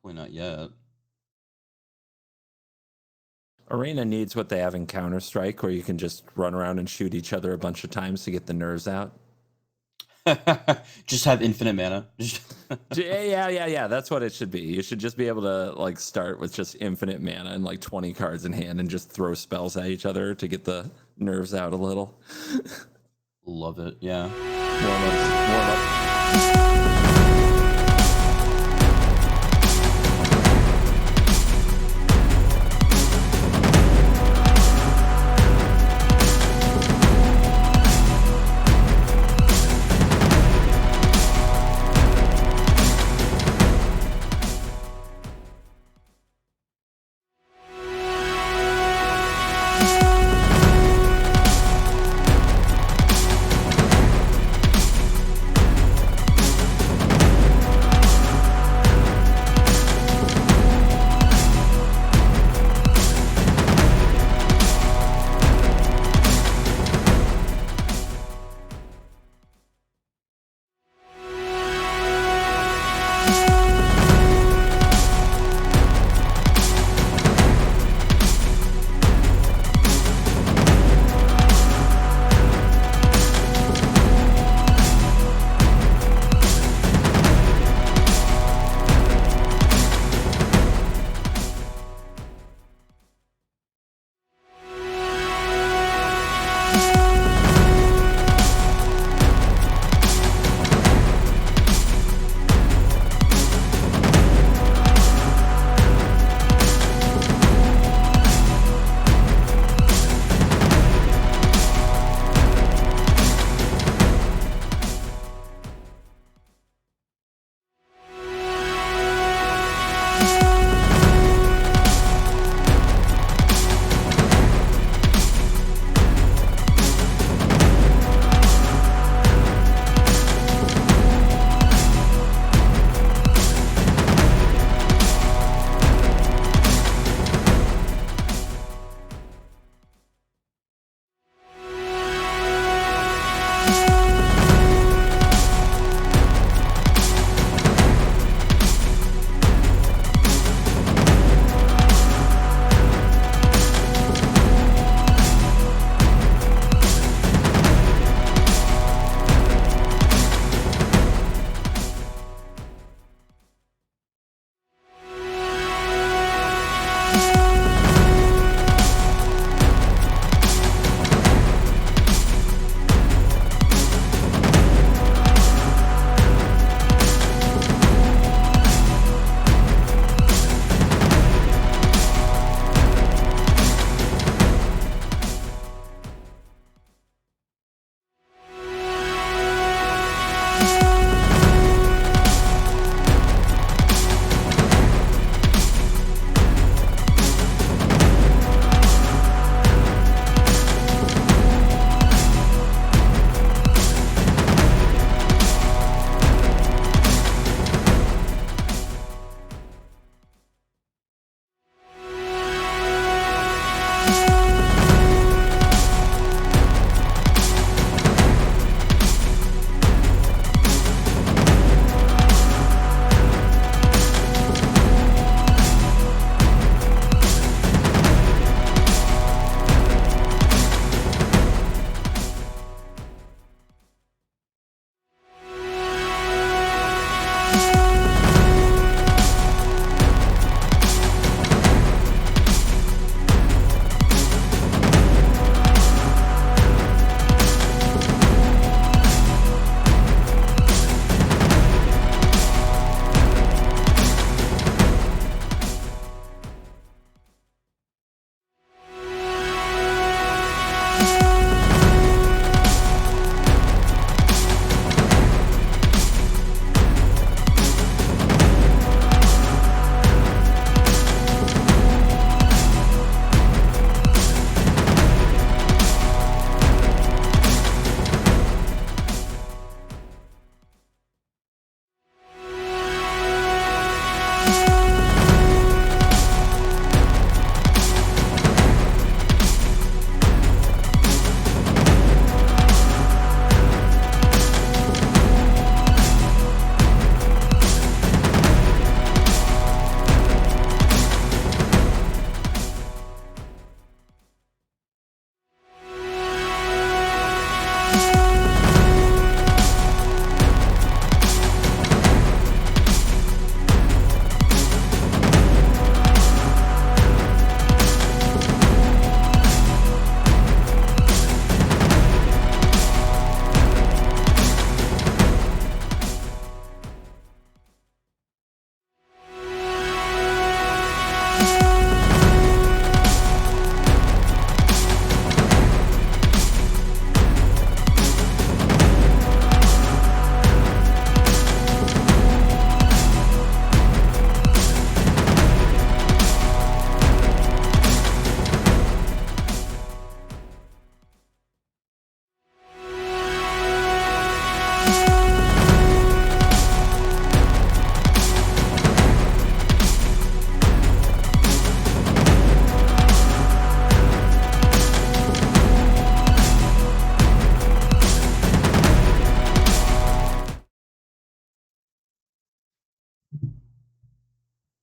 Hopefully not yet. Arena needs what they have in Counter-Strike, where you can just run around and shoot each other a bunch of times to get the nerves out. Just have infinite mana. Yeah. That's what it should be. You should just be able to like start with just infinite mana and like 20 cards in hand and just throw spells at each other to get the nerves out a little. Love it. Yeah. Warm up.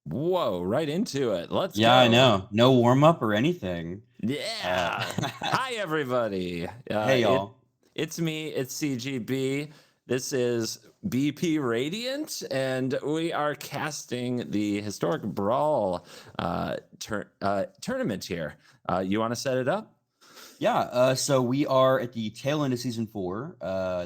Whoa, right into it. Let's Yeah, I go. know. No warm up or anything. Uh, Yeah. Hi, everybody. hey, y'all. It's me. It's CGB. This is BPRadiant, and we are casting the historic Brawl tournament here. You want to set it up? Yeah, so we are at the tail end of season 4.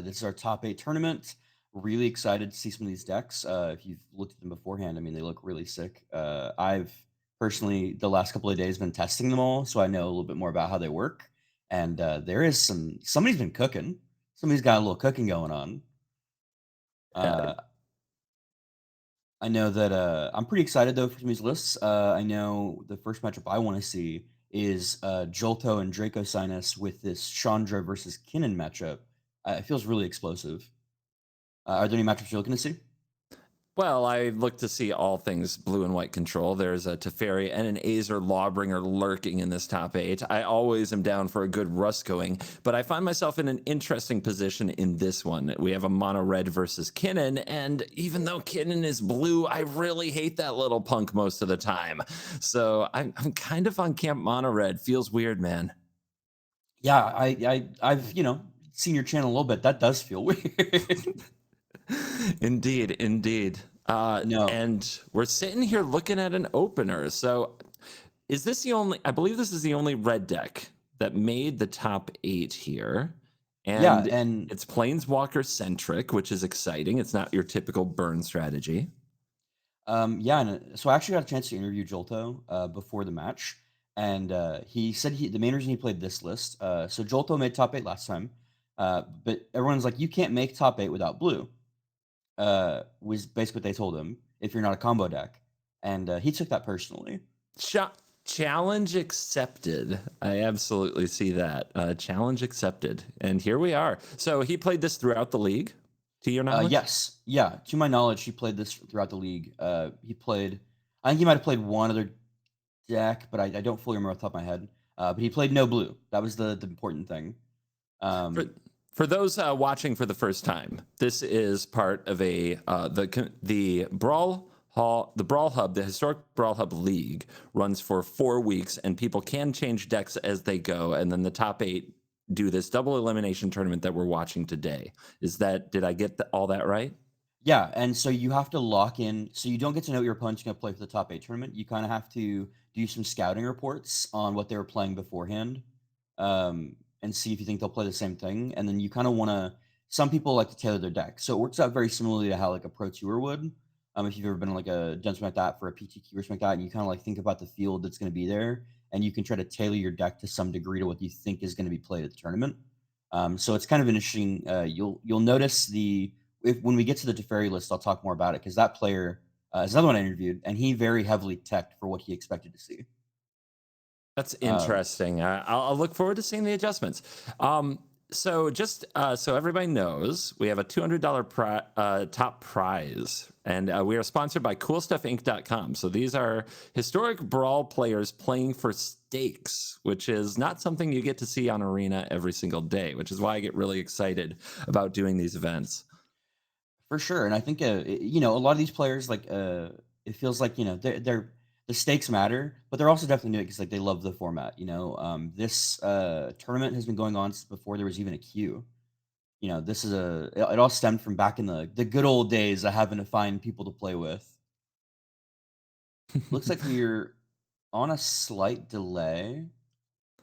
This is our top 8 tournament. Really excited to see some of these decks. If you've looked at them beforehand, I mean, they look really sick. I've personally, the last couple of days, been testing them all, so I know a little bit more about how they work. And there is somebody's been cooking. Somebody's got a little cooking going on. Uh, Uh, I know that I'm pretty excited though for some of these lists. I know the first matchup I want to see is Jolto and Draco Sinus with this Chandra versus Kinnan matchup. It feels really explosive. Are there any matchups you're looking to see? Well, I look to see all things blue and white control. There's a Teferi and an Azor Lawbringer lurking in this top 8. I always am down for a good Ruskoing, but I find myself in an interesting position in this one. We have a mono red versus Kinnan, and even though Kinnan is blue, I really hate that little punk most of the time. So I'm kind of on camp mono red. Feels weird, man. Yeah, I've seen your channel a little bit. That does feel weird. Indeed, indeed. No. And we're sitting here looking at an opener. So is this the only, I believe this is the only red deck that made the top 8 here. Yeah, And and it's Planeswalker centric, which is exciting. It's not your typical burn strategy. yeah, and so I actually got a chance to interview Jolto before the match, and he said the main reason he played this list. So Jolto made top 8 last time, but everyone's like, you can't make top 8 without blue. Was basically what they told him if you're not a combo deck, and he took that personally. Challenge accepted. I absolutely see that. Challenge accepted. And here we are. So he played this throughout the league, to your knowledge? Yes, yeah. To my knowledge, he played this throughout the league. He played. I think he might have played one other deck, but I don't fully remember off the top of my head. But he played no blue. That was the important thing. For Um, for those watching for the first time, this is part of the Brawl Hub, the historic Brawl Hub League runs for 4 weeks, and people can change decks as they go, and then the top 8 do this double elimination tournament that we're watching today. Did I get all that right? Yeah, and so you have to lock in. So you don't get to know what your opponent's going to play for the top 8 tournament. You kind of have to do some scouting reports on what they were playing beforehand, and see if you think they'll play the same thing. And then you kind of want to. Some people like to tailor their deck, so it works out very similarly to how like a pro tour would. If you've ever been like a done something like that for a PTQ or something like that, and you kind of like think about the field that's going to be there, and you can try to tailor your deck to some degree to what you think is going to be played at the tournament. So it's kind of interesting. You'll notice when we get to the Teferi list, I'll talk more about it because that player is another one I interviewed, and he very heavily teched for what he expected to see. That's Um, interesting. I'll look forward to seeing the adjustments. So just so everybody knows, we have a $200 top prize, and we are sponsored by CoolStuffInc.com. So these are historic Brawl players playing for stakes, which is not something you get to see on Arena every single day, which is why I get really excited about doing these events. for sure, and I think a lot of these players it feels like they're the stakes matter, but they're also definitely doing it because like they love the format. This tournament has been going on since before there was even a queue. This is it all stemmed from back in the good old days of having to find people to play with. Looks like we're on a slight delay.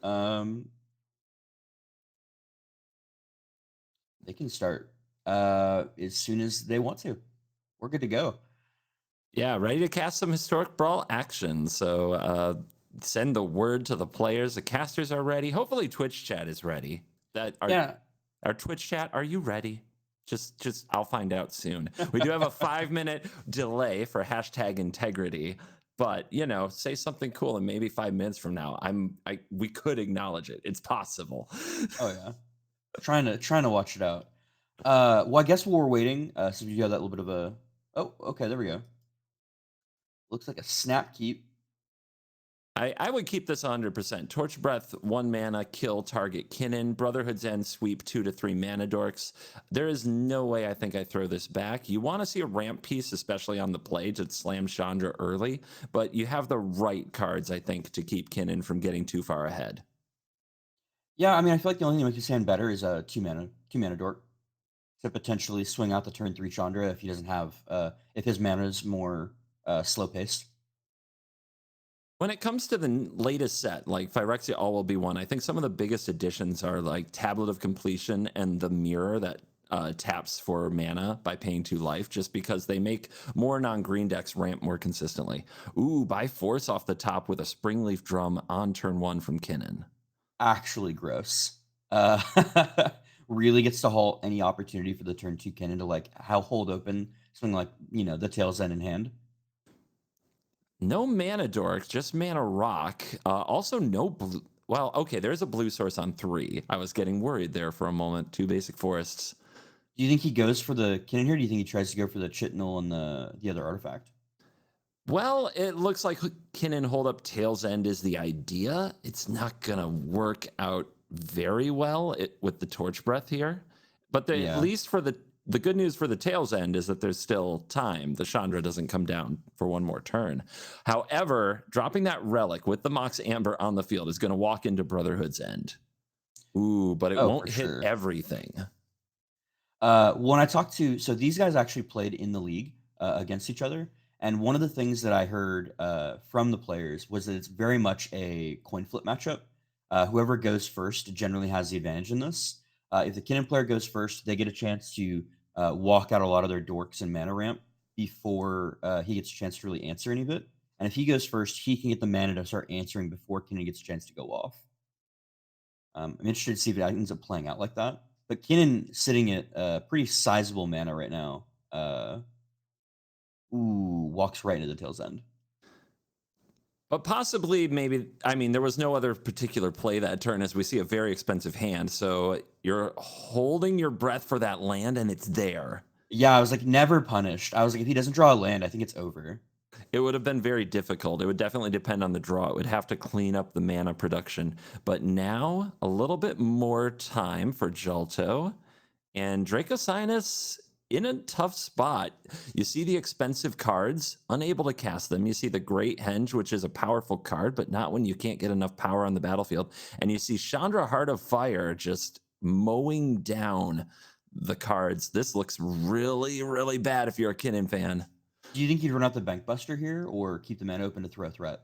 Um, they can start as soon as they want to. We're good to go. Yeah, ready to cast some historic Brawl action. So send the word to the players. The casters are ready. Hopefully, Twitch chat is ready. Yeah. Our Twitch chat, are you ready? I'll find out soon. We do have a 5 minute delay for hashtag integrity, but say something cool, and maybe 5 minutes from now, we could acknowledge it. It's possible. Oh yeah. Trying to watch it out. Well, I guess while we're waiting, since we have that little bit of a. Oh, okay, there we go. Looks like a snap keep. I would keep this 100%. Torch Breath, 1 mana, kill target Kinnan. Brotherhood's End, sweep 2 to 3 mana dorks. There is no way I think I throw this back. You want to see a ramp piece, especially on the play, to slam Chandra early, but you have the right cards, I think, to keep Kinnan from getting too far ahead. Yeah, I mean, I feel like the only thing that makes his hand better is a 2 mana dork to potentially swing out the turn 3 Chandra if he doesn't have if his mana is more slow paced. When it comes to the latest set, like Phyrexia All Will Be One, I think some of the biggest additions are like Tablet of Completion and the Mirror that taps for mana by paying 2 life, just because they make more non-green decks ramp more consistently. Ooh, buy Force off the top with a Springleaf Drum on turn 1 from Kinnan. Actually gross. Uh, really gets to halt any opportunity for the turn 2 cannon to like how hold open something like the tail's end in hand. No mana dork, just mana rock. Also, no blue. Well, okay, there's a blue source on 3. I was getting worried there for a moment. 2 basic forests. Do you think he goes for the cannon here? Or do you think he tries to go for the Chitnal and the other artifact? Well, it looks like Kinnan hold up Tail's End is the idea. It's not going to work out very well with the Torch Breath here. But at Yeah. least for the good news for the Tail's End is that there's still time. The Chandra doesn't come down for one more turn. However, dropping that relic with the Mox Amber on the field is going to walk into Brotherhood's End. Ooh, but it Oh, for won't hit sure. everything. When I talked to so these guys actually played in the league against each other, and one of the things that I heard from the players was that it's very much a coin flip matchup. Whoever goes first generally has the advantage in this. If the Kinnan player goes first, they get a chance to walk out a lot of their dorks and mana ramp before he gets a chance to really answer any of it. And if he goes first, he can get the mana to start answering before Kinnan gets a chance to go off. I'm interested to see if it ends up playing out like that. But Kinnan sitting at a pretty sizable mana right now. Walks right into the tail's end. But possibly, maybe, I mean, there was no other particular play that turn as we see a very expensive hand. So you're holding your breath for that land and it's there. Yeah, I was like, never punished. I was like, if he doesn't draw a land, I think it's over. It would have been very difficult. It would definitely depend on the draw. It would have to clean up the mana production. But now, a little bit more time for Jalto. And Dracosinus in a tough spot. You see the expensive cards, unable to cast them. You see the Great Henge, which is a powerful card, but not when you can't get enough power on the battlefield. And you see Chandra, Heart of Fire, just mowing down the cards. This looks really, really bad if you're a Kinnan fan. Do you think you'd run out the Bank Buster here or keep the mana open to throw a threat?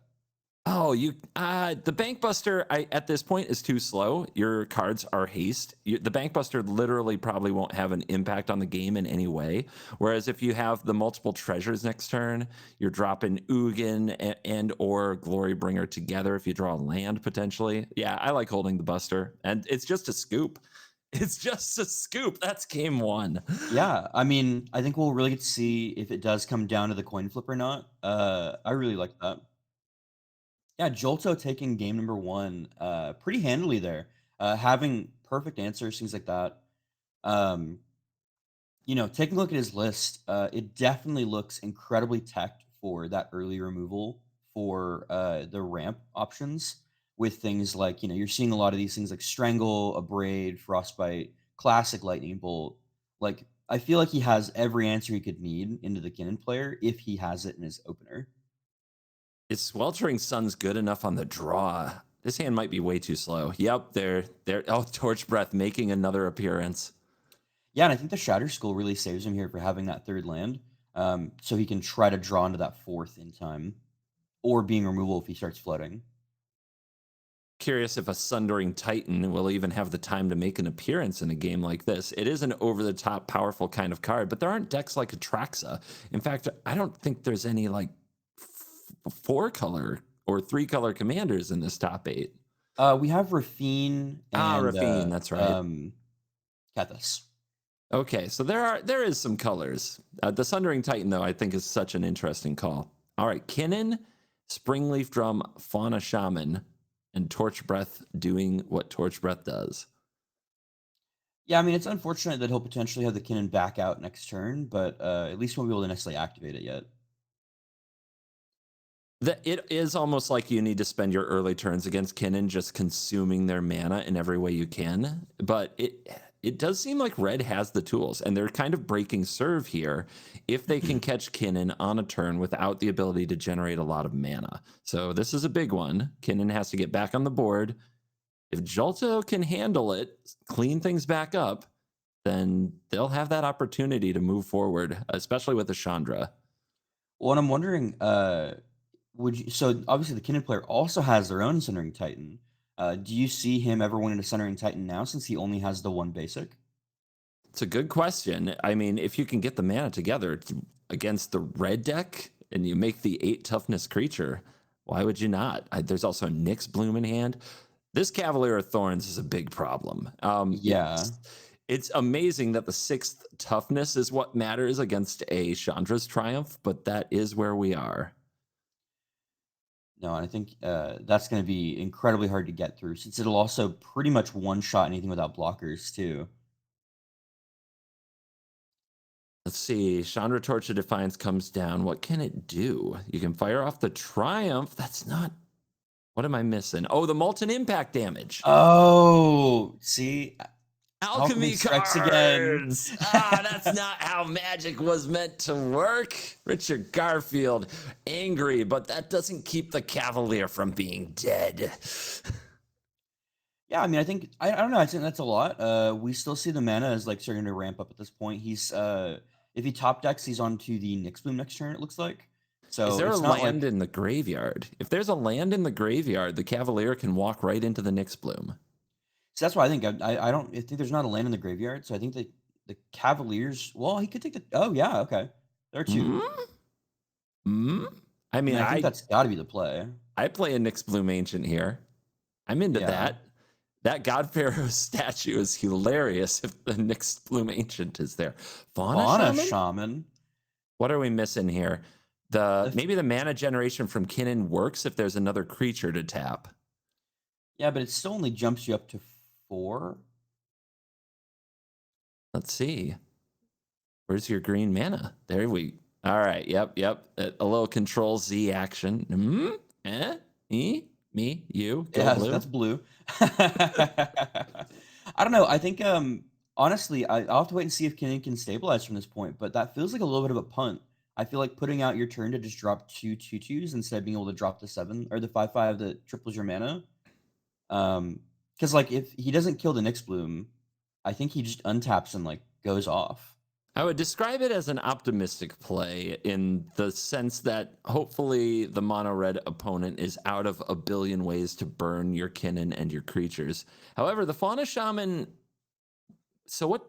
Oh, the Bankbuster at this point is too slow. Your cards are haste. The Bankbuster literally probably won't have an impact on the game in any way. Whereas if you have the multiple treasures next turn, you're dropping Ugin and or Glorybringer together if you draw a land potentially. Yeah, I like holding the Buster, and it's just a scoop. It's just a scoop. That's game 1. Yeah, I mean, I think we'll really get to see if it does come down to the coin flip or not. I really like that. Yeah, Jolto taking game number 1 pretty handily there. Having perfect answers, things like that. Um, taking a look at his list, it definitely looks incredibly teched for that early removal for the ramp options with things like, you're seeing a lot of these things like Strangle, Abrade, Frostbite, Classic Lightning Bolt. Like, I feel like he has every answer he could need into the Kinnan player if he has it in his opener. Is Sweltering Sun's good enough on the draw? This hand might be way too slow. Yep, there. Oh, Torch Breath making another appearance. Yeah, and I think the Shatter Skull really saves him here for having that third land. So he can try to draw into that fourth in time. Or being removal if he starts floating. Curious if a Sundering Titan will even have the time to make an appearance in a game like this. It is an over-the-top powerful kind of card, but there aren't decks like Atraxa. In fact, I don't think there's any like 4-color or 3-color commanders in this top 8. We have Raffine and Raffine, that's right. Kethis. Okay, so there is some colors. The Sundering Titan, though, I think is such an interesting call. All right, Kinnan, Springleaf Drum, Fauna Shaman, and Torch Breath doing what Torch Breath does. Yeah, I mean, it's unfortunate that he'll potentially have the Kinnan back out next turn, but at least won't be able to necessarily activate it yet. It is almost like you need to spend your early turns against Kinnan just consuming their mana in every way you can. But it does seem like Red has the tools, and they're kind of breaking serve here if they can catch Kinnan on a turn without the ability to generate a lot of mana. So this is a big one. Kinnan has to get back on the board. If Jolto can handle it, clean things back up, then they'll have that opportunity to move forward, especially with the Chandra. Well, and I'm wondering, would you? So obviously, the Kinnan player also has their own Centering Titan. Do you see him ever winning a Centering Titan now, since he only has the one basic? It's a good question. I mean, if you can get the mana together against the red deck and you make the 8 toughness creature, why would you not? There's also Nyx Bloom in hand. This Cavalier of Thorns is a big problem. Yeah. It's amazing that the 6th toughness is what matters against a Chandra's Triumph, but that is where we are. No, and I think that's going to be incredibly hard to get through, since it'll also pretty much one-shot anything without blockers, too. Let's see. Chandra Torch of Defiance comes down. What can it do? You can fire off the Triumph. That's not... What am I missing? Oh, the Molten Impact damage. Oh, see? Alchemy strikes cards. again. That's not how Magic was meant to work. Richard Garfield, angry, but that doesn't keep the Cavalier from being dead. Yeah, I mean, I don't know. I think that's a lot. We still see the mana as like starting to ramp up at this point. He's if he top decks, he's onto the Nyx Bloom next turn. It looks like. So Is there a it's not land like in the graveyard? If there's a land in the graveyard, the Cavalier can walk right into the Nyx Bloom. so that's why I think I think there's not a land in the graveyard. So I think the Cavaliers. Well, he could take the. Oh yeah, okay. There are two. Mm-hmm. I I mean, mean, I think that's got to be the play. I play a Nyx Bloom Ancient here. I'm into Yeah. that. That God Pharaoh statue is hilarious if the Nyx Bloom Ancient is there. Fauna Shaman. What are we missing here? Maybe the mana generation from Kinnan works if there's another creature to tap. Yeah, but it still only jumps you up to 4. Let's see. Where's your green mana? There we. All right. Yep. A little Control Z action. Me, you. Go Yeah, blue. that's blue. I don't know. I think honestly, I'll have to wait and see if Kinnan can stabilize from this point, but that feels like a little bit of a punt. I feel like putting out your turn to just drop 2 2/2s instead of being able to drop the 7 or the 5/5 that triples your mana. Because like if he doesn't kill the Nyx Bloom, I think he just untaps and like goes off. I would describe it as an optimistic play in the sense that hopefully the mono red opponent is out of a billion ways to burn your Kinnan and your creatures. However, the Fauna Shaman. So what?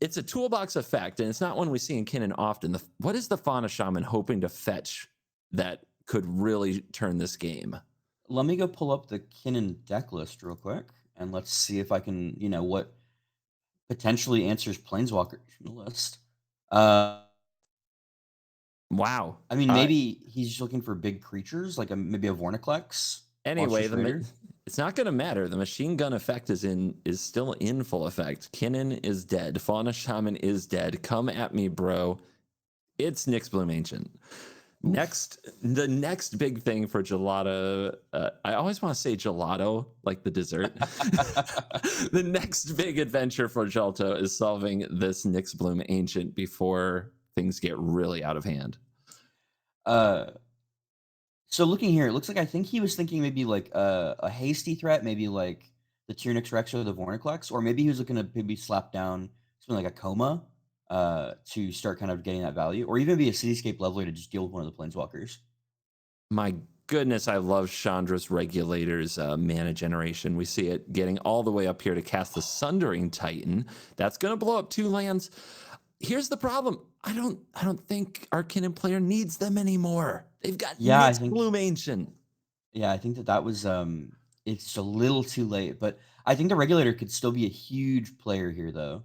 It's a toolbox effect, and it's not one we see in Kinnan often. What is the Fauna Shaman hoping to fetch that could really turn this game? Let me go pull up the Kinnan deck list real quick, and let's see if I can, what potentially answers Planeswalkers from the list. Wow. I mean, maybe he's just looking for big creatures, like maybe a Vorniclex. Anyway, it's not going to matter. The machine gun effect is still in full effect. Kinnan is dead. Fauna Shaman is dead. Come at me, bro. It's Nyx Bloom Ancient. The next big thing for Gelato, I always want to say gelato, like the dessert. The next big adventure for Jolto is solving this Nyx Bloom Ancient before things get really out of hand. So looking here, it looks like I think he was thinking maybe like a hasty threat, maybe like the Tyrannix Rex or the Vorniclex, or maybe he was looking to maybe slap down something like a Coma to start kind of getting that value, or even be a Cityscape Leveler to just deal with one of the Planeswalkers. My goodness, I love Chandra's Regulators mana generation. We see it getting all the way up here to cast the Sundering Titan. That's going to blow up 2 lands. Here's the problem. I don't think our Kinnan player needs them anymore. They've got Nyx Bloom Ancient. Yeah, I think that was it's a little too late, but I think the Regulator could still be a huge player here though,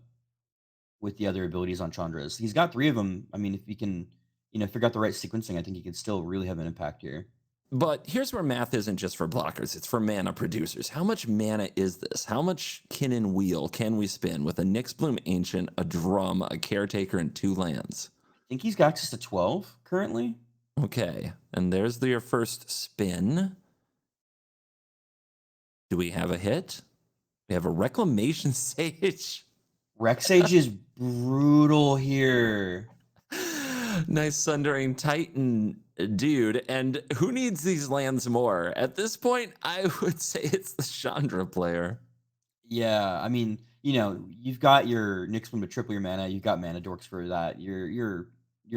with the other abilities on Chandra's. He's got 3 of them. I mean, if he can, figure out the right sequencing, I think he could still really have an impact here. But here's where math isn't just for blockers, it's for mana producers. How much mana is this? How much Kinnan wheel can we spin with a Nyx Bloom Ancient, a Drum, a Caretaker, and 2 lands? I think he's got access to 12 currently. Okay, and there's your first spin. Do we have a hit? We have a reclamation sage. Rexage is brutal here. Nice Sundering Titan, dude. And who needs these lands more? At this point, I would say it's the Chandra player. Yeah, I mean, you've got your Nyxbloom to triple your mana. You've got mana dorks for that. You're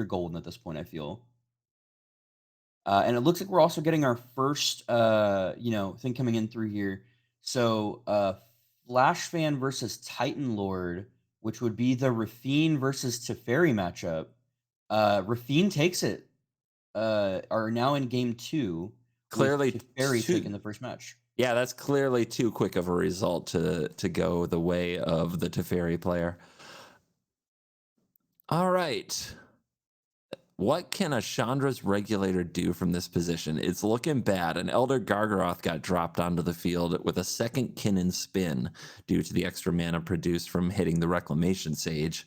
golden at this point, I feel. And it looks like we're also getting our first, thing coming in through here. So, Flash Fan versus Titan Lord, which would be the Raffine versus Teferi matchup. Raffine takes it. Are now in game two with Clearly, Teferi taking too. the first match. Yeah, that's clearly too quick of a result to go the way of the Teferi player. All right. What can a Chandra's regulator do from this position? It's looking bad. An Elder Gargaroth got dropped onto the field with a second Kinnan spin due to the extra mana produced from hitting the Reclamation Sage.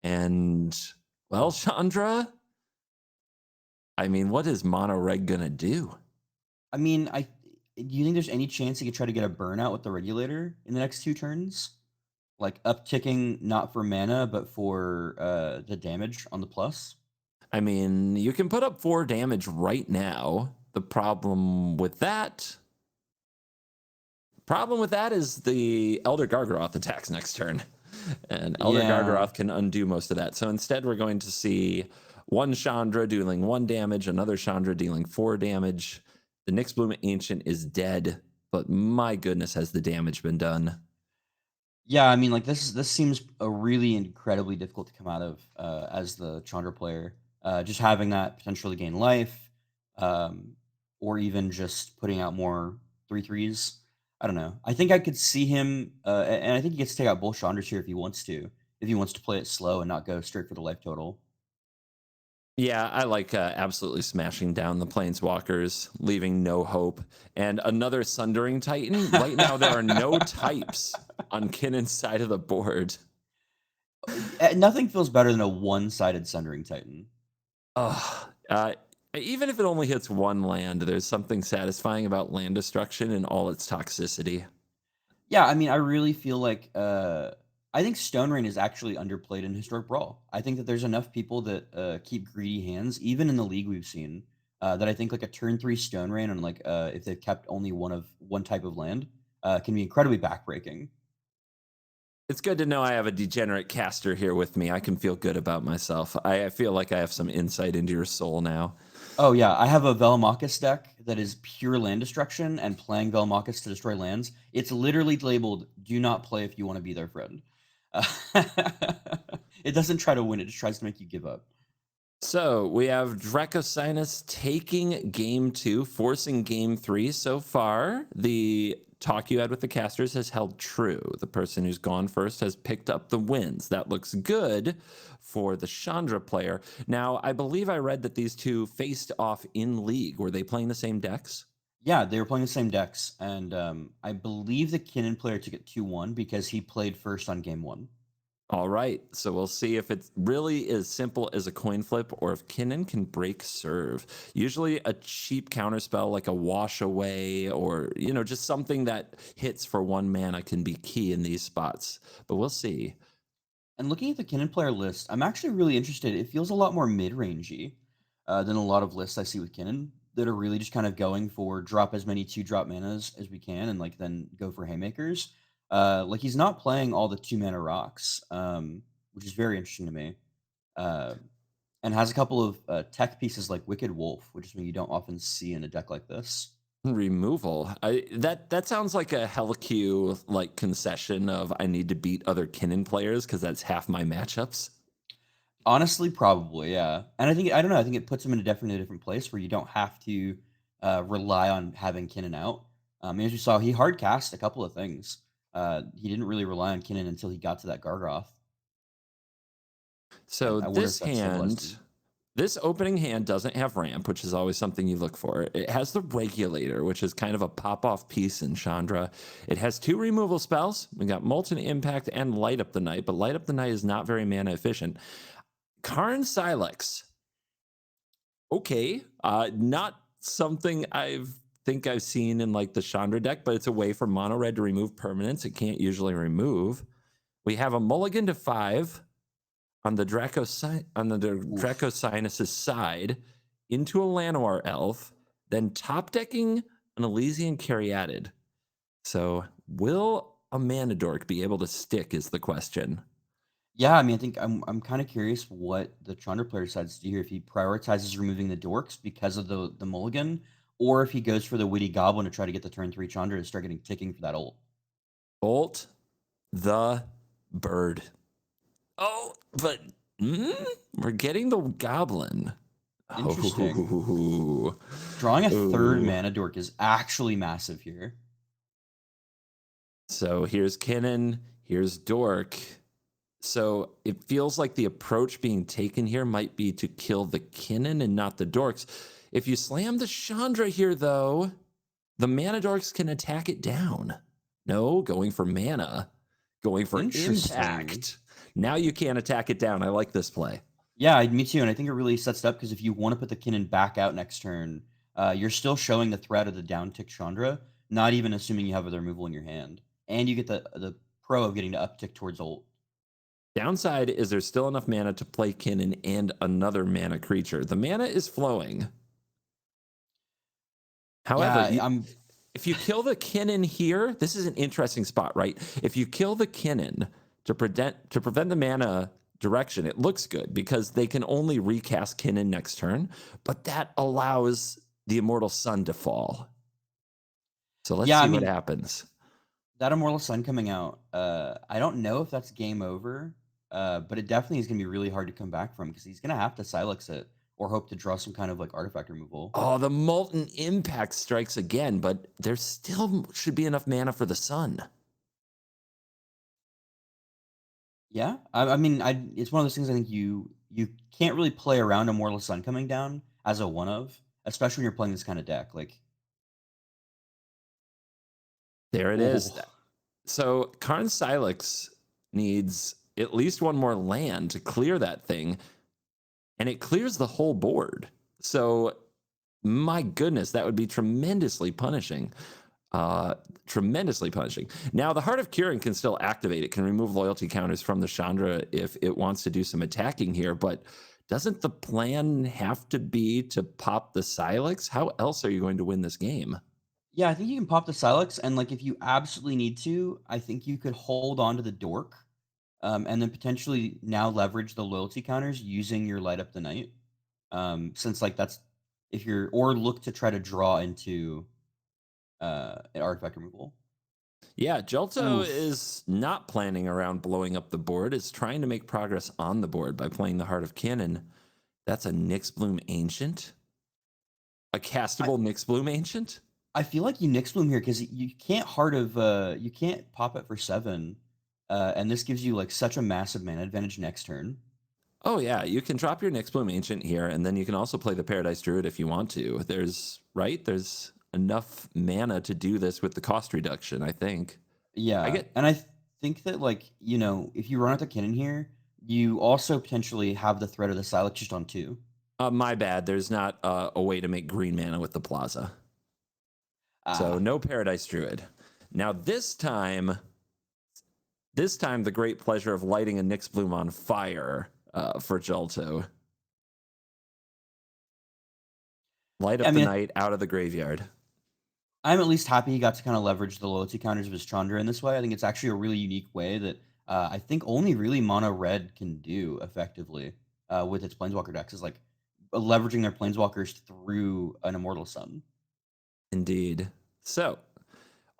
And, well, Chandra, I mean, what is Mono Reg going to do? I mean, do you think there's any chance he could try to get a burnout with the regulator in the next 2 turns? Like upticking not for mana, but for the damage on the plus? I mean, you can put up 4 damage right now. The problem with that is the Elder Gargaroth attacks next turn. And Elder Yeah. Gargaroth can undo most of that. So instead, we're going to see one Chandra dealing 1 damage, another Chandra dealing 4 damage. The Nyxbloom Ancient is dead, but my goodness, has the damage been done? Yeah, I mean, like, this seems a really incredibly difficult to come out of, as the Chandra player. Just having that potentially gain life, um, or even just putting out more 3/3s. I don't know. I think I could see him, and I think he gets to take out both Chandras here if he wants to. If he wants to play it slow and not go straight for the life total. Yeah, I like absolutely smashing down the Planeswalkers, leaving no hope. And another Sundering Titan. Right now, there are no types on Kinnan's side of the board. Nothing feels better than a one-sided Sundering Titan. Ugh. Even if it only hits one land, there's something satisfying about land destruction and all its toxicity. Yeah, I mean, I really feel like I think Stone Rain is actually underplayed in Historic Brawl. I think that there's enough people that keep greedy hands, even in the league we've seen, that I think like a turn 3 Stone Rain and like if they've kept only one type of land, can be incredibly backbreaking. It's good to know I have a degenerate caster here with me. I can feel good about myself. I feel like I have some insight into your soul now. Oh yeah, I have a Velomachus deck that is pure land destruction and playing Velomachus to destroy lands. It's literally labeled "Do not play if you want to be their friend." Uh, it doesn't try to win; it just tries to make you give up. So we have Dracosinus taking game 2, forcing game 3 so far. The talk you had with the casters has held true. The person who's gone first has picked up the wins. That looks good for the Chandra player. Now, I believe I read that these two faced off in league. Were they playing the same decks? Yeah, they were playing the same decks, and I believe the Kinnan player took it 2-1 because he played first on game 1. All right, so we'll see if it's really as simple as a coin flip or if Kinnan can break serve. Usually a cheap counterspell like a wash away or, just something that hits for 1 mana can be key in these spots. But we'll see. And looking at the Kinnan player list, I'm actually really interested. It feels a lot more mid-rangey than a lot of lists I see with Kinnan that are really just kind of going for drop as many 2-drop manas as we can and like then go for haymakers. Like he's not playing all the 2-mana rocks, which is very interesting to me. Uh, and has a couple of tech pieces like Wicked Wolf, which is something you don't often see in a deck like this. Removal. That sounds like a Hellq like concession of I need to beat other Kinnan players because that's half my matchups. Honestly, probably, yeah. And I don't know, I think it puts him in a definitely different place where you don't have to rely on having Kinnan out. As you saw, he hard cast a couple of things. He didn't really rely on Kinnan until he got to that Gargoth. So And I wonder if this that stabilized hand, him. this opening hand doesn't have ramp, which is always something you look for. It has the regulator, which is kind of a pop-off piece in Chandra. It has 2 removal spells. We got Molten Impact and Light Up the Night, but Light Up the Night is not very mana efficient. Karn Silex. Okay, not something I've seen in like the Chandra deck, but it's a way for mono red to remove permanents it can't usually remove. We have a mulligan to 5 on the Oof. Dracosinus's side into a Llanowar elf, then top decking an Elysian Caryatid. So will a mana dork be able to stick is the question. Yeah, I mean, I think I'm kind of curious what the Chandra player decides to do here. If he prioritizes removing the dorks because of the mulligan, or if he goes for the witty goblin to try to get the turn 3 Chandra and start getting ticking for that ult. Bolt the bird. Oh, but we're getting the goblin. Interesting. Oh, Drawing a third ooh. mana dork is actually massive here. So here's Kinnan, here's Dork. So it feels like the approach being taken here might be to kill the Kinnan and not the Dorks. If you slam the Chandra here, though, the mana Dorks can attack it down. No, going for mana, going for Interesting. impact. Now you can't attack it down. I like this play. Yeah, me too. And I think it really sets it up because if you want to put the Kinnan back out next turn, you're still showing the threat of the down tick Chandra, not even assuming you have other removal in your hand. And you get the pro of getting to uptick towards ult. Downside is there's still enough mana to play Kinnan and another mana creature. The mana is flowing. However, Yeah, I'm if you kill the Kinnan here, this is an interesting spot, right? If you kill the Kinnan to prevent the mana direction, it looks good because they can only recast Kinnan next turn, but that allows the Immortal Sun to fall. So let's yeah, I see what mean happens. that Immortal Sun coming out, I don't know if that's game over, but it definitely is gonna be really hard to come back from because he's gonna have to Silex it or hope to draw some kind of like artifact removal. Oh, the Molten Impact strikes again, but there still should be enough mana for the Sun. Yeah, I mean, it's one of those things I think you can't really play around Immortal Sun coming down as a one of, especially when you're playing this kind of deck. Like, There it is. oh, So Karn Silex needs at least one more land to clear that thing, and it clears the whole board. So my goodness, that would be tremendously punishing. Tremendously punishing. Now, the Heart of Kieran can still activate. It can remove loyalty counters from the Chandra if it wants to do some attacking here, but doesn't the plan have to be to pop the Silex? How else are you going to win this game? yeah, I think you can pop the Silex, and like if you absolutely need to, I think you could hold on to the Dork, and then potentially now leverage the loyalty counters using your Light Up the Night. Since like that's if you're or look to try to draw into an artifact removal. Yeah, Jelto Oof. is not planning around blowing up the board. It's trying to make progress on the board by playing the Heart of Kinnan. That's a Nyxbloom Ancient? A I castable Nyxbloom Ancient? I feel like you Nyx Bloom here because you can't you can't pop it for 7, and this gives you like such a massive mana advantage next turn. Oh yeah, you can drop your Nyxbloom Ancient here, and then you can also play the Paradise Druid if you want to. There's enough mana to do this with the cost reduction, I think. I Yeah, get and think that like if you run out the Kinnan here, you also potentially have the threat of the Silex just on 2. my bad. There's not a way to make green mana with the Plaza. So Ah, no Paradise Druid. Now this time the great pleasure of lighting a Nyxbloom on fire for Jelto. Light yeah, I up the mean night out of the graveyard. I'm at least happy he got to kind of leverage the loyalty counters of his Chandra in this way. I think it's actually a really unique way that I think only really mono red can do effectively with its planeswalker decks is like leveraging their planeswalkers through an immortal sun. Indeed. So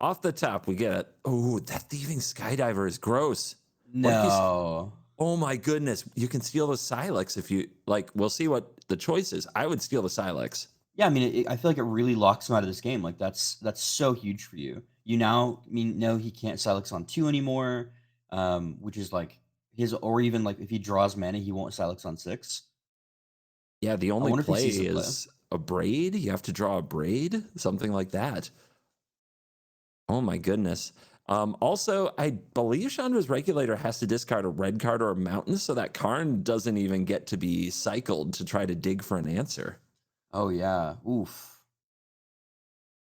off the top, we get oh, that thieving skydiver is gross. What if he's No. oh my goodness, you can steal the Silex if you like. We'll see what the choice is. I would steal the Silex. Yeah, I mean, I feel like it really locks him out of this game. Like that's so huge for you. You now, I mean, no, he can't Silex on 2 anymore, which is like his, or even like if he draws mana, he won't Silex on 6. Yeah, the I only wonder if he play sees the play. is a braid. You have to draw a braid, something like that. Oh my goodness. Also, I believe Chandra's regulator has to discard a red card or a mountain, so that Karn doesn't even get to be cycled to try to dig for an answer. Oh yeah. Oof.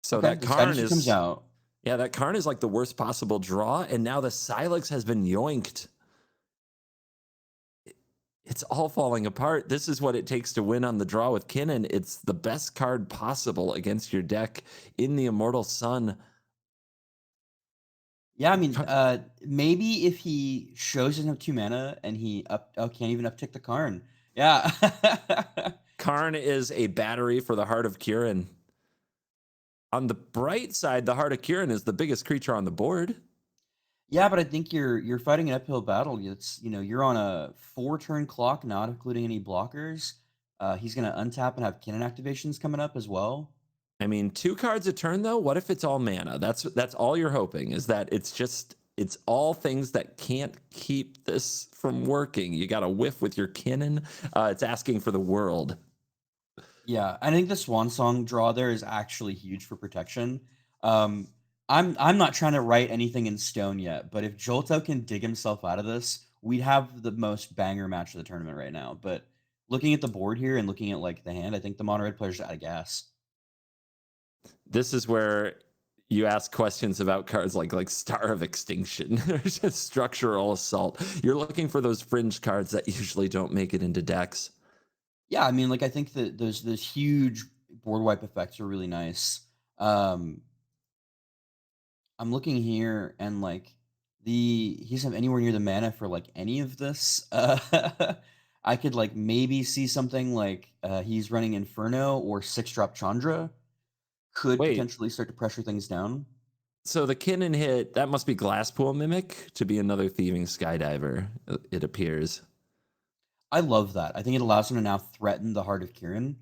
So Okay, that the Karn strategy comes is, out. yeah, that Karn is like the worst possible draw, and now the Silex has been yoinked. It's all falling apart. This is what it takes to win on the draw with Kinnan. It's the best card possible against your deck in the Immortal Sun. Yeah, I mean, maybe if he shows doesn't have 2 mana and he can't even uptick the Karn. Yeah. Karn is a battery for the Heart of Kiran. On the bright side, the Heart of Kiran is the biggest creature on the board. Yeah, but I think you're fighting an uphill battle. It's, you're on a 4-turn clock, not including any blockers. He's gonna untap and have Kinnan activations coming up as well. I mean, 2 cards a turn though. What if it's all mana? That's all you're hoping, is that it's all things that can't keep this from working. You got to whiff with your Kinnan. It's asking for the world. Yeah, I think the Swan Song draw there is actually huge for protection. Um, I'm not trying to write anything in stone yet, but if Jolto can dig himself out of this, we'd have the most banger match of the tournament right now. But looking at the board here and looking at like the hand, I think the mono red players are out of gas. This is where you ask questions about cards like Star of Extinction, Structural Assault. You're looking for those fringe cards that usually don't make it into decks. Yeah, I mean, like I think that those huge board wipe effects are really nice. Um, I'm looking here and like he doesn't have anywhere near the mana for like any of this. I could like maybe see something like he's running Inferno or 6-drop Chandra could Wait, potentially start to pressure things down. so the Kinnan hit, that must be Glasspool Mimic to be another Thieving Skydiver, it appears. I love that. I think it allows him to now threaten the Heart of Kiran.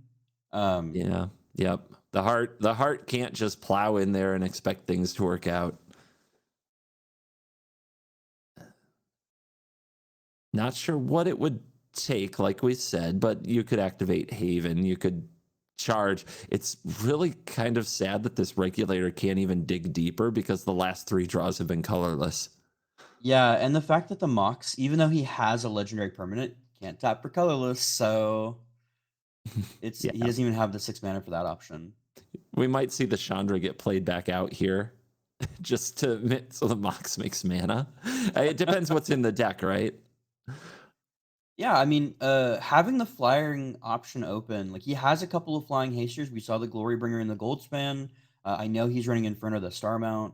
Um, Yeah, yep. The heart can't just plow in there and expect things to work out. Not sure what it would take, like we said, but you could activate Haven. You could charge. It's really kind of sad that this regulator can't even dig deeper because the last 3 draws have been colorless. yeah, and the fact that the Mox, even though he has a legendary permanent, can't tap for colorless, so he Yeah, doesn't even have the 6 mana for that option. we might see the Chandra get played back out here just to so the Mox makes mana. It depends what's in the deck, right? Yeah, I mean, having the flying option open, like he has a couple of flying hasters. We saw the Glorybringer in the gold span. I know he's running Inferno the star mount.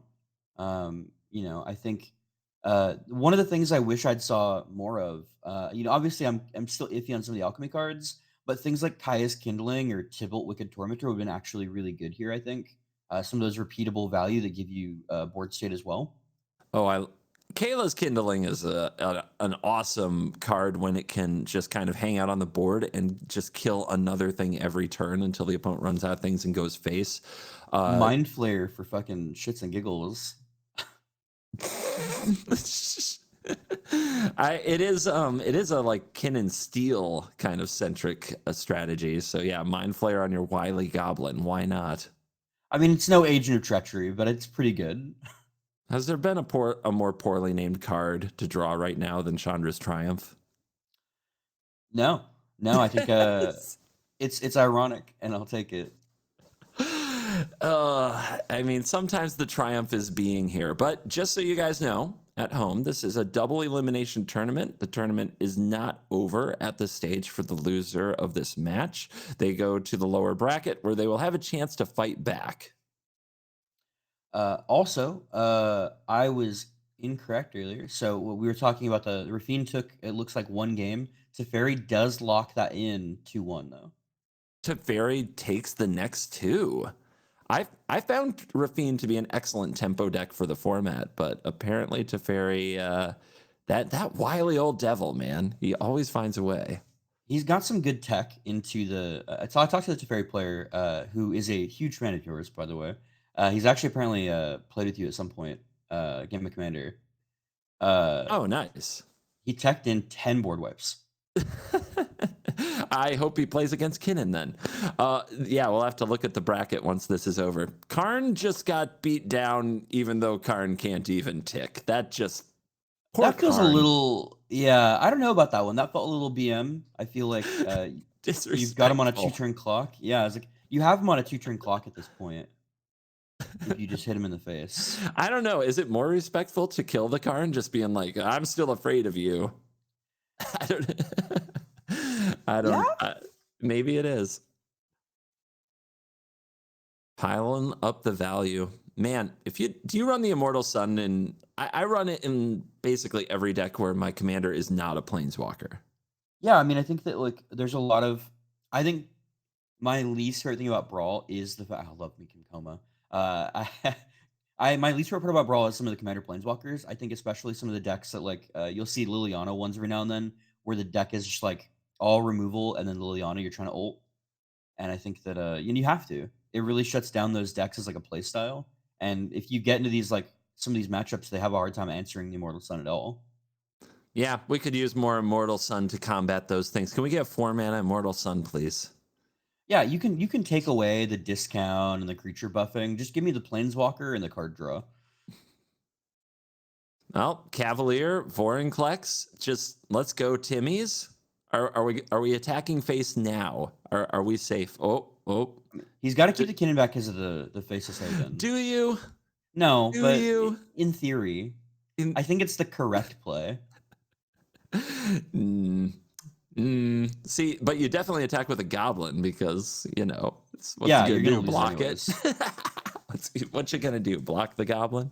I think one of the things I wish I'd saw more of, obviously I'm still iffy on some of the alchemy cards, but things like Kaya's Kindling or Tybalt Wicked Tormentor have been actually really good here. I think some of those repeatable value that give you board state as well. Oh, Kayla's Kindling is an awesome card when it can just kind of hang out on the board and just kill another thing every turn until the opponent runs out of things and goes face. Uh, Mind Flayer for fucking shits and giggles. it is a like Kinnan Steel kind of centric strategy. So yeah, Mind Flayer on your wily goblin. Why not? I mean, it's no Agent of Treachery, but it's pretty good. Has there been a more poorly named card to draw right now than Chandra's Triumph? No, no, I think it's ironic, and I'll take it. I mean, sometimes the triumph is being here, but just so you guys know at home, this is a double elimination tournament. The tournament is not over at this stage for the loser of this match. They go to the lower bracket where they will have a chance to fight back. Also, I was incorrect earlier. So what we were talking about, the Raffine took it looks like 1 game. Teferi does lock that in 2-1 though. Teferi takes the next 2. I found Raffine to be an excellent tempo deck for the format, but apparently Teferi, that wily old devil, man, he always finds a way. He's got some good tech into the. So I talked to the Teferi player, who is a huge fan of yours, by the way. He's actually apparently played with you at some point, Game of Commander. Uh, Oh, nice. he teched in 10 board wipes. I hope he plays against Kinnan then. Yeah, we'll have to look at the bracket once this is over. Karn just got beat down, even though Karn can't even tick. That just poor That feels a Karn. little, yeah. I don't know about that one. That felt a little BM. I feel like You've got him on a Disrespectful. 2-turn clock? Yeah, it's like, you have him on a 2-turn clock at this point if you just hit him in the face. I don't know. Is it more respectful to kill the Karn just being like, I'm still afraid of you? I don't. I Yeah? don't. Maybe it is. Piling up the value, man. If you do, you run the Immortal Sun, and I run it in basically every deck where my commander is not a Planeswalker. Yeah, I mean, I think that, like, there's a lot of I think my least favorite thing about Brawl is the fact I love me Coma. My least favorite part about Brawl is some of the Commander Planeswalkers. I think especially some of the decks that, like, you'll see Liliana ones every now and then, where the deck is just, like, all removal, and then Liliana, you're trying to ult. And I think that, you have to. It really shuts down those decks as, like, a play style, and if you get into these, like, some of these matchups, they have a hard time answering the Immortal Sun at all. Yeah, we could use more Immortal Sun to combat those things. Can we get 4 mana Immortal Sun, please? Yeah, you can take away the discount and the creature buffing. Just give me the Planeswalker and the card draw. Well, Cavalier, Vorinclex, just let's go, Timmy's. Are we attacking face now? Are we safe? Oh. He's got to keep the Kinnan back because of the Faceless Haven. Do you? No, Do but you? in theory, I think it's the correct play. See, but you definitely attack with a goblin because, what's Yeah, you you're gonna gonna do? lose Block anyways. it? What you gonna do? Block the goblin?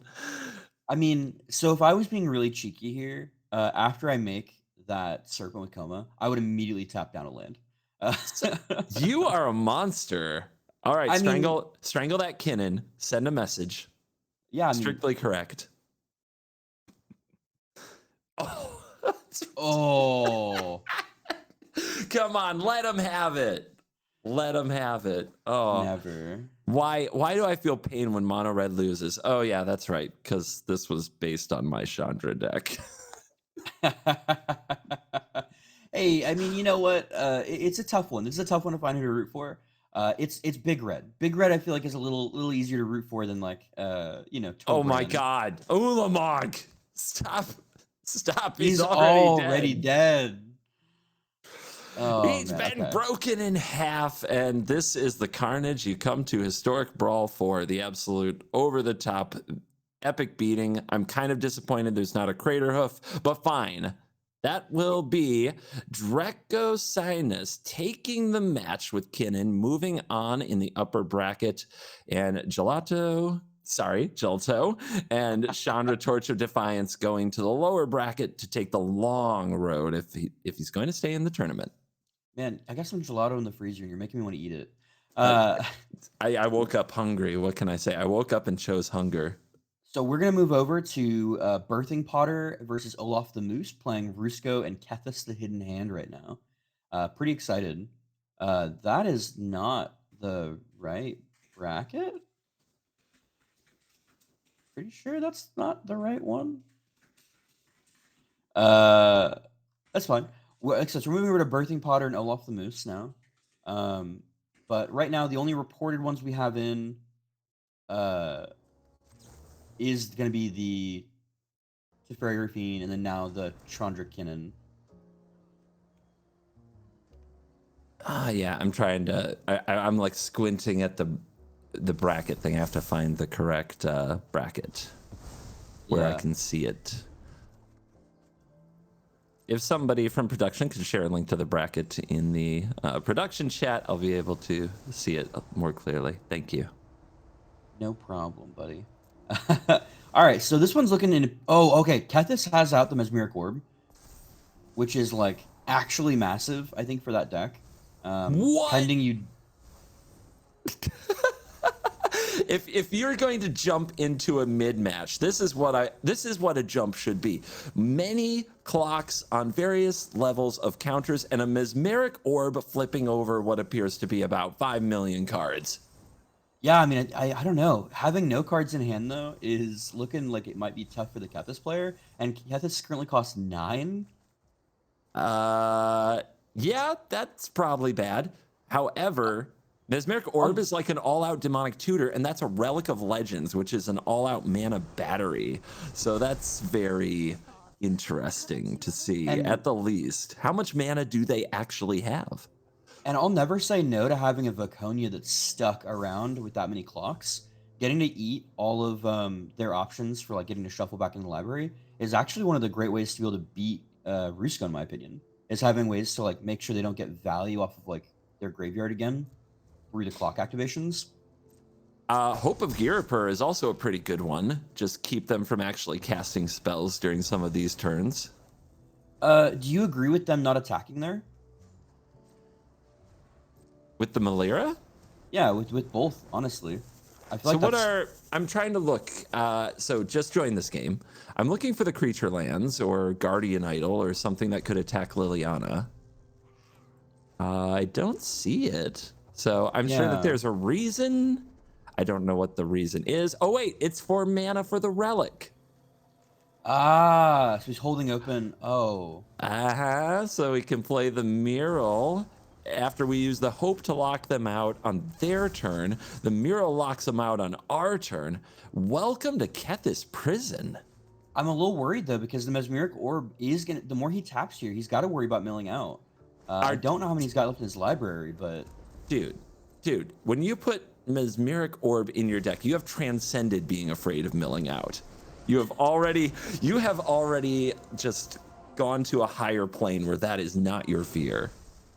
I mean, so if I was being really cheeky here, after I make that Serpent with Coma, I would immediately tap down a land. So, you are a monster. All right, I mean, strangle that Kinnan. Send a message. yeah, I mean, Strictly correct. oh, Come on, let him have it. Let him have it. Oh, never. why do I feel pain when mono red loses? Oh yeah, that's right, because this was based on my Chandra deck. Hey, I mean, you know what? It's a tough one. This is a tough one to find who to root for. It's Big Red. Big Red, I feel like, is a little easier to root for than, like, Oh my Tobrand. God, Ulamog, stop! He's already already dead. dead. Oh He's man. been Okay. broken in half, and this is the carnage you come to Historic Brawl for, the absolute over-the-top epic beating. I'm kind of disappointed there's not a Crater Hoof, but fine. That will be Dracosinus taking the match with Kinnan, moving on in the upper bracket, and Gelato and Chandra Torch of Defiance going to the lower bracket to take the long road if he's going to stay in the tournament. Man, I got some gelato in the freezer, and you're making me want to eat it. I woke up hungry. What can I say? I woke up and chose hunger. So we're gonna move over to Birthing Potter versus Olaf the Moose, playing Rusko and Kethis the Hidden Hand right now. Pretty excited. That is not the right bracket. Pretty sure that's not the right one. That's fine. So we're moving over to Birthing Potter and Olaf the Moose now. But right now, the only reported ones we have in is going to be the Teferi Raffine and then now the Chandra Kinnan. Yeah, I'm trying to. I'm like squinting at the bracket thing. I have to find the correct bracket where I can see it. If somebody from production could share a link to the bracket in the production chat, I'll be able to see it more clearly. Thank you. No problem, buddy. All right, so this one's looking in. Oh, okay. Kethis has out the Mesmeric Orb, which is like actually massive, I think, for that deck. What? Pending you. If you're going to jump into a mid match, this is what a jump should be. Many clocks on various levels of counters and a Mesmeric Orb flipping over what appears to be about 5 million cards. Yeah, I mean, I don't know. Having no cards in hand though is looking like it might be tough for the Kethis player, and Kethis currently costs 9. Yeah, that's probably bad. However, Mesmeric Orb is like an all-out demonic tutor, and that's a Relic of Legends, which is an all-out mana battery. So that's very interesting to see, at the least. How much mana do they actually have? And I'll never say no to having a Vaconia that's stuck around with that many clocks. Getting to eat all of their options for like getting to shuffle back in the library is actually one of the great ways to be able to beat Rusko, in my opinion. Is having ways to like make sure they don't get value off of like their graveyard again through the clock activations. Hope of Girapur is also a pretty good one. Just keep them from actually casting spells during some of these turns. Do you agree with them not attacking there? With the Malira? Yeah, with both, honestly. I feel So like what that's are, I'm trying to look, so just join this game. I'm looking for the creature lands or Guardian Idol or something that could attack Liliana. I don't see it. So I'm sure that yeah. there's a reason. I don't know what the reason is. Oh wait, it's for mana for the relic. Ah, so he's holding open. Oh. So we can play the mural. After we use the hope to lock them out on their turn, the mural locks them out on our turn. Welcome to Kethis prison. I'm a little worried though because the mesmeric orb is gonna. The more he taps here, he's got to worry about milling out. I Our don't know how many he's got left in his library, but dude, when you put mesmeric orb in your deck, you have transcended being afraid of milling out. You have already just gone to a higher plane where that is not your fear.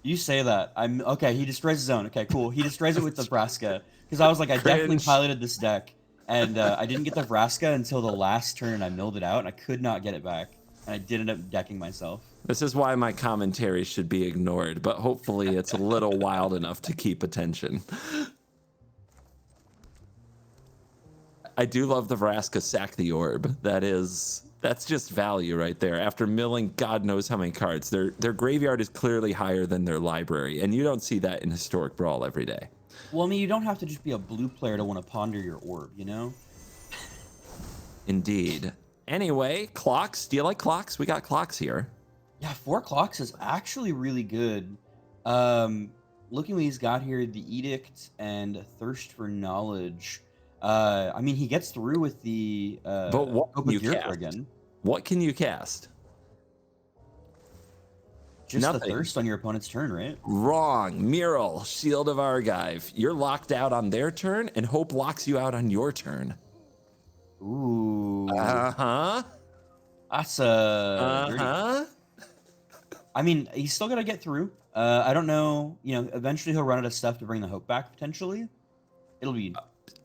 you say that. I'm okay. He destroys his own. Okay, cool. He destroys it with the Vraska because I was like, I definitely Cringe. piloted this deck, and I didn't get the Vraska until the last turn, and I milled it out, and I could not get it back, and I did end up decking myself. This is why my commentary should be ignored, but hopefully it's a little wild enough to keep attention. I do love the Vraska sack the orb. That's just value right there. After milling God knows how many cards, their graveyard is clearly higher than their library, and you don't see that in Historic Brawl every day. Well, I mean, you don't have to just be a blue player to want to ponder your orb, you know? Indeed. Anyway, clocks. Do you like clocks? We got clocks here. Yeah, 4 clocks is actually really good. Looking what he's got here, the Edict and Thirst for Knowledge. I mean, he gets through with the But what Hope can of you Europe cast? again. What can you cast? Just Nothing. the Thirst on your opponent's turn, right? Wrong. Mural, Shield of Argive. You're locked out on their turn, and Hope locks you out on your turn. Ooh. Uh-huh. That's dirty. Uh-huh. I mean, he's still got to get through. I don't know. You know, eventually he'll run out of stuff to bring the Hope back, potentially. It'll be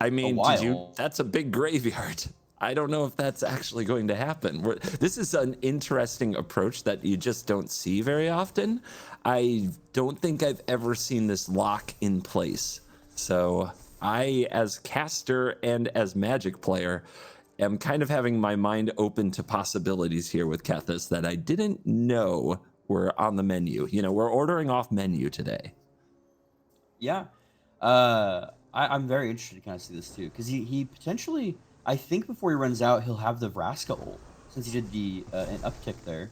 I mean, a while. that's a big graveyard. I don't know if that's actually going to happen. This is an interesting approach that you just don't see very often. I don't think I've ever seen this lock in place. So I, as caster and as Magic player, am kind of having my mind open to possibilities here with Kethis that I didn't know were on the menu. You know, we're ordering off menu today. Yeah. I'm very interested to kind of see this too, because he potentially, I think before he runs out, he'll have the Vraska ult, since he did the an uptick there.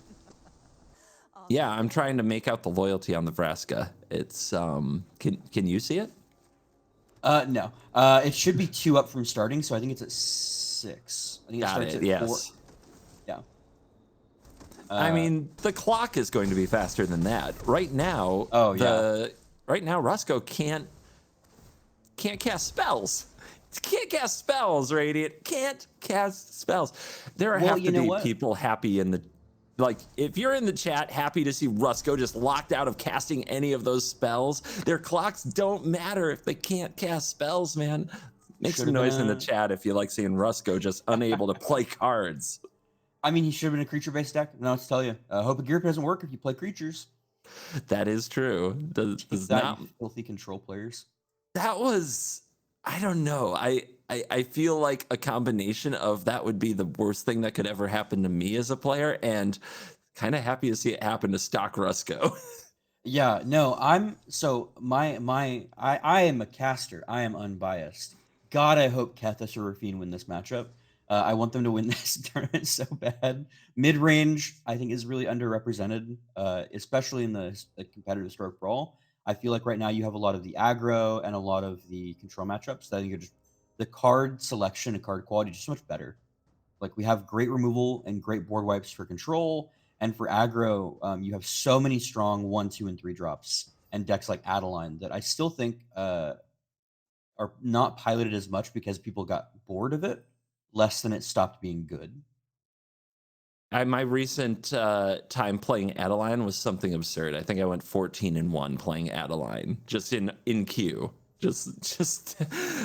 Yeah, I'm trying to make out the loyalty on the Vraska. It's can you see it? No. It should be 2 up from starting, so I think it's at 6. I think it starts at 4. Yes. Yeah. I mean, the clock is going to be faster than that. Right now, right now Rusko can't cast spells. Can't cast spells, Radiant. Can't cast spells. There have to be people happy in the, like, if you're in the chat happy to see Rusko just locked out of casting any of those spells, their clocks don't matter if they can't cast spells, man. Make some noise in the chat if you like seeing Rusko just unable to play cards. I mean, he should have been a creature-based deck. No, to tell you. Hope of Gear doesn't work if you play creatures. That is true. Does not filthy control players. That was, I don't know. I feel like a combination of that would be the worst thing that could ever happen to me as a player, and kind of happy to see it happen to stock Rusko. Yeah, no, I am a caster. I am unbiased. God, I hope Kethis or Raffine win this matchup. I want them to win this tournament so bad. Mid-range, I think, is really underrepresented, especially in the competitive Historic Brawl. I feel like right now you have a lot of the aggro and a lot of the control matchups that you're just, the card selection and card quality is just so much better. Like, we have great removal and great board wipes for control, and for aggro, you have so many strong 1, 2, and 3 drops and decks like Adeline that I still think are not piloted as much because people got bored of it, less than it stopped being good. My recent time playing Adeline was something absurd. I think I went 14-1 playing Adeline just in queue. Just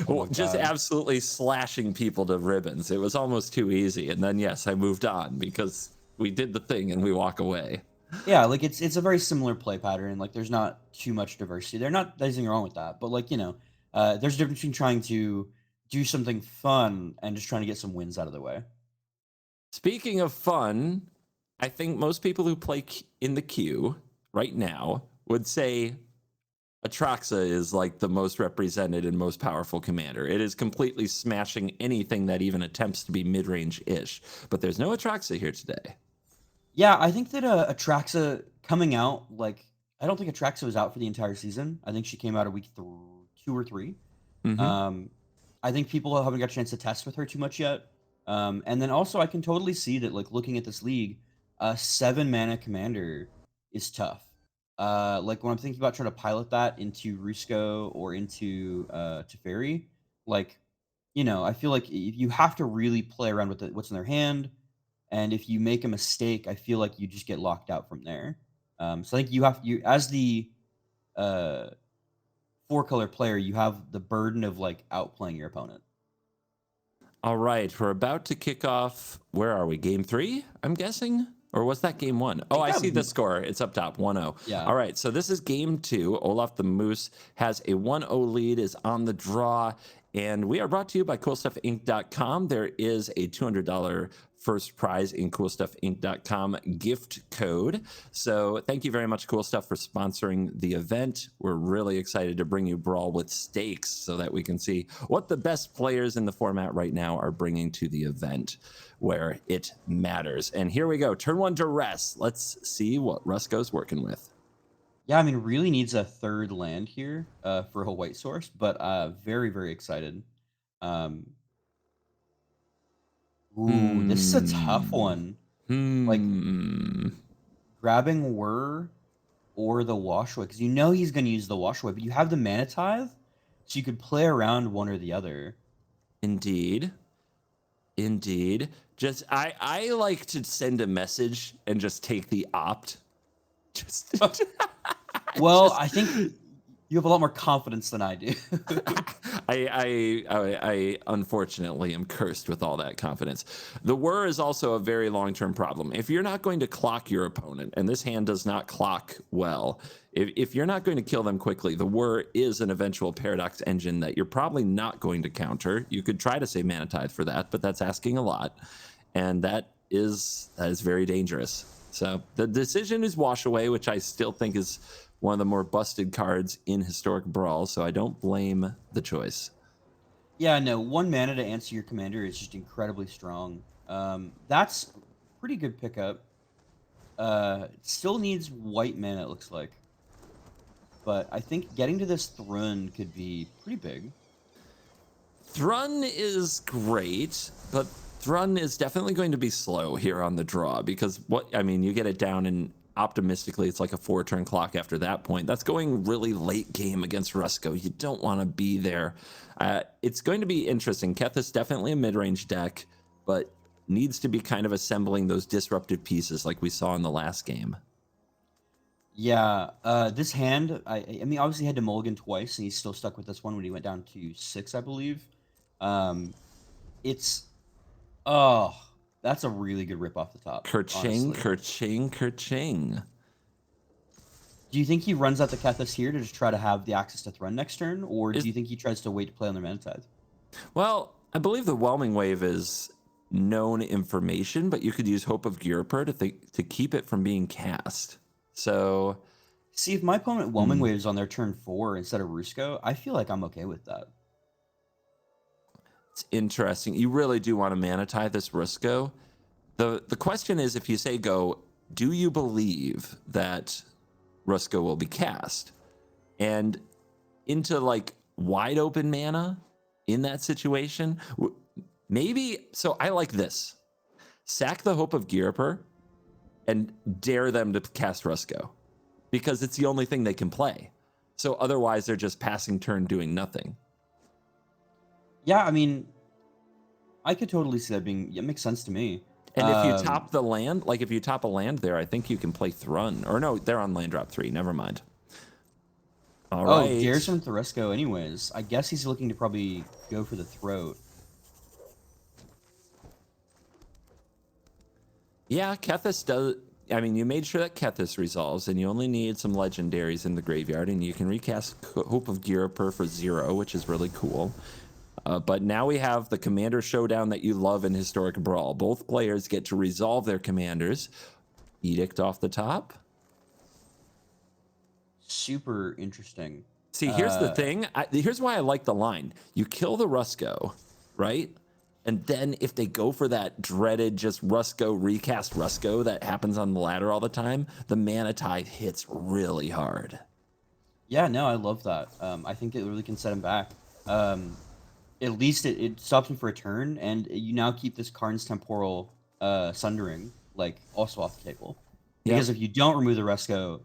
Oh my just god. absolutely slashing people to ribbons. It was almost too easy. And then yes, I moved on because we did the thing and we walk away. Yeah, like it's a very similar play pattern. Like there's not too much diversity. They're not there's nothing wrong with that, but like there's a difference between trying to do something fun and just trying to get some wins out of the way. Speaking of fun, I think most people who play in the queue right now would say Atraxa is like the most represented and most powerful commander. It is completely smashing anything that even attempts to be mid-range-ish. But there's no Atraxa here today. Yeah, I think that Atraxa coming out like I don't think Atraxa was out for the entire season. I think she came out a week 2 or 3. Mm-hmm. Um, I think people haven't got a chance to test with her too much yet. And then also I can totally see that like looking at this league, a 7 mana commander is tough. Like when I'm thinking about trying to pilot that into Rusko or into Teferi, like I feel like you have to really play around with what's in their hand, and if you make a mistake, I feel like you just get locked out from there. So I think you as the uh, 4-color player, you have the burden of like outplaying your opponent. All right, we're about to kick off. Where are we? Game 3, I'm guessing? Or was that game 1? I Oh, think I that see was the score. It's up top, 1-0. yeah. All right, so this is game 2. Olaf the Moose has a 1-0 lead, is on the draw. And we are brought to you by CoolStuffInc.com. There is a $200 first prize in CoolStuffInc.com gift code. So thank you very much, Cool Stuff, for sponsoring the event. We're really excited to bring you Brawl with stakes so that we can see what the best players in the format right now are bringing to the event where it matters. And here we go. Turn 1 duress. Let's see what Rusko's working with. Yeah, I mean, really needs a third land here for a white source, but very, very excited. Um, ooh, this is a tough Hmm. one. Like Hmm. grabbing Whir or the Washaway, because he's going to use the Washaway, but you have the Mana Tithe, so you could play around one or the other. Indeed. Indeed. Just I like to send a message and just take the opt. Just Well, just I think you have a lot more confidence than I do. I unfortunately am cursed with all that confidence. The whir is also a very long-term problem. If you're not going to clock your opponent, and this hand does not clock well, if you're not going to kill them quickly, the whir is an eventual paradox engine that you're probably not going to counter. You could try to save Mana Tithe for that, but that's asking a lot, and that is very dangerous. So the decision is Wash Away, which I still think is one of the more busted cards in Historic Brawl, so I don't blame the choice. Yeah, no, 1 mana to answer your commander is just incredibly strong. That's pretty good pickup. It still needs white mana, it looks like. But I think getting to this Thrun could be pretty big. Thrun is great, but Thrun is definitely going to be slow here on the draw because you get it down and optimistically it's like a 4-turn clock after that point. That's going really late game against Rusko. You don't want to be there. It's going to be interesting. Kethis definitely a mid-range deck, but needs to be kind of assembling those disruptive pieces like we saw in the last game. Yeah, this hand, I mean, obviously he had to mulligan twice, and he's still stuck with this one when he went down to 6, I believe. Um, it's oh, that's a really good rip off the top, Kerching, honestly. kerching, kerching. Do you think he runs out the Kethis here to just try to have the access to Thrun next turn, or do Is you think he tries to wait to play on the Mana Tithe? Well, I believe the Whelming Wave is known information, but you could use Hope of Gyurper to keep it from being cast. So, See, if my opponent Whelming Waves on their turn 4 instead of Rusko, I feel like I'm okay with that. it's interesting. You really do want to Mana Tithe this Rusko. The question is, if you say go, do you believe that Rusko will be cast? And into like wide open mana in that situation, maybe. So I like this: sack the Hope of Gyurper and dare them to cast Rusko because it's the only thing they can play. So otherwise, they're just passing turn doing nothing. Yeah, I mean, I could totally see that being. It makes sense to me. And if you top the land, like if you top a land there, I think you can play Thrun. Or no, they're on land drop 3. Never mind. All Oh, right. dares from Rusko anyways. I guess he's looking to probably go for the throat. Yeah, Kethis does. I mean, you made sure that Kethis resolves, and you only need some legendaries in the graveyard, and you can recast Hope of Girapur for 0, which is really cool. But now we have the commander showdown that you love in Historic Brawl. Both players get to resolve their commanders. Edict off the top. Super interesting. See, here's the thing. Here's why I like the line. You kill the Rusko, right? And then if they go for that dreaded just Rusko, recast Rusko that happens on the ladder all the time, the Mana Tithe hits really hard. Yeah, no, I love that. I think it really can set him back. At least it stops him for a turn, and you now keep this Karn's Temporal Sundering like also off the table. Because if you don't remove the Rusko,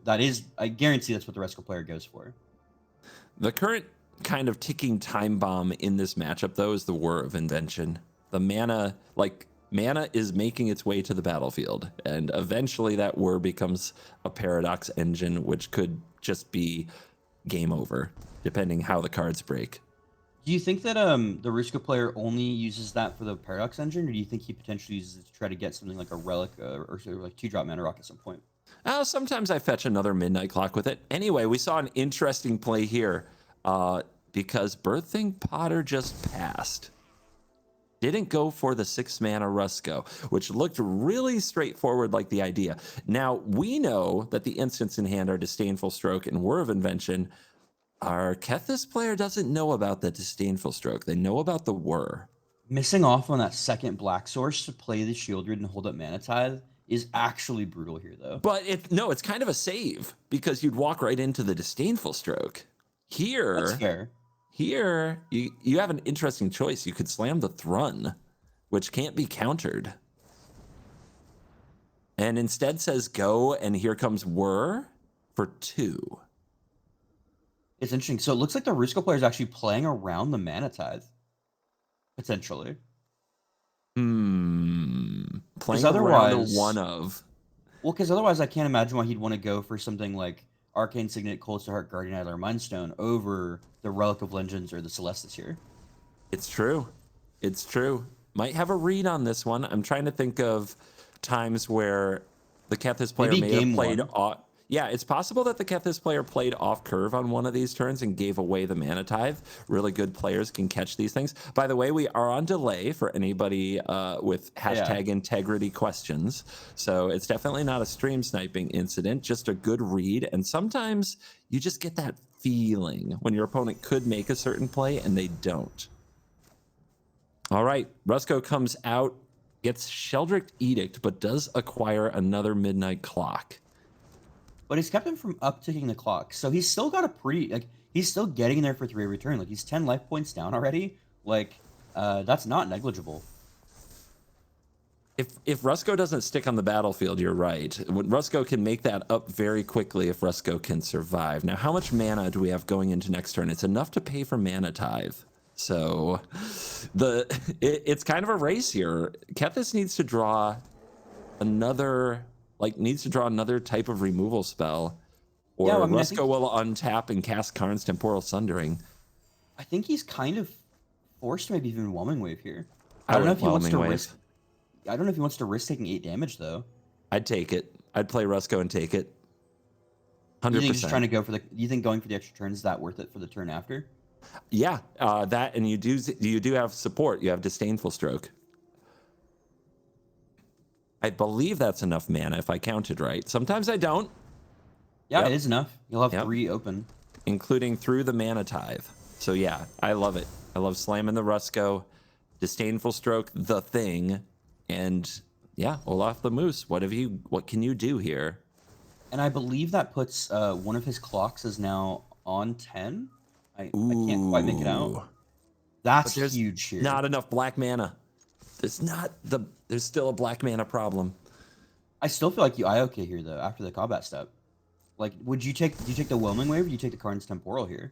I guarantee that's what the Rusko player goes for. The current kind of ticking time bomb in this matchup, though, is the War of Invention. The mana is making its way to the battlefield, and eventually that war becomes a Paradox engine, which could just be game over, depending how the cards break. Do you think that the Rusko player only uses that for the Paradox engine, or do you think he potentially uses it to try to get something like a Relic or sort of like 2-drop Mana Rock at some point? Sometimes I fetch another Midnight Clock with it. Anyway, we saw an interesting play here because Birthing Potter just passed. Didn't go for the 6-mana Rusko, which looked really straightforward like the idea. Now, we know that the instants in hand are Disdainful Stroke and War of Invention. Our Kethis player doesn't know about the Disdainful Stroke. They know about the Whir. Missing off on that second black source to play the Shieldred and hold up Mana Tithe is actually brutal here, though. But it's kind of a save because you'd walk right into the Disdainful Stroke. Here, that's fair. Here, you have an interesting choice. You could slam the Thrun, which can't be countered. And instead says go, and here comes Whir for 2. It's interesting. So it looks like the Rusko player is actually playing around the Mana Tithe, potentially. Playing otherwise, around one of. Well, because otherwise I can't imagine why he'd want to go for something like Arcane Signet, Cold to Heart, Guardian Idol, or Mindstone over the Relic of Legends or the Celestis here. It's true. It's true. Might have a read on this one. I'm trying to think of times where the Kethis player may have played off. Yeah, it's possible that the Kethis player played off curve on one of these turns and gave away the Mana Tithe. Really good players can catch these things. By the way, we are on delay for anybody with hashtag integrity questions. So it's definitely not a stream sniping incident, just a good read. And sometimes you just get that feeling when your opponent could make a certain play and they don't. All right, Rusko comes out, gets Sheldrick Edict, but does acquire another Midnight Clock. But he's kept him from upticking the clock. So he's still got a pretty, he's still getting there for 3 return. Like, he's 10 life points down already. Like, that's not negligible. If Rusko doesn't stick on the battlefield, you're right. Rusko can make that up very quickly if Rusko can survive. Now, how much mana do we have going into next turn? It's enough to pay for Mana Tithe. So it's kind of a race here. Kethis needs to draw another type of removal spell, or Rusko will untap and cast Karn's Temporal Sundering. I think he's kind of forced to maybe even Whelming Wave here. I don't know if he wants to risk. I don't know if he wants to risk taking 8 damage though. I'd take it. I'd play Rusko and take it. 100%. You think he's trying to go for the? You think going for the extra turn is that worth it for the turn after? Yeah, that, and you do have support. You have Disdainful Stroke. I believe that's enough mana if I counted right. Sometimes I don't. Yeah, it is enough. You'll have 3 open. Including through the Mana Tithe. So yeah, I love it. I love slamming the Rusko, Disdainful Stroke, the thing, and yeah, Olaf the Moose. What can you do here? And I believe that puts one of his clocks is now on 10. I can't quite make it out. That's huge here. Not enough black mana. There's still a black mana problem. I still feel like you IOK here though after the combat step. Like, do you take the Whelming Wave or do you take the Karn's Temporal here?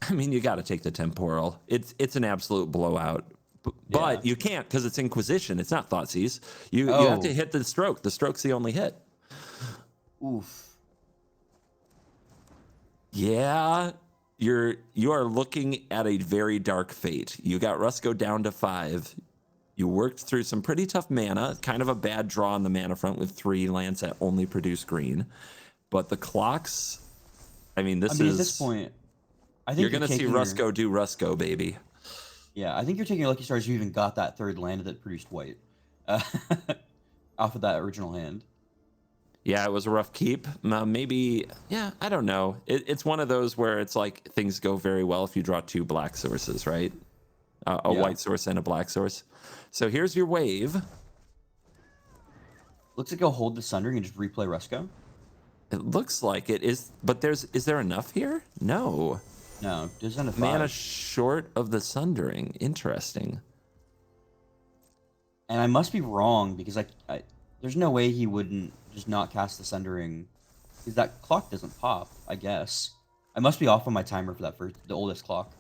I mean, you got to take the temporal. It's an absolute blowout. Yeah. But you can't because it's Inquisition. It's not Thoughtseize. You have to Oh. hit the stroke. The stroke's the only hit. Oof. Yeah, you are looking at a very dark fate. You got Rusko down to 5. You worked through some pretty tough mana. Kind of a bad draw on the mana front with 3 lands that only produce green. But the clocks, I mean, At this point, I think you're gonna see Rusko do Rusko, baby. Yeah, I think you're taking your lucky stars. You even got that third land that produced white uh, off of that original hand. Yeah, it was a rough keep. Maybe, yeah, I don't know. It's one of those where it's like things go very well if you draw 2 black sources, right? A white source and a black source. So here's your wave. Looks like he'll hold the Sundering and just replay Rusko. It looks like it is, but is there enough here? No. No, there's enough. Mana short of the Sundering. Interesting. And I must be wrong because there's no way he wouldn't just not cast the Sundering because that clock doesn't pop. I guess I must be off on my timer for that for the oldest clock.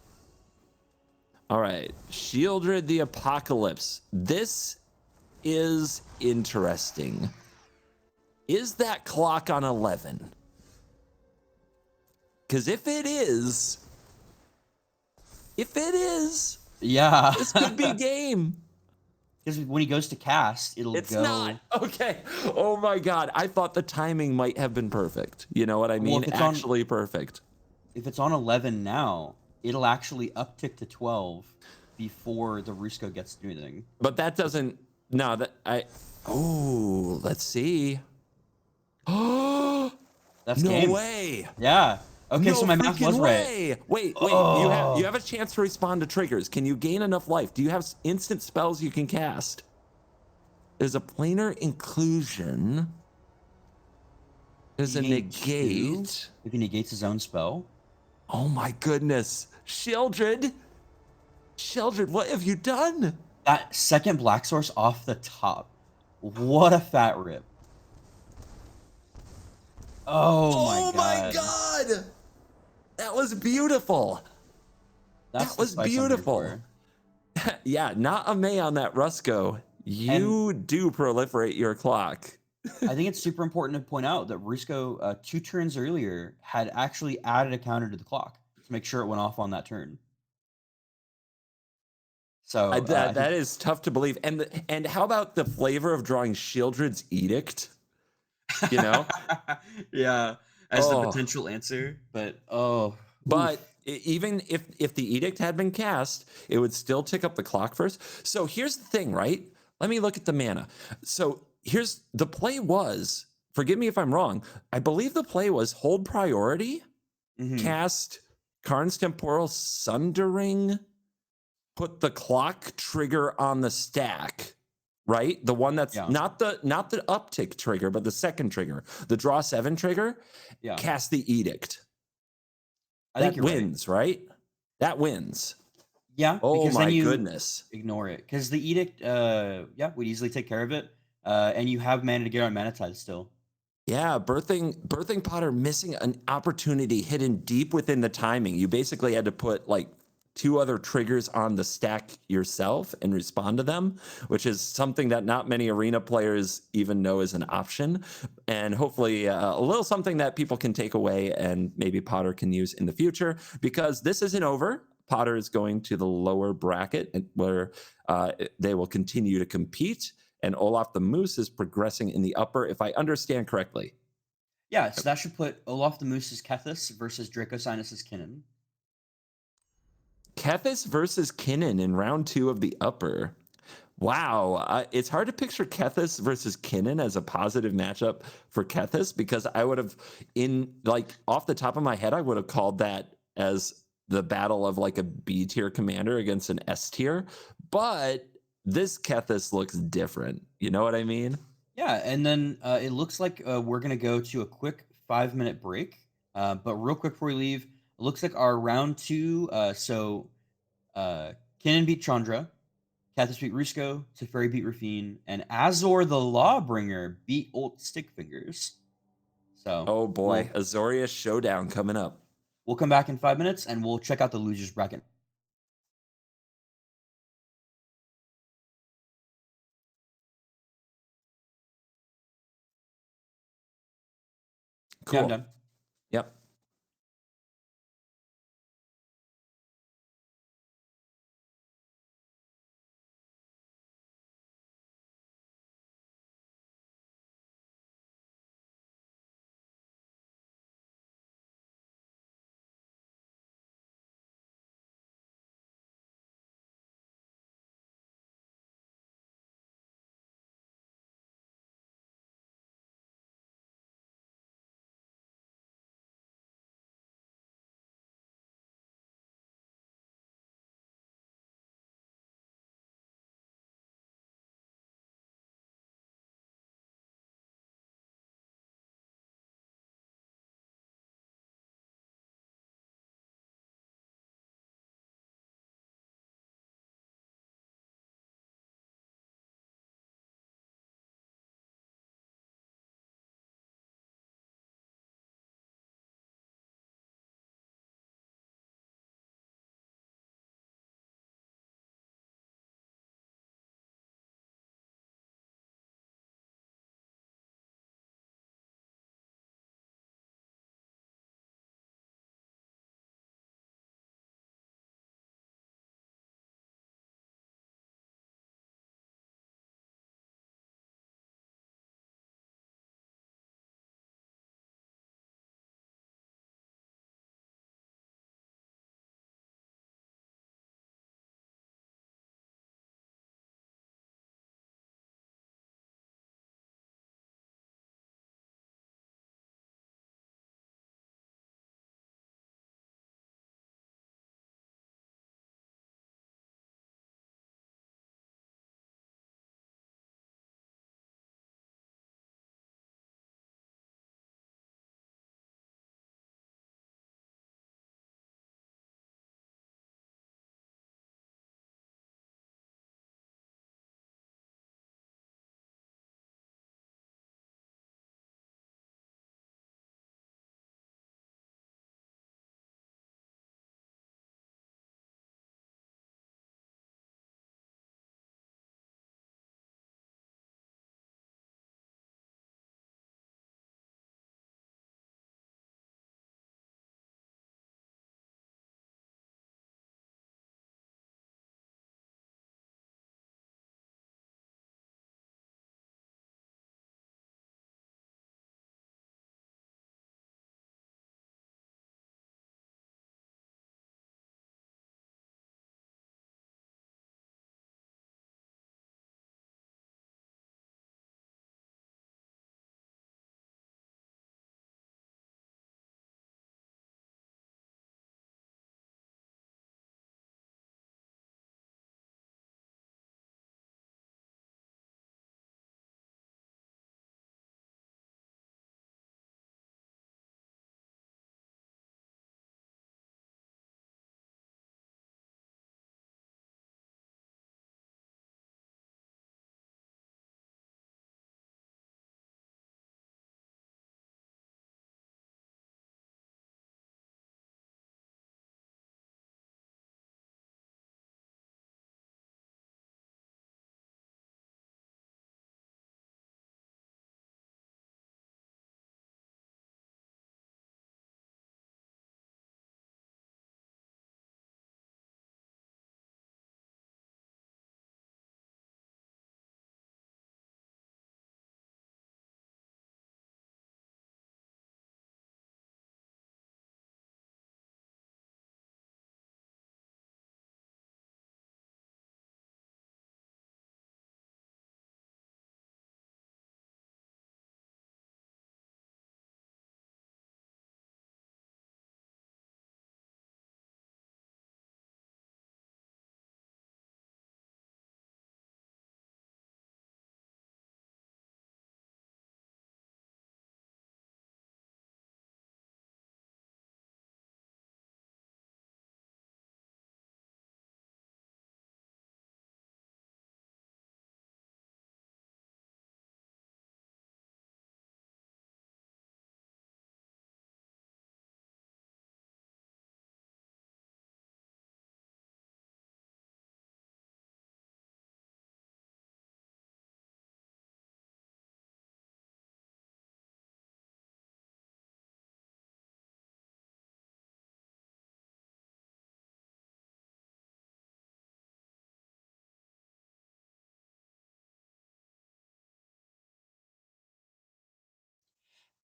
All right, Shieldred the Apocalypse. This is interesting. Is that clock on 11? Because if it is, yeah, this could be game. Because when he goes to cast, It's not. Okay. Oh my God. I thought the timing might have been perfect. You know what I mean? Actually perfect. If it's on 11 now, it'll actually uptick to 12 before the Rusko gets to do anything. But that doesn't. No, oh, let's see. Oh, that's no game. way. Yeah. Okay, no so my math was right. Wait. Oh. You have a chance to respond to triggers. Can you gain enough life? Do you have instant spells you can cast? There's a planar inclusion. There's a negate. If he negates his own spell. Oh my goodness. Shieldred, what have you done? That second black source off the top. What a fat rip. Oh my god. That was beautiful. That was beautiful. Yeah, not a May on that Rusko. You do proliferate your clock. I think it's super important to point out that Rusko, 2 turns earlier, had actually added a counter to the clock to make sure it went off on that turn. So that is tough to believe. And how about the flavor of drawing Shieldred's Edict? You know? Yeah, as the potential answer, but even if the Edict had been cast, it would still tick up the clock first. So here's the thing, right? Let me look at the mana. So here's the play was, forgive me if I'm wrong, I believe the play was hold priority, cast Karn's Temporal Sundering, put the clock trigger on the stack, right? The one that's not the uptick trigger, but the second trigger, the draw 7 trigger, cast the Edict. I think that wins, right? That wins. Yeah. Oh my goodness. Ignore it. Because the Edict, would easily take care of it. And you have mana to get on Mana Tithe still. Yeah, Birthing Potter missing an opportunity hidden deep within the timing. You basically had to put like 2 other triggers on the stack yourself and respond to them, which is something that not many arena players even know is an option. And hopefully a little something that people can take away and maybe Potter can use in the future, because this isn't over. Potter is going to the lower bracket where they will continue to compete. And Olaf the Moose is progressing in the upper, if I understand correctly. Yeah, so that should put Olaf the Moose's Kethis versus Dracosinus's Kinnan. Kethis versus Kinnan in round 2 of the upper. Wow. It's hard to picture Kethis versus Kinnan as a positive matchup for Kethis, because I would have, off the top of my head, I would have called that as the battle of like a B tier commander against an S tier. But this Kethis looks different. You know what I mean? Yeah, and then it looks like we're going to go to a quick 5-minute break. But real quick before we leave, it looks like our round 2, Kinnan beat Chandra, Kethis beat Rusko, Teferi beat Raffine, and Azor the Lawbringer beat Stickfingers. So Oh boy, Azoria showdown coming up. we'll come back in 5 minutes and we'll check out the losers bracket. Yeah, I'm Cool. done. Yep.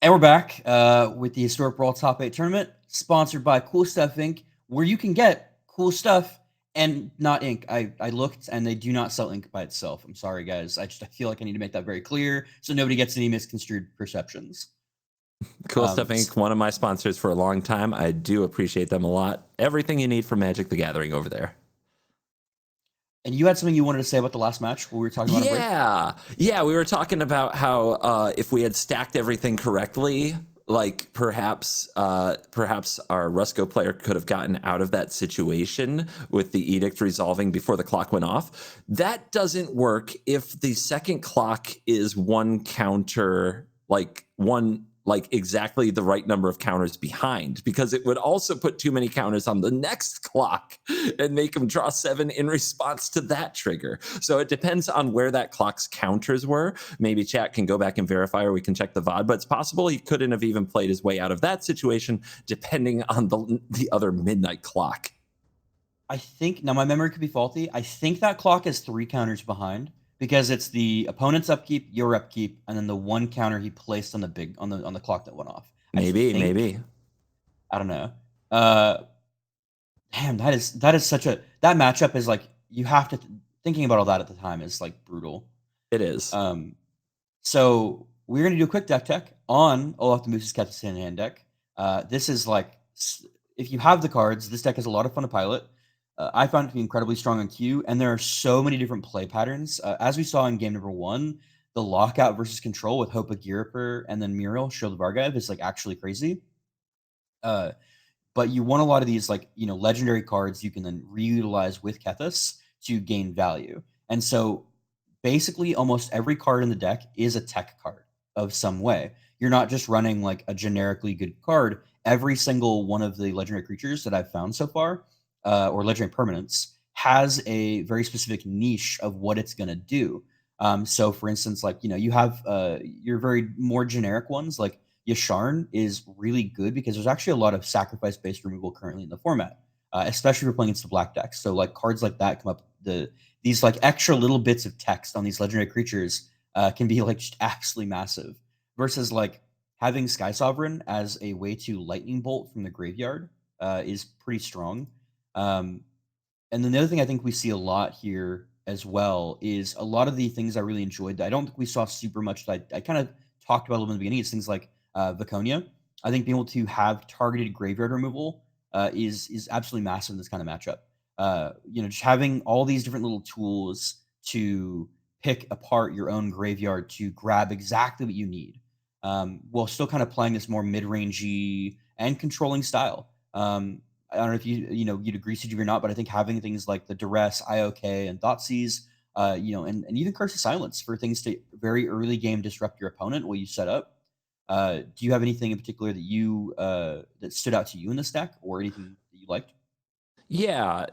And we're back with the Historic Brawl Top 8 tournament, sponsored by Cool Stuff Inc., where you can get cool stuff and not ink. I looked and they do not sell ink by itself. I'm sorry, guys. I feel like I need to make that very clear so nobody gets any misconstrued perceptions. Cool Stuff Inc., one of my sponsors for a long time. I do appreciate them a lot. Everything you need for Magic the Gathering over there. And you had something you wanted to say about the last match where we were talking about a break? Yeah, we were talking about how if we had stacked everything correctly, like perhaps our Rusko player could have gotten out of that situation with the edict resolving before the clock went off. That doesn't work if the second clock is one counter, like exactly the right number of counters behind, because it would also put too many counters on the next clock and make him draw 7 in response to that trigger. So it depends on where that clock's counters were. Maybe chat can go back and verify, or we can check the VOD, but it's possible he couldn't have even played his way out of that situation depending on the other midnight clock. I think, now my memory could be faulty. I think that clock is 3 counters behind because it's the opponent's upkeep, your upkeep, and then the one counter he placed on the clock that went off. Maybe. I don't know. Damn, that is such a that matchup is like you have to thinking about all that at the time is like brutal. It is. So we're gonna do a quick deck tech on Olaf the Moose's Kethis hand deck. This is like if you have the cards, this deck is a lot of fun to pilot. I found it to be incredibly strong on queue, and there are so many different play patterns. As we saw in game number 1, the lockout versus control with Hopa Giriper and then Muriel Shield of Argive is like actually crazy. But you want a lot of these like legendary cards you can then reutilize with Kethis to gain value. And so basically almost every card in the deck is a tech card of some way. You're not just running like a generically good card. Every single one of the legendary creatures that I've found so far, or legendary permanents, has a very specific niche of what it's going to do. So for instance, like, you have your very more generic ones like Yasharn is really good because there's actually a lot of sacrifice-based removal currently in the format, especially if you're playing against the black decks. So like cards like that come up, these like extra little bits of text on these legendary creatures can be like just absolutely massive. Versus like having Sky Sovereign as a way to lightning bolt from the graveyard is pretty strong. And then the other thing I think we see a lot here as well is a lot of the things I really enjoyed that I don't think we saw super much that I kind of talked about a little bit in the beginning is things like Viconia. I think being able to have targeted graveyard removal is absolutely massive in this kind of matchup. Just having all these different little tools to pick apart your own graveyard to grab exactly what you need, while still kind of playing this more mid-rangey and controlling style. I don't know if you'd agree, CG, or not, but I think having things like the Duress, IOK, and Thoughtseize, and even Curse of Silence for things to very early game disrupt your opponent while you set up. Do you have anything in particular that stood out to you in this deck, or anything that you liked? Yeah,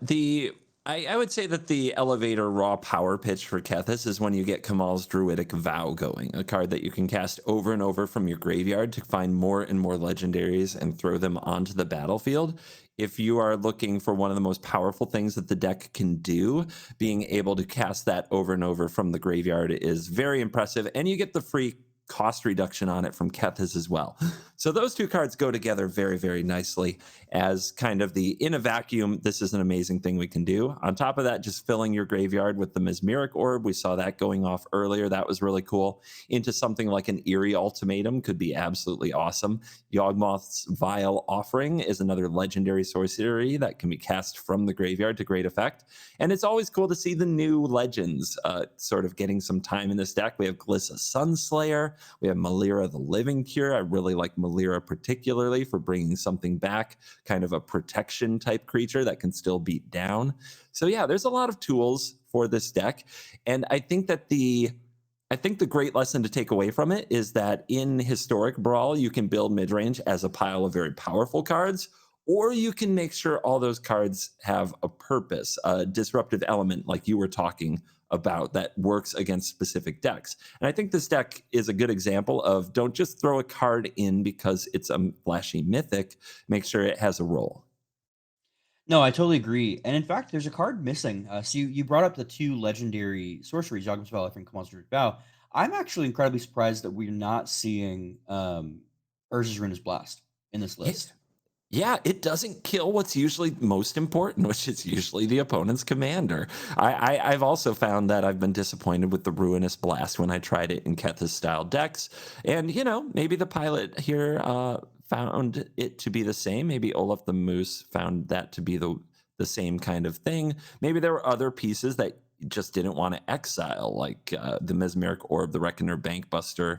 I would say that the elevator raw power pitch for Kethis is when you get Kamal's Druidic Vow going, a card that you can cast over and over from your graveyard to find more and more legendaries and throw them onto the battlefield. If you are looking for one of the most powerful things that the deck can do, being able to cast that over and over from the graveyard is very impressive, and you get the free cost reduction on it from Kethis as well. So those two cards go together very, very nicely as kind of in a vacuum, this is an amazing thing we can do. On top of that, just filling your graveyard with the Mesmeric Orb. We saw that going off earlier. That was really cool. Into something like an Eerie Ultimatum could be absolutely awesome. Yawgmoth's Vile Offering is another legendary sorcery that can be cast from the graveyard to great effect. And it's always cool to see the new legends sort of getting some time in this deck. We have Glissa Sunslayer. We have Malira the Living Cure. I really like Malira particularly for bringing something back, kind of a protection type creature that can still beat down. So yeah, there's a lot of tools for this deck. And I think the great lesson to take away from it is that in Historic Brawl, you can build midrange as a pile of very powerful cards, or you can make sure all those cards have a purpose, a disruptive element like you were talking about that works against specific decks. And I think this deck is a good example of don't just throw a card in because it's a flashy mythic, make sure it has a role. No, I totally agree. And in fact, there's a card missing. So you brought up the 2 legendary sorceries, Yawgmoth's Vow and Kamal's Druidic Vow. I'm actually incredibly surprised that we're not seeing Urza's Ruinous Blast in this Yeah, list. yeah, it doesn't kill what's usually most important, which is usually the opponent's commander. I've also found that I've been disappointed with the Ruinous Blast when I tried it in Kethis style decks. And, maybe the pilot here found it to be the same. Maybe Olaf the Moose found that to be the same kind of thing. Maybe there were other pieces that just didn't want to exile, like the Mesmeric Orb, the Reckoner Bankbuster,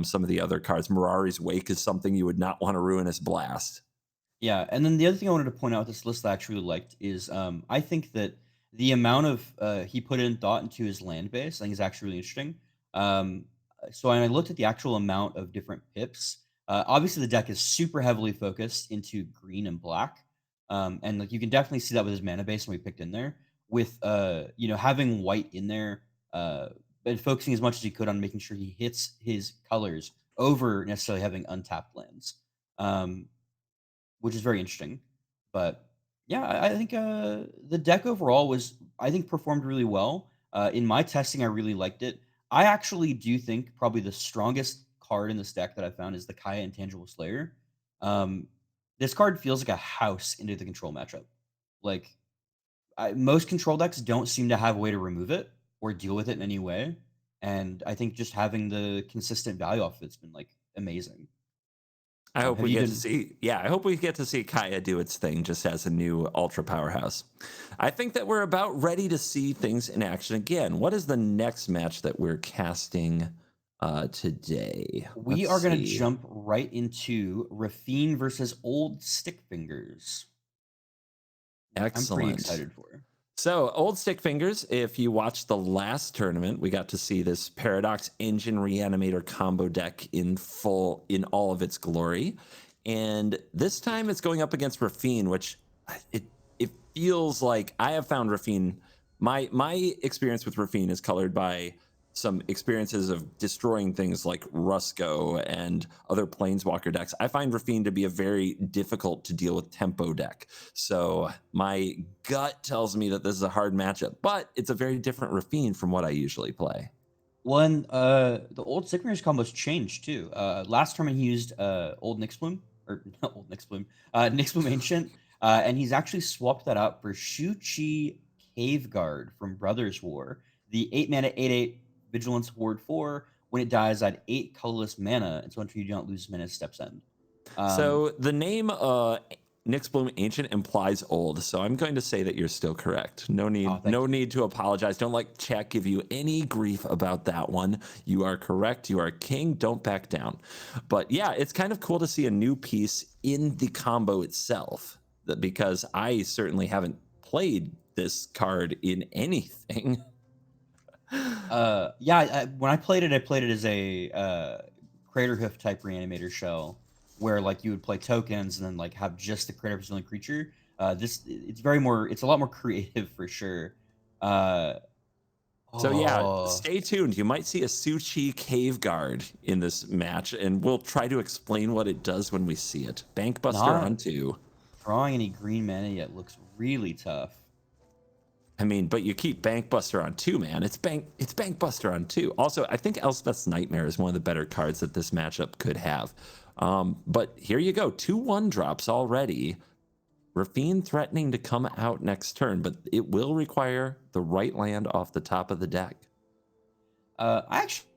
some of the other cards. Mirari's Wake is something you would not want to Ruinous Blast. Yeah, and then the other thing I wanted to point out with this list that I actually really liked is I think that the amount of he put in thought into his land base, I think is actually really interesting. So when I looked at the actual amount of different pips, obviously the deck is super heavily focused into green and black, and like you can definitely see that with his mana base when we picked in there. With having white in there, but focusing as much as he could on making sure he hits his colors over necessarily having untapped lands. Um, which is very interesting. But yeah, I think the deck overall was, I think, performed really well. In my testing, I really liked it. I actually do think probably the strongest card in this deck that I found is the Kaya Intangible Slayer. Um, this card feels like a house into the control matchup. Like most control decks don't seem to have a way to remove it or deal with it in any way. And I think just having the consistent value off of it's been like amazing. I hope Have we you get to been? see, yeah, I hope we get to see Kaya do its thing just as a new ultra powerhouse. I think that we're about ready to see things in action again. What is the next match that we're casting today? We Let's are gonna see. jump right into Raffine versus Old Stickfingers, which I'm pretty Excellent. excited for. So, Old Stickfingers, if you watched the last tournament, we got to see this Paradox Engine Reanimator combo deck in full, in all of its glory. And this time it's going up against Raffine, which it it feels like I have found Raffine. My experience with Raffine is colored by some experiences of destroying things like Rusko and other Planeswalker decks. I find Raffine to be a very difficult to deal with tempo deck. So my gut tells me that this is a hard matchup, but it's a very different Raffine from what I usually play. One, the Old Stickfingers combos changed too. Last tournament he used Old Nyxbloom or not Old Nyxbloom, Nyxbloom Ancient, and he's actually swapped that out for Shu-Chi Cave Guard from Brothers War, the 8 mana 8/8 Vigilance Ward 4. When it dies, add 8 colorless mana until you do not lose mana steps end. Um, So the name Nyxbloom Ancient implies old, so I'm going to say that you're still correct. No oh, need, thank no you. need to apologize. Don't let chat give you any grief about that one. You are correct. You are king. Don't back down. But yeah, it's kind of cool to see a new piece in the combo itself, because I certainly haven't played this card in anything. Yeah, when I played it as a Crater Hoof type reanimator shell, where like you would play tokens and then like have just the Crater Resilient creature. It's a lot more creative for sure. Uh, So yeah, oh, stay tuned. You might see a Suchi Cave Guard in this match, and we'll try to explain what it does when we see it. Bankbuster not on two. drawing any green mana yet looks really tough. I mean, but you keep Bankbuster on two, man. It's Bankbuster on two. Also, I think Elspeth's Nightmare is one of the better cards that this matchup could have. But here you go, 2/1 drops already. Raffine threatening to come out next turn, but it will require the right land off the top of the deck. I actually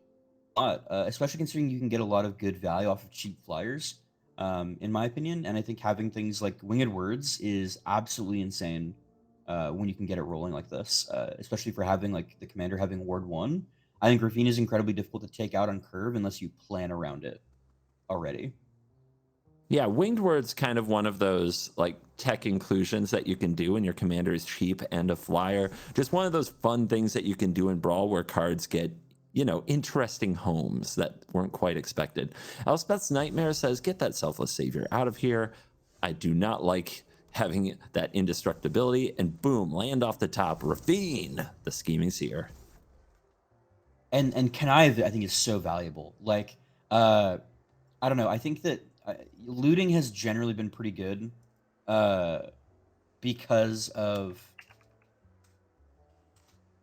lot, especially considering you can get a lot of good value off of cheap flyers, in my opinion. And I think having things like Winged Words is absolutely insane when you can get it rolling like this, especially for having like the commander having Ward 1. I think Raffine is incredibly difficult to take out on curve unless you plan around it already. Yeah, Winged Word's kind of one of those like tech inclusions that you can do when your commander is cheap and a flyer. Just one of those fun things that you can do in Brawl where cards get, interesting homes that weren't quite expected. Elspeth's Nightmare says, get that Selfless Savior out of here. I do not like having that indestructibility. And boom, land off the top. Raffine, the Scheming Seer. And Connive, I think, is so valuable. Like, uh, I don't know. I think that looting has generally been pretty good uh, because of.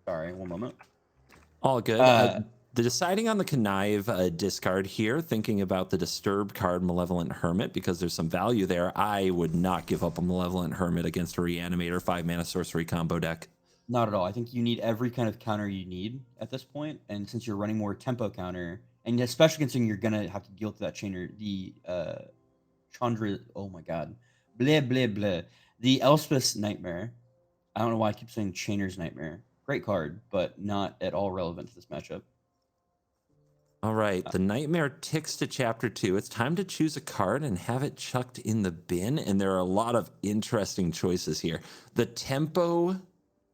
Sorry, one moment. All good. Uh, The deciding on the connive discard here, thinking about the disturb card Malevolent Hermit, because there's some value there. I would not give up a Malevolent Hermit against a Reanimator 5-mana sorcery combo deck. Not at all. I think you need every kind of counter you need at this point, and since you're running more tempo counter, and especially considering you're gonna have to deal with that chainer, the Chandra. Oh my god, bleh bleh bleh. The Elspeth's Nightmare. I don't know why I keep saying Chainer's Nightmare. Great card, but not at all relevant to this matchup. All right, the Nightmare ticks to Chapter 2. It's time to choose a card and have it chucked in the bin, and there are a lot of interesting choices here. The tempo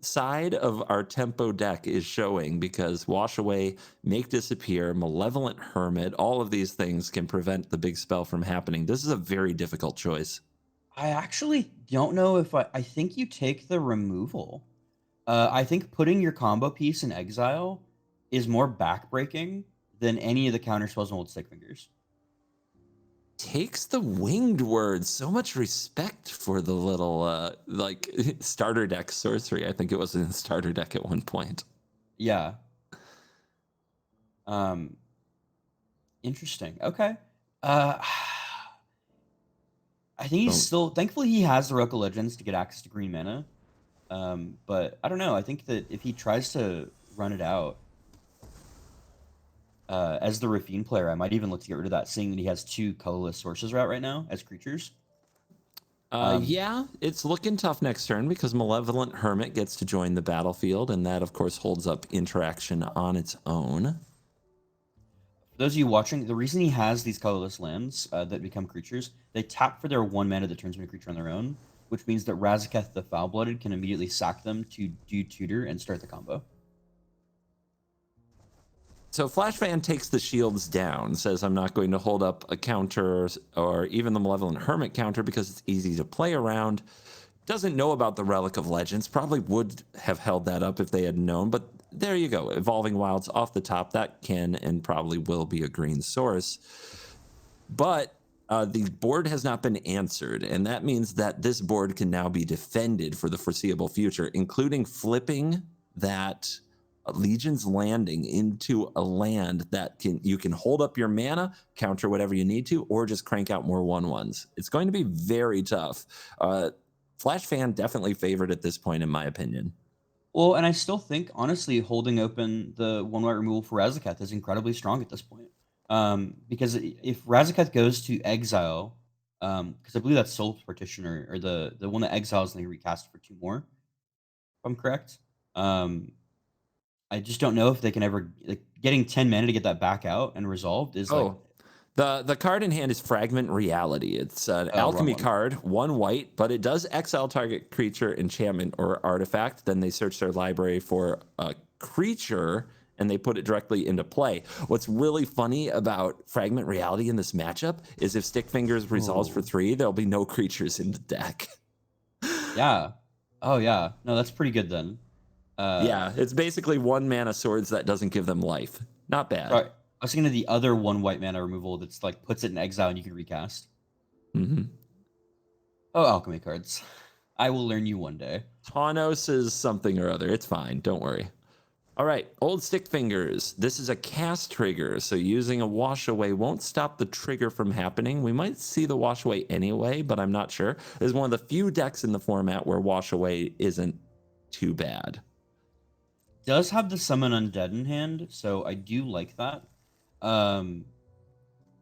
side of our tempo deck is showing because Wash Away, Make Disappear, Malevolent Hermit, all of these things can prevent the big spell from happening. This is a very difficult choice. I actually don't know if I think you take the removal. I think putting your combo piece in exile is more backbreaking than any of the counter spells in Old Stickfingers. Takes the Winged Word. So much respect for the little like starter deck sorcery. I think it was in the starter deck at one point. Yeah. Interesting. Okay. Uh, I think he's still. Thankfully, he has the Roku Legends to get access to green mana. But I don't know. I think that if he tries to run it out as the Raffine player, I might even look to get rid of that, seeing that he has 2 colorless sources route right now as creatures. Yeah, it's looking tough next turn because Malevolent Hermit gets to join the battlefield, and that, of course, holds up interaction on its own. For those of you watching, the reason he has these colorless lands that become creatures, they tap for their 1 mana that turns into a creature on their own, which means that Razaketh the Foul-Blooded can immediately sack them to do tutor and start the combo. So Flash Fan takes the shields down, says I'm not going to hold up a counter or even the Malevolent Hermit counter because it's easy to play around. Doesn't know about the Relic of Legends. Probably would have held that up if they had known, but there you go. Evolving Wilds off the top. That can and probably will be a green source. But the board has not been answered, and that means that this board can now be defended for the foreseeable future, including flipping that Legion's Landing into a land that you can hold up your mana, counter whatever you need to, or just crank out more 1/1s. It's going to be very tough. Flash Fan definitely favored at this point, in my opinion. Well, and I still think, honestly, holding open the 1 white removal for Razaketh is incredibly strong at this point. Because if Razaketh goes to exile, because I believe that's Soul Partitioner, or the one that exiles and they recast for 2 more, if I'm correct. I just don't know if they can ever, like, getting 10 mana to get that back out and resolved is like. Oh, the card in hand is Fragment Reality. It's an Oh, wrong alchemy one. card, 1 white, but it does exile target creature, enchantment, or artifact. Then they search their library for a creature and they put it directly into play. What's really funny about Fragment Reality in this matchup is if Stickfingers resolves for Oh. 3, there'll be no creatures in the deck. Yeah. Oh, yeah. No, that's pretty good then. Yeah, it's basically 1 mana swords that doesn't give them life. Not bad. Sorry. I was thinking of the other 1 white mana removal that's like puts it in exile and you can recast. Oh, alchemy cards. I will learn you one day. Taunos is something or other. It's fine. Don't worry. All right, Old Stickfingers. This is a cast trigger, so using a wash away won't stop the trigger from happening. We might see the wash away anyway, but I'm not sure. This is one of the few decks in the format where wash away isn't too bad. Does have the summon undead in hand, so I do like that.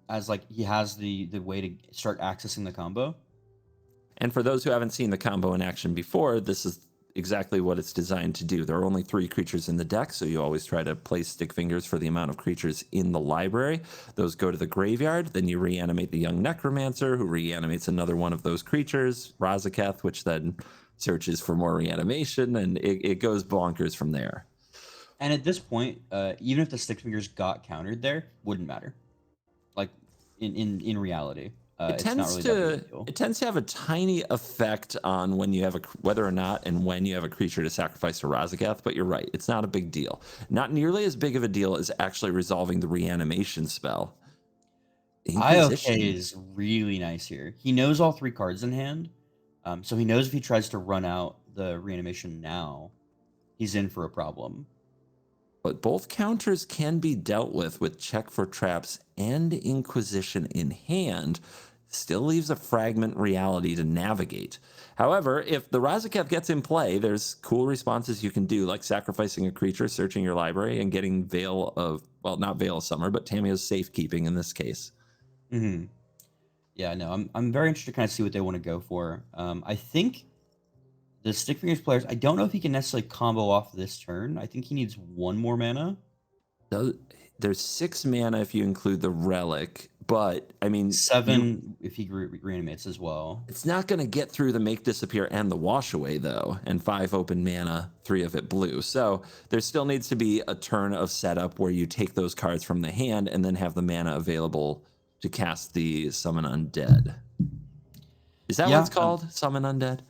As like he has the way to start accessing the combo. And for those who haven't seen the combo in action before, this is exactly what it's designed to do. There are only 3 creatures in the deck, so you always try to place Stickfingers for the amount of creatures in the library. Those go to the graveyard, then you reanimate the young Necromancer, who reanimates another one of those creatures, Razaketh, which then searches for more reanimation, and it goes bonkers from there. And at this point, even if the Stickfingers got countered there, wouldn't matter. Like in reality. It's not really that big a deal. It tends to have a tiny effect on when you have whether or not and when you have a creature to sacrifice to Razaketh, but you're right, it's not a big deal. Not nearly as big of a deal as actually resolving the reanimation spell. IOK is really nice here. He knows all 3 cards in hand, so he knows if he tries to run out the reanimation now, he's in for a problem. But both counters can be dealt with Check for Traps and Inquisition in hand. Still leaves a fragment reality to navigate. However, if the Razaketh gets in play, there's cool responses you can do, like sacrificing a creature, searching your library, and getting Veil of, well, not Veil of Summer, but Tamiyo's Safekeeping in this case. Hmm. Yeah, no, I'm very interested to kind of see what they want to go for. I think the Stickfingers players, I don't know if he can necessarily combo off this turn. I think he needs one more mana. There's 6 mana if you include the Relic, but I mean, 7 if he reanimates as well. it's not going to get through the Make Disappear and the Wash Away, though, and 5 open mana, 3 of it blue. So there still needs to be a turn of setup where you take those cards from the hand and then have the mana available to cast the Summon Undead. Is that what it's called? Summon Undead?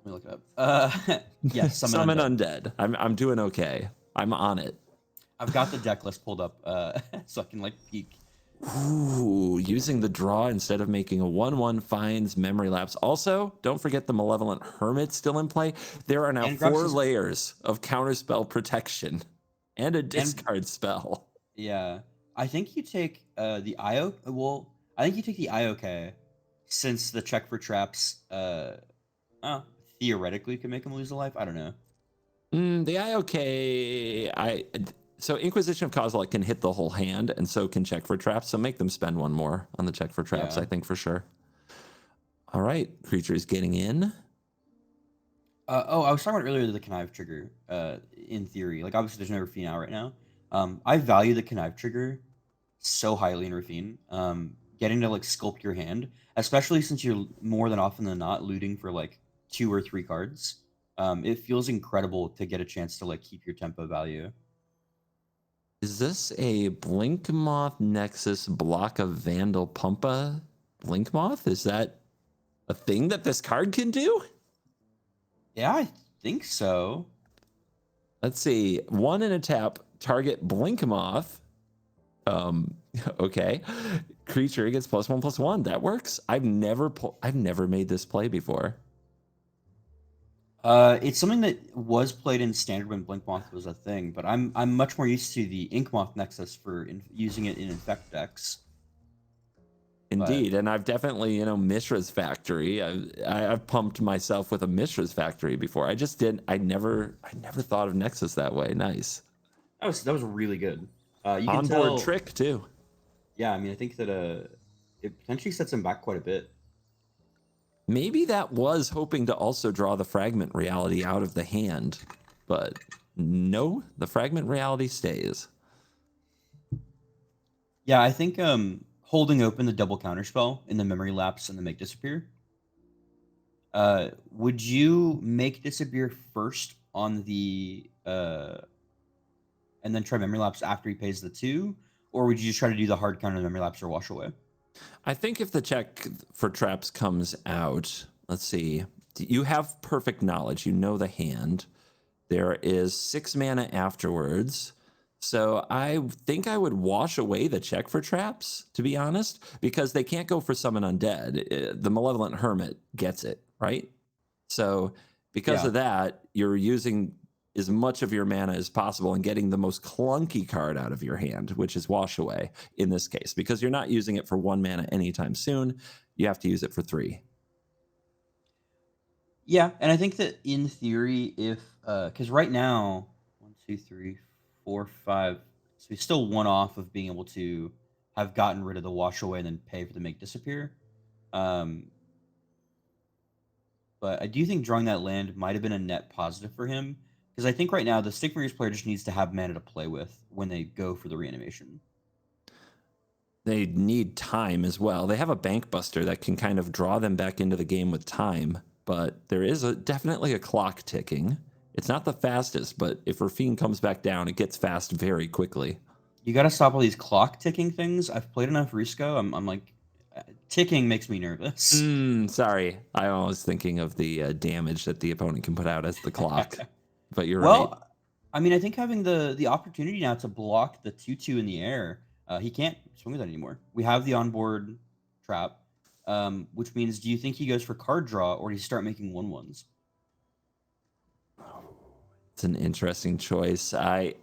Let me look it up. Yes, Summon Undead. I'm doing okay. I'm on it. I've got the deck list pulled up so I can like peek. Ooh, using the draw instead of making a 1/1 finds memory lapse. Also, don't forget the Malevolent Hermit still in play. There are now 4 layers of counterspell protection and a discard spell. Yeah, I think you take the IO. Well, I think you take the IOK since the Check for Traps theoretically could make him lose a life. I don't know. The IOK, so Inquisition of Kozilek can hit the whole hand, and so can Check for Traps. So make them spend 1 more on the Check for Traps, I think, for sure. All right, creatures getting in. I was talking about earlier the connive trigger. In theory, like obviously there's no Raffine out right now. I value the connive trigger so highly in Raffine. Getting to like sculpt your hand, especially since you're more than often than not looting for like 2 or 3 cards. It feels incredible to get a chance to like keep your tempo value. Is this a Blinkmoth Nexus block of Vandal Pumpa Blinkmoth? Is that a thing that this card can do? Yeah, I think so. Let's see. 1 in a tap, target Blinkmoth. Okay. Creature gets +1/+1. That works. I've never made this play before. It's something that was played in standard when Blinkmoth was a thing, but I'm much more used to the Inkmoth Nexus for using it in Infect decks. Indeed, and I've definitely, Mishra's Factory. I've pumped myself with a Mishra's Factory before. I never thought of Nexus that way. Nice. That was really good. You can Onboard tell, trick too. Yeah, I mean, I think that it potentially sets him back quite a bit. Maybe that was hoping to also draw the Fragment Reality out of the hand, but no, the Fragment Reality stays. Yeah, I think holding open the double counterspell in the Memory Lapse and the Make Disappear. Would you make Disappear first on the and then try Memory Lapse after he pays the 2, or would you just try to do the hard counter Memory Lapse or Wash Away? I think if the Check for Traps comes out, let's see, you have perfect knowledge. You know the hand. There is 6 mana afterwards. So I think I would wash away the Check for Traps, to be honest, because they can't go for Summon Undead. The Malevolent Hermit gets it, right? So because of that, you're using as much of your mana as possible and getting the most clunky card out of your hand, which is Wash Away in this case, because you're not using it for 1 mana anytime soon. You have to use it for 3. Yeah, and I think that in theory, if because right now 1, 2, 3, 4, 5, so he's still 1 off of being able to have gotten rid of the Wash Away and then pay for the Make Disappear. But I do think drawing that land might have been a net positive for him, because I think right now the Stickfingers player just needs to have mana to play with when they go for the reanimation. They need time as well. They have a Bank Buster that can kind of draw them back into the game with time, but there is definitely a clock ticking. It's not the fastest, but if Raffine comes back down, it gets fast very quickly. You got to stop all these clock ticking things. I've played enough Rusko. I'm like, ticking makes me nervous. Sorry. I was thinking of the damage that the opponent can put out as the clock, but you're right. Well, I mean, I think having the opportunity now to block the 2/2 in the air, he can't swing with that anymore. We have the onboard trap, which means, do you think he goes for card draw or does he start making 1/1s? That's an interesting choice. I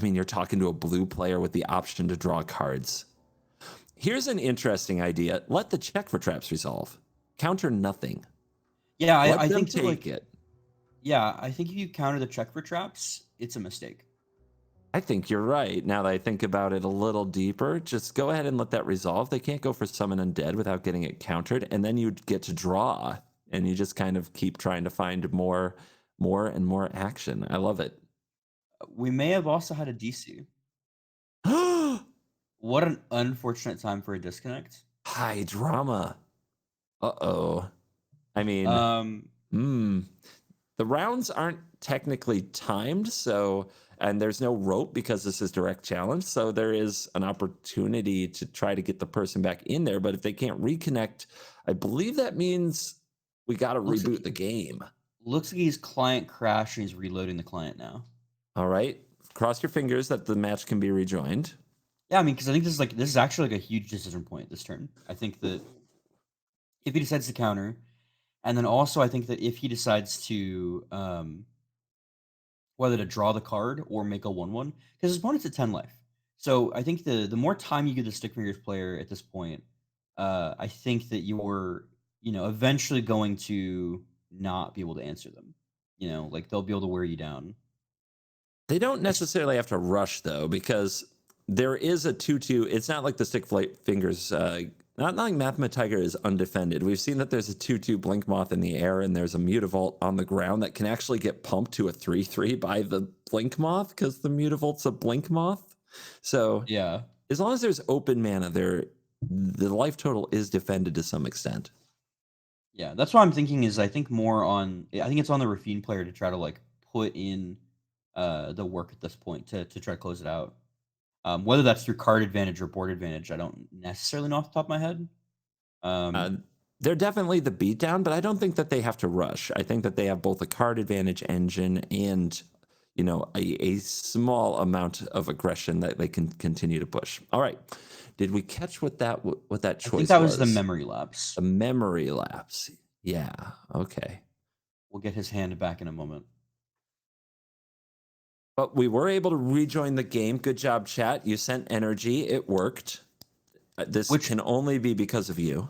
mean, you're talking to a blue player with the option to draw cards. Here's an interesting idea. Let the check for traps resolve. Counter nothing. Yeah, Let I them think that take like it. yeah, I think if you counter the check for traps, it's a mistake. I think you're right. Now that I think about it a little deeper, just go ahead and let that resolve. They can't go for summon undead without getting it countered, and then you get to draw, and you just kind of keep trying to find and more action. I love it. We may have also had a DC. What an unfortunate time for a disconnect. High drama. Uh-oh. I mean, Um, hmm. The rounds aren't technically timed, so and there's no rope because this is direct challenge, so there is an opportunity to try to get the person back in there. But if they can't reconnect, I believe that means we got to looks like reboot the game. he's client crashed and he's reloading the client now. All right, cross your fingers that the match can be rejoined. Yeah, I mean, because I think this is actually like a huge decision point this turn. I think that if he decides to counter, and then also I think that if he decides to whether to draw the card or make a 1/1, because his opponent's at 10 life. So I think the more time you give the Stickfingers player at this point, I think that you're eventually going to not be able to answer them. Like they'll be able to wear you down. They don't It's- necessarily have to rush though, because there is a 2/2. It's not like the stick flight fingers. Not like Mathematiger is undefended. We've seen that there's a 2/2 Blink Moth in the air, and there's a Mutavault on the ground that can actually get pumped to a 3/3 by the Blink Moth because the Mutavault's a Blink Moth. So yeah, as long as there's open mana there, the life total is defended to some extent. yeah. That's what I'm thinking. I think it's on the Raffine player to try to like put in the work at this point to try to close it out. Whether that's through card advantage or board advantage, I don't necessarily know off the top of my head. Uh, Um, they're definitely the beatdown, but I don't think that they have to rush. I think that they have both a card advantage engine and a small amount of aggression that they can continue to push. All right, did we catch what that I think choice that was the was? memory lapse. The memory lapse. Yeah. Okay. We'll get his hand back in a moment. But we were able to rejoin the game. Good job, chat. You sent energy. It worked. This Which can only be because of you.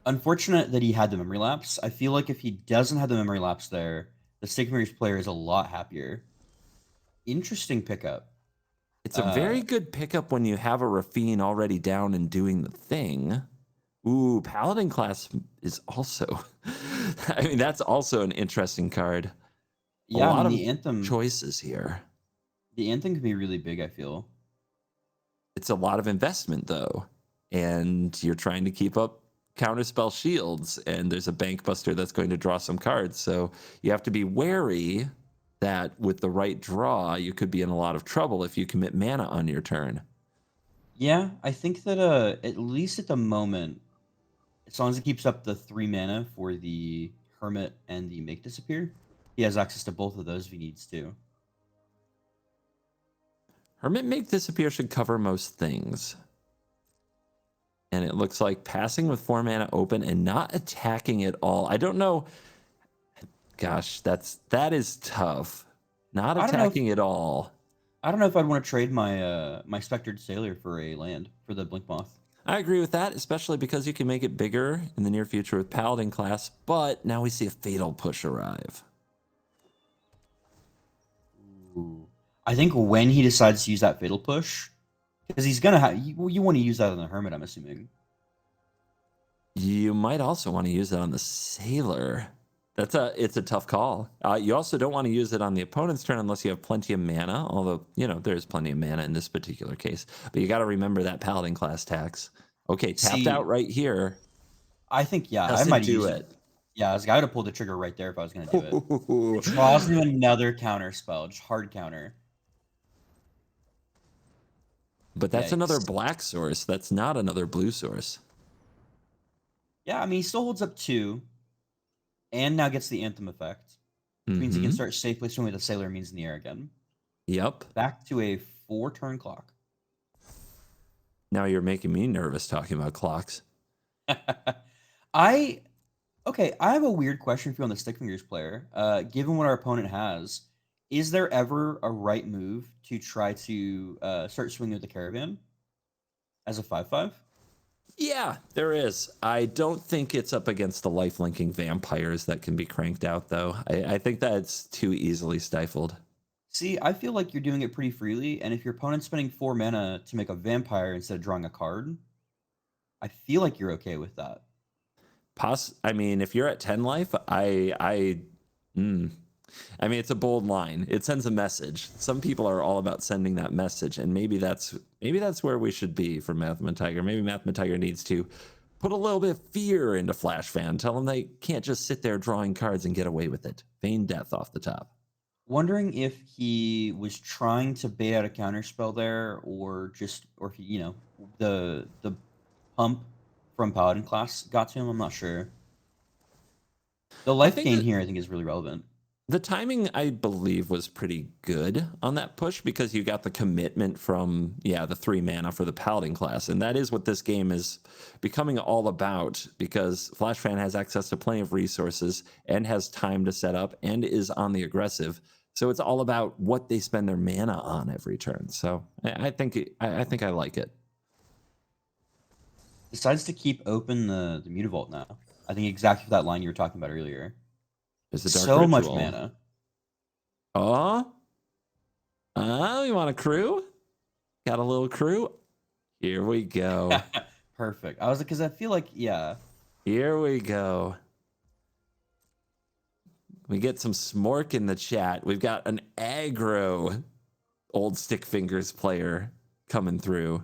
unfortunate that he had the memory lapse. I feel like if he doesn't have the memory lapse there, the Stickfingers player is a lot happier. Interesting pickup. It's a very good pickup when you have a Raffine already down and doing the thing. Ooh, Paladin class is also, I mean, that's also an interesting card. A Yeah, I lot mean of choices here. the anthem can be really big, I feel. It's a lot of investment though. And you're trying to keep up counterspell shields, and there's a bank buster that's going to draw some cards. So you have to be wary that with the right draw, you could be in a lot of trouble if you commit mana on your turn. Yeah, I think that at least at the moment, as long as it keeps up the 3 mana for the Hermit and the Make Disappear, he has access to both of those if he needs to. Hermit Make Disappear should cover most things. And it looks like passing with 4 mana open and not attacking at all. I don't know. Gosh, that is tough. Not I don't know if attacking at all. I don't know if I'd want to trade my Spectred Sailor for a land for the Blink Moth. I agree with that, especially because you can make it bigger in the near future with Paladin class, but now we see a Fatal Push arrive. Ooh. I think when he decides to use that Fatal Push, because he's gonna have you want to use that on the Hermit, I'm assuming. You might also want to use it on the Sailor. It's a tough call. You also don't want to use it on the opponent's turn unless you have plenty of mana, although, there's plenty of mana in this particular case. But you got to remember that Paladin class tax. Okay, tapped out right here. I think, yeah, I Doesn't might do use it. Yeah, I would have pulled the trigger right there if I was going to do it. It draws him another counter spell, just hard counter. But that's Yikes. another black source. That's not another blue source. Yeah, I mean, he still holds up 2, and now gets the Anthem effect, which means he can start safely swimming with the Sailor Means in the air again. Yep. Back to a 4-turn clock. Now you're making me nervous talking about clocks. Okay, I have a weird question for you on the Stickfingers player. Given what our opponent has, Is there ever a right move to try to start swinging with the caravan as a 5/5? Yeah, there is. I don't think it's up against the life-linking vampires that can be cranked out, though. I think that's too easily stifled. See, I feel like you're doing it pretty freely, and if your opponent's spending 4 mana to make a vampire instead of drawing a card, I feel like you're okay with that. I mean, if you're at 10 life, mm, I mean, it's a bold line. It sends a message. Some people are all about sending that message, and maybe that's where we should be for Mathematiger. Maybe Mathematiger needs to put a little bit of fear into Flash Fan. Tell them they can't just sit there drawing cards and get away with it. Feign death off the top. Wondering if he was trying to bait out a counterspell there, or if he, the pump from Paladin class got to him. I'm not sure. The I life think gain that here, I think, is really relevant. the timing, I believe, was pretty good on that push because you got the commitment from, the 3 mana for the Paladin class. And that is what this game is becoming all about because Flash Fan has access to plenty of resources and has time to set up and is on the aggressive. So it's all about what they spend their mana on every turn. So I think I like it. Decides to keep open the Mutavault now. I think exactly for that line you were talking about earlier. There's a Dark So much Ritual. mana. Oh, you want a crew? Got a little crew? Here we go. Perfect. I was like, because I feel like, yeah. Here we go. We get some smork in the chat. We've got an aggro old Stickfingers player coming through.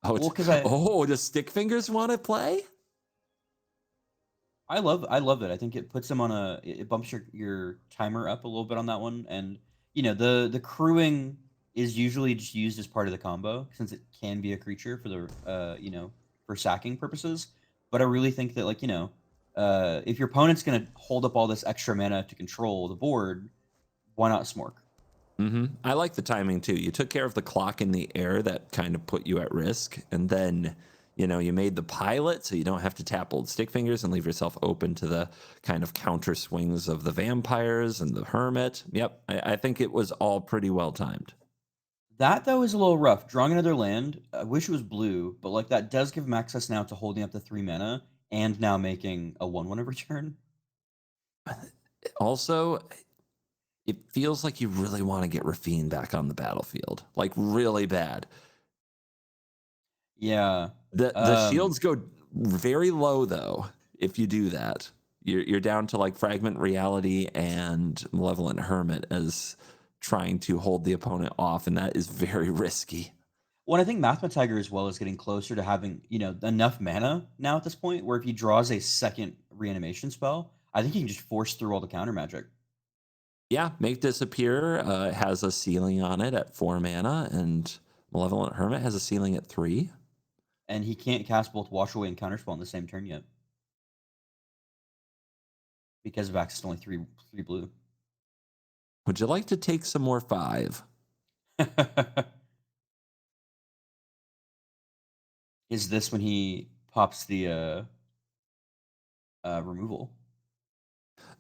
Oh, Well, because does Stickfingers want to play? I love it. I think it puts them on it bumps your timer up a little bit on that one, and the crewing is usually just used as part of the combo since it can be a creature for the for sacking purposes. But I really think that if your opponent's gonna hold up all this extra mana to control the board, why not Smork? I like the timing too. You took care of the clock in the air that kind of put you at risk, and then you made the pilot so you don't have to tap old Stickfingers and leave yourself open to the kind of counter swings of the vampires and the hermit. Yep, I think it was all pretty well timed. That though is a little rough. Drawing another land, I wish it was blue, but like that does give him access now to holding up the 3 mana and now making a 1/1 every turn. Also, it feels like you really want to get Raffine back on the battlefield, like really bad. Yeah. The shields go very low though. If you do that, you're down to like Fragment Reality and Malevolent Hermit as trying to hold the opponent off, and that is very risky. Well, I think Mathematiger as well is getting closer to having, enough mana now at this point where if he draws a second reanimation spell, I think he can just force through all the counter magic. Yeah, Make Disappear has a ceiling on it at 4 mana, and Malevolent Hermit has a ceiling at 3. And he can't cast both Wash Away and Counterspell in the same turn yet because of access to only three blue. Would you like to take some more 5? Is this when he pops the removal?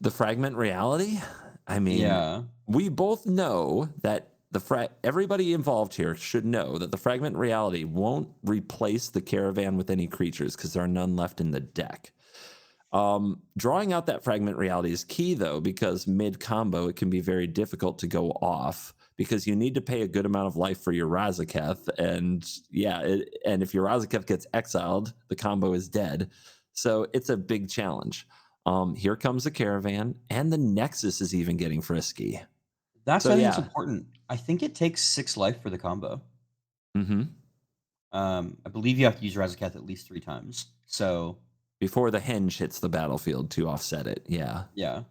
The Fragment Reality? I mean, Yeah. we both know that everybody involved here should know that the Fragment Reality won't replace the Caravan with any creatures because there are none left in the deck. Drawing out that Fragment Reality is key though, because mid combo it can be very difficult to go off because you need to pay a good amount of life for your Razaketh, and and if your Razaketh gets exiled, the combo is dead. So it's a big challenge. Here comes the Caravan, and the Nexus is even getting frisky. That's So why I think it's yeah. important. I think it takes 6 life for the combo. Mm-hmm. I believe you have to use Razaketh at least 3 times. So Before the henge hits the battlefield to offset it. Yeah. yeah.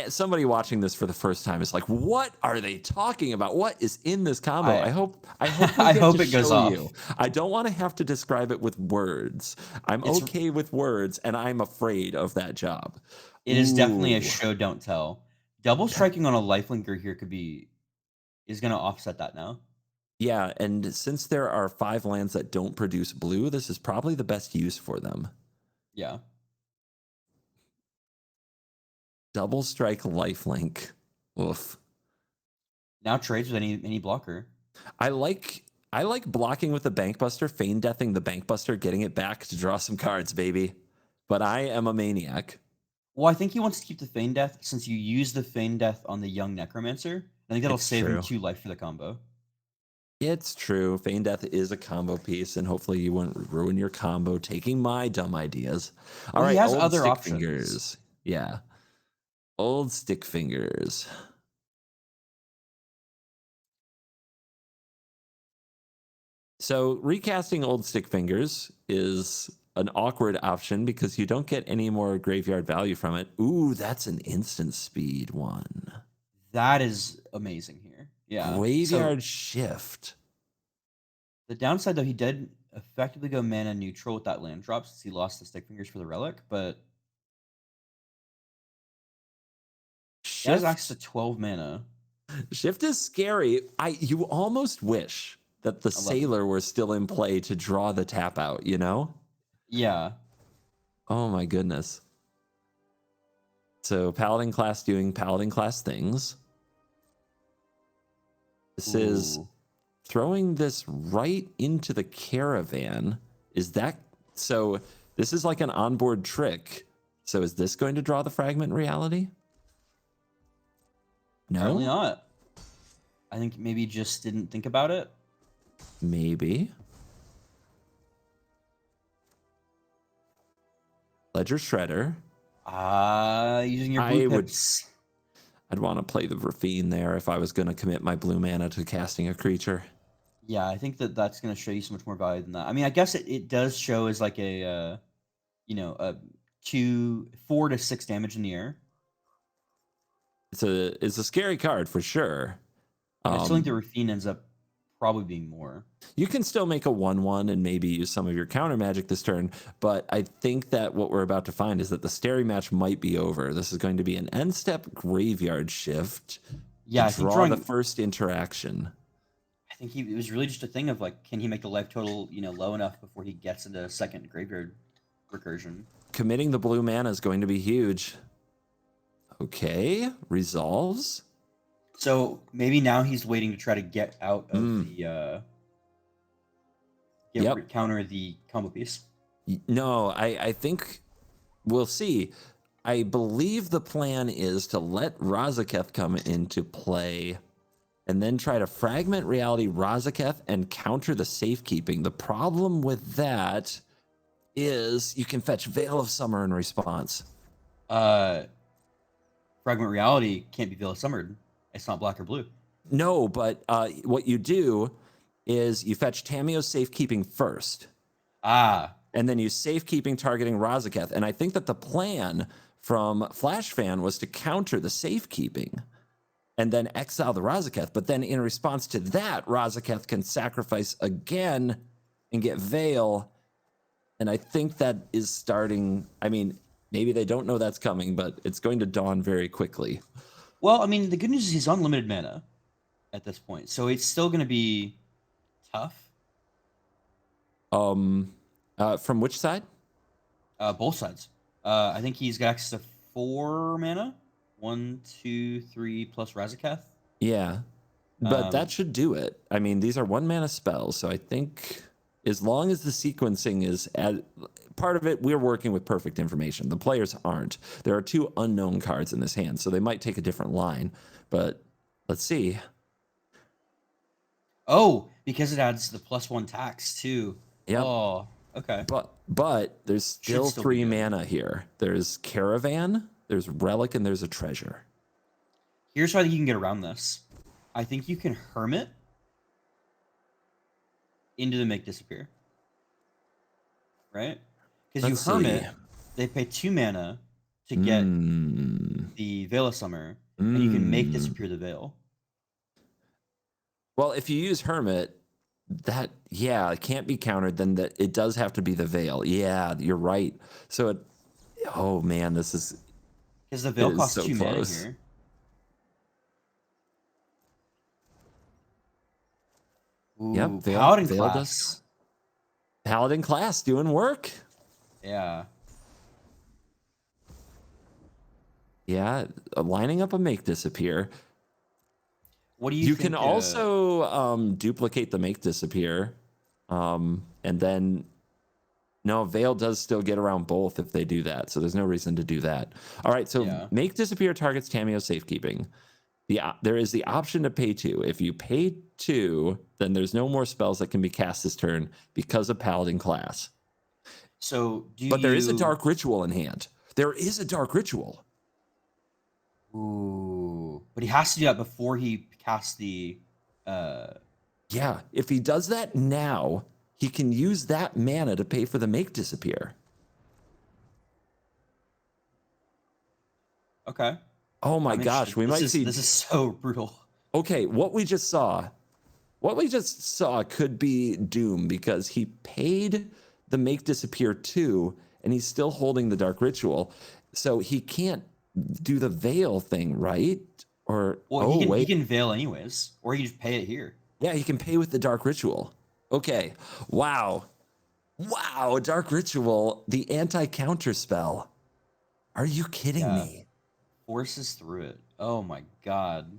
Somebody watching this for the first time is like, what are they talking about? What is in this combo? I I hope we I get hope to it goes show off. you. I don't want to have to describe it with words. I'm It's okay with words, and I'm afraid of that job. it is definitely a Ooh. show don't tell. Double striking on a lifelinker here is gonna offset that now. Yeah, and since there are 5 lands that don't produce blue, this is probably the best use for them. Yeah. Double strike lifelink. Oof. Now trades with any blocker. I like blocking with the Bankbuster, feign deathing the Bankbuster, getting it back to draw some cards, baby. But I am a maniac. Well, I think he wants to keep the Feign Death since you use the Feign Death on the young Necromancer. I think that'll It's save him true. 2 life for the combo. It's true. Feign Death is a combo piece, and hopefully you won't ruin your combo taking my dumb ideas. All Well, right, he has old other Stickfingers. options. Yeah. Old Stickfingers. So recasting old Stickfingers is an awkward option because you don't get any more graveyard value from it. Ooh, that's an instant speed one. That is amazing here. Yeah. Graveyard So shift. the downside, though, he did effectively go mana neutral with that land drop since he lost the Stickfingers for the relic, but he has access to 12 mana. Shift is scary. You almost wish that the 11. Sailor were still in play to draw the tap out, you know? Yeah. Oh my goodness. So Paladin class doing Paladin class things. This is Ooh. throwing this right into the caravan. Is that so? This is like an onboard trick. So is this going to draw the fragment reality? No, Apparently not. I think maybe he just didn't think about it. maybe. Ledger Shredder. Using your blue I would. pips. I'd want to play the Raffine there if I was going to commit my blue mana to casting a creature. Yeah, I think that's going to show you so much more value than that. I mean, I guess it does show as like a, a 4 to 6 damage in the air. It's a scary card for sure. I still think the Raffine ends up probably being more. You can still make a 1/1 and maybe use some of your counter magic this turn, but I think that what we're about to find is that the Stary match might be over. This is going to be an end step graveyard shift. Yeah, I think the first interaction. I think it was really just a thing of like, can he make the life total, low enough before he gets into second graveyard recursion? Committing the blue mana is going to be huge. Okay, resolves. So maybe now he's waiting to try to get out of the counter the combo piece. No, I think we'll see. I believe the plan is to let Razaketh come into play and then try to fragment reality Razaketh and counter the safekeeping. The problem with that is you can fetch Veil of Summer in response. Fragment reality can't be Veil of Summered. It's not black or blue. No, but what you do is you fetch Tamio's safekeeping first. And then you safekeeping targeting Razaketh. And I think that the plan from FlashFan was to counter the safekeeping and then exile the Razaketh. But then in response to that, Razaketh can sacrifice again and get Veil. And I think that is starting. I mean, maybe they don't know that's coming, but it's going to dawn very quickly. Well, I mean, the good news is he's unlimited mana at this point. So it's still going to be tough. From which side? Both sides. I think he's got access to 4 mana. 1, 2, 3 plus Razaketh. Yeah. But that should do it. I mean, these are 1 mana spells, so I think as long as the sequencing is part of it, we're working with perfect information. The players aren't. There are 2 unknown cards in this hand, so they might take a different line. But let's see. Oh, because it adds the +1 tax too. Yep. Oh, okay. But there's still 3 be good. mana here. There's Caravan, there's Relic, and there's a Treasure. Here's how you can get around this. I think you can Hermit into the Make Disappear. Right? Because you Hermit, they pay 2 mana to get the Veil of Summer, and you can make disappear the Veil. Well, if you use Hermit, that, yeah, it can't be countered, then it does have to be the Veil. Yeah, you're right. So oh man, this is... Because the Veil costs so 2 mana here. Ooh, yep, Paladin class. Paladin class doing work. Yeah. Yeah, lining up a make disappear. What do you You think? can also duplicate the make disappear, and then no, Veil does still get around both if they do that, so there's no reason to do that. All right, so Yeah. make disappear targets Tameo safekeeping. There is the option to pay 2. If you pay 2, then there's no more spells that can be cast this turn because of Paladin class. So But there is a Dark Ritual in hand. There is a Dark Ritual. Ooh, but he has to do that before he casts the. Yeah, if he does that now, he can use that mana to pay for the make disappear. Okay. Oh my gosh, we might see. This is so brutal. Okay, what we just saw could be doom because he paid the make disappear 2 and he's still holding the Dark Ritual. So he can't do the Veil thing, right? Or Well, he can veil anyways, or he can just pay it here. Yeah, he can pay with the Dark Ritual. Okay. Wow. Dark Ritual, the anti-counter spell. Are you kidding me? Forces through it. Oh my god.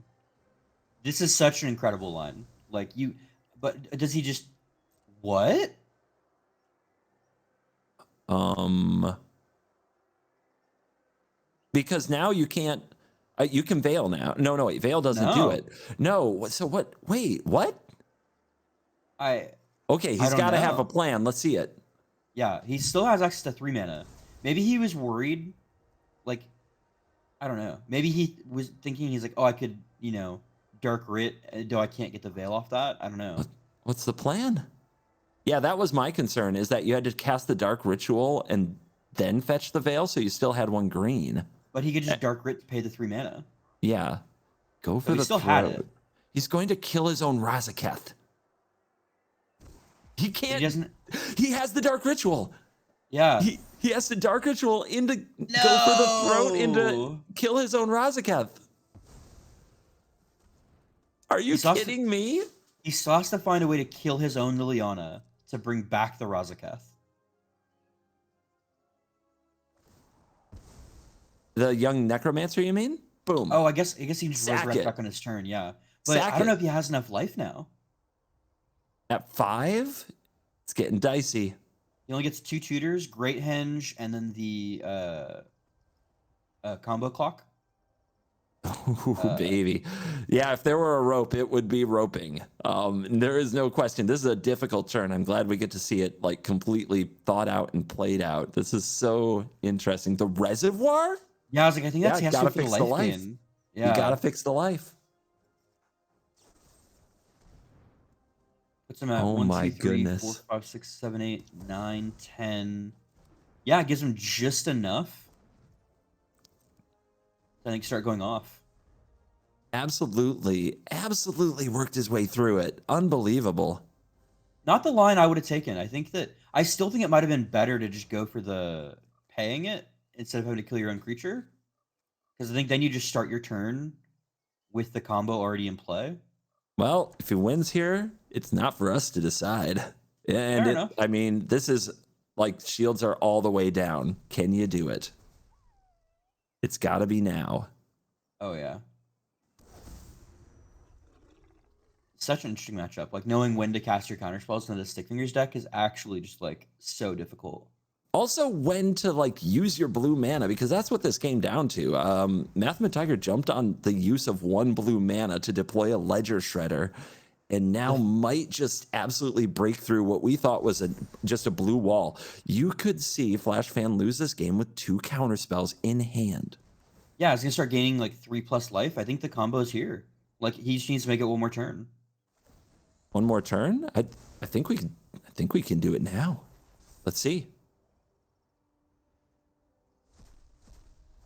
This is such an incredible line. Like but does he just what? Because now you can't you can Veil now. No, wait, Veil doesn't do it. No, so what? Wait, what? Okay, he's got to have a plan. Let's see it. Yeah, he still has access to 3 mana. Maybe he was worried, like, I don't know. Maybe he was thinking he's like, oh, I could, Dark Writ, though I can't get the Veil off that. I don't know. What's the plan? Yeah, that was my concern, is that you had to cast the Dark Ritual and then fetch the Veil, so you still had 1 green. But he could just Dark Writ to pay the 3 mana. Yeah. Go for the still had it. He's going to kill his own Razaketh. He can't. He has the Dark Ritual. Yeah. He has the Dark Ritual go for the throat into kill his own Razaketh. Are you kidding me? He still has to find a way to kill his own Liliana to bring back the Razaketh. The young Necromancer, you mean? Boom. Oh, I guess he just resurrects back on his turn, yeah. But I don't know if he has enough life now. At 5? It's getting dicey. He only gets 2 tutors, Great Henge, and then the combo clock. Oh, baby. Yeah, if there were a rope, it would be roping. There is no question. This is a difficult turn. I'm glad we get to see it like completely thought out and played out. This is so interesting. The Reservoir? Yeah, I was like, I think that's gotta fix the life. Yeah. You gotta fix the life. Puts him at 1, 2, 3, 4, 5, 6, 7, 8, 9, 10. Yeah, it gives him just enough. I think start going off. Absolutely worked his way through it. Unbelievable. Not the line I would have taken. I still think it might have been better to just go for the paying it instead of having to kill your own creature. Because I think then you just start your turn with the combo already in play. Well, if he wins here, it's not for us to decide. And I mean, this is like shields are all the way down. Can you do it? It's got to be now. Oh, yeah. Such an interesting matchup. Like, knowing when to cast your counterspells into the Stickfingers deck is actually just, like, so difficult. Also, when to, like, use your blue mana, because that's what this came down to. Mathematiger jumped on the use of 1 blue mana to deploy a Ledger Shredder, and now might just absolutely break through what we thought was just a blue wall. You could see Flash Fan lose this game with 2 counterspells in hand. Yeah, it's going to start gaining, like, 3+ life. I think the combo's here. Like, he just needs to make it 1 more turn. 1 more turn? I think we can do it now. Let's see.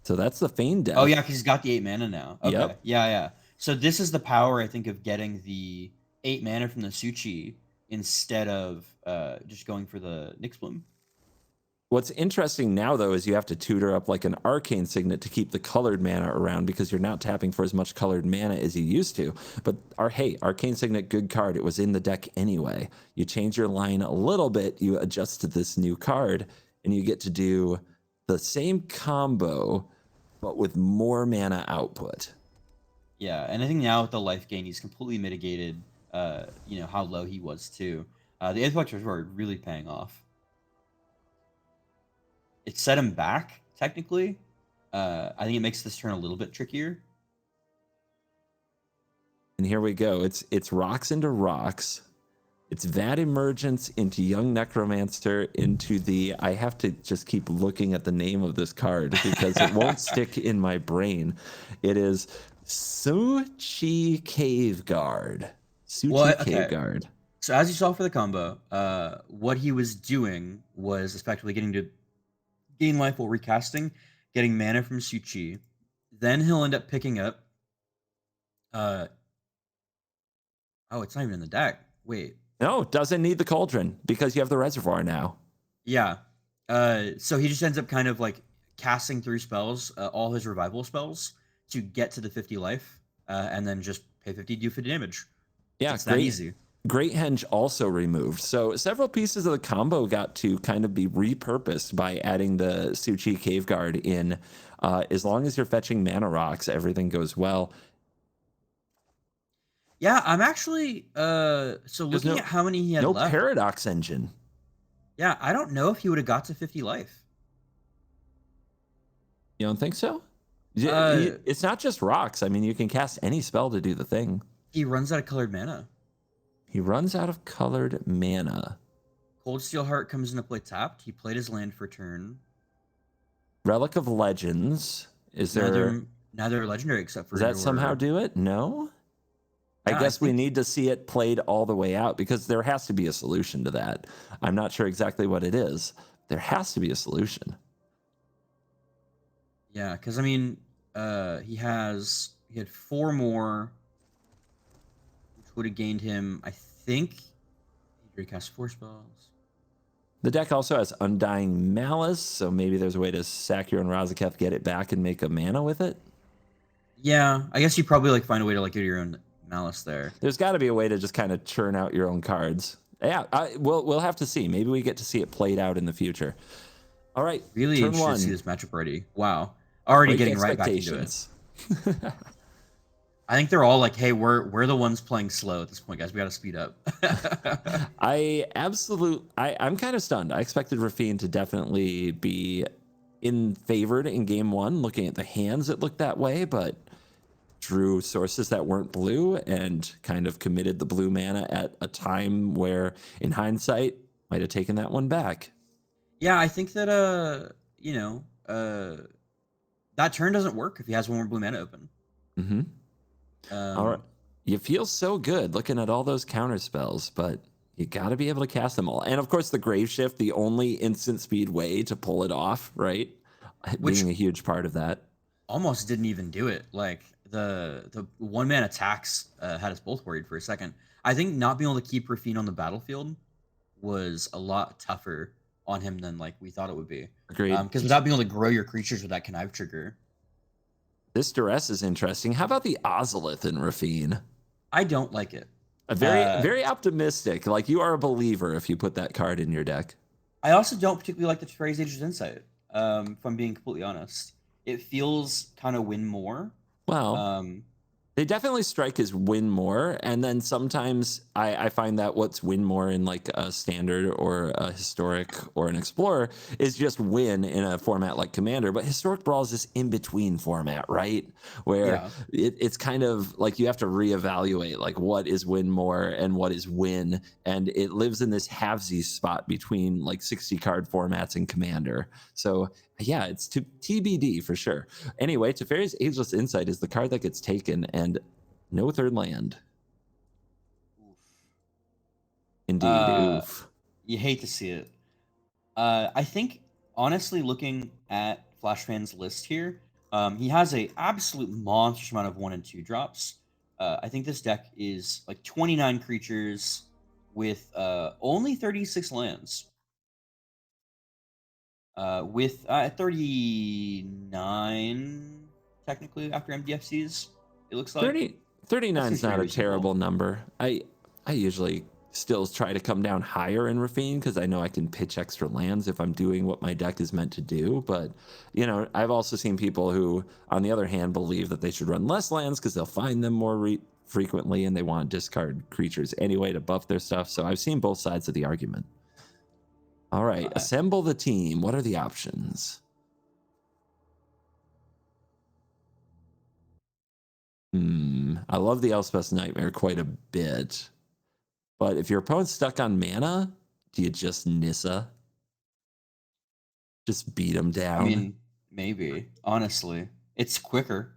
So that's the Feign Death. Oh, yeah, because he's got the 8 mana now. Okay. Yep. Yeah. So this is the power, I think, of getting the 8 mana from the Suchi instead of just going for the Nyxbloom. What's interesting now, though, is you have to tutor up like an Arcane Signet to keep the colored mana around because you're not tapping for as much colored mana as you used to. But Arcane Signet, good card. It was in the deck anyway. You change your line a little bit, you adjust to this new card, and you get to do the same combo but with more mana output. Yeah, and I think now with the life gain, he's completely mitigated, how low he was too. The Aether were really paying off. It set him back, technically. I think it makes this turn a little bit trickier. And here we go. It's rocks into rocks. It's Vat Emergence into Young Necromancer into the... I have to just keep looking at the name of this card because it won't stick in my brain. It is Suchi Cave Guard. Cave Guard. So as you saw for the combo, what he was doing was effectively getting to gain life while recasting, getting mana from Suchi. Then he'll end up picking up... oh, it's not even in the deck. Wait. No, it doesn't need the Cauldron because you have the Reservoir now. Yeah. So he just ends up kind of like casting through spells, all his revival spells, to get to the 50 life, and then just pay 50 do 50 damage. Yeah, it's that easy. Great Henge also removed. So several pieces of the combo got to kind of be repurposed by adding the Suchi Cave Guard in. As long as you're fetching mana rocks, everything goes well. Yeah, I'm actually looking at how many he had left. No Paradox Engine. Yeah, I don't know if he would have got to 50 life. You don't think so? It's not just rocks. I mean, you can cast any spell to do the thing. He runs out of colored mana. He runs out of colored mana. Cold Steel Heart comes into play tapped. He played his land for turn. Relic of Legends. Is there... Neither legendary except for... Does that somehow do it? No? Yeah, I guess we need to see it played all the way out because there has to be a solution to that. I'm not sure exactly what it is. There has to be a solution. Yeah, because I mean, he had 4 more, which would have gained him, I think, he recast 4 spells. The deck also has Undying Malice, so maybe there's a way to sack your own Razaketh, get it back, and make a mana with it. Yeah, I guess you probably find a way to get your own Malice there. There's got to be a way to just kind of churn out your own cards. Yeah, we'll have to see. Maybe we get to see it played out in the future. All right, really interested to see this matchup already. Wow, already getting right back into it. I think they're all like, "Hey, we're the ones playing slow at this point, guys. We got to speed up." I'm kind of stunned. I expected Raffine to definitely be favored in game 1. Looking at the hands, it looked that way, but drew sources that weren't blue and kind of committed the blue mana at a time where, in hindsight, might have taken that one back. Yeah, I think that that turn doesn't work if he has one more blue mana open. Mm-hmm. All right, you feel so good looking at all those counter spells, but you got to be able to cast them all. And of course, the Grave Shift, the only instant speed way to pull it off, right? Being a huge part of that. Almost didn't even do it. Like the 1-man attacks had us both worried for a second. I think not being able to keep Raffine on the battlefield was a lot tougher on him than like we thought it would be. Agreed. Because without being able to grow your creatures with that connive trigger. This duress is interesting. How about the Ozolith in Raffine? I don't like it. Very optimistic. Like you are a believer if you put that card in your deck. I also don't particularly like the Teferi's Ageless Insight. If I'm being completely honest, it feels kind of win more. Well, they definitely strike as win more, and then sometimes I find that what's win more in like a standard or a historic or an explorer is just win in a format like Commander. But historic Brawl is this in between format, right? Where it's kind of like you have to reevaluate like what is win more and what is win, and it lives in this halvesies spot between like 60 card formats and Commander. So yeah, it's TBD for sure. Anyway, Teferi's Ageless Insight is the card that gets taken, and no third land. Oof. Indeed, oof. You hate to see it. I think, honestly, looking at FlashFan's list here, he has a absolute monstrous amount of 1 and 2 drops. I think this deck is like 29 creatures with only 36 lands. With 39 technically after MDFCs, it looks like 39 is not a terrible number. I usually still try to come down higher in Raffine because I know I can pitch extra lands if I'm doing what my deck is meant to do. But, you know, I've also seen people who, on the other hand, believe that they should run less lands because they'll find them more frequently and they want to discard creatures anyway to buff their stuff. So I've seen both sides of the argument. All right, assemble the team. What are the options? I love the Elspeth's Nightmare quite a bit. But if your opponent's stuck on mana, do you just Nissa? Just beat them down? I mean, maybe. Honestly. It's quicker.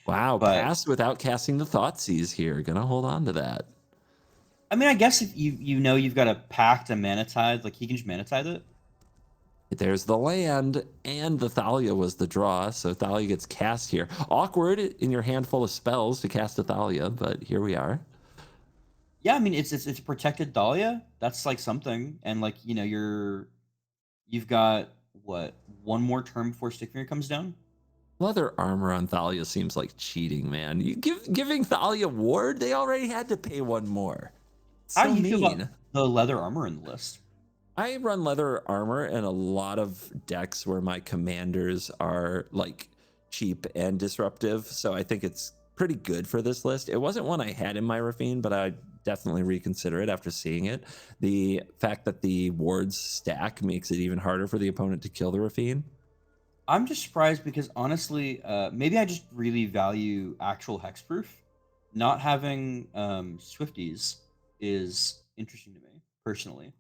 Wow, but pass without casting the Thoughtseize here. Gonna hold on to that. I mean, I guess if you know you've got a pact, a Mana Tithe, like he can just Mana Tithe it. There's the land, and the Thalia was the draw, so Thalia gets cast here. Awkward in your handful of spells to cast a Thalia, but here we are. Yeah, I mean it's a protected Thalia. That's like something, and like you know you've got what, one more turn before Stickfinger comes down. Leather armor on Thalia seems like cheating, man. You giving Thalia ward? They already had to pay one more. How do you feel about the leather armor in the list? I run leather armor in a lot of decks where my commanders are like cheap and disruptive, so I think it's pretty good for this list. It wasn't one I had in my Raffine, but I definitely reconsider it after seeing it. The fact that the wards stack makes it even harder for the opponent to kill the Raffine. I'm just surprised because honestly, maybe I just really value actual hexproof. Not having Swifties is interesting to me personally.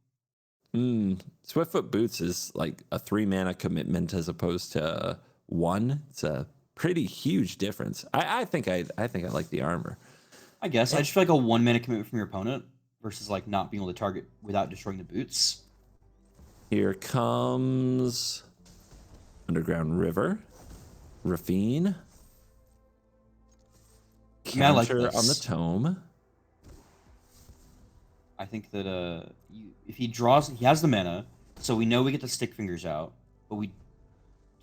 Swiftfoot Boots is like a 3 mana commitment as opposed to 1. It's a pretty huge difference. I think I like the armor. I guess I just feel like a 1 mana commitment from your opponent versus like not being able to target without destroying the boots. Here comes Underground River, Raffine, counter on the tome. I think that if he draws, he has the mana, so we know we get the Stickfingers out, but we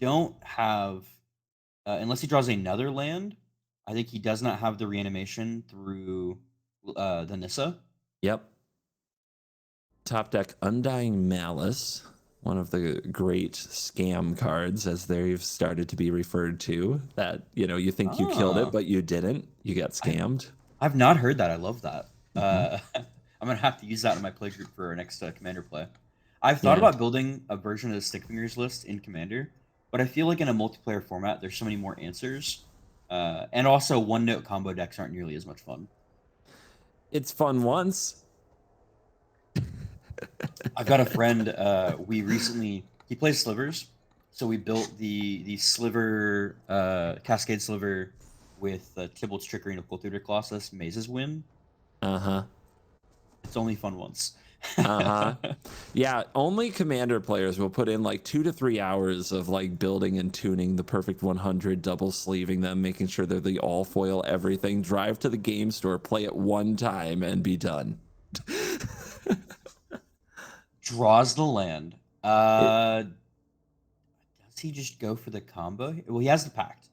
don't have, unless he draws another land, I think he does not have the reanimation through the Nissa. Yep. Top deck, Undying Malice, one of the great scam cards, as they've started to be referred to, that, you know, you think you killed it, but you didn't. You got scammed. I've not heard that. I love that. I'm going to have to use that in my play group for our next Commander play. I've thought about building a version of the Stickfingers list in Commander, but I feel like in a multiplayer format, there's so many more answers. And also, one-note combo decks aren't nearly as much fun. It's fun once. I've got a friend, he plays slivers, so we built the sliver, Cascade Sliver with Tybalt's Trickery and Occult Theater Colossus, Maze's Win. It's only fun once. Yeah, only Commander players will put in like 2 to 3 hours of like building and tuning the perfect 100, double sleeving them, making sure they're the all foil everything, drive to the game store, play it one time, and be done. Draws the land. Does he just go for the combo? Well, he has the pact.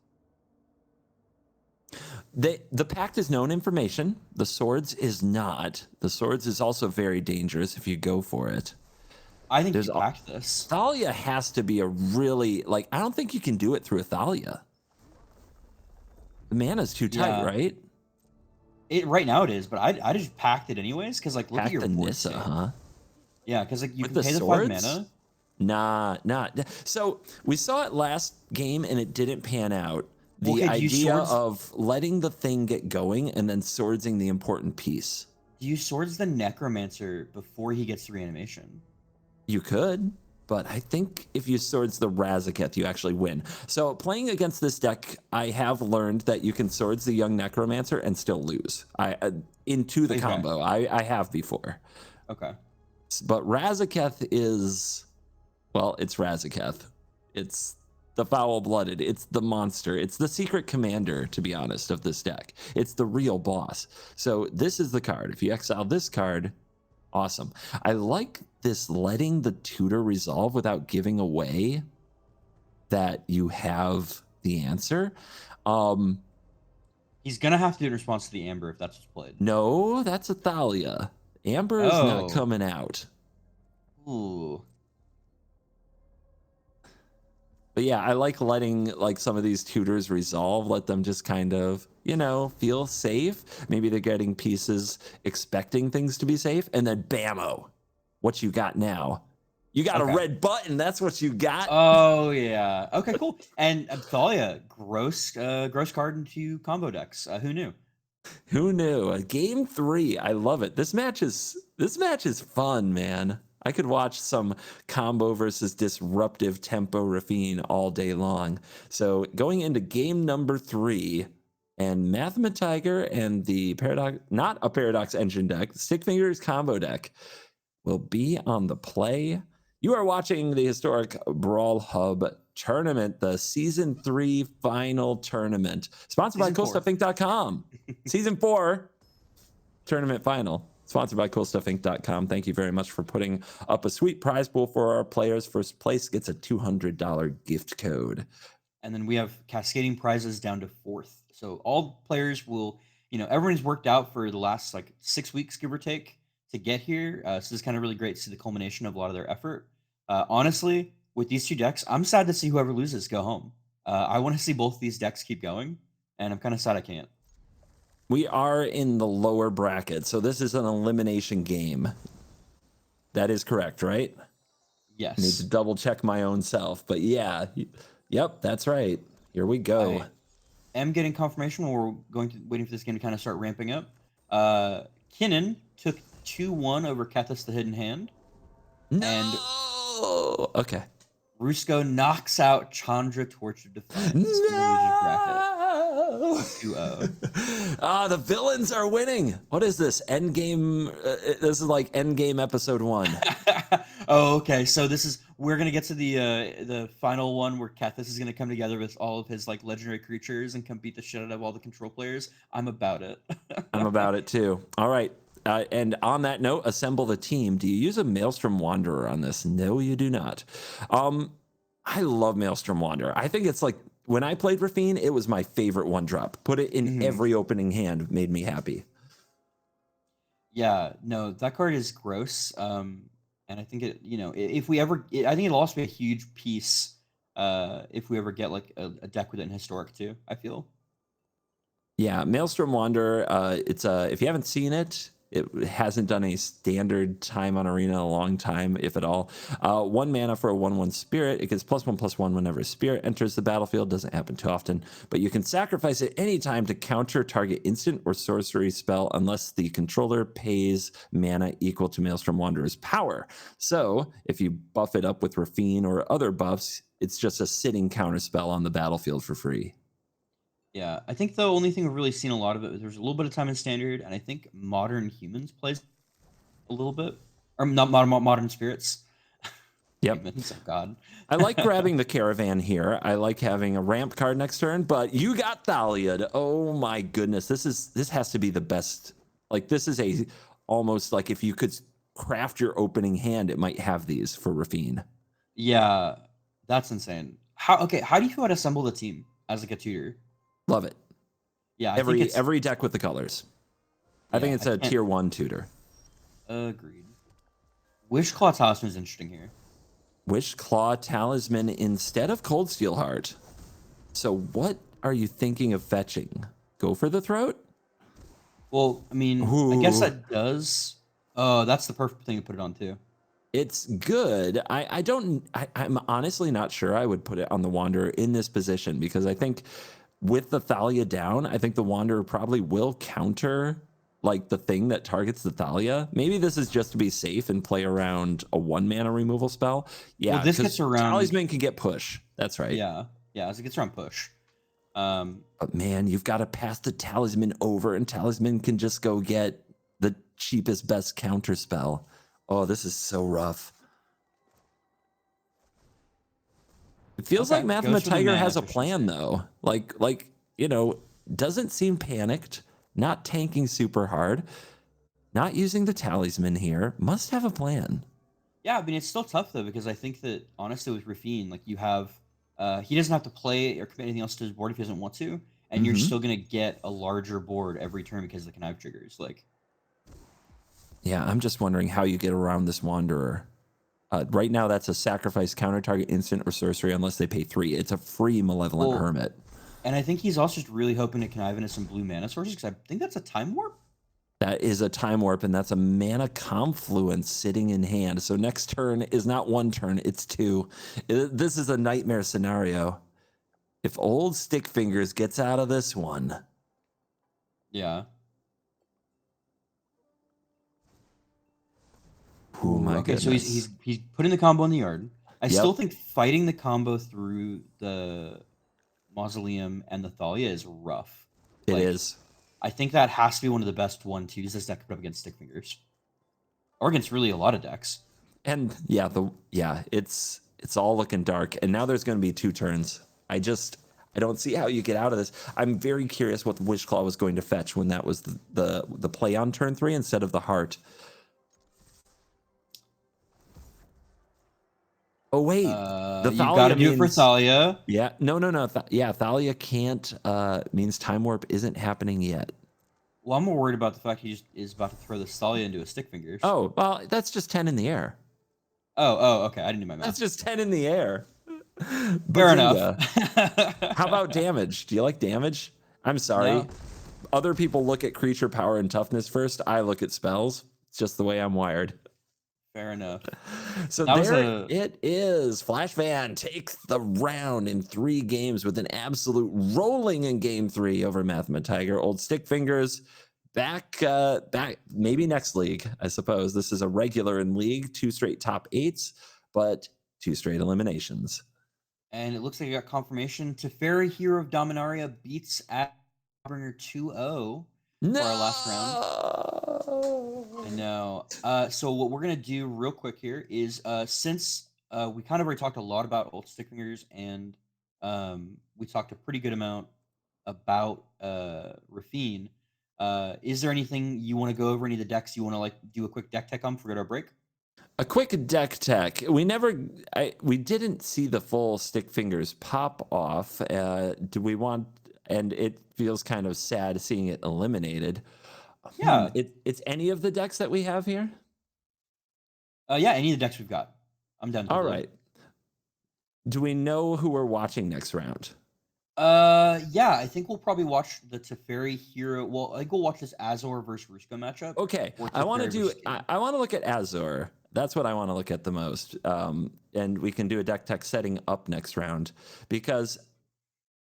The pact is known information. The swords is not. The swords is also very dangerous if you go for it. I think you pact this. Thalia has to be a really, like, I don't think you can do it through a Thalia. The mana's too tight, right? Right now it is, but I just packed it anyways, because like look at your the Nissa, huh? Yeah, because like you can pay the 5 mana. Nah. So we saw it last game and it didn't pan out. The idea of letting the thing get going and then swordsing the important piece. Do you swords the Necromancer before he gets the reanimation? You could, but I think if you swords the Razaketh, you actually win. So playing against this deck, I have learned that you can swords the young Necromancer and still lose. Into the combo. I have before. Okay. But Razaketh is, well, it's Razaketh. It's the foul-blooded. It's the monster. It's the secret commander, to be honest, of this deck. It's the real boss. So this is the card. If you exile this card, awesome. I like this letting the tutor resolve without giving away that you have the answer. He's going to have to do in response to the Amber if that's what's played. No, that's a Thalia. Amber is not Oh. coming out. Ooh. But yeah, I like letting like some of these tutors resolve, let them just kind of, feel safe. Maybe they're getting pieces expecting things to be safe, and then bammo, what you got now? You got a Okay. red button. That's what you got. Oh yeah. Okay, cool. And Thalia, gross card into combo decks. Who knew? Who knew? Game 3. I love it. This match is fun, man. I could watch some combo versus disruptive tempo Raffine all day long. So going into game number 3, and Mathematiger and the Paradox, not a Paradox engine deck, Stickfingers combo deck will be on the play. You are watching the historic Brawl Hub tournament, the Season 3 final tournament, sponsored by CoolStuffInc.com. Season 4 tournament final, sponsored by CoolStuffInc.com. Thank you very much for putting up a sweet prize pool for our players. First place gets a $200 gift code. And then we have cascading prizes down to 4th. So all players will, everyone's worked out for the last like 6 weeks, give or take, to get here. So this is kind of really great to see the culmination of a lot of their effort. Honestly, with these two decks, I'm sad to see whoever loses go home. I want to see both these decks keep going, and I'm kind of sad I can't. We are in the lower bracket, so this is an elimination game. That is correct, right? Yes. I need to double check my own self, but yeah. Yep, that's right. Here we go. I am getting confirmation when we're waiting for this game to kind of start ramping up. Kinnan took 2-1 over Kethis the Hidden Hand. No! And okay. Rusko knocks out Chandra Torch of Defiance in the losers bracket. 2-0. The villains are winning. What is this? Endgame. This is like Endgame episode 1. Oh, okay. So we're gonna get to the final one where Kethis is gonna come together with all of his like legendary creatures and come beat the shit out of all the control players. I'm about it. I'm about it too. All right. And on that note, assemble the team. Do you use a Maelstrom Wanderer on this? No, you do not. I love Maelstrom Wanderer. I think it's like when I played Raffine, it was my favorite one drop. Put it in every opening hand, made me happy. Yeah, no, that card is gross. And I think if we ever, I think it'll also be a huge piece. If we ever get like a deck with it in historic too, I feel. Yeah, Maelstrom Wanderer. It's if you haven't seen it, it hasn't done a standard time on Arena in a long time, if at all. 1 mana for a 1/1 spirit. It gets +1/+1 whenever a spirit enters the battlefield. Doesn't happen too often, but you can sacrifice it anytime to counter target instant or sorcery spell unless the controller pays mana equal to Maelstrom Wanderer's power. So if you buff it up with Raffine or other buffs, it's just a sitting counter spell on the battlefield for free. Yeah, I think the only thing we've really seen a lot of it, there's a little bit of time in standard, and I think Modern Humans plays a little bit, or not Modern Spirits. Yep. Humans, oh god. I like grabbing the Caravan here. I like having a ramp card next turn, but you got Thalia. Oh my goodness, this has to be the best. Like this is almost like if you could craft your opening hand, it might have these for Raffine. Yeah, that's insane. How do you feel about assemble the team as like a tutor? Love it. Yeah, every deck with the colors. I think it's a tier 1 tutor. Agreed. Wishclaw Talisman is interesting here. Wishclaw Talisman instead of Cold Steel Heart. So what are you thinking of fetching? Go for the throat? Well, I mean, I guess that does. Oh, that's the perfect thing to put it on too. It's good. I'm honestly not sure I would put it on the Wanderer in this position because I think with the Thalia down, I think the Wanderer probably will counter like the thing that targets the Thalia. Maybe this is just to be safe and play around a 1 mana removal spell. Yeah, well, this gets around. Talisman can get push. That's right. Yeah, as it gets around push. But man, you've got to pass the Talisman over, and Talisman can just go get the cheapest, best counter spell. Oh, this is so rough. It feels like Mathematiger has a plan, though. Like doesn't seem panicked, not tanking super hard, not using the Talisman here. Must have a plan. Yeah, I mean, it's still tough, though, because I think that, honestly, with Raffine, like, you have... he doesn't have to play or commit anything else to his board if he doesn't want to, and you're still going to get a larger board every turn because of the connive triggers. Like... Yeah, I'm just wondering how you get around this Wanderer. Right now, that's a sacrifice, counter target, instant, or sorcery unless they pay 3. It's a free Malevolent Well, Hermit. and I think he's also just really hoping to connive into some blue mana sources because I think that's a time warp. That is a Time Warp, and that's a Mana Confluence sitting in hand. So next turn is not 1 turn, it's 2. This is a nightmare scenario. If old Stickfingers gets out of this one. Yeah. Oh my okay, goodness. so he's putting the combo in the yard. I Yep. still think fighting the combo through the Mausoleum and the Thalia is rough. It is. I think that has to be one of the best 1/2s this deck could put up against Stickfingers. Or against really a lot of decks. And yeah, it's all looking dark. And now there's going to be 2 turns. I don't see how you get out of this. I'm very curious what the Wishclaw was going to fetch when that was the play on turn 3 instead of the heart. Oh wait, the you got to do it for Thalia. Yeah, no. Yeah, Thalia can't. Means Time Warp isn't happening yet. Well, I'm more worried about the fact he just is about to throw the Thalia into a Stickfingers. Oh, well, that's just 10 in the air. Oh, okay. I didn't do my math. That's just 10 in the air. Fair enough. How about damage? Do you like damage? I'm sorry. No. Other people look at creature power and toughness first. I look at spells. It's just the way I'm wired. Fair enough. So there it is. Flash Van takes the round in 3 games with an absolute rolling in game 3 over Mathematiger. Old Stickfingers back maybe next league, I suppose. This is a regular in league, 2 straight top 8s, but 2 straight eliminations. And it looks like you got confirmation. Teferi, Hero of Dominaria, beats Lawbringer 2-0 for our last round. I know. So what we're gonna do real quick here is since we kind of already talked a lot about old Stickfingers and we talked a pretty good amount about Raffine. Is there anything you want to go over? Any of the decks you want to do a quick deck tech on before we go to our break? A quick deck tech. We didn't see the full Stickfingers pop off. Do we want? And it feels kind of sad seeing it eliminated. Yeah. It's any of the decks that we have here? Yeah, any of the decks we've got. I'm done. All right. Do we know who we're watching next round? Yeah, I think we'll probably watch the Teferi Hero. Well, I think we'll watch this Azor versus Rusko matchup. Okay, I want to look at Azor. That's what I want to look at the most. And we can do a deck tech setting up next round because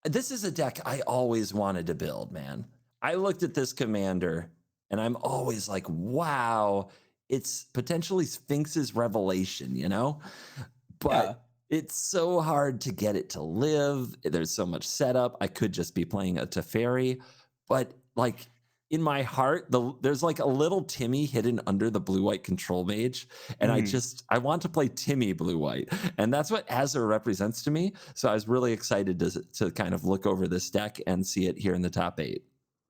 this is a deck I always wanted to build, man. I looked at this commander and I'm always like, wow, it's potentially Sphinx's Revelation, you know? But it's so hard to get it to live. There's so much setup. I could just be playing a Teferi, but like in my heart, there's like a little Timmy hidden under the blue-white control mage. And I want to play Timmy blue-white. And that's what Azor represents to me. So I was really excited to kind of look over this deck and see it here in the top 8.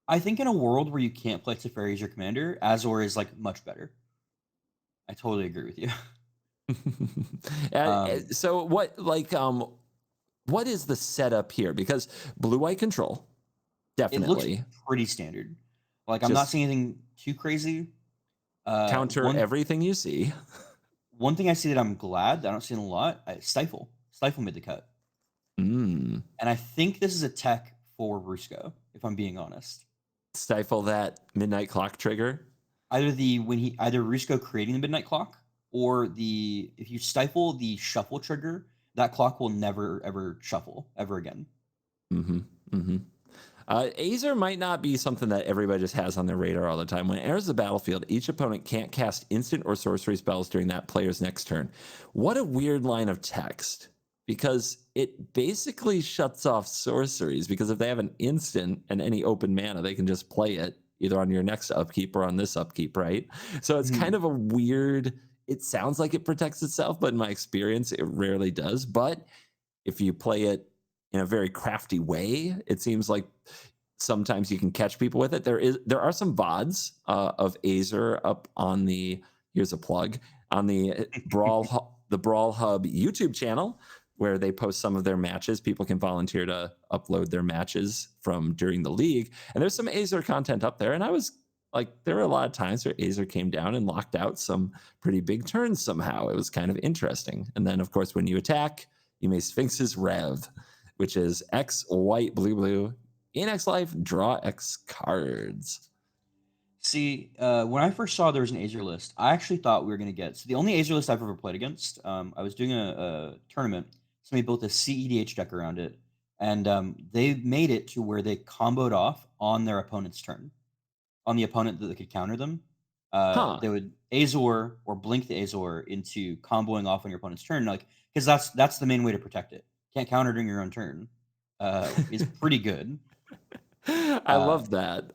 I think in a world where you can't play Teferi as your commander, Azor is like much better. I totally agree with you. So what is the setup here? Because blue-white control, definitely. It looks pretty standard. Like I'm not seeing anything too crazy. Counter everything you see. One thing I see that I'm glad that I don't see in a lot, Stifle. Stifle made the cut. And I think this is a tech for Rusko, if I'm being honest. Stifle that midnight clock trigger? Either Rusko creating the midnight clock, or if you stifle the shuffle trigger, that clock will never ever shuffle ever again. Azor might not be something that everybody just has on their radar all the time. When it enters the battlefield, each opponent can't cast instant or sorcery spells during that player's next turn. What a weird line of text, because it basically shuts off sorceries, because if they have an instant and any open mana, they can just play it either on your next upkeep or on this upkeep, right? So it's kind of a weird, it sounds like it protects itself, but in my experience, it rarely does. But if you play it in a very crafty way, it seems like sometimes you can catch people with it. There are some VODs of Azor up on here's a plug, on the Brawl Hub YouTube channel, where they post some of their matches. People can volunteer to upload their matches from during the league. And there's some Azor content up there. And I was like there were a lot of times where Azor came down and locked out some pretty big turns somehow. It was kind of interesting. And then, of course, when you attack, you may Sphinx's Rev, which is X white, blue, blue. In X life, draw X cards. See, when I first saw there was an Azure list, I actually thought we were going to get. So the only Azure list I've ever played against, I was doing a tournament. Somebody built a CEDH deck around it, and they made it to where they comboed off on their opponent's turn, on the opponent that could counter them. Huh. They would Azor or blink the Azor into comboing off on your opponent's turn, like because that's the main way to protect it. Can't counter during your own turn. Is pretty good. I Uh, love that.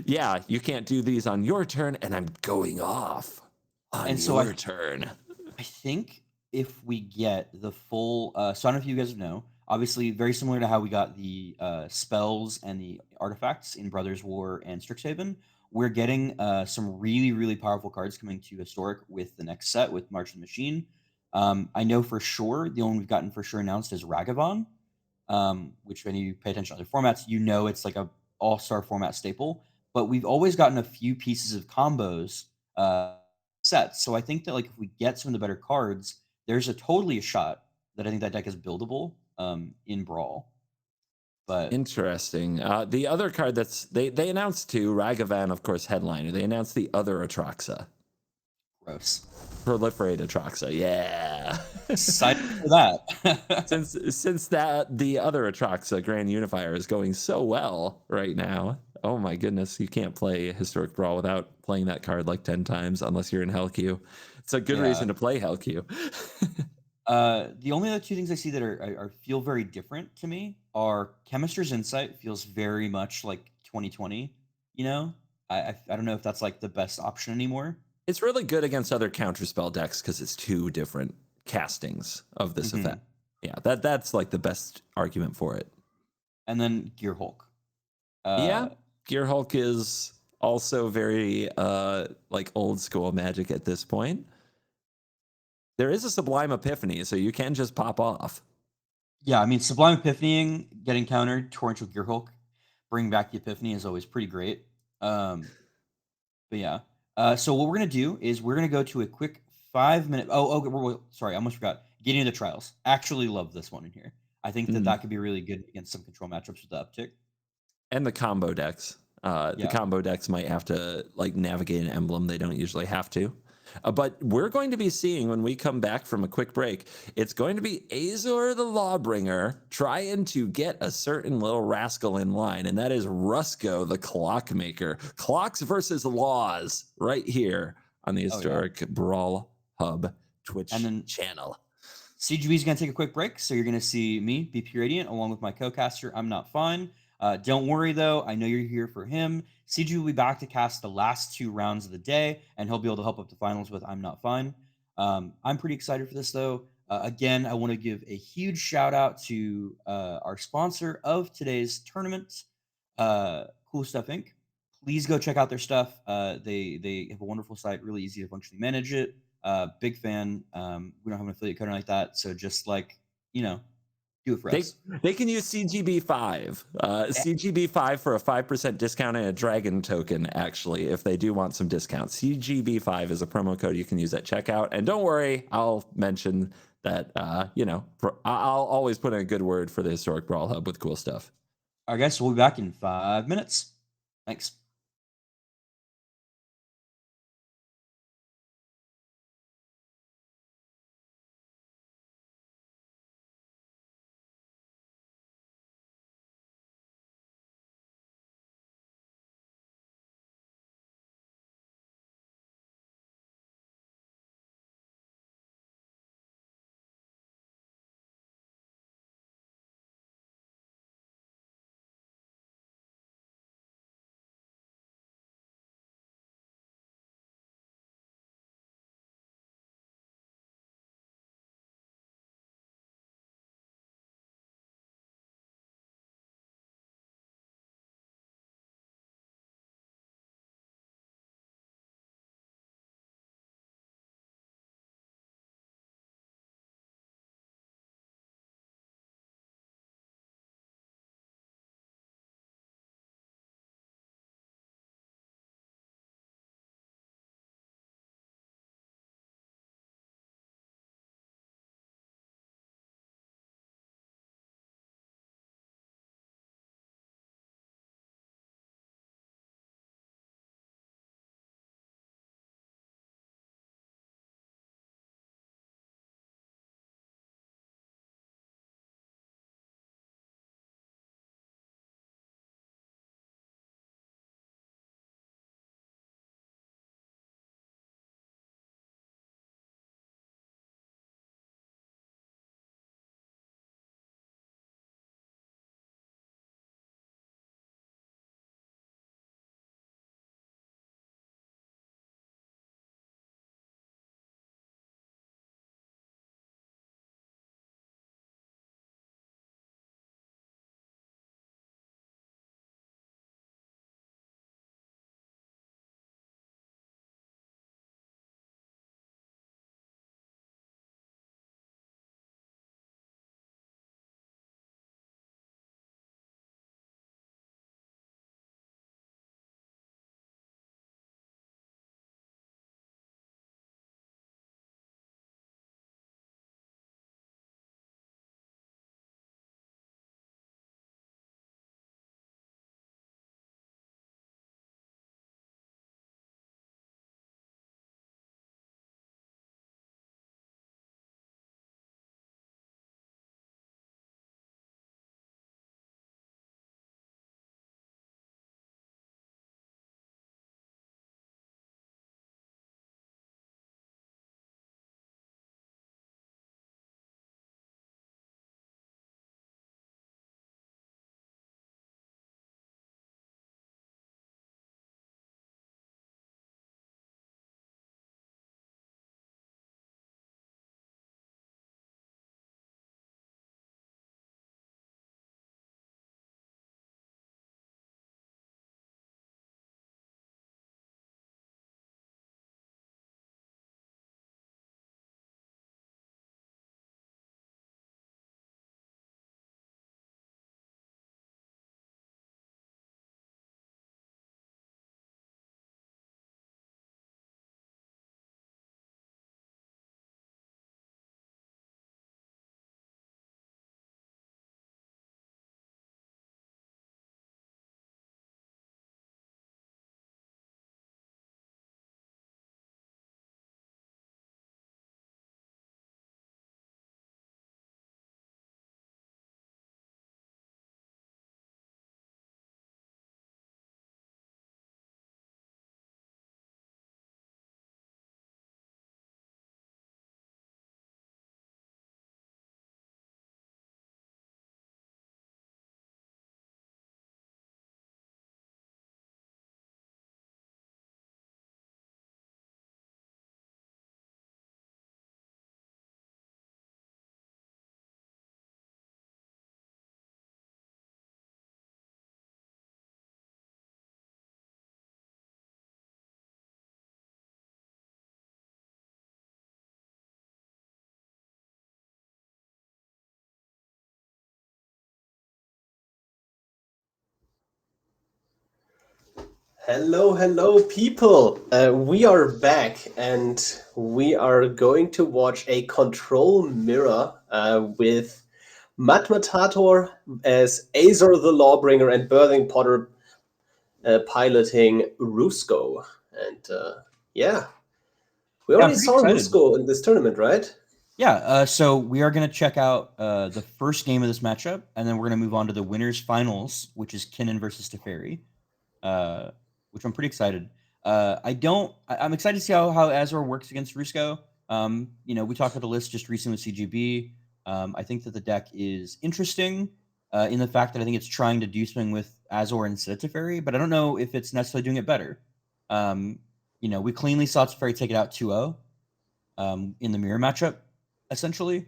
Yeah, you can't do these on your turn, and I'm going off on and so I your turn. I think if we get the full, so I don't know if you guys know, obviously very similar to how we got the spells and the artifacts in Brothers War and Strixhaven, we're getting some really, really powerful cards coming to Historic with the next set with March of the Machine. I know for sure the only we've gotten for sure announced is Ragavan, which when you pay attention to other formats, you know it's like a all-star format staple. But we've always gotten a few pieces of combos sets. So I think that like if we get some of the better cards, there's a totally a shot that I think that deck is buildable in Brawl. But Interesting. The other card they announced too, Ragavan, of course, headliner. They announced the other Atraxa, gross. Proliferate Atraxa. Yeah. Excited for that. since that the other Atraxa Grand Unifier is going so well right now. Oh my goodness, you can't play Historic Brawl without playing that card like 10 times unless you're in Hellq. It's a good Yeah. reason to play Hellq. The only other two things I see that are feel very different to me are Chemister's Insight feels very much like 2020. You know, I don't know if that's like the best option anymore. It's really good against other counterspell decks because it's two different castings of this Hmm. effect. Yeah, that's like the best argument for it. And then Gear Hulk. Yeah, Uh, Gear Hulk is also very like old school Magic at this point. There is a Sublime Epiphany, so you can just pop off. Yeah, I mean, Sublime Epiphanying, getting countered, Torrential Gear Hulk, bringing back the Epiphany is always pretty great. Um, but yeah. So what we're gonna do is we're gonna go to a quick 5 minute. Sorry, I almost forgot. Getting into trials. Actually, love this one in here. I think that Mm. that could be really good against some control matchups with the uptick. And the combo decks. The Yeah. combo decks might have to like navigate an emblem. They don't usually have to. But we're going to be seeing when we come back from a quick break, it's going to be Azor the Lawbringer trying to get a certain little rascal in line, and that is Rusko the Clockmaker. Clocks versus laws right here on the Oh yeah. Historic Brawl Hub And Twitch then channel. CGB is going to take a quick break, so you're going to see me, BPRadiant, along with my co-caster, ImNotFine. Don't worry, though. I know you're here for him. CG will be back to cast the last 2 rounds of the day, and he'll be able to help up the finals with ImNotFine. I'm pretty excited for this, though. Again, I want to give a huge shout out to our sponsor of today's tournament, Cool Stuff Inc. Please go check out their stuff. They have a wonderful site, really easy to functionally manage it. Big fan. We don't have an affiliate code like that, so just like do it for They us. they can use CGB5. Eh, CGB5 for a 5% discount and a dragon token, actually, if they do want some discounts. CGB5 is a promo code you can use at checkout. And don't worry, I'll mention that, I'll always put in a good word for the Historic Brawl Hub with cool stuff. I guess we'll be back in 5 minutes. Thanks. Hello, hello, people. We are back and we are going to watch a control mirror with Matmatator as Azor the Lawbringer and Birthing Potter piloting Rusko. And yeah, we Yeah, I'm already pretty saw excited. Rusko in this tournament, right? Yeah, so we are going to check out the first game of this matchup, and then we're going to move on to the winners finals, which is Kinnan versus Teferi, uh, which I'm pretty excited. I'm excited to see how Azor works against Rusko. We talked about the list just recently with CGB. I think that the deck is interesting in the fact that I think it's trying to do something with Azor instead of Teferi, but I don't know if it's necessarily doing it better. We cleanly saw Teferi take it out 2-0 in the mirror matchup, essentially.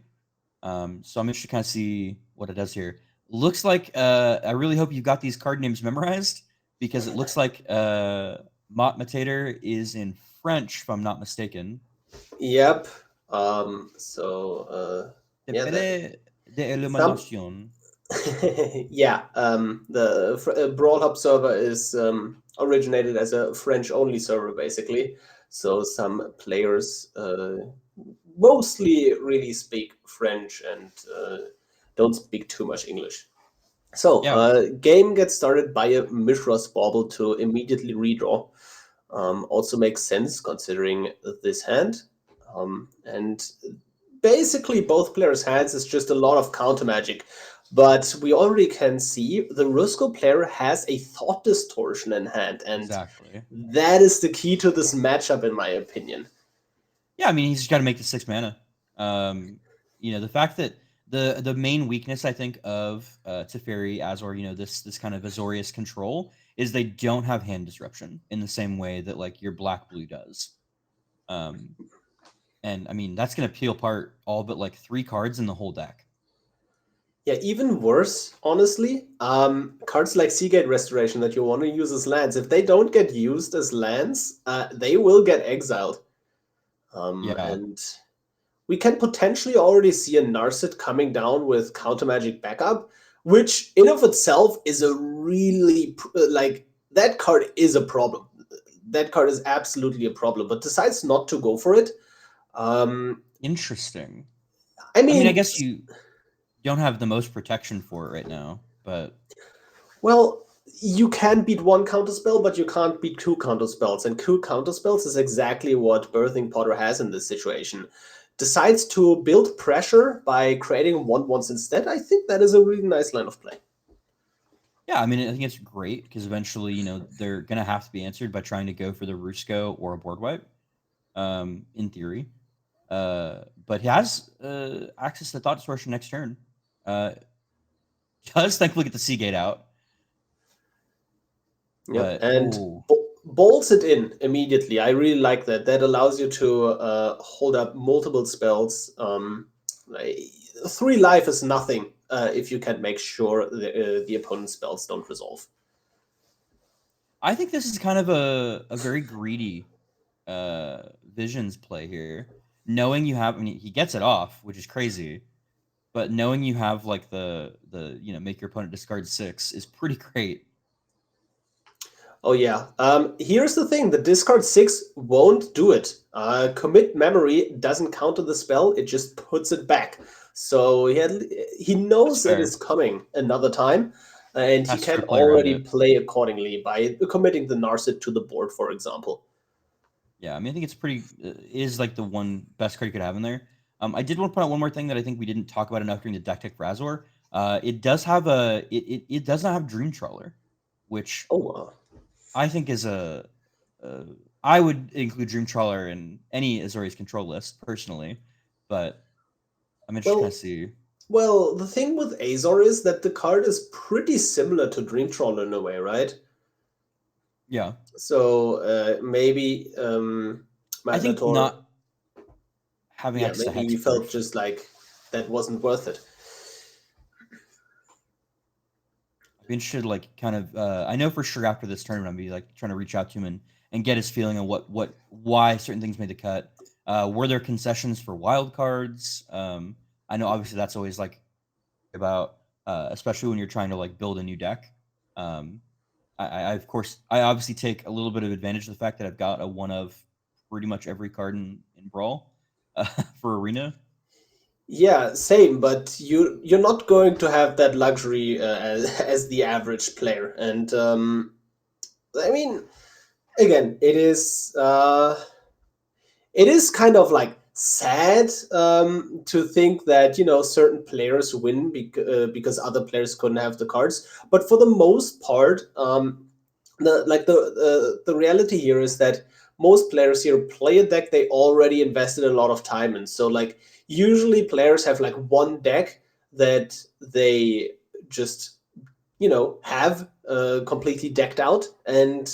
So I'm interested to kind of see what it does here. Looks like I really hope you got these card names memorized because it looks like Matator is in French, if I'm not mistaken. Yep. Yeah, Tepere de some Illumination. yeah, the Brawl Hub server is originated as a French-only server, basically. So some players mostly really speak French and don't speak too much English. So, Yeah, game gets started by a Mishra's Bauble to immediately redraw. Also makes sense considering this hand. And basically both players' hands is just a lot of counter magic. But we already can see the Rusko player has a Thought Distortion in hand, and exactly. that is the key to this matchup, in my opinion. Yeah, I mean he's got to make the 6 mana. The fact that the main weakness I think of Teferi Azor, this kind of Azorius control is they don't have hand disruption in the same way that like your black blue does. Um, and I mean that's gonna peel apart all but like 3 cards in the whole deck. Yeah, even worse, honestly, cards like Seagate Restoration that you want to use as lands, if they don't get used as lands, they will get exiled. Yeah, And we can potentially already see a Narset coming down with counter magic backup, which in of itself is a really like that card is a problem. That card is absolutely a problem, but decides not to go for it. Um, interesting. I I mean, I mean, guess you don't have the most protection for it right now, but well, you can beat one counterspell, but you can't beat 2 counterspells, and 2 counterspells is exactly what Birthing Potter has in this situation. Decides to build pressure by creating 1/1s instead. I think that is a really nice line of play. yeah, I mean, I think it's great because eventually, they're gonna have to be answered by trying to go for the Rusko or a board wipe. In theory, but he has access to Thought Distortion next turn. Uh, does thankfully get the Seagate out, Yep, but and oh, bolts it in immediately. I really like that. That allows you to hold up multiple spells. Like, 3 life is nothing if you can make sure the opponent's spells don't resolve. I think this is kind of a very greedy Visions play here. Knowing you have, I mean, he gets it off, which is crazy, but knowing you have like the make your opponent discard 6 is pretty great. Oh yeah. Here's the thing: the discard 6 won't do it. Commit memory doesn't counter the spell; it just puts it back. So he That's knows it is fair. coming another time, and he Has to can play around already it. play accordingly by committing the Narset to the board, for example. Yeah, I mean, I think it's pretty is like the one best card you could have in there. I did want to point out one more thing that I think we didn't talk about enough during the deck tech for Azor. It does have it does not have Dream Trawler, which Oh, I think is a I would include Dream Trawler in any Azorius control list personally, but I'm interested to kind well, of see. the thing with Azor is that the card is pretty similar to Dreamtrawler in a way, right? Yeah, So maybe I think Matmator, not having yeah, access to maybe he felt Hexproof. just like that wasn't worth it. I'd be interested, like, kind of. I know for sure after this tournament, I'll be like trying to reach out to him and get his feeling on why certain things made the cut. Were there concessions for wild cards? I know obviously that's always like about, especially when you're trying to like build a new deck. Um, I of course I obviously take a little bit of advantage of the fact that I've got a one of pretty much every card in Brawl for Arena. Yeah, same, but you're not going to have that luxury as the average player. And I mean, again, it is kind of like sad to think that certain players win because other players couldn't have the cards. But for the most part, the reality here is that most players here play a deck they already invested a lot of time in. So like usually players have like one deck that they just have completely decked out, and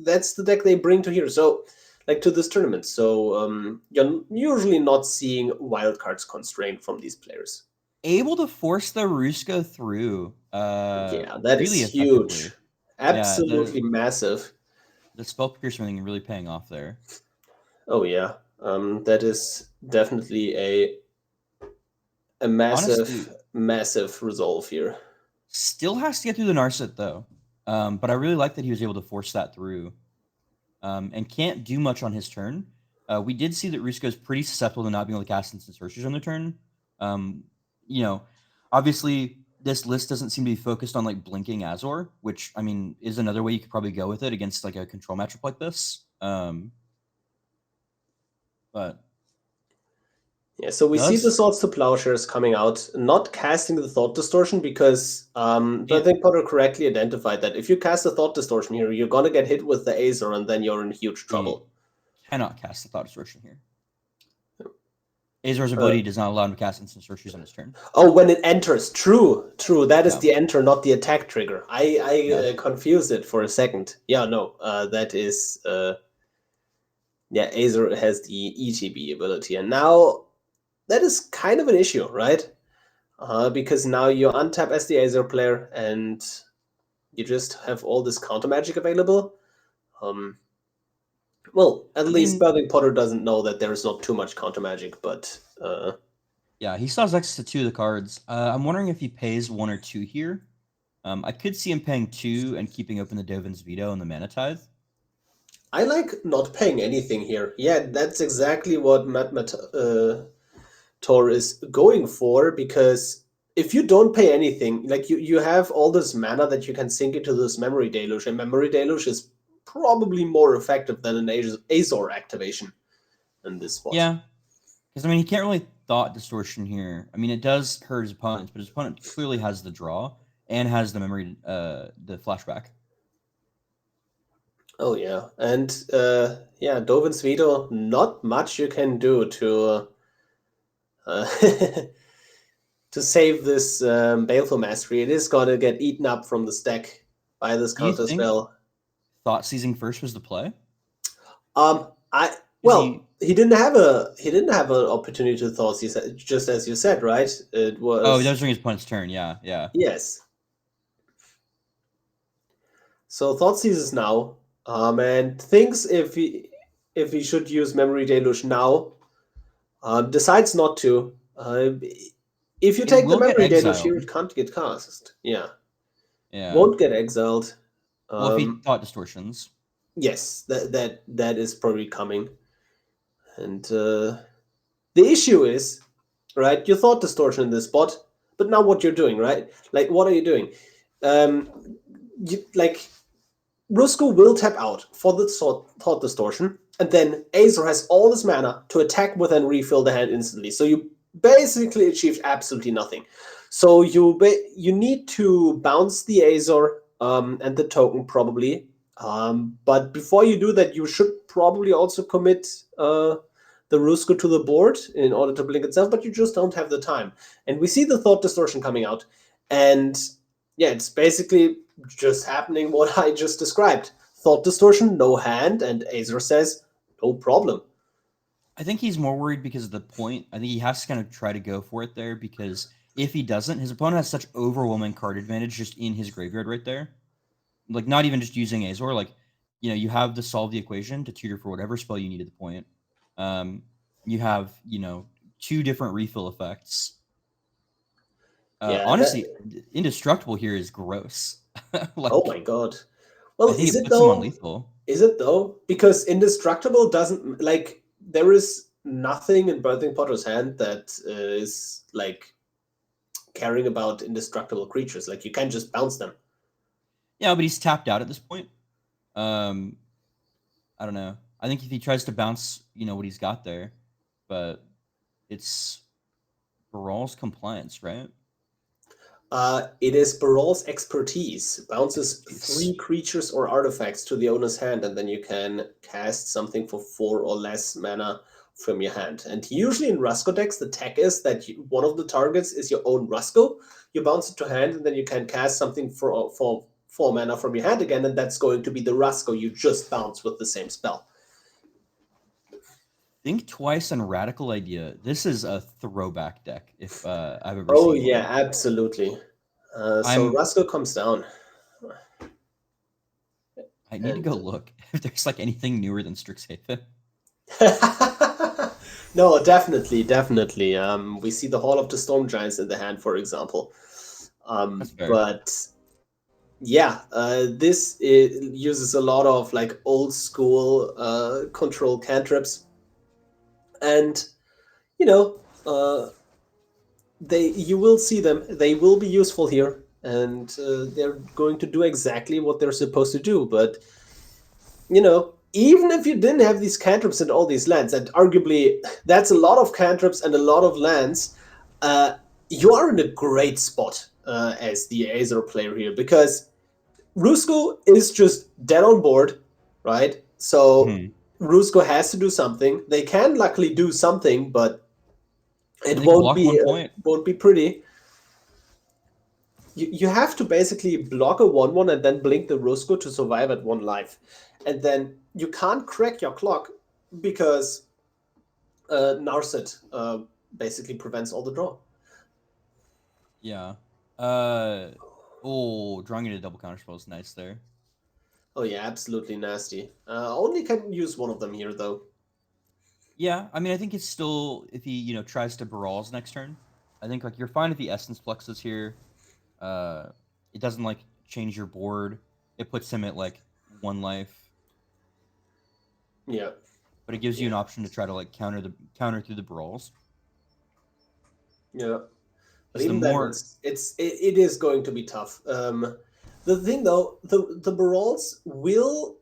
that's the deck they bring to here. So like to this tournament. So you're usually not seeing wildcards constrained from these players. Able to force the Rusko through Yeah, that really is huge. effectively. Yeah, Absolutely massive. the spell piercing really paying off there. Oh yeah, that is definitely a massive, Honestly, massive resolve here. still has to get through the Narset though. But I really like that he was able to force that through. And can't do much on his turn. We did see that Rusko is pretty susceptible to not being able to cast instant sorceries on their turn. You know, obviously this list doesn't seem to be focused on like blinking Azor, which I mean is another way you could probably go with it against like a control matchup like this. But Yeah, so we see the Swords to Plowshares coming out, not casting the Thought Distortion because I think Potter correctly identified that if you cast the Thought Distortion here, you're gonna get hit with the Azor and then you're in huge trouble. Cannot cast the Thought Distortion here. Azor's ability does not allow him to cast instant sorceries on his turn. Oh, when it enters. True. That is the enter, not the attack trigger. I confused it for a second. Yeah, no, that is... yeah, Azor has the ETB ability. And now that is kind of an issue, right? Because now you untap as the Azor player and you just have all this counter magic available. Well, at least Birthing Potter doesn't know that there is not too much counter magic, but... yeah, he still has access to 2 of the cards. I'm wondering if he pays 1 or 2 here. I could see him paying 2 and keeping open the Dovin's Veto and the Mana Tithe. I like not paying anything here. Yeah, that's exactly what Tor is going for, because if you don't pay anything, like you have all this mana that you can sink into this Memory Deluge, and Memory Deluge is probably more effective than an Azor activation in this spot. Yeah, because I mean he can't really Thought Distortion here. I mean it does hurt his opponents, but his opponent clearly has the draw and has the memory, the flashback. Oh yeah, and yeah, Dovin's Veto, not much you can do to to save this Baleful Mastery. It is gonna get eaten up from the stack by this counter spell. Thought Seizing first was the play. He didn't have an opportunity to Thought Seize, just as you said, right? It was that was during his opponent's turn. Yeah. Yes. So Thought Seizes now, and thinks if he should use Memory Deluge now, decides not to. If you take the Memory Deluge here, it can't get cast. Yeah. Won't get exiled. Well, if he Thought Distortions. Yes, that is probably coming. And the issue is, right, you Thought Distortion in this spot, but now what you're doing, right? Like, what are you doing? Rusko will tap out for the Thought Distortion, and then Azor has all this mana to attack with and refill the hand instantly. So you basically achieved absolutely nothing. So you need to bounce the Azor and the token probably. But before you do that, you should probably also commit the Rusko to the board in order to blink itself, but you just don't have the time. And we see the Thought Distortion coming out, and yeah, it's basically just happening what I just described. Thought Distortion, no hand, and Azor says, no problem. I think he's more worried because of the point. I think he has to kind of try to go for it there, because if he doesn't, his opponent has such overwhelming card advantage just in his graveyard right there. Like, not even just using Azor, like, you have to solve the equation to tutor for whatever spell you need at the point. You have, 2 different refill effects. Honestly, Indestructible here is gross. Oh my god. Well, I think is it it puts him on though? lethal. Is it though? Because indestructible doesn't like there is nothing in Birthing Potter's hand that is like caring about indestructible creatures. Like you can't just bounce them. Yeah, but he's tapped out at this point. Um, I don't know. I think if he tries to bounce, what he's got there, but it's Brawl's compliance, right? It is Barol's expertise. Bounces Expertise. 3 creatures or artifacts to the owner's hand, and then you can cast something for 4 or less mana from your hand. And usually in Rusko decks, the tech is that one of the targets is your own Rusko. You bounce it to hand, and then you can cast something for 4 mana from your hand again, and that's going to be the Rusko you just bounced with the same spell. Think twice on Radical Idea. This is a throwback deck if I've ever Oh seen yeah, one. absolutely. So I'm Rusko comes down. I need to go look if there's like anything newer than Strixhaven. No, definitely, definitely. We see the Hall of the Storm Giants in the hand, for example. That's fair. But yeah, this uses a lot of like old school control cantrips, and you know, you will see them. They will be useful here, and they're going to do exactly what they're supposed to do. But even if you didn't have these cantrips and all these lands, and arguably that's a lot of cantrips and a lot of lands, you are in a great spot as the Azor player here, because Rusko is just dead on board, right? So Rusko has to do something. They can luckily do something, but it They can block won't 1 point. be pretty. You have to basically block a 1/1 and then blink the Rusko to survive at 1 life. And then you can't crack your clock because Narset basically prevents all the draw. Yeah. Drawing into double counterspell is nice there. Oh yeah, absolutely nasty. Only can use one of them here though. Yeah, I mean, I think it's still if he tries to Brawl's next turn. I think like you're fine if he Essence Fluxes here. It doesn't like change your board. It puts him at like 1 life. Yeah. But it gives you an option to try to like counter through the Brawls. Yeah. But The even more then, it is going to be tough. The thing though, the Barol's will,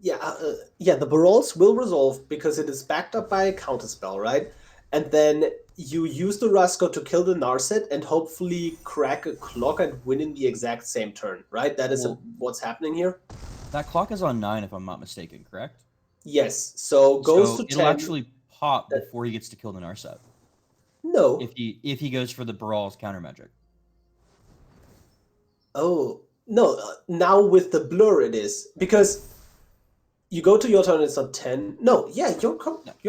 the Barol's will resolve because it is backed up by a counterspell, right? And then you use the Rusko to kill the Narset and hopefully crack a clock and win in the exact same turn, right? That is what's happening here. that clock is on 9, if I'm not mistaken, correct? Yes. So goes to it'll 10. actually pop before he gets to kill the Narset. No. If he goes for the Brawl's counter magic. Oh no! Now with the blur, it is because you go to your turn. It's not 10. No, yeah, you're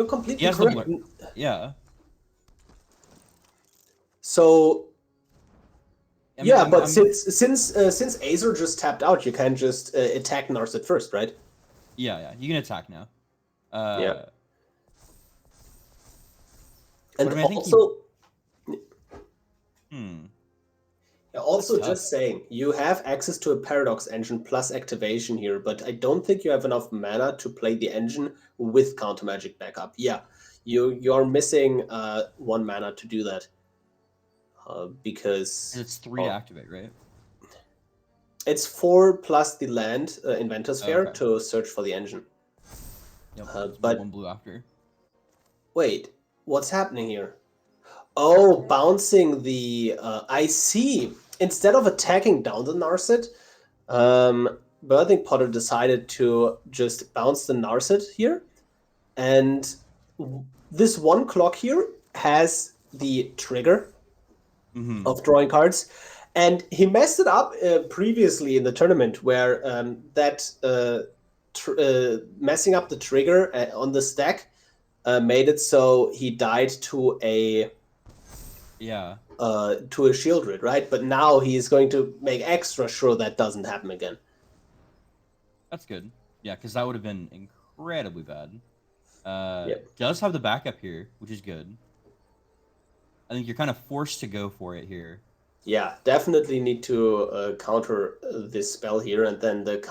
completely correct. Yeah. So I mean, but since Azor just tapped out, you can just attack Narset first, right? Yeah, you can attack now. Yeah. And I mean, also, also That's just saying, you have access to a Paradox engine plus activation here, but I don't think you have enough mana to play the engine with counter magic backup. Yeah, you are missing 1 mana to do that. Because it's 3 to activate, right? It's 4 plus the land Inventor's Fair to search for the engine. Yep, but 1 blue after. Wait, what's happening here? Oh, bouncing the... I see. Instead of attacking down the Narset, Birthing Potter decided to just bounce the Narset here. And this 1 clock here has the trigger of drawing cards. And he messed it up previously in the tournament where messing up the trigger on the stack made it so he died to a shield rid, right? But now he's going to make extra sure that doesn't happen again. That's good. Yeah, because that would have been incredibly bad. Does have the backup here, which is good. I think you're kind of forced to go for it here. Yeah, definitely need to counter this spell here, and then the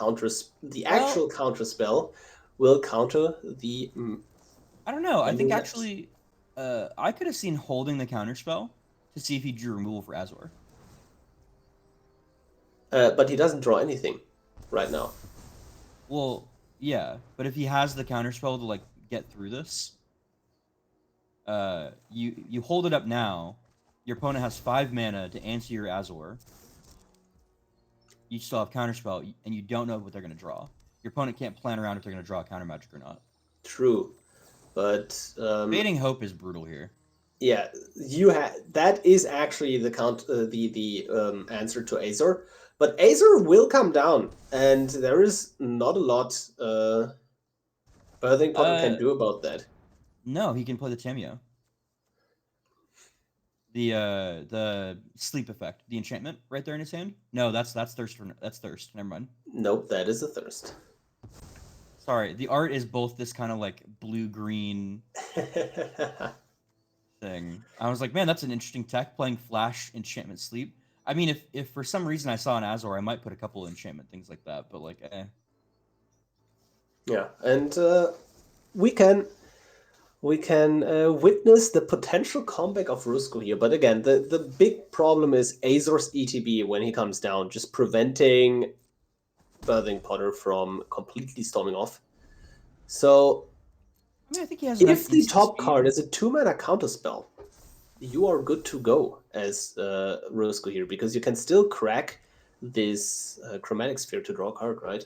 actual counter spell will counter the I don't know. I think memory lapse. actually, I could have seen holding the counter spell to see if he drew removal for Azor. But he doesn't draw anything right now. Well, yeah, but if he has the counter spell to like get through this, you hold it up now. Your opponent has 5 mana to answer your Azor. You still have counterspell, and you don't know what they're going to draw. Your opponent can't plan around if they're going to draw counter magic or not. True, but Fading Hope is brutal here. yeah, that is actually the answer to Azor. But Azor will come down, and there is not a lot Birthing Potter can do about that. No, he can play the Tamio. The sleep effect, the enchantment right there in his hand. No, that's thirst. That's thirst. Never mind. Nope, that is a thirst. Sorry, the art is both this kind of like blue-green thing. I was like, man, that's an interesting tech, playing Flash, Enchantment, Sleep. I mean, if for some reason I saw an Azor, I might put a couple of enchantment things like that, but like, Yeah, and we can witness the potential comeback of Rusko here. But again, the big problem is Azor's ETB when he comes down, just preventing Birthing Potter from completely storming off. So, I mean, I think he has if the top speed. card is a 2-mana counterspell, you are good to go as Rusko here, because you can still crack this Chromatic Sphere to draw a card, right?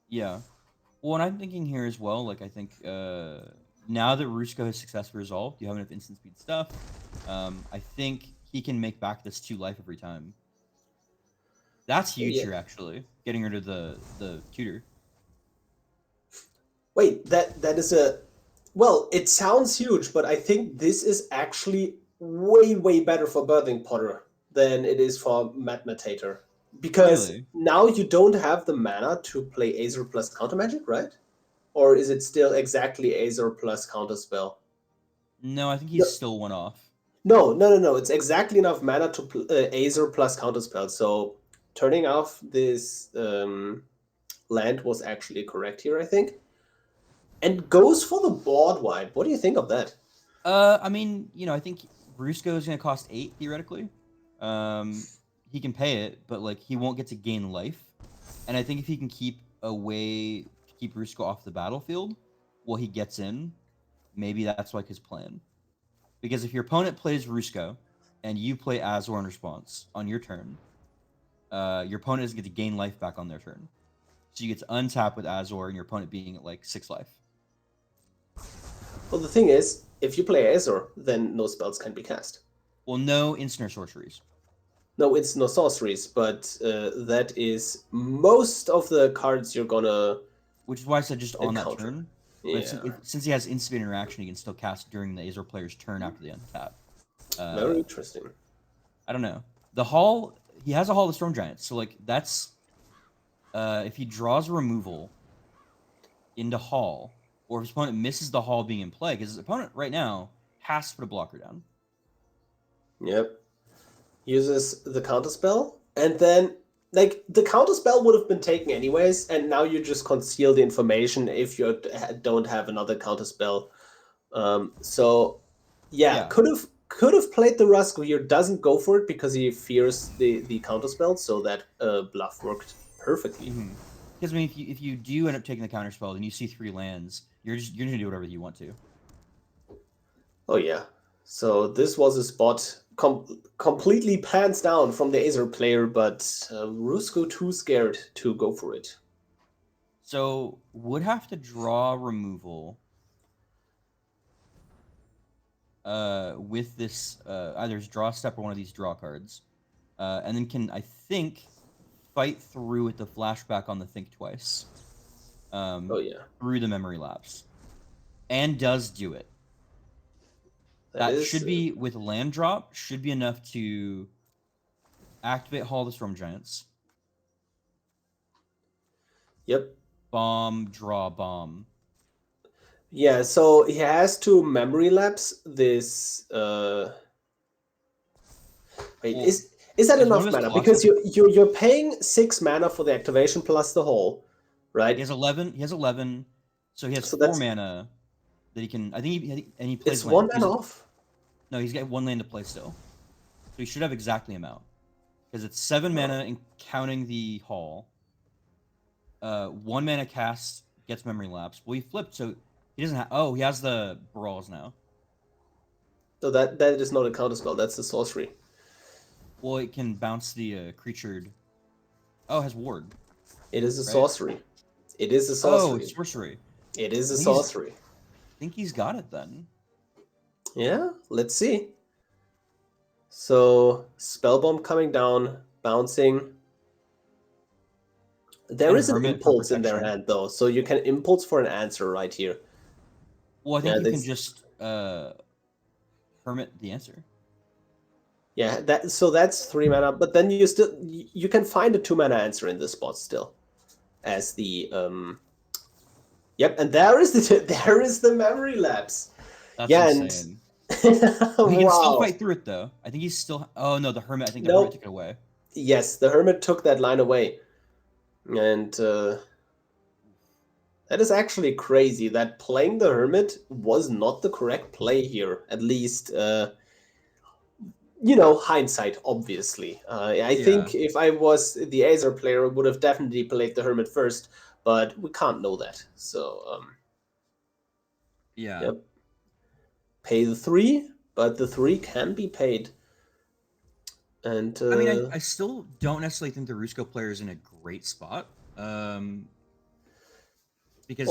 Yeah. Well, and I'm thinking here as well, like, I think now that Rusko has successfully resolved, you have enough instant speed stuff. I think he can make back this 2 life every time. That's huge here, actually. Getting rid of the tutor. Wait, that is a... Well, it sounds huge, but I think this is actually way better for Birthing Potter than it is for Matmatator. Because now you don't have the mana to play Azor plus Counter Magic, right? Or is it still exactly Azor plus Counterspell? No, I think he's still 1 off. No. It's exactly enough mana to Azor plus Counterspell. So turning off this land was actually correct here, I think. And goes for the board wipe. What do you think of that? I mean, you know, I think Rusko is going to cost 8 theoretically. He can pay it, but like he won't get to gain life. And I think if he can keep a way to keep Rusko off the battlefield while he gets in, maybe that's like his plan. Because if your opponent plays Rusko and you play Azor in response on your turn, your opponent doesn't get to gain life back on their turn. So you get to untap with Azor and your opponent being at like 6 life. Well, the thing is, if you play Azor, then no spells can be cast. Well, no instant or sorceries. No, it's no sorceries, but that is most of the cards you're gonna... Which is why I said just on that turn. Yeah. Since he has instant interaction, he can still cast during the Azor player's turn after the untap. Very interesting. I don't know. The Hall, he has a Hall of Storm Giants, so like that's... if he draws a removal into Hall, or if his opponent misses the Hall being in play, because his opponent right now has to put a blocker down. Yep. Uses the counterspell, and then like the counterspell would have been taken anyways, and now you just conceal the information if you don't have another counterspell. So yeah, could have played the Rusko here. Doesn't go for it because he fears the counterspell. So that bluff worked perfectly. Because I mean, if you do end up taking the counterspell, then you see 3 lands. You're gonna do whatever you want to. Oh yeah. So this was a spot completely pants down from the Azor player, but Rusko too scared to go for it. So would have to draw removal with this either draw step or one of these draw cards, and then can, I think, fight through with the flashback on the think twice. Oh yeah, through the memory lapse, and does do it. That should be, with land drop, should be enough to activate Hall of the Storm Giants. Yep. Bomb, draw, bomb. Yeah, so he has to memory lapse this Wait, Well, is that is one enough of his mana? clocks Because up? you're paying 6 mana for the activation plus the hole, right? He has 11. He has 11. So he has So 4 that's mana that he can. I think and he plays it's 1 land. mana off. No, he's got 1 land to play still. So he should have exactly amount because it's 7 mana and counting the hall. 1 mana cast gets memory lapse. Well, he flipped, so he doesn't have. Oh, he has the brawls now. So that is not a counter spell. That's a sorcery. Well, it can bounce the creatured. Oh, it has ward. It is a Right? sorcery. It is a Oh, sorcery. it's sorcery. It is a think he's- sorcery. I think he's got it then. Yeah, let's see. So Spellbomb coming down, bouncing. There And is an Hermit for impulse in their protection. hand though, so you can impulse for an answer right here. Well, I think Yeah, you can this- just hermit the answer. Yeah, that's 3 mana, but then you can find a 2 mana answer in this spot still. As the Yep, and there is the memory lapse. That's Yeah, insane. He can still Wow. fight through it though. I think he's still. Oh no, the hermit. I think the Nope. hermit took it away. Yes, the Hermit took that line away. And that is actually crazy that playing the Hermit was not the correct play here. At least, hindsight, obviously. I think if I was the Azor player, I would have definitely played the Hermit first, but we can't know that. So, Yeah. yep. Pay the 3, but the 3 can be paid. And I mean, I still don't necessarily think the Rusko player is in a great spot. Because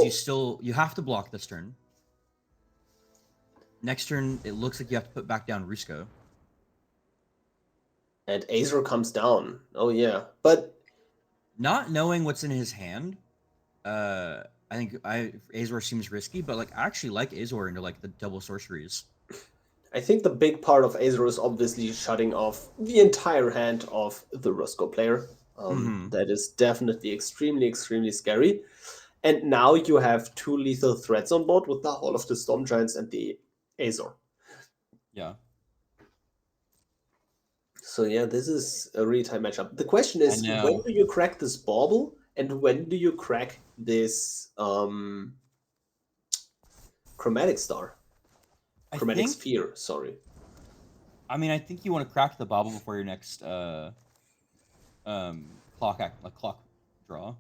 you have to block this turn. Next turn, it looks like you have to put back down Rusko. And Azor comes down. Oh yeah, but Not knowing what's in his hand, I think Azor seems risky, but like I actually like Azor into like the double sorceries. I think the big part of Azor is obviously shutting off the entire hand of the Rusko player. That is definitely extremely, extremely scary. And now you have 2 lethal threats on board with the Hall of the Storm Giants and the Azor. Yeah. So yeah, this is a really tight matchup. The question is, I know. when do you crack this bauble, and when do you crack this chromatic star? Chromatic sphere, sorry. I mean, I think you want to crack the bauble before your next clock draw.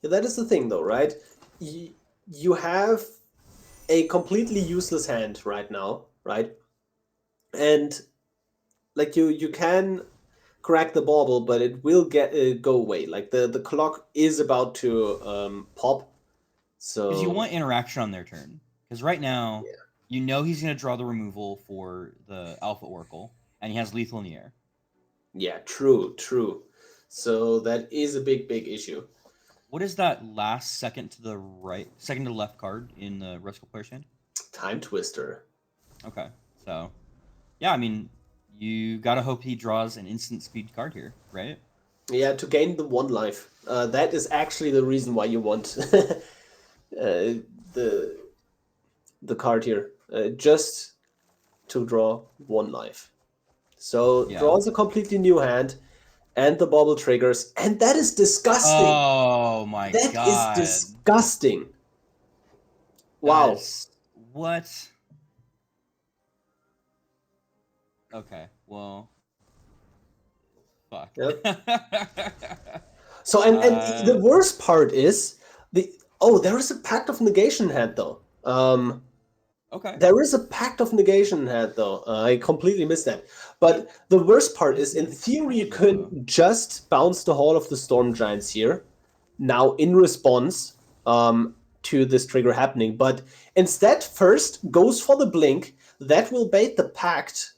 Yeah, that is the thing though, right? You have a completely useless hand right now, right? And like you can crack the bauble, but it will go away. Like the clock is about to pop. So Because you want interaction on their turn. Because right now, you know he's going to draw the removal for the Alpha Oracle, and he has lethal in the air. Yeah, true. So that is a big issue. What is that last second to the left card in the Rusko player's hand? Time Twister. Okay, so yeah, I mean, you gotta hope he draws an instant speed card here, right? Yeah, to gain the 1 life. That is actually the reason why you want the card here, just to draw 1 life. So draws a completely new hand, and the bauble triggers, and that is disgusting. Oh my god, that is disgusting. Wow. What? Okay, well, fuck. Yep. So and the worst part is there is a Pact of Negation hand though. Okay. There is a Pact of Negation hand though. I completely missed that. But the worst part is, in theory, you could just bounce the Hall of the Storm Giants here, now in response to this trigger happening. But instead, first goes for the blink. That will bait the Pact.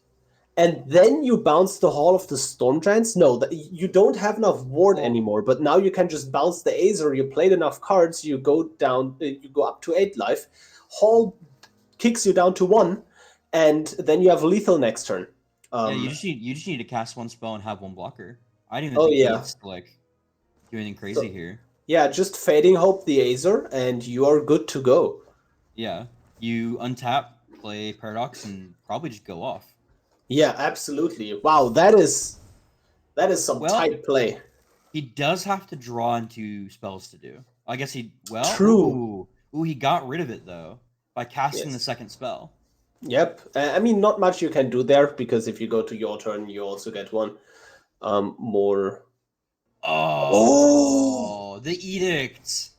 And then you bounce the Hall of the Storm Giants? No, you don't have enough ward anymore, but now you can just bounce the Azor. You played enough cards, you go up to 8 life. Hall kicks you down to 1, and then you have lethal next turn. Yeah, you just need to cast 1 spell and have 1 blocker. I didn't even think he needs to like do anything crazy here. Yeah, just Fading Hope the Azor, and you are good to go. Yeah, you untap, play Paradox, and probably just go off. Yeah, absolutely. Wow, that is some Well, tight play. he does have to draw into spells to do. I guess True. ooh, he got rid of it though by casting the Yes. second spell. Yep. I mean, not much you can do there because if you go to your turn, you also get one more. Oh, Oh, the edict.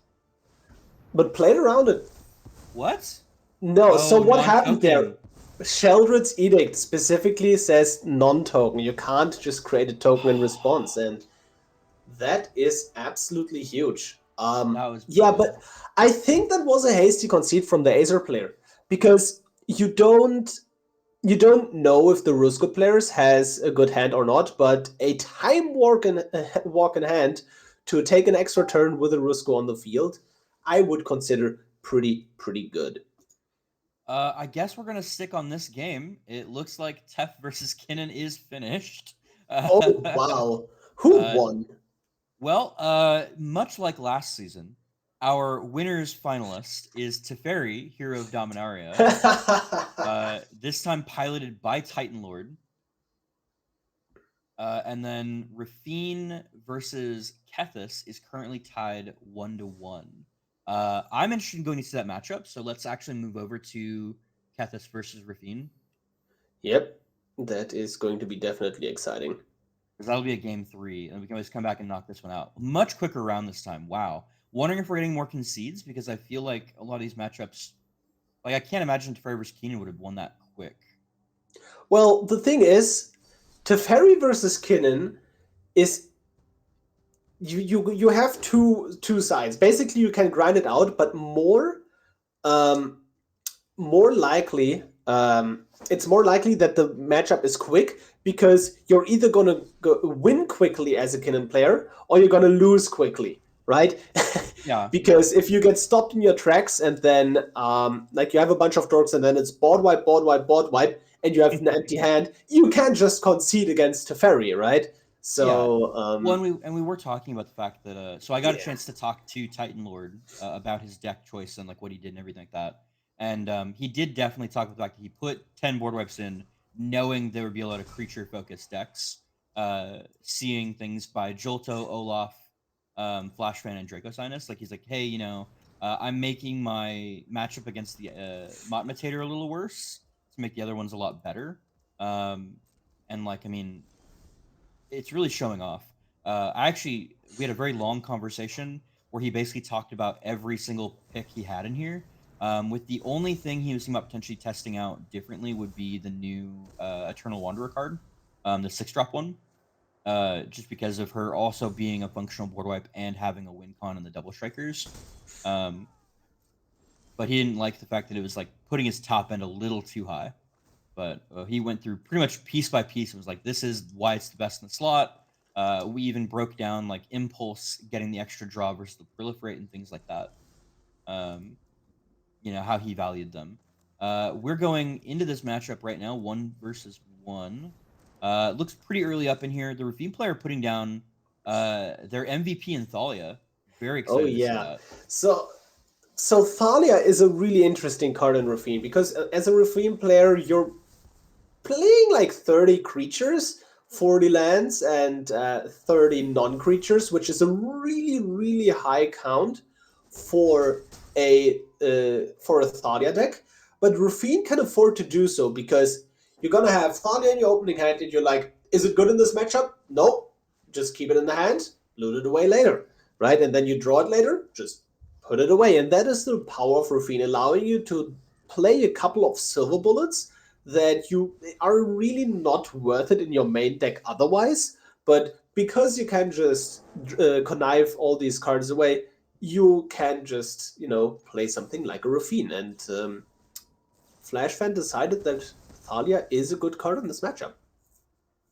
but played around it. What? No. So Oh, what happened there? non-token. Sheldred's edict specifically says non-token. You can't just create a token in response, and that is absolutely huge. That was Yeah, brutal. but I think that was a hasty concede from the Azor player because you don't know if the Rusko players has a good hand or not, but a time walk in hand to take an extra turn with a Rusko on the field, I would consider pretty good. I guess we're gonna stick on this game. It looks like Tef versus Kinnan is finished. Oh wow, who Uh, won? well, much like last season, our winner's finalist is Teferi, hero of Dominaria. This time piloted by Titan Lord. And then Raffine versus Kethis is currently tied 1-1. I'm interested in going to see that matchup, so let's actually move over to Kethis versus Raffine. Yep, that is going to be definitely exciting. Because that'll be a game 3, and we can always come back and knock this one out. Much quicker round this time. Wow. Wondering if we're getting more concedes, because I feel like a lot of these matchups, like I can't imagine Teferi versus Keenan would have won that quick. Well, the thing is, Teferi versus Kinnan is you have two sides. Basically, you can grind it out, but more likely, it's more likely that the matchup is quick because you're either gonna win quickly as a Kinnan player or you're gonna lose quickly, right? Yeah. Because if you get stopped in your tracks and then like you have a bunch of dorks and then it's board wipe, board wipe, board wipe, and you have an empty hand, you can't just concede against Teferi, right? Yeah. So Well, we were talking about the fact that so I got a yeah. chance to talk to Titan Lord about his deck choice and like what he did and everything like that. And he did definitely talk about the fact that he put 10 board wipes in, knowing there would be a lot of creature focused decks. Seeing things by Jolto, Olaf, Flashfan, and Draco Sinus. Like he's like, hey, I'm making my matchup against the Motmatator a little worse to make the other ones a lot better. And like, I mean, it's really showing off. We had a very long conversation where he basically talked about every single pick he had in here. With the only thing he was thinking about potentially testing out differently would be the new Eternal Wanderer card, the 6-drop one. Just because of her also being a functional board wipe and having a win con in the double strikers. But he didn't like the fact that it was like putting his top end a little too high. But he went through pretty much piece by piece and was like, this is why it's the best in the slot. We even broke down like Impulse getting the extra draw versus the Proliferate and things like that. How he valued them. We're going into this matchup right now, 1 versus 1. Looks pretty early up in here. The Raffine player putting down their MVP in Thalia. Very Oh excited to see yeah. that. So Thalia is a really interesting card in Raffine because as a Raffine player, you're playing like 30 creatures, 40 lands, and 30 non-creatures, which is a really high count for a Thalia deck. But Raffine can afford to do so because you're gonna have Thalia in your opening hand, and you're like, is it good in this matchup? Nope. Just keep it in the hand, loot it away later, right? And then you draw it later, just put it away. And that is the power of Raffine, allowing you to play a couple of silver bullets that you are really not worth it in your main deck otherwise. But because you can just connive all these cards away, you can just, play something like a Raffine. And Flashfan decided that Thalia is a good card in this matchup.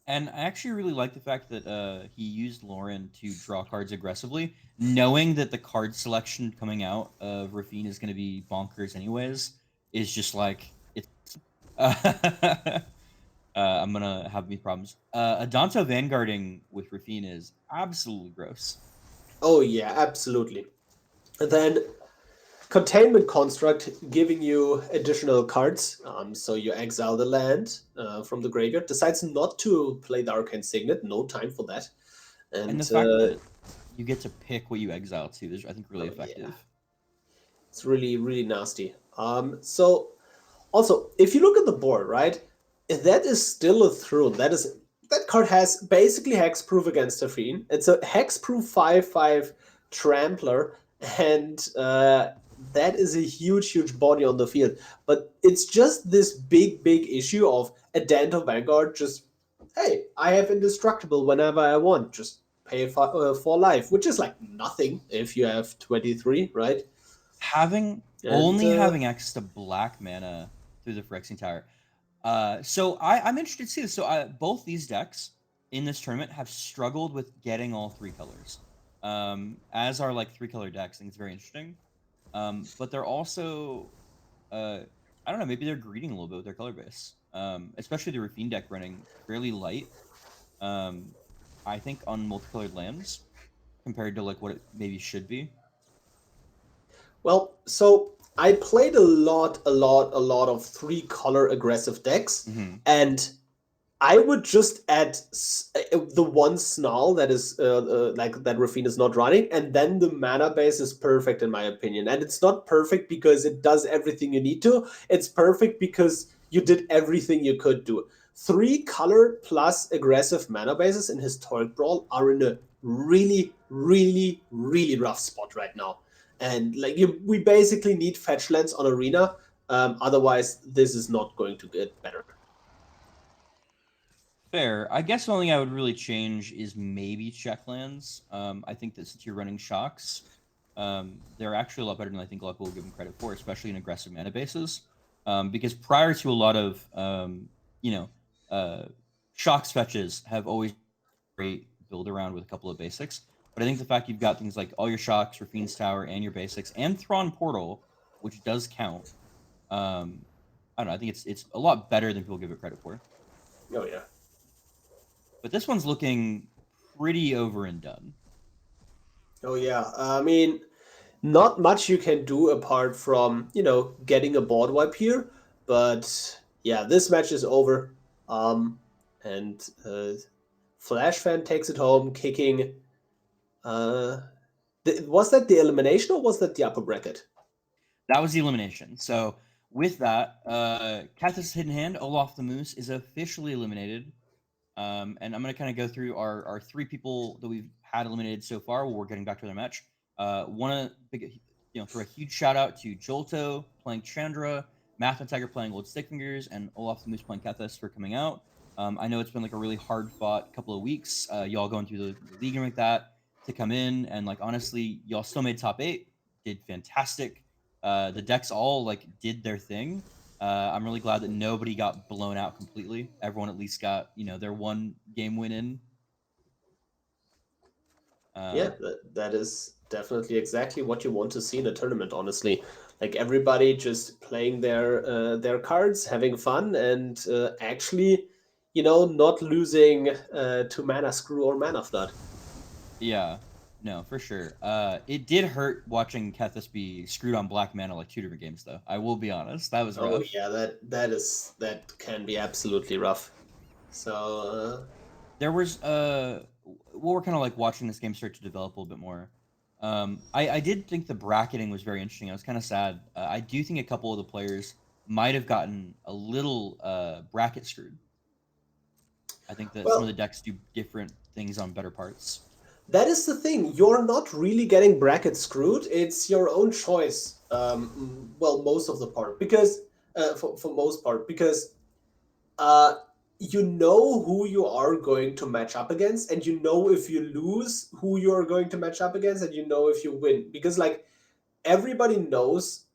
And I actually really like the fact that he used Lauren to draw cards aggressively, knowing that the card selection coming out of Raffine is going to be bonkers anyways. Is just like it's. I'm gonna have these problems. Adonto vanguarding with Raffine is absolutely gross. Oh yeah, absolutely. And then Containment Construct giving you additional cards. So you exile the land from the graveyard, decides not to play the Arcane Signet, no time for that. And the fact that you get to pick what you exile too is, I think, really effective. Yeah. It's really, really nasty. So also, if you look at the board, right, that is still a throne. That card has basically hexproof against Raffine. It's a hexproof 5/5 trampler, and that is a huge, huge body on the field. But it's just this big, big issue of a Danto Vanguard. Just, hey, I have indestructible whenever I want. Just pay for life, which is like nothing if you have 23, right? Only having access to black mana through the Phyrexian Tower. So I'm interested to see this. So both these decks in this tournament have struggled with getting all 3 colors. As are like 3-color decks. I think it's very interesting. But they're also, I don't know, maybe they're greeding a little bit with their color base. Especially the Raffine deck running fairly light. I think on multicolored lands compared to like what it maybe should be. Well, so I played a lot of 3-color aggressive decks, and I would just add the one Snarl that is like that Raffine is not running, and then the mana base is perfect in my opinion. And it's not perfect because it does everything you need to. It's perfect because you did everything you could do. 3-color plus aggressive mana bases in Historic Brawl are in a really, really, really rough spot right now. And like we basically need fetch lands on Arena. Otherwise, this is not going to get better. Fair. I guess the only thing I would really change is maybe check lands. I think that since you're running shocks, they're actually a lot better than I think a lot of people will give them credit for, especially in aggressive mana bases. Because prior to a lot of shocks fetches have always great build around with a couple of basics. But I think the fact you've got things like all your shocks, Raffine's Tower, and your basics, and Thrawn Portal, which does count. I don't know. I think it's a lot better than people give it credit for. Oh yeah. But this one's looking pretty over and done. Oh yeah. I mean, not much you can do apart from getting a board wipe here. But yeah, this match is over. And Flash Fan takes it home, kicking. Was that the elimination or was that the upper bracket? That was the elimination. So with that, Kethis Hidden Hand, Olaf the Moose, is officially eliminated. And I'm going to kind of go through our 3 people that we've had eliminated so far while we're getting back to their match. Want to throw a huge shout out to Jolto playing Chandra, Math and Tiger playing Old Stickfingers, and Olaf the Moose playing Kethis for coming out. I know it's been like a really hard fought couple of weeks. Y'all going through the league and like that to come in, and like honestly, y'all still made top 8, did fantastic. The decks all like did their thing. I'm really glad that nobody got blown out completely. Everyone at least got their 1 game win in. Yeah, that is definitely exactly what you want to see in a tournament. Honestly, like everybody just playing their cards, having fun, and actually, not losing to Mana Screw or Mana Flood. Yeah. No, for sure. It did hurt watching Kethis be screwed on black mana like 2 different games, though. I will be honest, that was rough. Oh yeah, that can be absolutely rough. So there was we're kind of like watching this game start to develop a little bit more. I did think the bracketing was very interesting. I was kind of sad. I do think a couple of the players might have gotten a little bracket screwed. I think that some of the decks do different things on better parts. That is the thing. You're not really getting bracket screwed. It's your own choice. Well, most of the part, because for most part, because you know who you are going to match up against, and you know if you lose who you are going to match up against, and you know if you win, because like everybody knows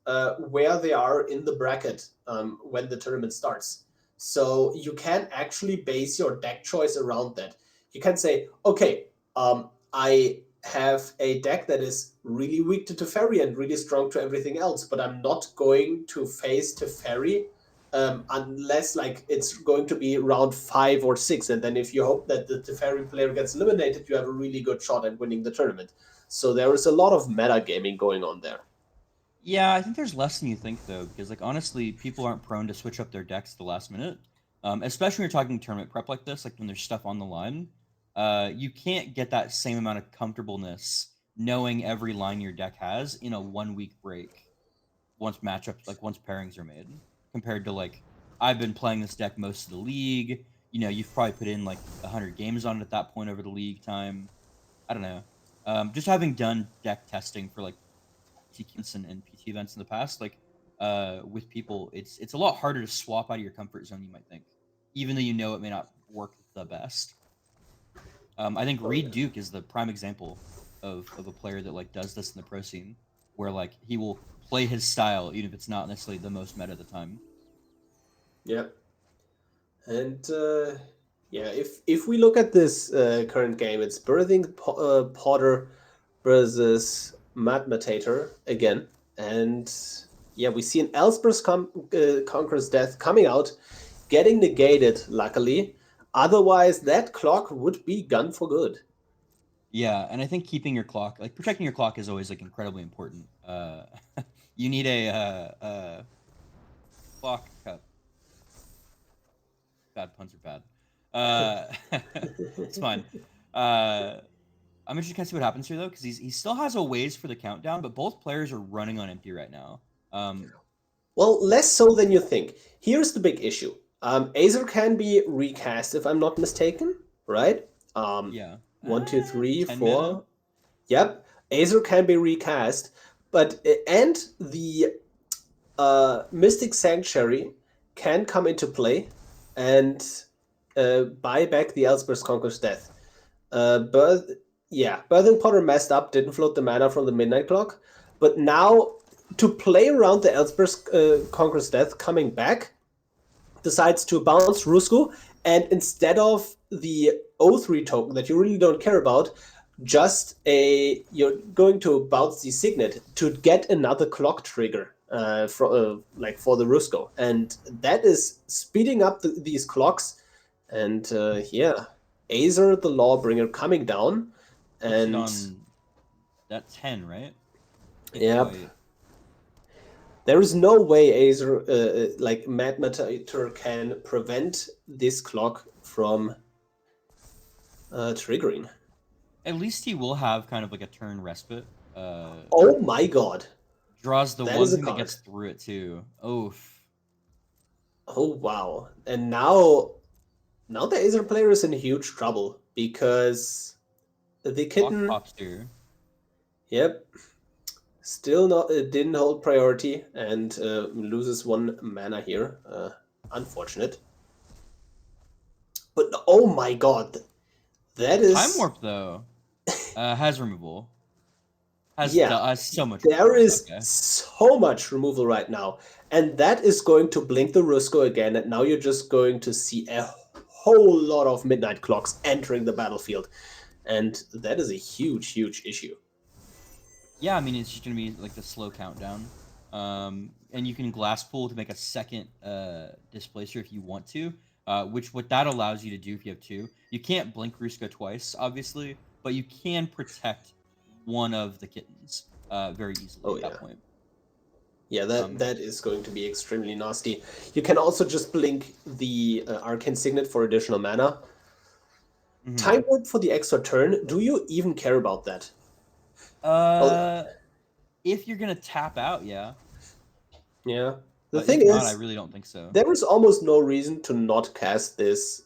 where they are in the bracket when the tournament starts. So you can actually base your deck choice around that. You can say, okay, I have a deck that is really weak to Teferi and really strong to everything else, but I'm not going to face Teferi unless like it's going to be round 5 or 6, and then if you hope that the Teferi player gets eliminated, you have a really good shot at winning the tournament. So there is a lot of meta gaming going on there. Yeah, I think there's less than you think though, because like honestly, people aren't prone to switch up their decks at the last minute. Especially when you're talking tournament prep like this, like when there's stuff on the line. You can't get that same amount of comfortableness knowing every line your deck has in a 1 week break once matchups like once pairings are made. Compared to like I've been playing this deck most of the league. You've probably put in like 100 games on it at that point over the league time. I don't know. Just having done deck testing for like TQs and PT events in the past, like with people, it's a lot harder to swap out of your comfort zone. You might think, even though it may not work the best. I think Oh, Reed yeah. Duke is the prime example of a player that like does this in the pro scene, where like he will play his style even if it's not necessarily the most meta at the time. Yeah. And yeah, if we look at this current game, it's Potter versus Matmatator again. And yeah, we see an Elspeth's Conqueror's Death coming out, getting negated, luckily. Otherwise, that clock would be gone for good. Yeah, and I think keeping your clock, like protecting your clock, is always like incredibly important. You need a clock cup. Bad puns are bad. It's fine. I'm interested to kind of see what happens here though, because he still has a ways for the countdown, but both players are running on empty right now. Well, less so than you think. Here's the big issue. Azor can be recast, if I'm not mistaken, right? Yeah. 1, 2, 3, 10 mana. 4. Yep, Azor can be recast, but and the Mystic Sanctuary can come into play and buy back the Elspeth's Conqueror's Death. Birthing Potter messed up, didn't float the mana from the Midnight Clock, but now to play around the Elspeth's Conqueror's Death coming back, decides to bounce Rusko, and instead of the O3 token that you really don't care about, you're going to bounce the Signet to get another clock trigger for the Rusko, and that is speeding up these clocks. And Azor the Lawbringer coming down, Puts it and on that 10, right? yep. There is no way Azor, Matmatator can prevent this clock from triggering. At least he will have kind of like a turn respite. Oh my god. Draws the That one is a thing that card. gets through it too. Oof. Oh wow. And now the Azor player is in huge trouble because the Clock kitten, pops here. yep, still not didn't hold priority and loses 1 mana here. Unfortunate. But oh my god, that Time is Warp though has removal. Has so much there removal. is so much removal right now, and that is going to blink the Rusko again, and now you're just going to see a whole lot of Midnight Clocks entering the battlefield, and that is a huge issue. Yeah, I mean it's just gonna be like the slow countdown. And you can glass pool to make a second displacer if you want to. What that allows you to do if you have 2. You can't blink Rusko twice, obviously, but you can protect one of the kittens very easily at that point. Yeah, that is going to be extremely nasty. You can also just blink the Arcane Signet for additional mana. Mm-hmm. Time Warp for the extra turn. Do you even care about that? If you're gonna tap out, yeah. Yeah. The But thing if is, not, I really don't think so. there is almost no reason to not cast this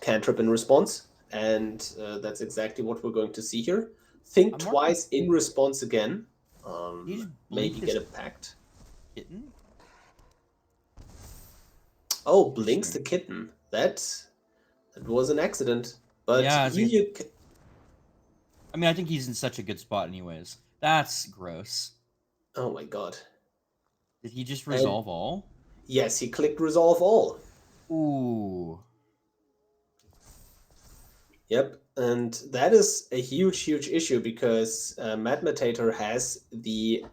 cantrip in response, and that's exactly what we're going to see here. Think twice in response again. Maybe get a pact. Kitten? Oh, blinks the kitten. That was an accident. But yeah, I mean, I think he's in such a good spot anyways. That's gross. Oh my god. Did he just resolve all? Yes, he clicked resolve all. Ooh. Yep, and that is a huge issue because Matmatator has the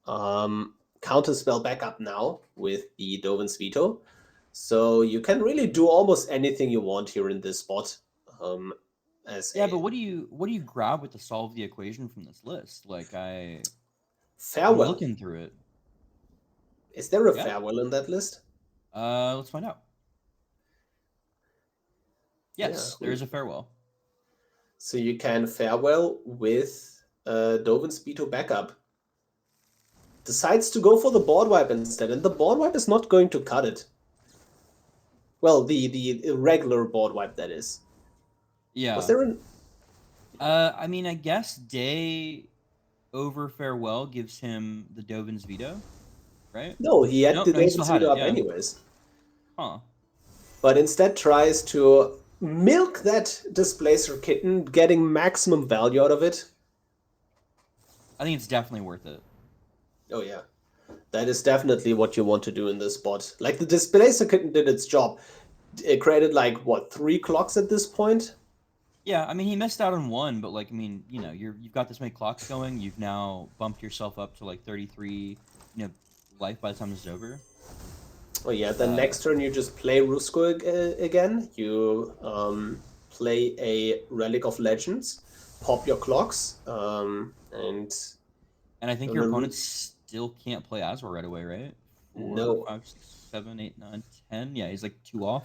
counterspell backup now with the Dovin's Veto. So you can really do almost anything you want here in this spot. as Yeah, a but what do you grab with to solve the equation from this list? Like I'm farewell. looking through it. Is there a Yeah. farewell in that list? Let's find out. Yeah. Yes, there is a farewell. So you can farewell with Dovin's B2 backup. Decides to go for the board wipe instead, and the board wipe is not going to cut it. Well, the regular board wipe, that is. Yeah. Was there an... I mean, I guess Day over farewell gives him the Dovin's veto, right? No, he had Nope, the no, he still Dovin's had veto it, up yeah. anyways. Huh. But instead tries to milk that Displacer Kitten, getting maximum value out of it. I think it's definitely worth it. Oh yeah. That is definitely what you want to do in this spot. Like, the Displacer Kitten did its job. It created, like, what, 3 clocks at this point? Yeah, I mean, he missed out on one, but like, I mean, you know, you've got this many clocks going. You've now bumped yourself up to like 33, life by the time this is over. Oh yeah, then next turn you just play Rusko again. You play a Relic of Legends, pop your clocks, and I think your opponent still can't play Azor right away, right? 4, No. 5, 6, 7, 8, 9, 10. Yeah, he's like 2 off.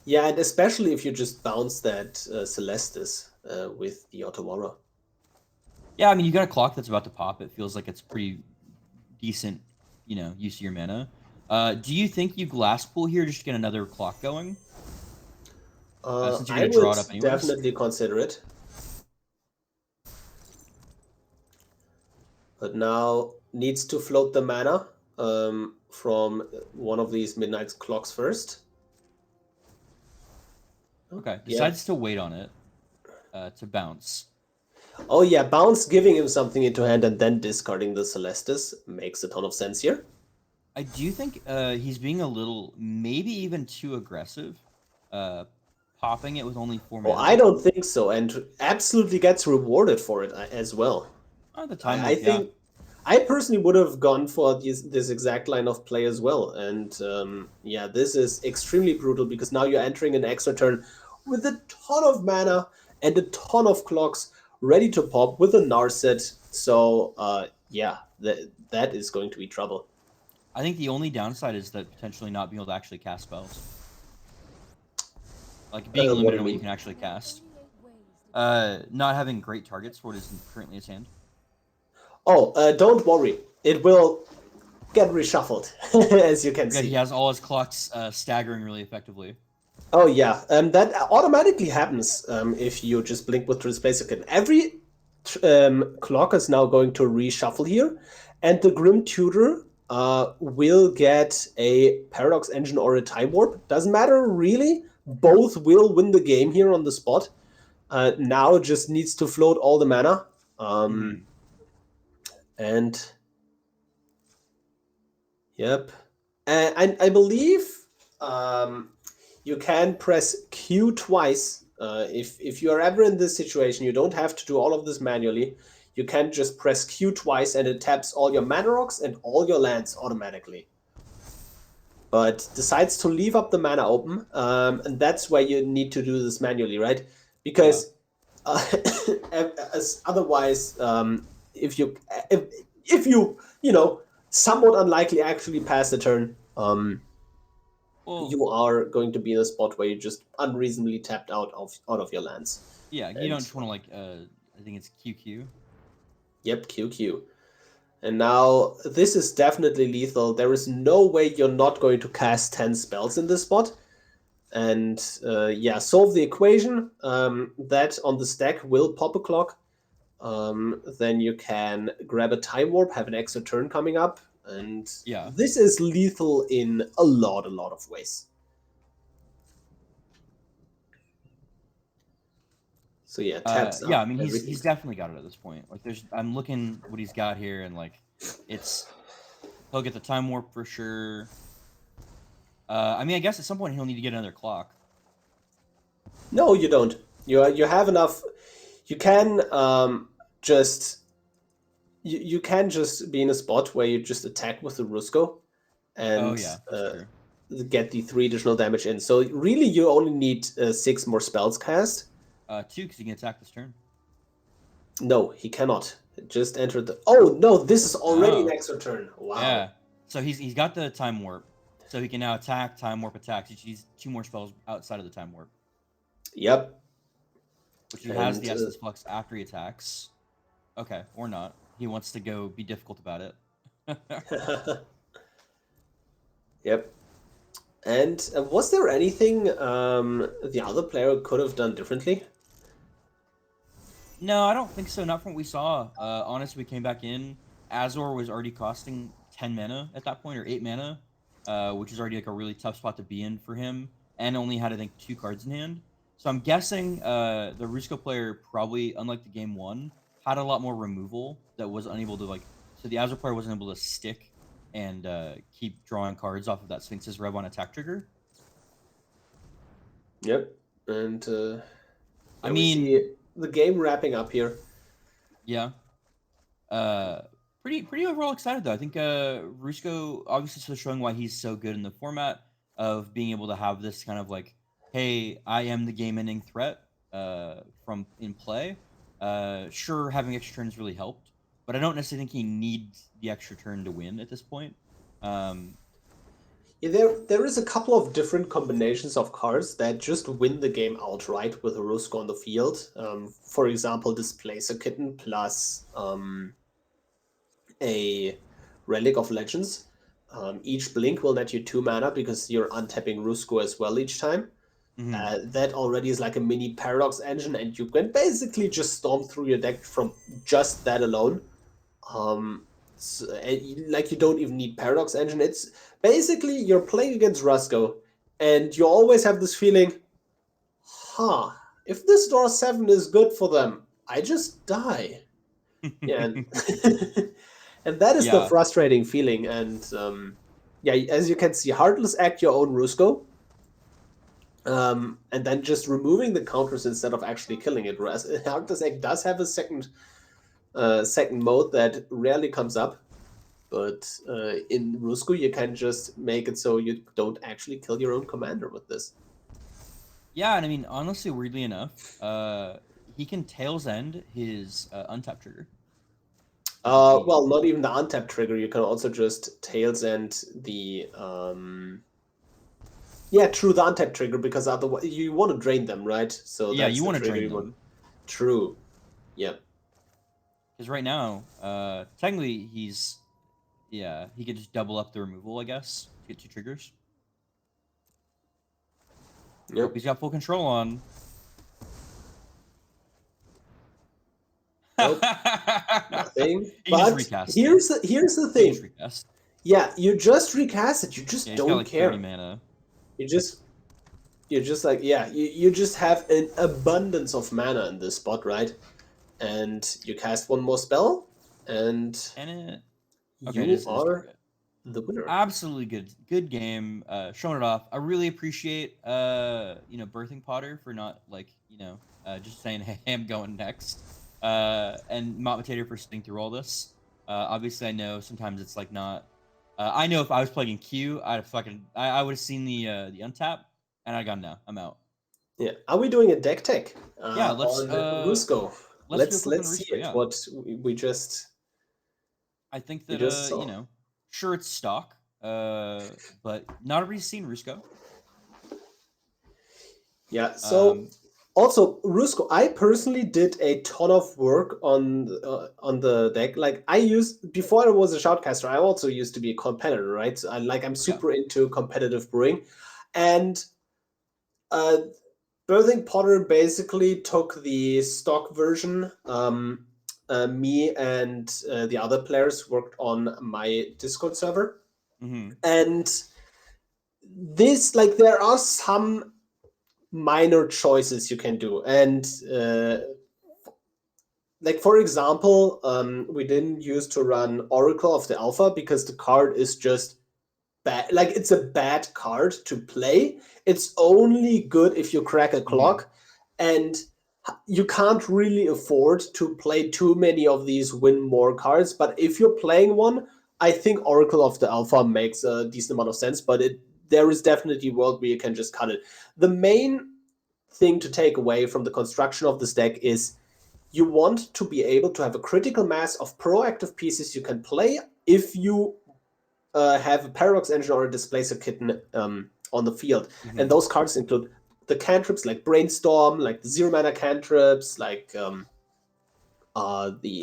Yeah, and especially if you just bounce that Celestis with the Otawara. Yeah, I mean, you got a clock that's about to pop. It feels like it's pretty decent, use of your mana. Do you think you glass pool here just to get another clock going? Since you're I going to draw it would up anyways? definitely consider it. But now needs to float the mana from one of these midnight clocks first. Okay, decides to wait on it to bounce. Oh yeah, bounce, giving him something into hand and then discarding the Celestis makes a ton of sense here. I do think he's being a little, maybe even too aggressive, popping it with only 4 mana. Oh, I don't think so, and absolutely gets rewarded for it as well. At the time, I think I personally would have gone for this exact line of play as well, and yeah, this is extremely brutal because now you're entering an extra turn with a ton of mana and a ton of clocks ready to pop with a Narset. So yeah, that is going to be trouble. I think the only downside is that potentially not being able to actually cast spells. Like being limited on what you can actually cast. Not having great targets for what is currently his hand. Oh, don't worry. It will get reshuffled, as you can see. He has all his clocks staggering really effectively. Oh yeah, that automatically happens if you just blink with Displacer Kitten. Every clock is now going to reshuffle here, and the Grim Tutor will get a Paradox Engine or a Time Warp. Doesn't matter really. Both will win the game here on the spot. Now just needs to float all the mana. And yep, and I believe you can press Q twice. If you are ever in this situation, you don't have to do all of this manually. You can just press Q twice and it taps all your mana rocks and all your lands automatically. But decides to leave up the mana open, and that's where you need to do this manually, right? Because as otherwise, if you somewhat unlikely actually pass the turn, you are going to be in a spot where you just unreasonably tapped out of your lands. Yeah, you don't just want to I think it's QQ. Yep, QQ. And now this is definitely lethal. There is no way you're not going to cast 10 spells in this spot. And yeah, solve the equation. That on the stack will pop a clock. Then you can grab a Time Warp, have an extra turn coming up. And this is lethal in a lot of ways. So yeah, taps up. Yeah, I mean he's definitely got it at this point. Like I'm looking what he's got here, and like he'll get the Time Warp for sure. I mean, I guess at some point he'll need to get another clock. No, you don't. You have enough. You can you can just be in a spot where you just attack with the Rusko and get the 3 additional damage in. So really, you only need 6 more spells cast. 2, because he can attack this turn. No, he cannot. It just entered the... Oh, no, this is already Oh. an extra turn. Wow. Yeah. So he's got the time warp. So he can now attack, time warp, attack. He's 2 more spells outside of the time warp. Yep. Which he has the Essence Flux after he attacks. Okay, or not. He wants to go be difficult about it. Yep. And was there anything the other player could have done differently? No, I don't think so. Not from what we saw. Honestly, we came back in. Azor was already costing 10 mana at that point, or 8 mana, which is already like a really tough spot to be in for him, and only had, I think, 2 cards in hand. So I'm guessing the Rusko player probably, unlike the game 1, had a lot more removal that was unable to, like... So the Azor player wasn't able to stick and keep drawing cards off of that Sphinx's Rev on attack trigger. Yep. And I mean... the game wrapping up here. Yeah. Pretty overall excited though. I think Rusko obviously still showing why he's so good in the format of being able to have this kind of like, hey, I am the game-ending threat from in play. Sure, having extra turns really helped, but I don't necessarily think he needs the extra turn to win at this point. Yeah, there is a couple of different combinations of cards that just win the game outright with a Rusko on the field. For example, Displace a Kitten plus a Relic of Legends. Each blink will net you 2 mana because you're untapping Rusko as well each time. That already is like a mini Paradox engine, and you can basically just storm through your deck from just that alone. So, like, you don't even need Paradox engine. It's basically you're playing against Rusko, and you always have this feeling, if this draw 7 is good for them, I just die. Yeah, and that is the frustrating feeling. And yeah, as you can see, Heartless Act your own Rusko, and then just removing the counters instead of actually killing it. Heartless Act does have a second mode that rarely comes up, but in Rusko you can just make it so you don't actually kill your own commander with this. Yeah, and I mean, honestly, weirdly enough, he can Tail's End his untap trigger. Well, not even the untap trigger. You can also just Tail's End the... Yeah, true, the untap trigger, because otherwise you want to drain them, right? So yeah, you want to drain them. True. Yeah. Because right now, technically he's... Yeah, he could just double up the removal, I guess, to get 2 triggers. Yep. He's got full control on. Nope. Nothing. He but just recast here's the thing. Recast. Yeah, you just recast it. You just don't got, like, care. 30 mana. You're just like, yeah, you just have an abundance of mana in this spot, right? And you cast 1 more spell, and you are the winner. Absolutely good game. Showing it off. I really appreciate Birthing Potter for not, like, just saying, hey, I'm going next. And Motmatator for sitting through all this. Obviously, I know sometimes it's like not. I know if I was playing in Q, I would have seen the untap, and I'd gone, no, I'm out. Yeah. Are we doing a deck tech? Yeah, let's on Rusko. Let's see it. Yeah. What we just. I think that sure it's stock, but not everybody's seen Rusko. Yeah. So. Also, Rusko, I personally did a ton of work on the deck. Like, before I was a shoutcaster, I also used to be a competitor, right? So I'm super into competitive brewing, and Birthing Potter basically took the stock version. Me and the other players worked on my Discord server, and this, there are some minor choices you can do, and for example, we didn't use to run Oracle of the Alpha because the card is just bad. It's a bad card to play. It's only good if you crack a clock, and you can't really afford to play too many of these win more cards. But if you're playing one, I think Oracle of the Alpha makes a decent amount of sense, but there is definitely a world where you can just cut it. The main thing to take away from the construction of this deck is you want to be able to have a critical mass of proactive pieces you can play if you have a Paradox Engine or a Displacer Kitten on the field. Mm-hmm. And those cards include the cantrips like Brainstorm, like the 0-mana cantrips, like the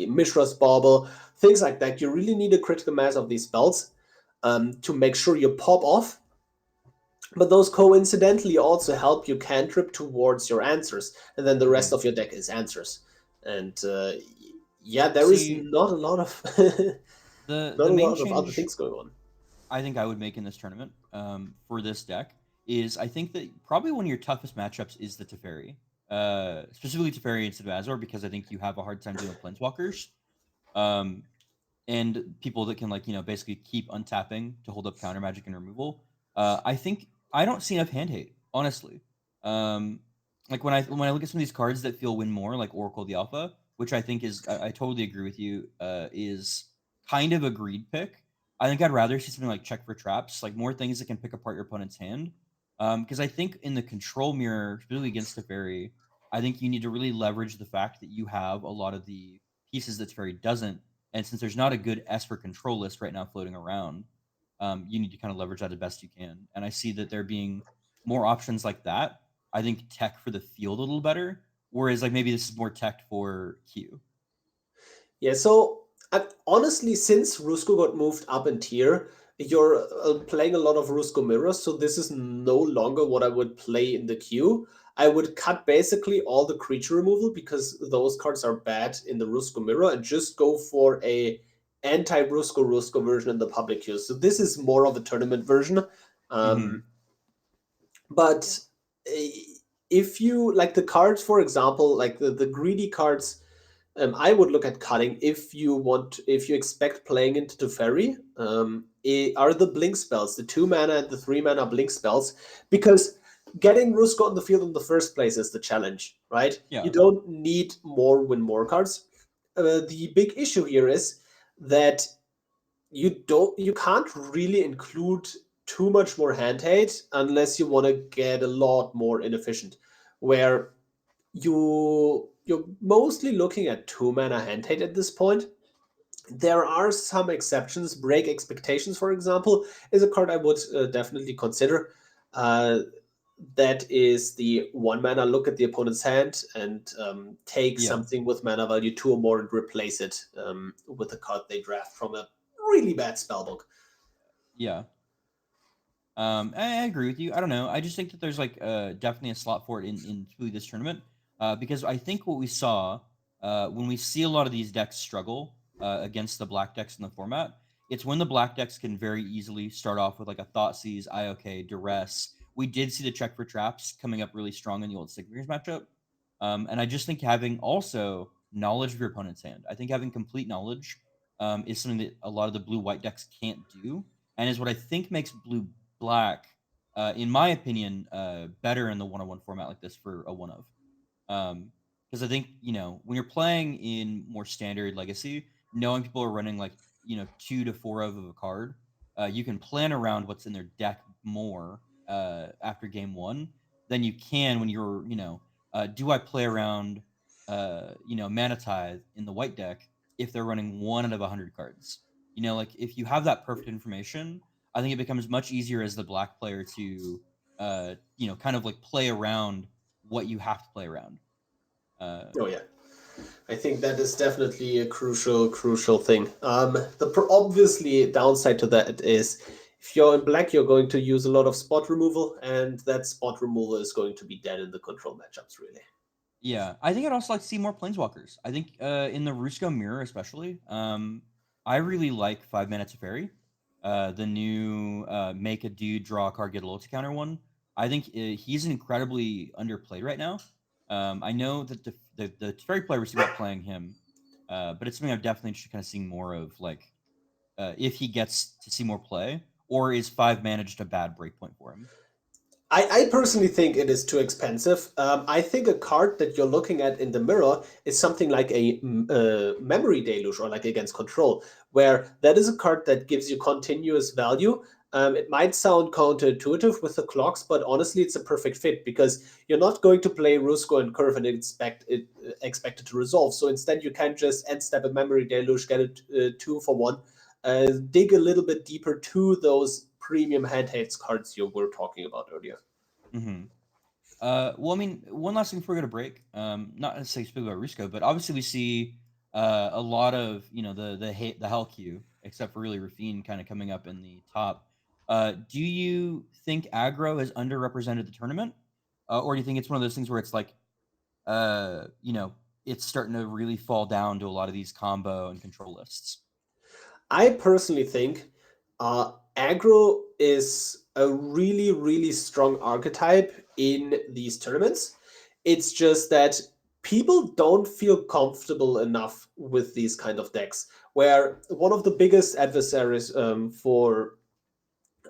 Mishra's Bauble, things like that. You really need a critical mass of these spells to make sure you pop off. But those coincidentally also help you cantrip towards your answers. And then the rest of your deck is answers. And yeah, there is not a lot of other things going on. I think I would make in this tournament for this deck is I think that probably one of your toughest matchups is the Teferi. Specifically Teferi instead of Azor, because I think you have a hard time dealing with Planeswalkers. And people that can basically keep untapping to hold up counter magic and removal. I think I don't see enough hand hate, honestly. Like when I look at some of these cards that feel win more, like Oracle the Alpha, which I think is I totally agree with you, is kind of a greed pick. I think I'd rather see something like Check for Traps, like more things that can pick apart your opponent's hand. Because I think in the control mirror, specifically against Teferi, I think you need to really leverage the fact that you have a lot of the pieces that Teferi doesn't. And since there's not a good Esper control list right now floating around, you need to kind of leverage that as best you can. And I see that there being more options like that. I think tech for the field a little better, whereas like maybe this is more tech for Q. Yeah, so honestly, since Rusko got moved up in tier, you're playing a lot of Rusko mirrors, so this is no longer what I would play in the queue. I would cut basically all the creature removal because those cards are bad in the Rusko mirror and just go for a anti-Rusko version in the public queue. So this is more of a tournament version. But if you like the cards, for example, like the greedy cards, I would look at cutting if you expect playing into Teferi. Are the blink spells, the 2-mana and the 3-mana blink spells, because getting Rusko on the field in the first place is the challenge, right? Yeah. You don't need more win more cards. The big issue here is that you can't really include too much more hand hate unless you want to get a lot more inefficient, where you're mostly looking at 2-mana hand hate at this point. There are some exceptions. Break Expectations, for example, is a card I would definitely consider. That is the 1-mana look at the opponent's hand and take something with mana value 2 or more and replace it with a card they draft from a really bad spellbook. Yeah. I agree with you. I don't know. I just think that there's like definitely a slot for it in this tournament because I think what we saw when we see a lot of these decks struggle against the black decks in the format, it's when the black decks can very easily start off with like a Thoughtseize, IOK, Duress. We did see the Check for Traps coming up really strong in the old Stickfingers matchup. And I just think having also knowledge of your opponent's hand, I think having complete knowledge is something that a lot of the blue-white decks can't do, and is what I think makes blue-black, in my opinion, better in the 1-on-1 format like this for a one-of. Because I think, when you're playing in more standard Legacy, knowing people are running like, 2 to 4 of a card, you can plan around what's in their deck more after game 1 than you can when you're, do I play around, Mana Tithe in the white deck if they're running 1 out of 100 cards? Like if you have that perfect information, I think it becomes much easier as the black player to, kind of like play around what you have to play around. Oh yeah, I think that is definitely a crucial thing. The obviously downside to that is if you're in black, you're going to use a lot of spot removal, and that spot removal is going to be dead in the control matchups, really. Yeah, I think I'd also like to see more Planeswalkers. I think in the Rusko mirror especially, I really like 5-mana Teferi. The new make a dude draw a card, get a loyalty counter one. I think he's incredibly underplayed right now. I know that the Teferi players see about playing him, but it's something I'm definitely interested in kind of seeing more of, like if he gets to see more play, or is 5-mana just a bad breakpoint for him? I personally think it is too expensive. I think a card that you're looking at in the mirror is something like a Memory Deluge or like Against Control, where that is a card that gives you continuous value It might sound counterintuitive with the clocks, but honestly, it's a perfect fit because you're not going to play Rusko and Curve and expect it to resolve. So instead, you can just end step a memory deluge, get it 2-for-1, dig a little bit deeper to those premium handhelds cards you were talking about earlier. Mm-hmm. Well, I mean, one last thing before we go to break. Not necessarily speak about Rusko, but obviously we see a lot of the hell queue, except for really Raffine kind of coming up in the top. Do you think aggro has underrepresented the tournament, or do you think it's one of those things where it's like, it's starting to really fall down to a lot of these combo and control lists? I personally think aggro is a really, really strong archetype in these tournaments. It's just that people don't feel comfortable enough with these kind of decks. Where one of the biggest adversaries for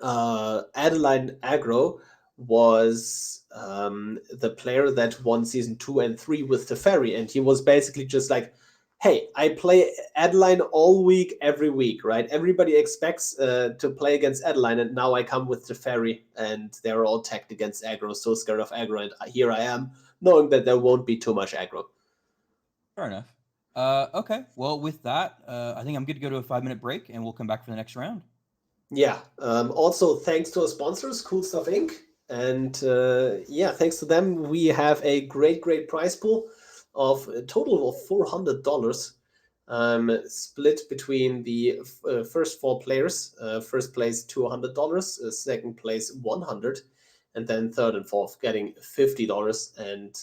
Adeline aggro was the player that won season 2 and 3 with Teferi, and he was basically just like, hey, I play Adeline all week, every week, right? Everybody expects to play against Adeline, and now I come with Teferi, and they're all tagged against aggro, so scared of aggro, and here I am, knowing that there won't be too much aggro. Fair enough. Okay. Well, with that, I think I'm good to go to a 5-minute break, and we'll come back for the next round. Yeah. Also, thanks to our sponsors, Cool Stuff Inc. And yeah, thanks to them, we have a great prize pool of a total of $400, split between the first 4 players. First place $200, second place $100, and then third and fourth getting $50. And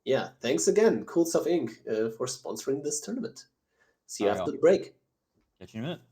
yeah, thanks again, Cool Stuff Inc. For sponsoring this tournament. See you All right, after y'all. the break. Catch you in a minute.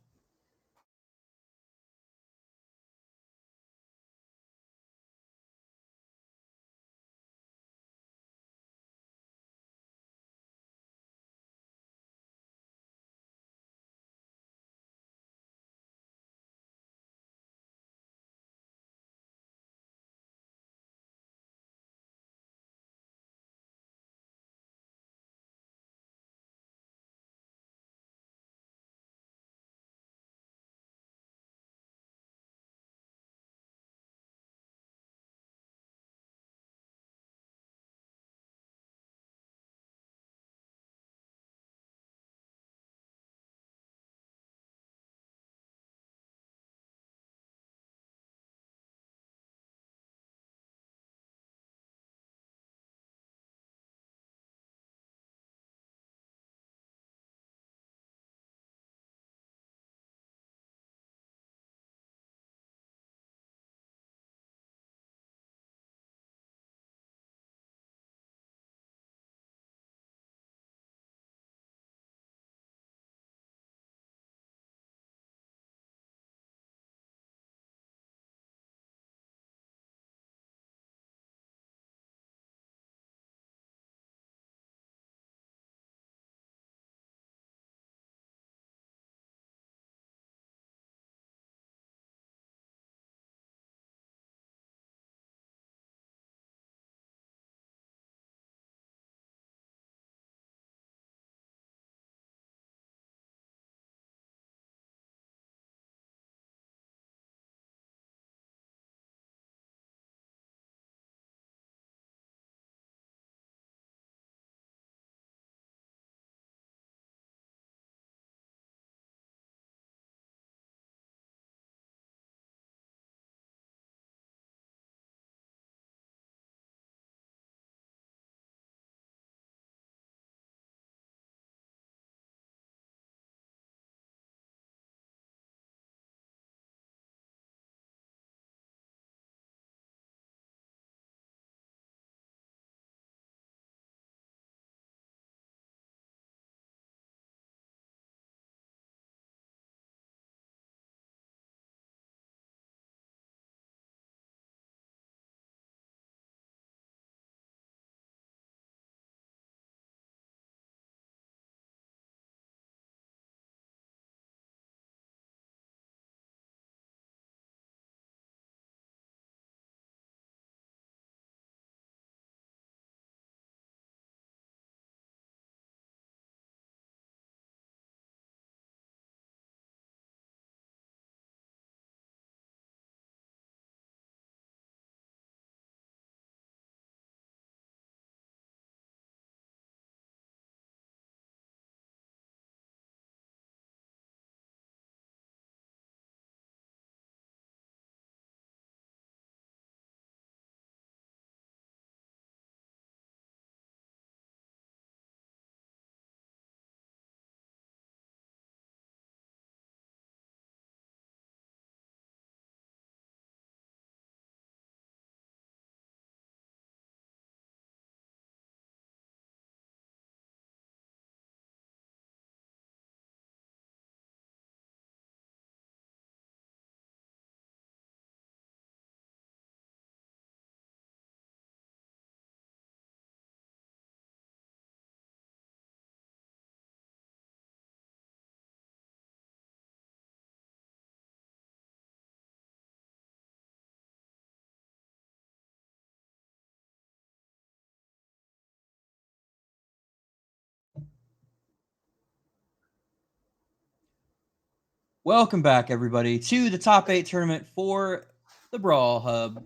Welcome back, everybody, to the top 8 tournament for the Brawl Hub.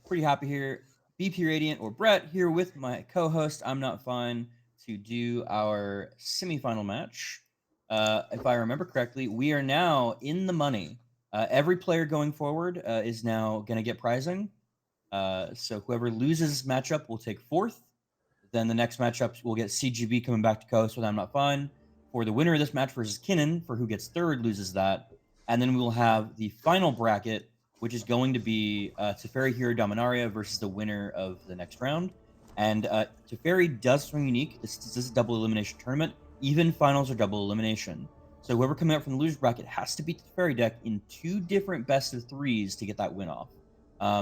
Pretty happy here. BPRadiant or Brett here with my co-host ImNotFine to do our semifinal match. If I remember correctly, we are now in the money. Every player going forward is now going to get prizing. So whoever loses matchup will take 4th. Then the next matchup will get CGB coming back to co-host with ImNotFine. For the winner of this match versus Kinnan, for who gets 3rd, loses that. And then we will have the final bracket, which is going to be Teferi Hero Dominaria versus the winner of the next round. And Teferi does swing unique. This is a double elimination tournament. Even finals are double elimination. So whoever coming out from the loser bracket has to beat the Teferi deck in 2 different best of 3s to get that win off.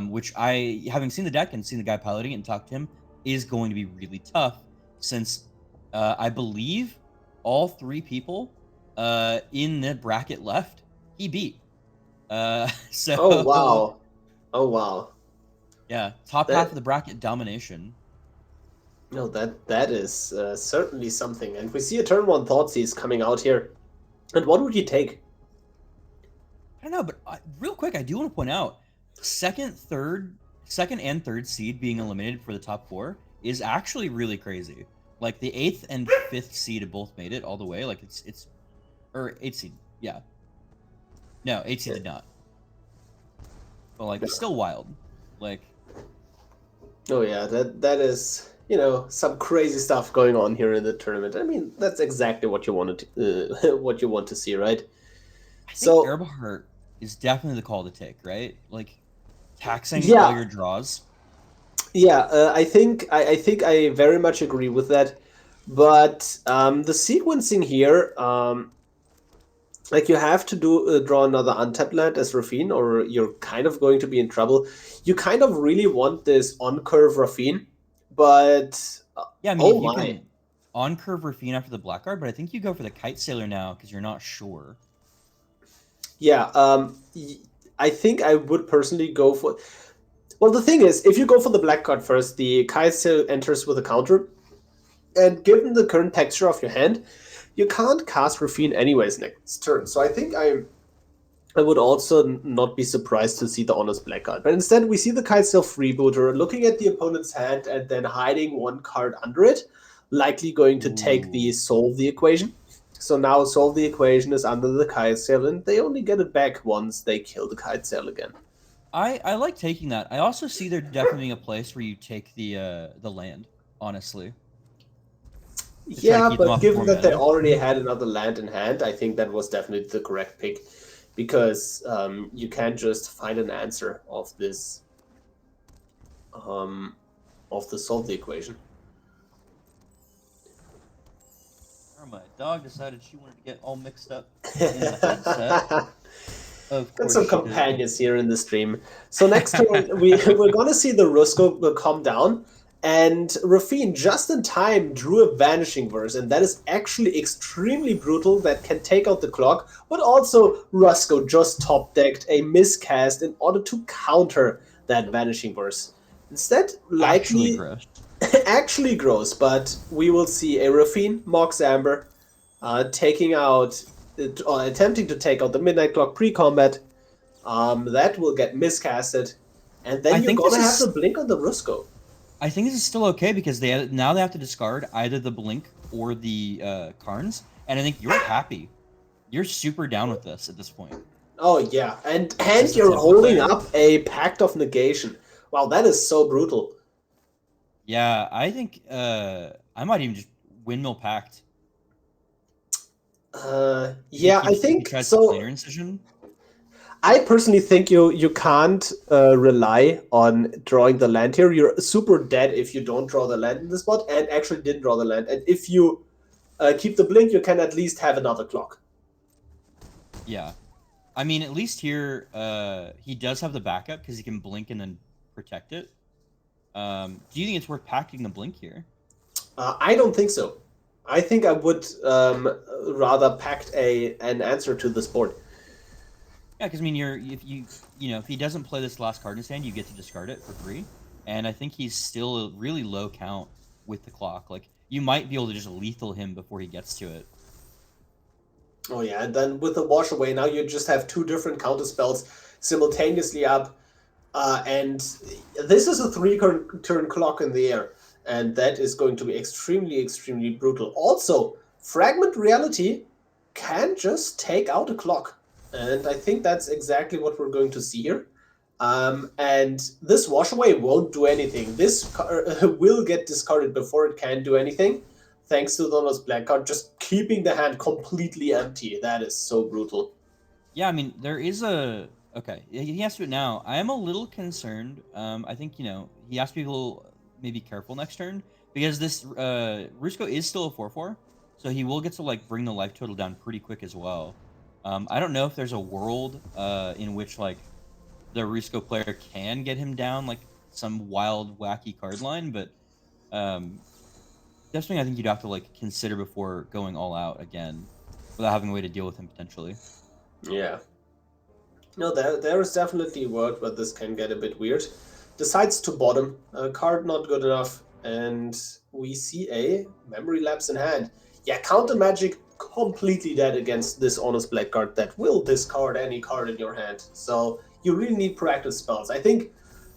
Which I, having seen the deck and seen the guy piloting it and talked to him, is going to be really tough since I believe all 3 people in the bracket left he beat. So Oh wow. Oh wow. Yeah, top half of the bracket domination. No, that is certainly something. And we see a turn 1 Thoughtseize coming out here. And what would you take? I don't know, but real quick, I do want to point out second and third seed being eliminated for the top 4 is actually really crazy. Like the 8th and 5th seed have both made it all the way. Like it's or 8th seed, yeah. No, 8th seed did not. But like it's still wild. Like oh yeah, that is, you know, some crazy stuff going on here in the tournament. I mean, that's exactly what you wanted to, what you want to see, right? I think Erbhart is definitely the call to take, right? Like taxing all your draws. Yeah, I think I very much agree with that. But the sequencing here, like you have to draw another untapped land as Raffine, or you're kind of going to be in trouble. You kind of really want this on-curve Raffine, but yeah, I mean, you can on-curve Raffine after the Blackguard, but I think you go for the Kite Sailor now because you're not sure. Yeah, I think I would personally go for... Well, the thing is, if you go for the black card first, the Kite Sailor enters with a counter, and given the current texture of your hand, you can't cast Raffine anyways next turn. So I think I would also not be surprised to see the Honest Black card. But instead, we see the Kite Sailor Freebooter looking at the opponent's hand and then hiding 1 card under it, likely going to take the Solve the Equation. So now Solve the Equation is under the Kite Sailor, and they only get it back once they kill the Kite Sailor again. I like taking that. I also see there definitely being a place where you take the land, honestly. Yeah, but given that they already had another land in hand, I think that was definitely the correct pick, because you can't just find an answer of this, of the Solve the Equation. My dog decided she wanted to get all mixed up in the headset. Got some companions here in the stream. So next turn, we're going to see the Rusko calm down, and Raffine just in time drew a Vanishing Verse, and that is actually extremely brutal. That can take out the clock, but also Rusko just top-decked a miscast in order to counter that Vanishing Verse. Instead, likely... actually gross, but we will see a Raffine, Mox Amber, taking out... or attempting to take out the Midnight Clock pre-combat. That will get miscasted, and then you're gonna have to blink on the Rusko. I think this is still okay because now they have to discard either the blink or the Karns, and I think you're happy. You're super down with this at this point. Oh yeah, and you're holding up a Pact of Negation. Wow, that is so brutal. Yeah, I think I might even just Windmill Pact. Yeah, I think so. Incision. I personally think you can't rely on drawing the land here. You're super dead if you don't draw the land in the spot, and actually didn't draw the land. And if you keep the blink, you can at least have another clock. Yeah. I mean, at least here, he does have the backup because he can blink and then protect it. Do you think it's worth packing the blink here? I don't think so. I think I would rather pact an answer to this board. Yeah, because I mean, if he doesn't play this last card in his hand, you get to discard it for free. And I think he's still a really low count with the clock. Like you might be able to just lethal him before he gets to it. Oh yeah, and then with the wash away, now you just have 2 different counter spells simultaneously up, and this is a 3-turn clock in the air, and that is going to be extremely brutal. Also, Fragment Reality can just take out a clock, and I think that's exactly what we're going to see here. And this wash away won't do anything. This will get discarded before it can do anything, thanks to Donald's black card, just keeping the hand completely empty. That is so brutal. Yeah, I mean, there is a... Okay, he has to do it now. I am a little concerned. I think, he has to be a little maybe careful next turn, because this Rusko is still a 4/4, so he will get to, like, bring the life total down pretty quick as well. I don't know if there's a world in which, like, the Rusko player can get him down, like, some wild, wacky card line, but that's something I think you'd have to, like, consider before going all out again, without having a way to deal with him potentially. Yeah. No, there is definitely a world where this can get a bit weird. Decides to bottom, card not good enough, and we see a memory lapse in hand. Yeah, counter magic completely dead against this honest black card that will discard any card in your hand. So you really need proactive spells. I think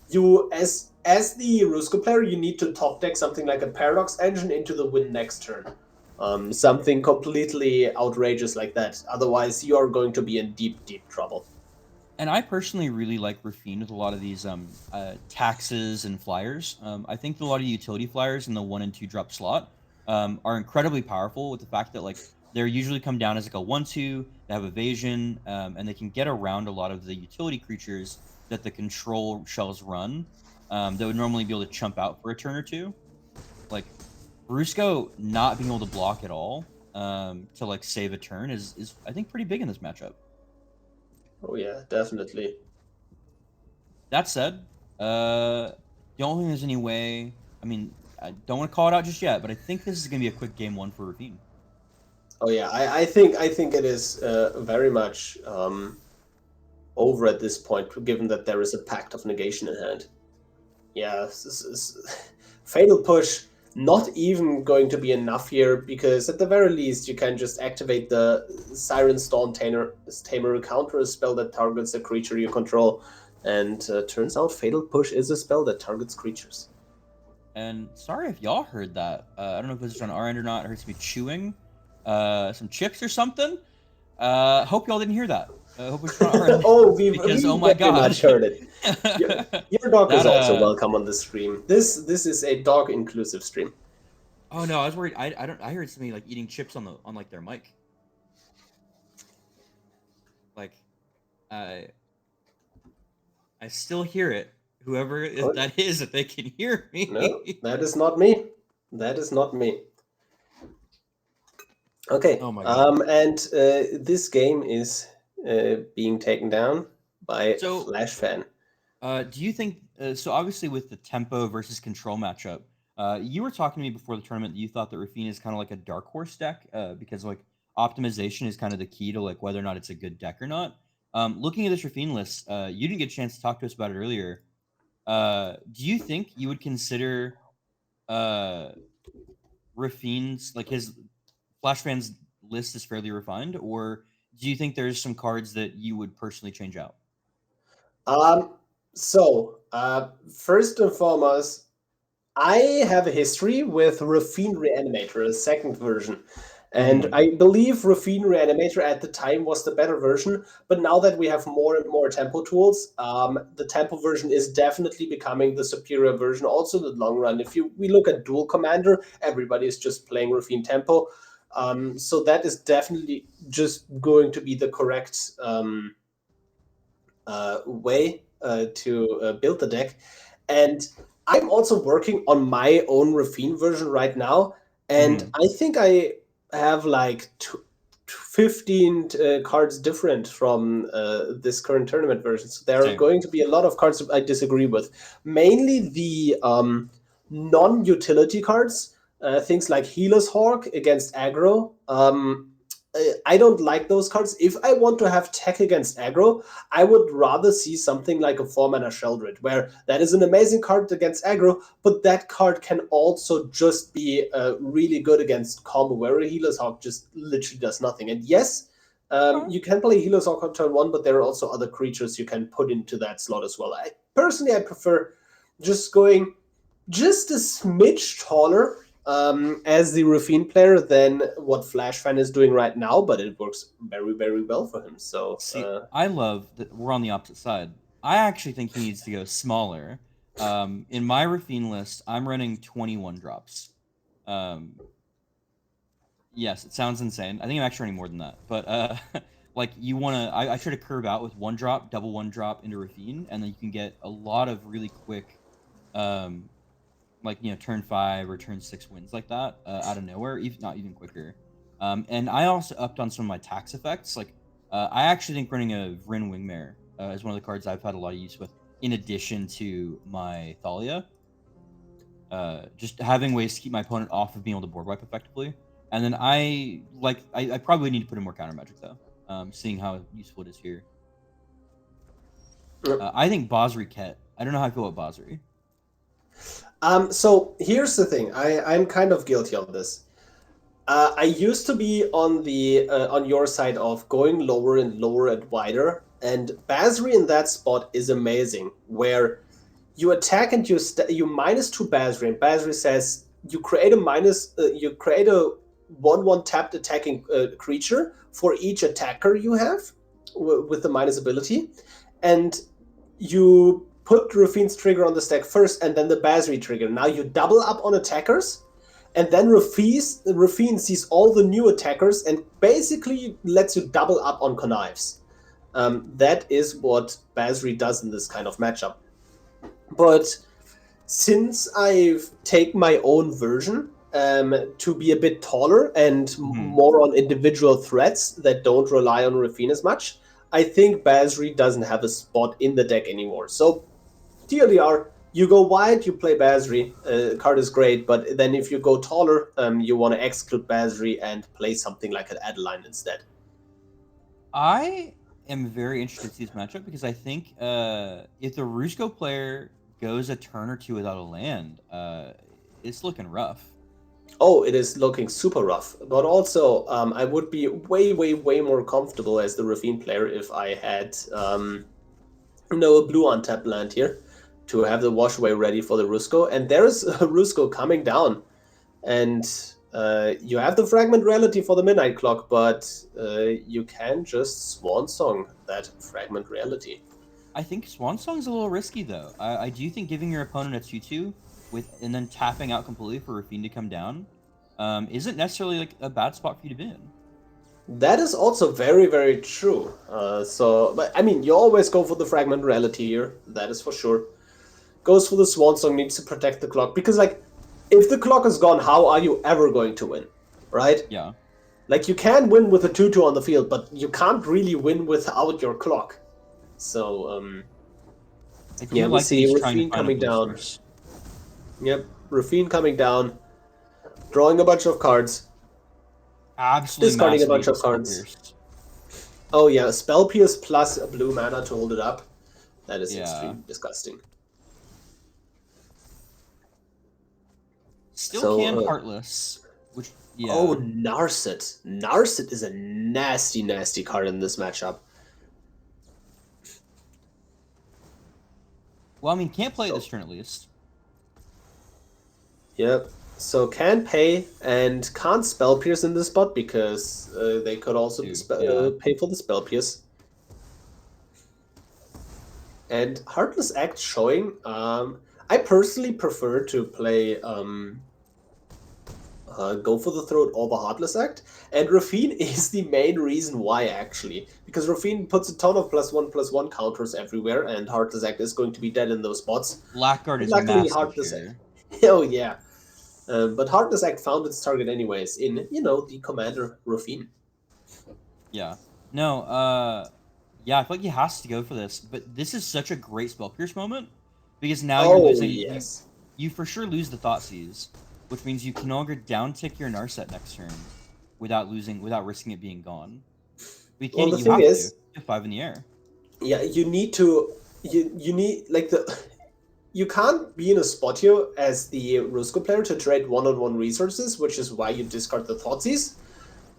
you, as the Rusko player, you need to top deck something like a Paradox Engine into the win next turn. Something completely outrageous like that. Otherwise, you are going to be in deep trouble. And I personally really like Raffine with a lot of these taxes and flyers. I think a lot of utility flyers in the 1 and 2 drop slot are incredibly powerful, with the fact that, like, they're usually come down as like a 1/2, they have evasion, and they can get around a lot of the utility creatures that the control shells run that would normally be able to chump out for a turn or two. Like, Rusko not being able to block at all to, like, save a turn is I think pretty big in this matchup. Oh yeah, definitely. That said, don't think there's any way. I mean, I don't want to call it out just yet, but I think this is gonna be a quick game 1 for Raffine. Oh yeah, I think it is very much over at this point, given that there is a Pact of Negation in hand. Yeah, Fatal Push not even going to be enough here, because at the very least you can just activate the Siren Storm Tamer, counter a spell that targets a creature you control, and turns out Fatal Push is a spell that targets creatures. And sorry if y'all heard that. I don't know if it was on our end or not. I heard somebody chewing some chips or something. Hope y'all didn't hear that. Hope it's on our end. Oh my god, heard it. Your dog is also welcome on the stream. This is a dog inclusive stream. Oh no, I was worried. I heard somebody like eating chips on like their mic. Like, I still hear it. Whoever that is, if they can hear me. No, that is not me. That is not me. Okay. Oh my god. And this game is being taken down by Flash Fan. Do you think so? Obviously, with the tempo versus control matchup, you were talking to me before the tournament that you thought that Raffine is kind of like a dark horse deck because, like, optimization is kind of the key to, like, whether or not it's a good deck or not. Looking at this Raffine list, you didn't get a chance to talk to us about it earlier. Do you think you would consider Raffine's, like, his Flash Fan's list is fairly refined, or do you think there's some cards that you would personally change out? So, first and foremost, I have a history with Raffine Reanimator, a second version. And I believe Raffine Reanimator at the time was the better version, but now that we have more and more tempo tools, the tempo version is definitely becoming the superior version also in the long run. If we look at Dual Commander, everybody is just playing Raffine tempo. So that is definitely just going to be the correct way to build the deck. And I'm also working on my own Raffine version right now, and I think I have like 15 cards different from this current tournament version. So there are going to be a lot of cards I disagree with. Mainly the non-utility cards, things like Healer's Hawk against aggro. I don't like those cards. If I want to have tech against aggro, I would rather see something like a 4-mana Sheldred, where that is an amazing card against aggro, but that card can also just be really good against combo, where a Healer's Hawk just literally does nothing. And yes, You can play Healer's Orc on turn 1, but there are also other creatures you can put into that slot as well. Personally, I prefer just going just a smidge taller as the Raffine player than what Flashfan is doing right now, but it works very, very well for him. So See, I love that we're on the opposite side. I actually think he needs to go smaller. In my Raffine list, I'm running 21 drops. Yes, it sounds insane. I think I'm actually running more than that. But like you want to, I try to curve out with 1 drop, double 1 drop into Raffine, and then you can get a lot of really quick, like turn 5 or turn 6 wins like that out of nowhere, even not even quicker. And I also upped on some of my tax effects. Like I actually think running a Vryn Wingmare is one of the cards I've had a lot of use with, in addition to my Thalia. Just having ways to keep my opponent off of being able to board wipe effectively. And then I probably need to put in more counter magic though, seeing how useful it is here. I think Basri Ket. I don't know how I feel about Basri. So here's the thing. I'm kind of guilty of this. I used to be on the on your side of going lower and lower and wider, and Basri in that spot is amazing, where you attack and you -2 Basri, and Basri says you create a 1/1 tapped attacking creature for each attacker you have with the minus ability, and you put Raffine's trigger on the stack first and then the Basri trigger. Now you double up on attackers, and then Raffine sees all the new attackers and basically lets you double up on connives. That is what Basri does in this kind of matchup. But since I've taken my own version to be a bit taller and more on individual threats that don't rely on Raffine as much, I think Basri doesn't have a spot in the deck anymore. So TLDR, you go wide, you play Basri. Card is great, but then if you go taller, you want to exclude Basri and play something like an Adeline instead. I am very interested to see this matchup because I think if the Rusko player goes a turn or two without a land, it's looking rough. Oh, it is looking super rough. But also, I would be way, way, way more comfortable as the Raffine player if I had a blue untapped land here to have the wash away ready for the Rusko. And there is a Rusko coming down. And you have the Fragment Reality for the Midnight Clock, but you can just Swan Song that Fragment Reality. I think Swan Song's a little risky, though. I do think giving your opponent a 2/2 and then tapping out completely for Raffine to come down isn't necessarily like a bad spot for you to be in. That is also very, very true. But I mean, you always go for the Fragment Reality here. That is for sure. Goes for the Swan Song, needs to protect the clock. Because, like, if the clock is gone, how are you ever going to win? Right? Yeah. Like, you can win with a 2/2 on the field, but you can't really win without your clock. So, yeah, we'll see Raffine coming down. Yep, Raffine coming down, drawing a bunch of cards. Absolutely discarding a bunch of cards. Oh yeah, Spell Pierce plus a blue mana to hold it up. That is extremely disgusting. Still can Heartless, which Oh, Narset. Narset is a nasty, nasty card in this matchup. Well, I mean, can't play this turn at least. Yep. So can pay and can't Spell Pierce in this spot because they could also pay for the Spell Pierce. And Heartless Act showing. I personally prefer to play Go for the Throat over Heartless Act, and Raffine is the main reason why, actually, because Raffine puts a ton of +1/+1 counters everywhere, and Heartless Act is going to be dead in those spots. Blackguard is massive Heartless here. Act. Oh yeah, but Heartless Act found its target anyways in the commander Raffine. Yeah. No. Yeah, I feel like he has to go for this, but this is such a great Spell Pierce moment because now you're losing. Yes. You for sure lose the Thoughtseize, which means you can no longer downtick your Narset next turn without risking it being gone. But you can't. Well, the thing is, you have 5 in the air. Yeah, you need to. You need like the. You can't be in a spot here as the Rusko player to trade one-on-one resources, which is why you discard the Thoughtseize.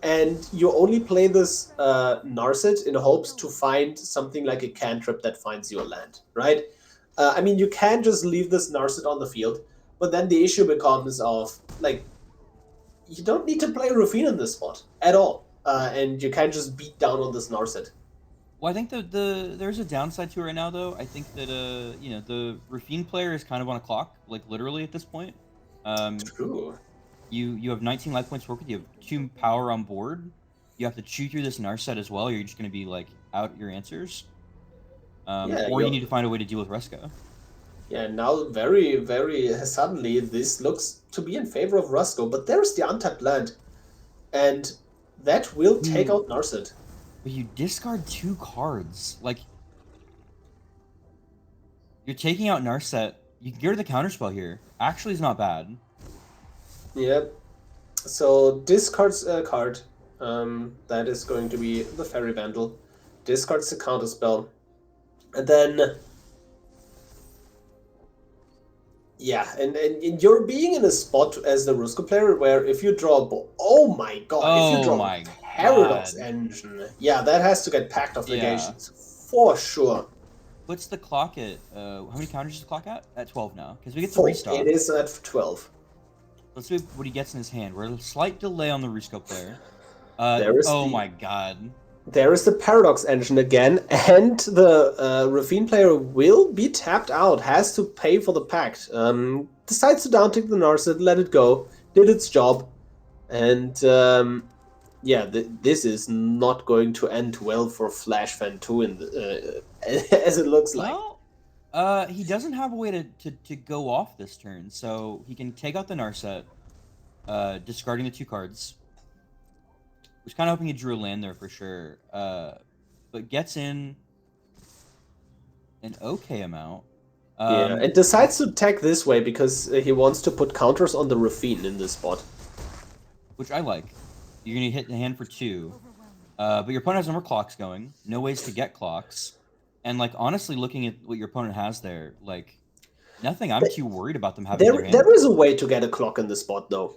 and you only play this Narset in hopes to find something like a cantrip that finds your land, right? I mean, you can just leave this Narset on the field, but then the issue becomes of, like, you don't need to play Raffine in this spot at all, and you can't just beat down on this Narset. Well, I think there's a downside to it right now, though. I think that you know, the Raffine player is kind of on a clock, like literally at this point. True. You have 19 life points to work with. You have 2 power on board. You have to chew through this Narset as well. You're just going to be like out your answers. Yeah, or you need to find a way to deal with Rusko. Yeah, now very, very suddenly this looks to be in favor of Rusko, but there's the untapped land, and that will take out Narset. But you discard 2 cards. Like, you're taking out Narset. You can get rid of the counterspell here. Actually, is not bad. Yep. So discards a card. That is going to be the Fairy Vandal. Discards the counterspell. And then... yeah, and you're being in a spot as the Rusko player where if you draw a oh my god, if you draw a Paradox Engine, yeah, that has to get packed off negations for sure. What's the clock at? How many counters is the clock at? At 12 now, because we get the restock. It is at 12. Let's see what he gets in his hand. We're a slight delay on the Rusko player. My god. There is the Paradox Engine again, and the Raffine player will be tapped out, has to pay for the pact. Decides to downtick the Narset, let it go, did its job, and yeah, this is not going to end well for Flash Fan 2 in the, as it looks like. Well, he doesn't have a way to go off this turn, so he can take out the Narset, discarding the 2 cards. Was kind of hoping he drew a land there for sure, but gets in an okay amount. Yeah, and decides to attack this way because he wants to put counters on the Raffine in this spot. Which I like. You're going to hit the hand for 2, but your opponent has no more clocks going, no ways to get clocks, and like honestly looking at what your opponent has there, like nothing I'm too worried about them having in their hand. There is a way to get a clock in this spot though.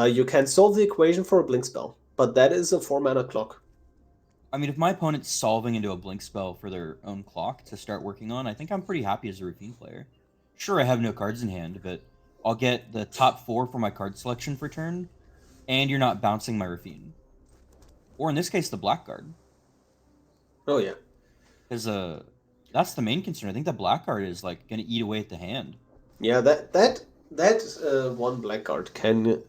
You can solve the equation for a blink spell. But that is a 4-mana clock. I mean, if my opponent's solving into a blink spell for their own clock to start working on, I think I'm pretty happy as a Raffine player. Sure, I have no cards in hand, but I'll get the top 4 for my card selection for turn, and you're not bouncing my Raffine. Or in this case, the black card. Oh, yeah. Because that's the main concern. I think the black card is like going to eat away at the hand. Yeah, that one black card can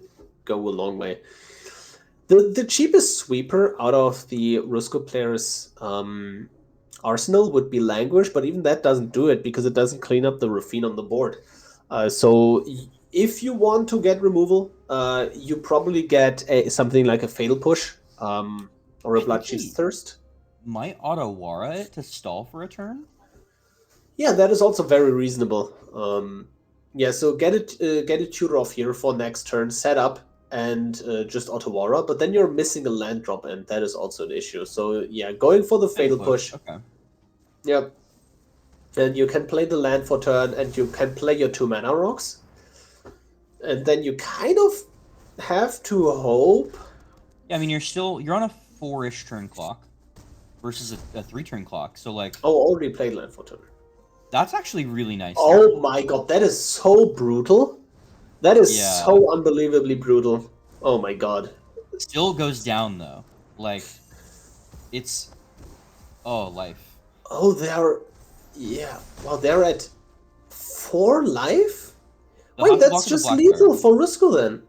go a long way. The cheapest sweeper out of the Rusko player's arsenal would be Languish, but even that doesn't do it because it doesn't clean up the Raffine on the board. So if you want to get removal, you probably get something like a Fatal Push or a Bloodchief's Thirst. Might Otawara it to stall for a turn? Yeah, that is also very reasonable. Yeah, so get it tutor off here for next turn, set up, and just Otawara, but then you're missing a land drop, and that is also an issue. So yeah, going for the Fatal Push. Okay. Yep. And you can play the land for turn, and you can play your 2-mana rocks. And then you kind of have to hope. Yeah, I mean, you're on a 4-ish turn clock versus a 3-turn clock. So like, already played land for turn. That's actually really nice. Oh my god, that is so brutal. That is so unbelievably brutal. Oh my god. It still goes down though. Like, it's life. Oh, they're at 4 life? Wait, that's just lethal for Rusko then.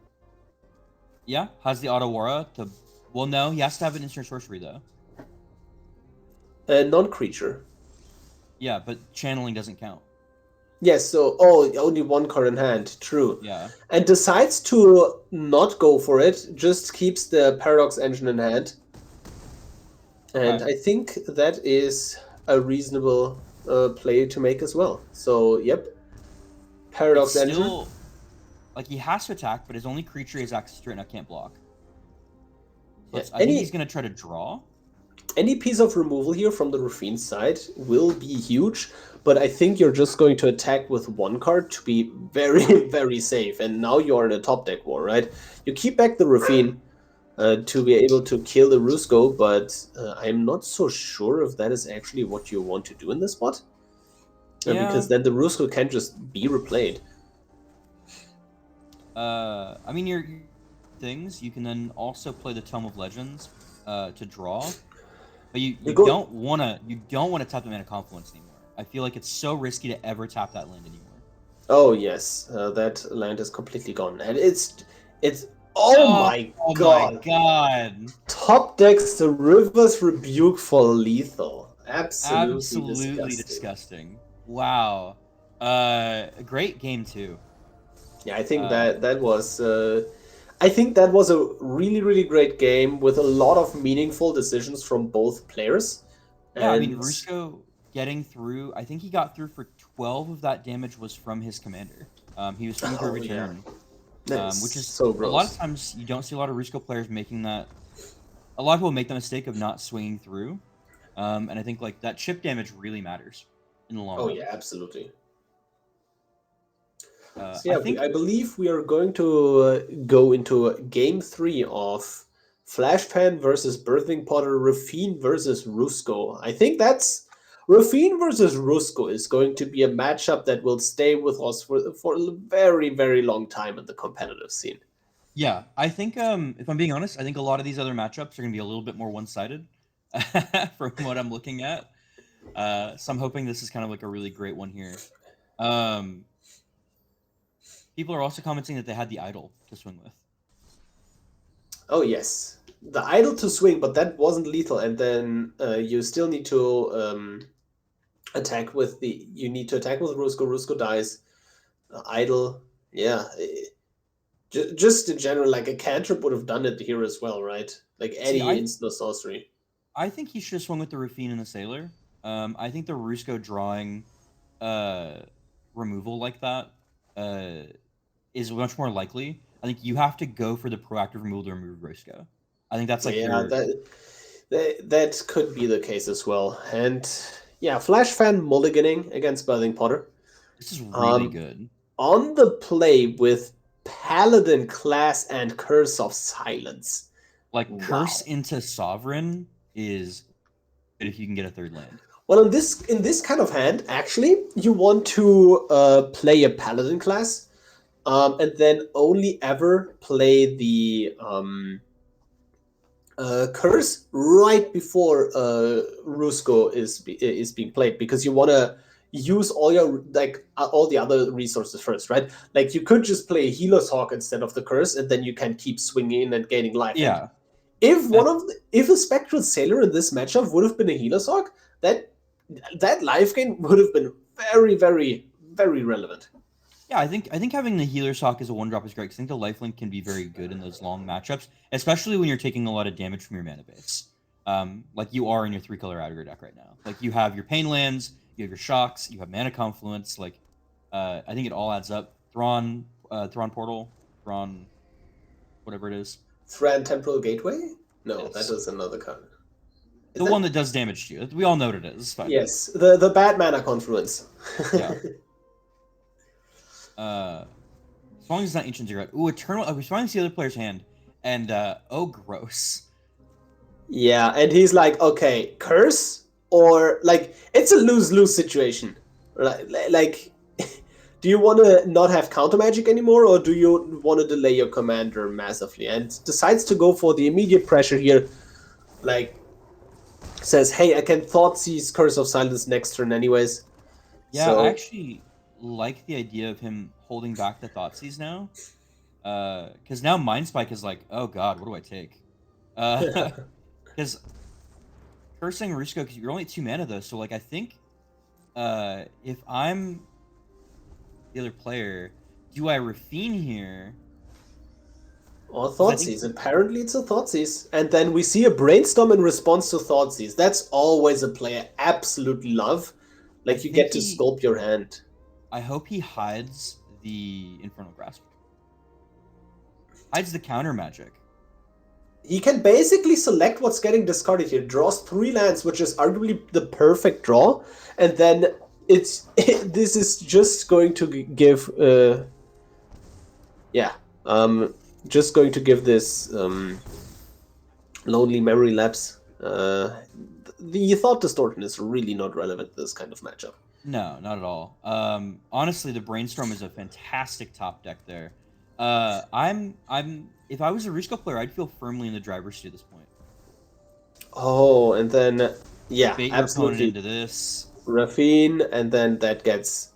Yeah, has the Otawara to... Well, no, he has to have an instant sorcery, though. Non-creature. Yeah, but channeling doesn't count. Yes, so, only 1 card in hand, true. Yeah. And decides to not go for it, just keeps the Paradox Engine in hand. And I think that is a reasonable play to make as well. So, yep. Paradox Engine. Like, he has to attack, but his only creature is access to it and I can't block. So I think he's going to try to draw. Any piece of removal here from the Raffine side will be huge, but I think you're just going to attack with 1 card to be very, very safe. And now you're in a top deck war, right? You keep back the Raffine, to be able to kill the Rusko, but I'm not so sure if that is actually what you want to do in this spot. Yeah. Because then the Rusko can just be replayed. I mean, your things, you can then also play the Tome of Legends to draw, but you don't want to tap the Mana Confluence anymore. I feel like it's so risky to ever tap that land anymore. Oh yes, that land is completely gone, and it's oh my god! Top decks the River's Rebuke for lethal. Absolutely disgusting. Wow. A great game too. Yeah, I think that was I think that was a really great game with a lot of meaningful decisions from both players. Yeah, I mean Rusko getting through. I think he got through for 12 of that damage was from his commander. He was swinging through every turn, which is so gross. A lot of times you don't see a lot of Rusko players making that. A lot of people make the mistake of not swinging through, and I think like that chip damage really matters in the long run. Oh yeah, absolutely. So yeah, I believe we are going to go into Game 3 of Flashpan versus Birthing Potter, Raffine versus Rusko. I think that's Raffine versus Rusko is going to be a matchup that will stay with us for a very long time in the competitive scene. Yeah, I think if I'm being honest, I think a lot of these other matchups are going to be a little bit more one-sided from what I'm looking at. So I'm hoping this is kind of like a really great one here. People are also commenting that they had the idol to swing with. Oh yes, the idol to swing, but that wasn't lethal, and then you still need to attack with Rusko. Rusko dies. Idol, yeah. Just in general, like a cantrip would have done it here as well, right? Like any instant sorcery. I think he should have swung with the Raffine and the Sailor. I think the Rusko drawing removal like that is much more likely. I think you have to go for the proactive removal to remove Rusko. I think that's like that could be the case as well. And yeah, Flashfan mulliganing against Birthing Potter. This is really good. On the play with Paladin Class and Curse of Silence. Like Curse into Sovereign is good if you can get a third land. Well, in this kind of hand, actually, you want to play a Paladin Class, and then only ever play the Curse right before Rusko is being played, because you want to use all your all the other resources first, right? Like you could just play a Healer's Hawk instead of the Curse, and then you can keep swinging and gaining life. Yeah. And if a Spectral Sailor in this matchup would have been a Healer's Hawk, that life gain would have been very relevant. Yeah, I think having the Healer's Hawk as a 1-drop is great, because I think the lifelink can be very good in those long matchups, especially when you're taking a lot of damage from your mana base. Like you are in your 3-color aggro deck right now. Like you have your Pain lands, you have your Shocks, you have Mana Confluence. Like I think it all adds up. Thrawn Portal, Thrawn, whatever it is. Thran Temporal Gateway? No, yes. That is another card. The one that does damage to you. We all know what it is. Yes, the bad Mana Confluence. Yeah. As long as it's not Ancient Zero. Ooh, Eternal. I was trying to see the other player's hand, and oh, gross. Yeah, and he's like, okay, Curse, or like it's a lose-lose situation. Like, do you want to not have counter magic anymore, or do you want to delay your commander massively? And decides to go for the immediate pressure here. Like, says, hey, I can Thoughtseize Curse of Silence next turn anyways. Yeah, so I actually like the idea of him holding back the Thoughtseize now. Because now Mind Spike is like, oh god, what do I take? Because cursing Rusko, because you're only 2 mana though, so like I think if I'm the other player, do I Raffine here? Or Thoughtseize. Apparently it's a Thoughtseize. And then we see a Brainstorm in response to Thoughtseize. That's always a play I absolutely love. Like you get to sculpt your hand. I hope he hides the Infernal Grasp. Hides the counter magic. He can basically select what's getting discarded here. Draws 3 lands, which is arguably the perfect draw. And then this is just going to give just going to give this Lonely memory lapse. The thought distortion is really not relevant in this kind of matchup. No, not at all. Honestly, the brainstorm is a fantastic top deck there. If I was a Rusko player, I'd feel firmly in the driver's seat at this point. Oh, and then yeah, Bait your opponent absolutely. into this. Raffine, and then that gets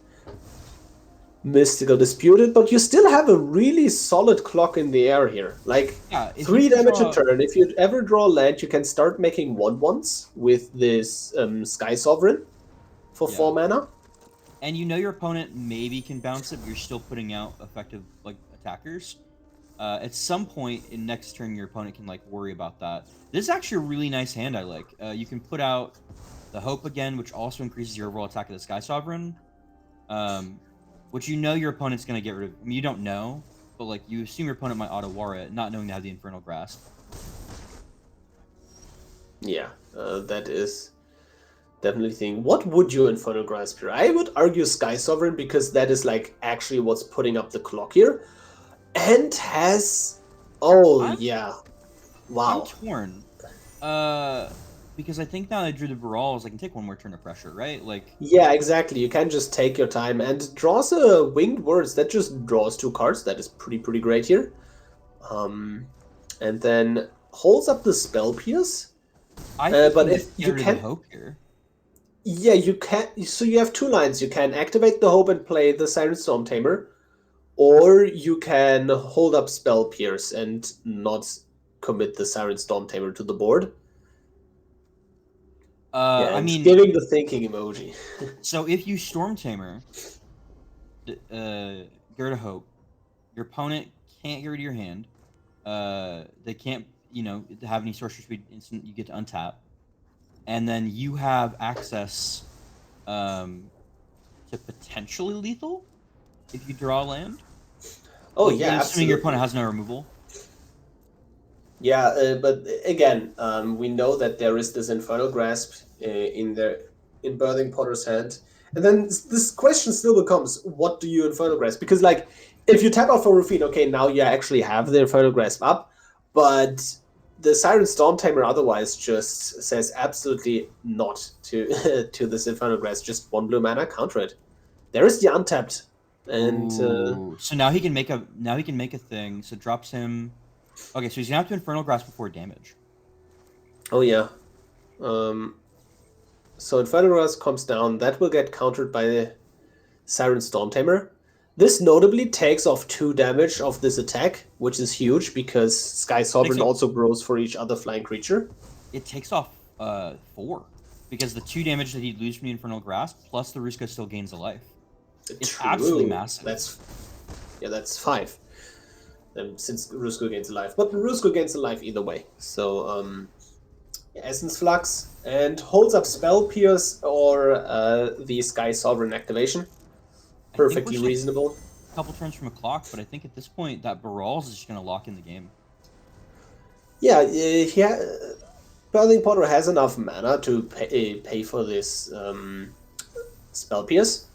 mystical disputed, but you still have a really solid clock in the air here. Like Yeah, 3 damage a turn. If you ever draw land, you can start making 1/1s with this Sky Sovereign for 4 mana. And you know your opponent maybe can bounce it, but you're still putting out effective like attackers. At some point in next turn, your opponent can like worry about that. This is actually a really nice hand I like. You can put out the Hope again, which also increases your overall attack of the Sky Sovereign. Which you know your opponent's going to get rid of. I mean, you don't know, but like you assume your opponent might auto-war it, not knowing they have the Infernal Grasp. Yeah, that is definitely the thing. What would you Infernal Grasp here? I would argue Sky Sovereign, because that is like actually what's putting up the clock here. And has... Oh, yeah. Wow. I'm torn. Because I think now that I drew the Brawls, I can take one more turn of pressure, right? Like, yeah, exactly. You can just take your time and draws a Winged Words. That just draws 2 cards. That is pretty great here. And then holds up the Spell Pierce. But if you can Hope here. Yeah, you can. So you have 2 lines. You can activate the Hope and play the Siren Storm Tamer, or you can hold up Spell Pierce and not commit the Siren Storm Tamer to the board. I mean, giving the thinking emoji. So if you Storm Tamer, Gerda Hope, your opponent can't get rid of your hand. They can't, have any sorcery speed instant. You get to untap, and then you have access to potentially lethal if you draw land. Oh like, yeah, assuming your opponent has no removal. Yeah, but again, we know that there is this Infernal Grasp in Birthing Potter's hand, and then this question still becomes: what do you Infernal Grasp? Because like, if you tap out for Raffine, okay, now you actually have the Infernal Grasp up, but the Siren Storm Tamer otherwise just says absolutely not to to this Infernal Grasp. Just 1 blue mana, counter it. There is the untapped, and so now he can make a thing. So it drops him. Okay, so he's gonna have to Infernal Grasp before damage. Oh yeah. So Infernal Grasp comes down. That will get countered by the Siren Storm Tamer. This notably takes off 2 damage of this attack, which is huge because Sky Sovereign also grows for each other flying creature. It takes off 4 because the 2 damage that he'd lose from the Infernal Grasp plus the Rusko still gains a life. It's absolutely massive. That's 5. Since Rusko gains a life, but Rusko gains a life either way. So Essence Flux and holds up Spell Pierce or the Sky Sovereign activation. Perfectly reasonable. A couple turns from a clock, but I think at this point that Brawls is just going to lock in the game. Yeah, Birthing Potter has enough mana to pay for this Spell Pierce,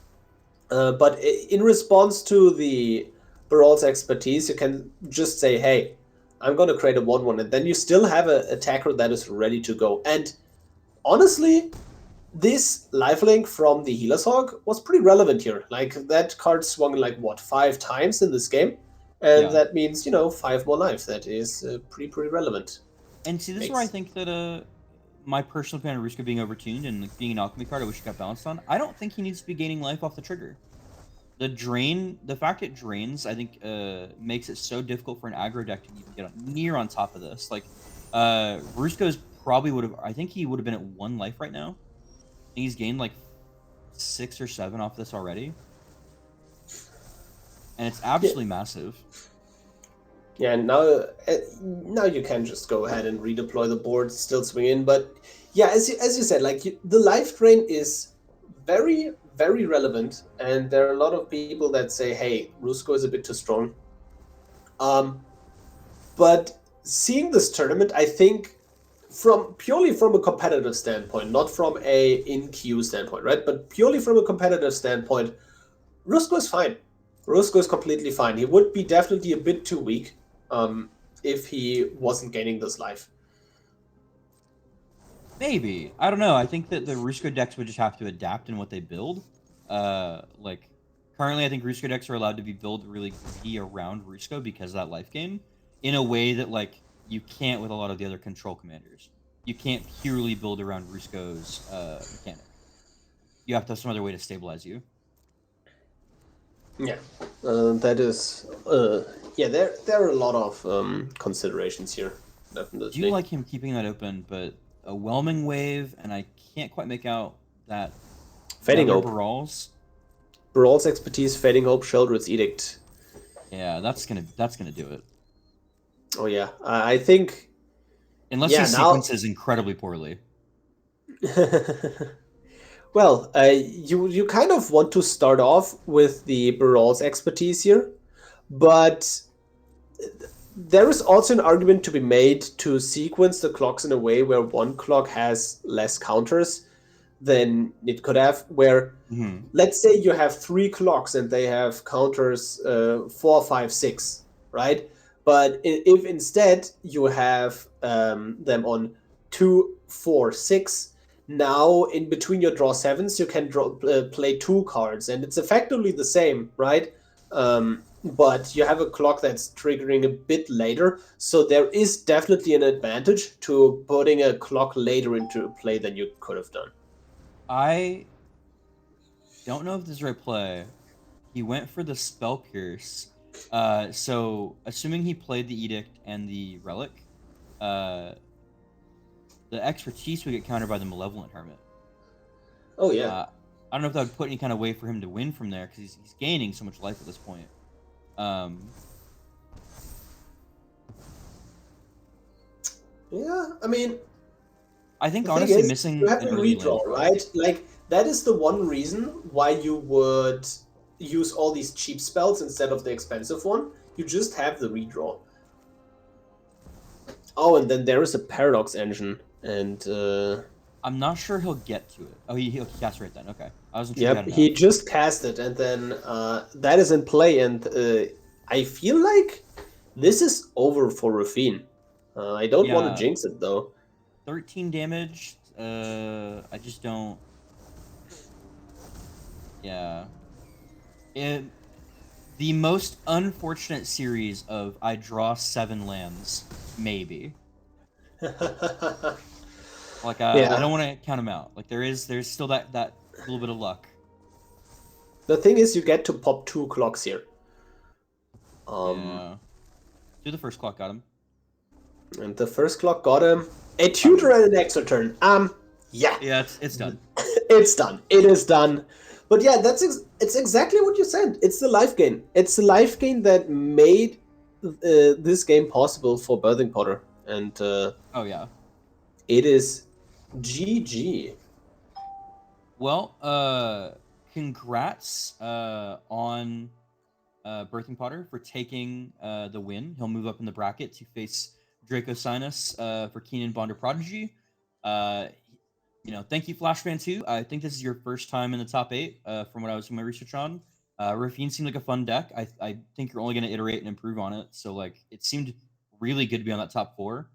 but in response to the Brawl's expertise, you can just say, hey, I'm going to create a 1/1, and then you still have an attacker that is ready to go. And honestly, this lifelink from the Healer's Hog was pretty relevant here. Like, that card swung like, what, 5 times in this game? And that means, 5 more life. That is pretty relevant. And see, this is where I think that my personal opinion of Rusko being overtuned and like, being an alchemy card I wish it got balanced on, I don't think he needs to be gaining life off the trigger. The fact it drains, I think, makes it so difficult for an aggro deck to even get near on top of this. Like, Rusko's probably would have, I think he would have been at 1 life right now. He's gained like 6 or 7 off this already. And it's absolutely massive. Yeah, now you can just go ahead and redeploy the board, still swing in. But yeah, as you said, like the life drain is very relevant, and there are a lot of people that say, hey, Rusko is a bit too strong. But seeing this tournament, I think purely from a competitive standpoint, not from a in-queue standpoint, right? But purely from a competitive standpoint, Rusko is fine. Rusko is completely fine. He would be definitely a bit too weak if he wasn't gaining this life. Maybe. I don't know. I think that the Rusko decks would just have to adapt in what they build. Like, currently, I think Rusko decks are allowed to be built really greedy around Rusko because of that life gain in a way that, like, you can't with a lot of the other control commanders. You can't purely build around Rusko's mechanic. You have to have some other way to stabilize you. Yeah, that is. Yeah, there are a lot of considerations here. Definitely. I do like him keeping that open, but a whelming wave, and I can't quite make out that Fading Hope. Brawl's expertise, Fading Hope, Sheldred's Edict. Yeah, that's gonna do it. Oh yeah, I think. Unless he sequences incredibly poorly. Well, you kind of want to start off with the Brawl's expertise here, but there is also an argument to be made to sequence the clocks in a way where one clock has less counters than it could have. Where, let's say you have 3 clocks and they have counters 4, 5, 6, right? But if instead you have them on 2, 4, 6, now in between your draw 7s you can play 2 cards, and it's effectively the same, right? But you have a clock that's triggering a bit later, so there is definitely an advantage to putting a clock later into play than you could have done. I don't know if this is the right play. He went for the Spell Pierce. So assuming he played the Edict and the Relic, the expertise would get countered by the Malevolent Hermit. Oh yeah. I don't know if that would put any kind of way for him to win from there, because he's gaining so much life at this point. Yeah, I mean, I think honestly missing you have a redraw, right? Like, that is the one reason why you would use all these cheap spells instead of the expensive one. You just have the redraw. Oh, and then there is a Paradox Engine, and I'm not sure he'll get to it. Oh, he'll cast right then. Okay, I wasn't sure. Yep, he just cast it, and then that is in play, and I feel like this is over for Raffine. I don't want to jinx it though. 13 damage. I just don't. Yeah. The most unfortunate series of I draw 7 lands, maybe. Like I don't want to count them out. Like there's still that little bit of luck. The thing is, you get to pop 2 clocks here. Yeah. Do the first clock got him. And the first clock got him. A tutor and an extra turn. Yeah. Yeah, it's done. It's done. It is done. But yeah, it's exactly what you said. It's the life gain. It's the life gain that made this game possible for Birthing Potter. And oh yeah, it is GG. Well, congrats on Birthing Potter for taking the win. He'll move up in the bracket to face Draco Sinus for Kinnan Bonder Prodigy. Thank you, Flashman 2. I think this is your first time in the top 8 from what I was doing my research on. Raffine seemed like a fun deck. I think you're only going to iterate and improve on it. So, like, it seemed really good to be on that top 4.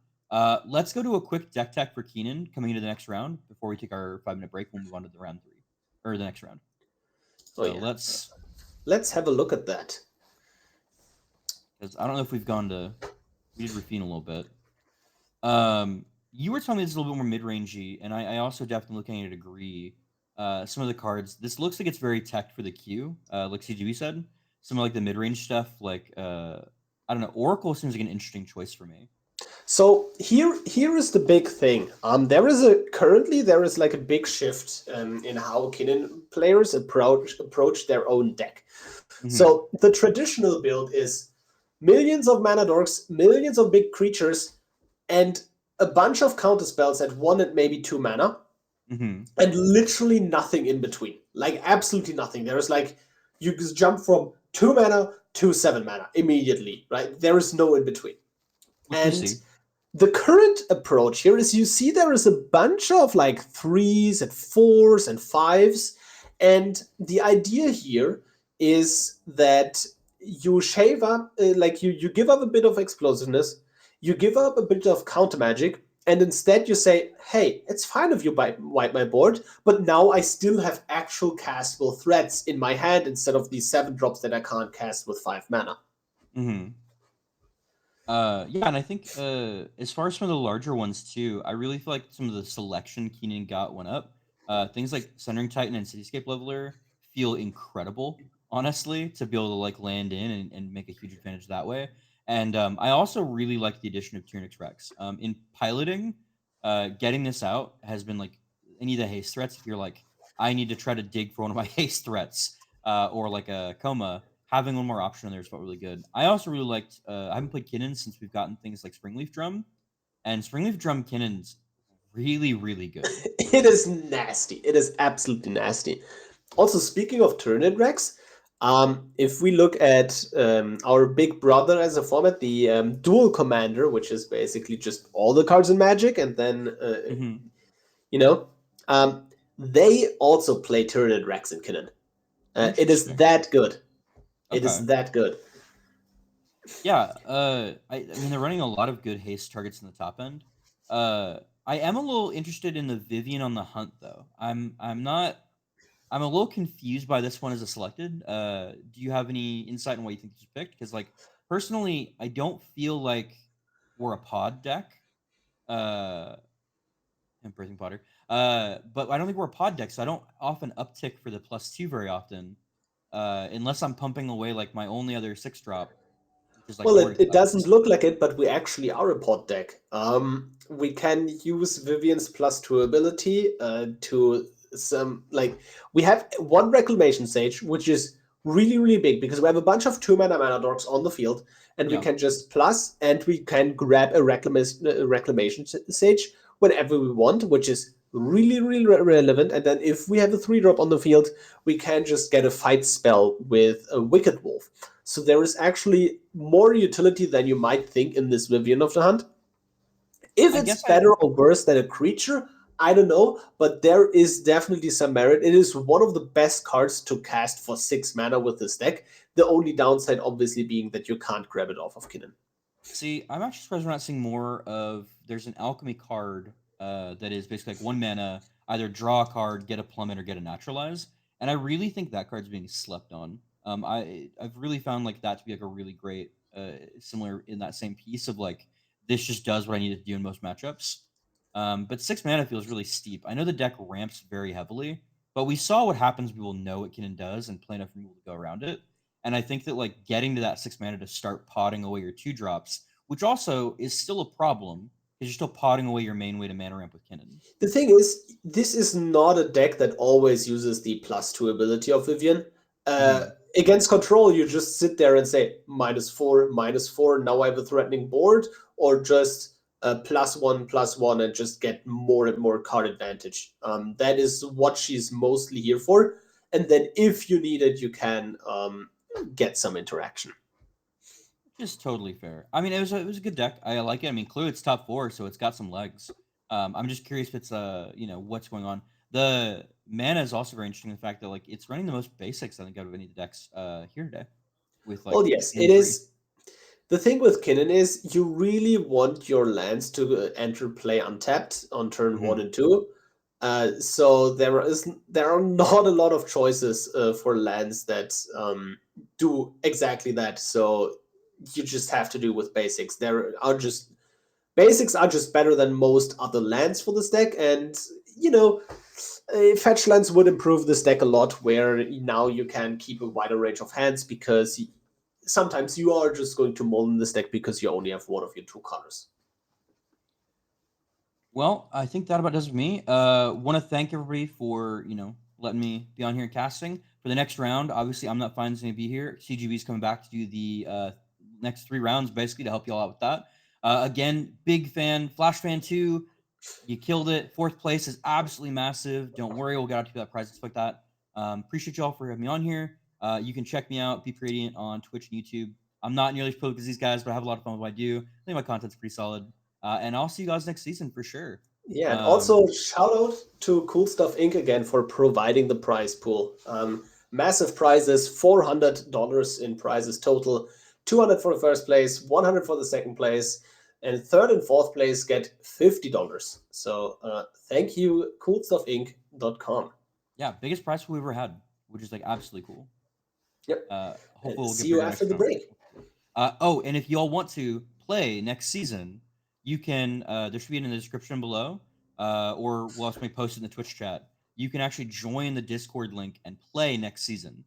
Let's go to a quick deck tech for Kinnan coming into the next round before we take our 5-minute break. We'll move on to the round 3 or the next round. Oh, so yeah. Let's have a look at that. Because I don't know if we've gone to. We did Raffine a little bit. You were telling me this is a little bit more mid-rangey, and I also definitely looking at it agree. Some of the cards, this looks like it's very teched for the queue, like CGB said. Some of like the mid-range stuff, like I don't know, Oracle seems like an interesting choice for me. So here is the big thing. There is like a big shift in how Kinnan players approach their own deck. Mm-hmm. So the traditional build is millions of mana dorks, millions of big creatures, and a bunch of counter spells at 1 and maybe 2 mana, and literally nothing in between. Like absolutely nothing. There's like you just jump from 2 mana to 7 mana immediately, right? There is no in between. And the current approach here is you see there is a bunch of like 3s and 4s and 5s, and the idea here is that you shave up, like you give up a bit of explosiveness, you give up a bit of counter magic, and instead you say, hey, it's fine if you wipe my board, but now I still have actual castable threats in my hand instead of these 7 drops that I can't cast with 5 mana. Mm-hmm. Yeah, and I think as far as some of the larger ones too, I really feel like some of the selection Kinnan got went up. Things like Sundering Titan and Cityscape Leveler feel incredible, honestly, to be able to like land in and make a huge advantage that way. And I also really like the addition of Tyrannix Rex. In piloting, getting this out has been like any of the haste threats. If you're like, I need to try to dig for one of my haste threats, or like a coma, having one more option in there is felt really good. I also really liked. I haven't played Kinnan since we've gotten things like Springleaf Drum, and Springleaf Drum Kinnan's really good. It is nasty. It is absolutely nasty. Also, speaking of Tyrannid Rex, if we look at our big brother as a format, the Dual Commander, which is basically just all the cards in Magic, and then Mm-hmm. you know, they also play Tyrannid Rex in Kinnan. It is Interesting. that good. It Okay. is that good. Yeah. I mean, they're running a lot of good haste targets in the top end. I am a little interested in the Vivian on the hunt, though. I'm not. I'm a little confused by this one as a selected. Do you have any insight on what you think you picked? Because, like, personally, I don't feel like we're a pod deck. Uh, and Breathing Potter. But I don't think we're a pod deck, so I don't often uptick for the +2 very often. Unless I'm pumping away like my only other 6-drop, which is like Well, Vortex it doesn't Clashes. look like it, but we actually are a pod deck. We can use Vivian's +2 ability to some, like, we have one Reclamation Sage, which is really big because we have a bunch of 2-mana dorks on the field, and we Yeah. can just plus, and we can grab a Reclamation Sage whenever we want, which is really relevant. And then if we have a 3-drop on the field, we can just get a fight spell with a Wicked Wolf. So there is actually more utility than you might think in this Vivian of the Hunt. If I it's guess I better or worse than a creature, I don't know, but there is definitely some merit. It is one of the best cards to cast for 6 mana with this deck. The only downside, obviously, being that you can't grab it off of Kinnan. see. I'm actually surprised we're not seeing more of. There's an alchemy card that is basically like 1 mana, either draw a card, get a plummet, or get a naturalize. And I really think that card's being slept on. I've really found like that to be like a really great similar in that same piece of like this just does what I need to do in most matchups. But 6 mana feels really steep. I know the deck ramps very heavily, but we saw what happens. We will know what Kinnan does and play enough removal to go around it. And I think that like getting to that 6 mana to start potting away your 2-drops, which also is still a problem because you're still potting away your main way to mana ramp with Kinnan. The thing is, this is not a deck that always uses the +2 ability of Vivian. Mm-hmm. Against control, you just sit there and say -4, -4. Now I have a threatening board, or just +1, and just get more and more card advantage. That is what she's mostly here for. And then if you need it, you can get some interaction. Just totally fair. I mean, it was a good deck. I like it. I mean, clearly it's top 4, so it's got some legs. I'm just curious if it's what's going on. The mana is also very interesting. The fact that like it's running the most basics I think out of any of the decks here today, with like Well, yes, it Kinnan 3. is. The thing with Kinnan is you really want your lands to enter play untapped on turn 1 Mm-hmm. and 2. So there are not a lot of choices for lands that do exactly that. So you just have to do with basics. Basics are just better than most other lands for this deck, and fetch lands would improve this deck a lot. Where now you can keep a wider range of hands because sometimes you are just going to mull in this deck because you only have one of your 2 colors. Well, I think that about does it for me. Want to thank everybody for letting me be on here casting for the next round. Obviously, ImNotFine's going to be here. CGB's coming back to do the next 3 rounds, basically to help you all out with that. Again, big fan, Flash fan 2. You killed it. 4th place is absolutely massive. Don't worry, we'll get out to you that prize and stuff like that. Appreciate you all for having me on here. You can check me out, BPRadiant, on Twitch and YouTube. I'm not nearly as public as these guys, but I have a lot of fun with what I do. I think my content's pretty solid. And I'll see you guys next season for sure. Yeah, and also shout out to Cool Stuff Inc. again for providing the prize pool. Massive prizes, $400 in prizes total, 200 for the first place, 100 for the second place. and third and fourth place get $50. So thank you, CoolStuffInc.com. Yeah, biggest prize pool we ever had, which is like absolutely cool. Yep. Hopefully we'll See get you bigger after next the round. break. Oh, and if y'all want to play next season, you can. There should be in the description below, or we'll also post it in the Twitch chat. You can actually join the Discord link and play next season.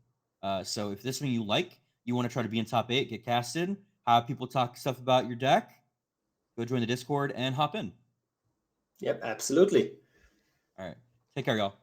So if this is something you like, you want to try to be in top 8, get casted, have people talk stuff about your deck, go join the Discord and hop in. Yep, absolutely. All right, take care, y'all.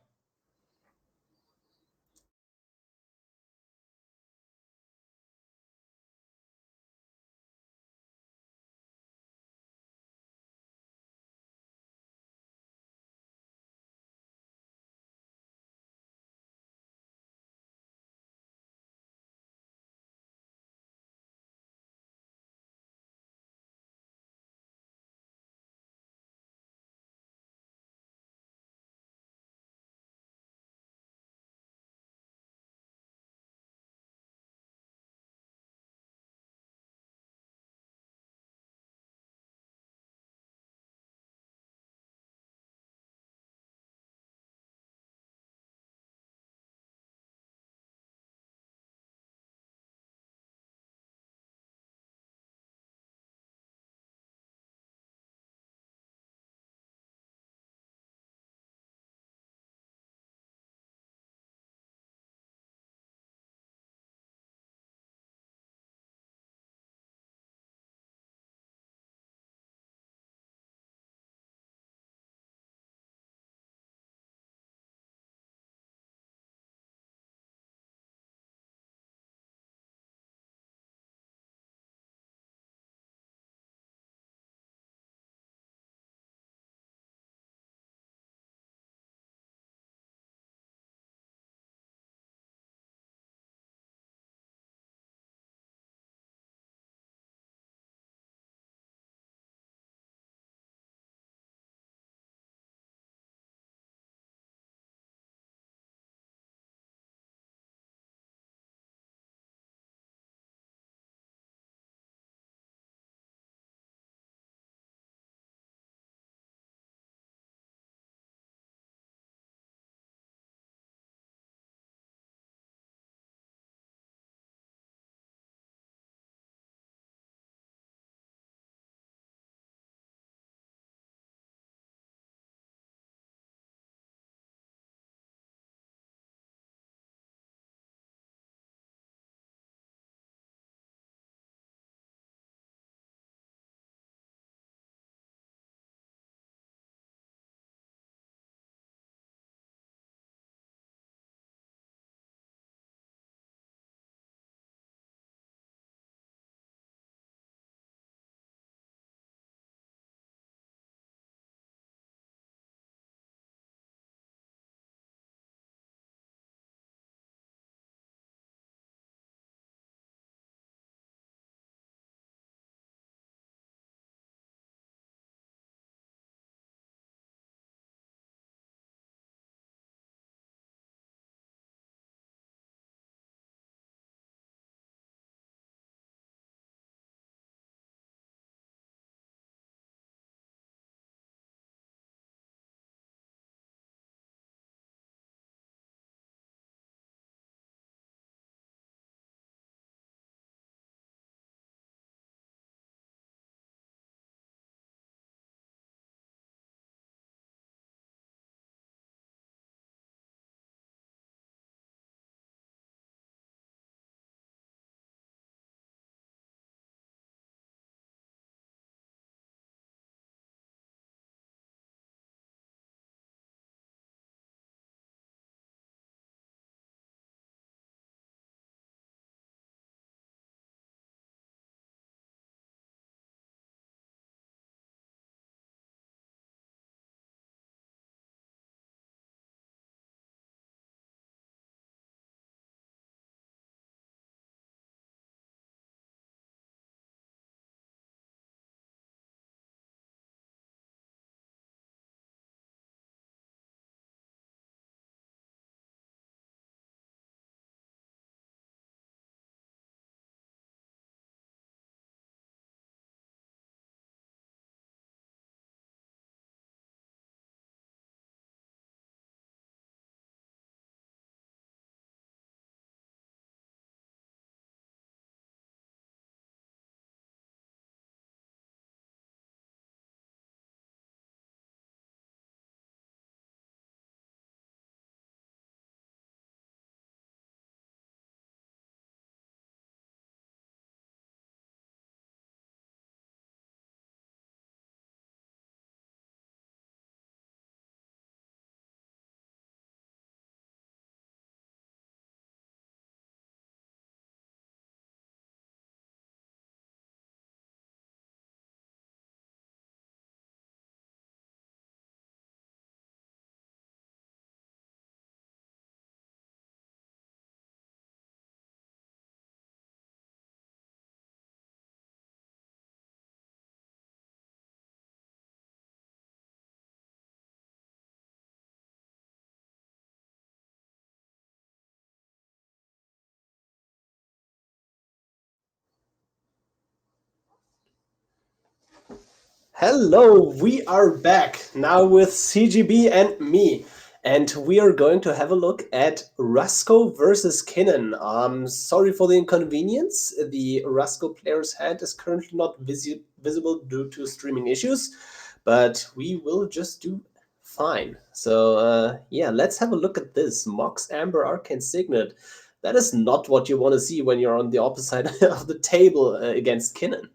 Hello, we are back now with CGB and me, and we are going to have a look at Rusko versus Kinnan. Sorry for the inconvenience. The Rusko player's hand is currently not visible due to streaming issues, but we will just do fine. So yeah, let's have a look at this. Mox Amber Arcane Signet. That is not what you want to see when you're on the opposite side of the table against Kinnan.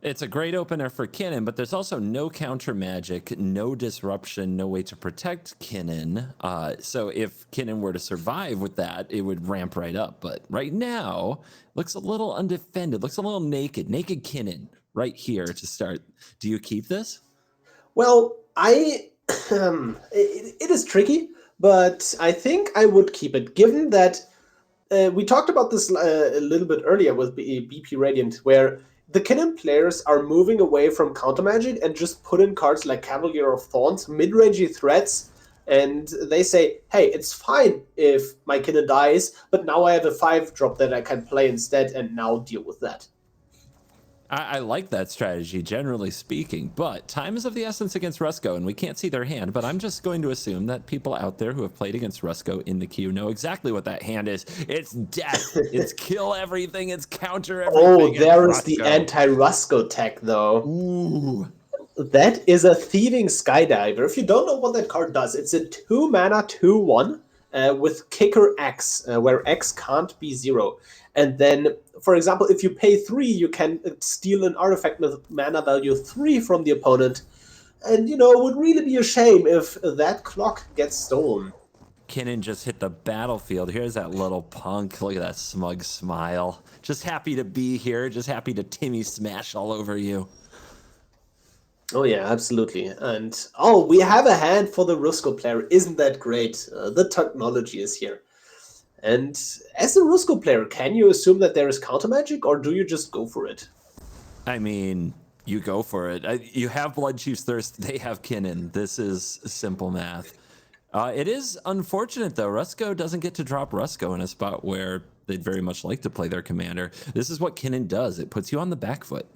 It's a great opener for Kinnan, but there's also no counter magic, no disruption, no way to protect Kinnan. So if Kinnan were to survive with that, it would ramp right up. But right now, looks a little undefended, looks a little naked. Naked Kinnan right here to start. Do you keep this? Well, it is tricky, but I think I would keep it, given that we talked about this a little bit earlier with BPRadiant, where the Kinnan players are moving away from counter magic and just put in cards like Cavalier of Thorns, mid-rangey threats, and they say, hey, it's fine if my Kinnan dies, but now I have a 5-drop that I can play instead and now deal with that. I like that strategy, generally speaking, but time is of the essence against Rusko, and we can't see their hand, but I'm just going to assume that people out there who have played against Rusko in the queue know exactly what that hand is. It's death. It's kill everything. It's counter everything. Oh, there is the anti-Rusko tech, though. Ooh. That is a Thieving Skydiver. If you don't know what that card does, it's a 2-mana 2/1 with Kicker X, where X can't be 0. And then, for example, if you pay 3, you can steal an artifact with mana value 3 from the opponent. And, it would really be a shame if that clock gets stolen. Kinnan just hit the battlefield. Here's that little punk. Look at that smug smile. Just happy to be here. Just happy to Timmy smash all over you. Oh, yeah, absolutely. And, we have a hand for the Rusko player. Isn't that great? The technology is here. And as a Rusko player, can you assume that there is counter magic, or do you just go for it? I mean, you go for it. You have Bloodchief's Thirst. They have Kinnan. This is simple math. It is unfortunate, though. Rusko doesn't get to drop Rusko in a spot where they'd very much like to play their commander. This is what Kinnan does. It puts you on the back foot.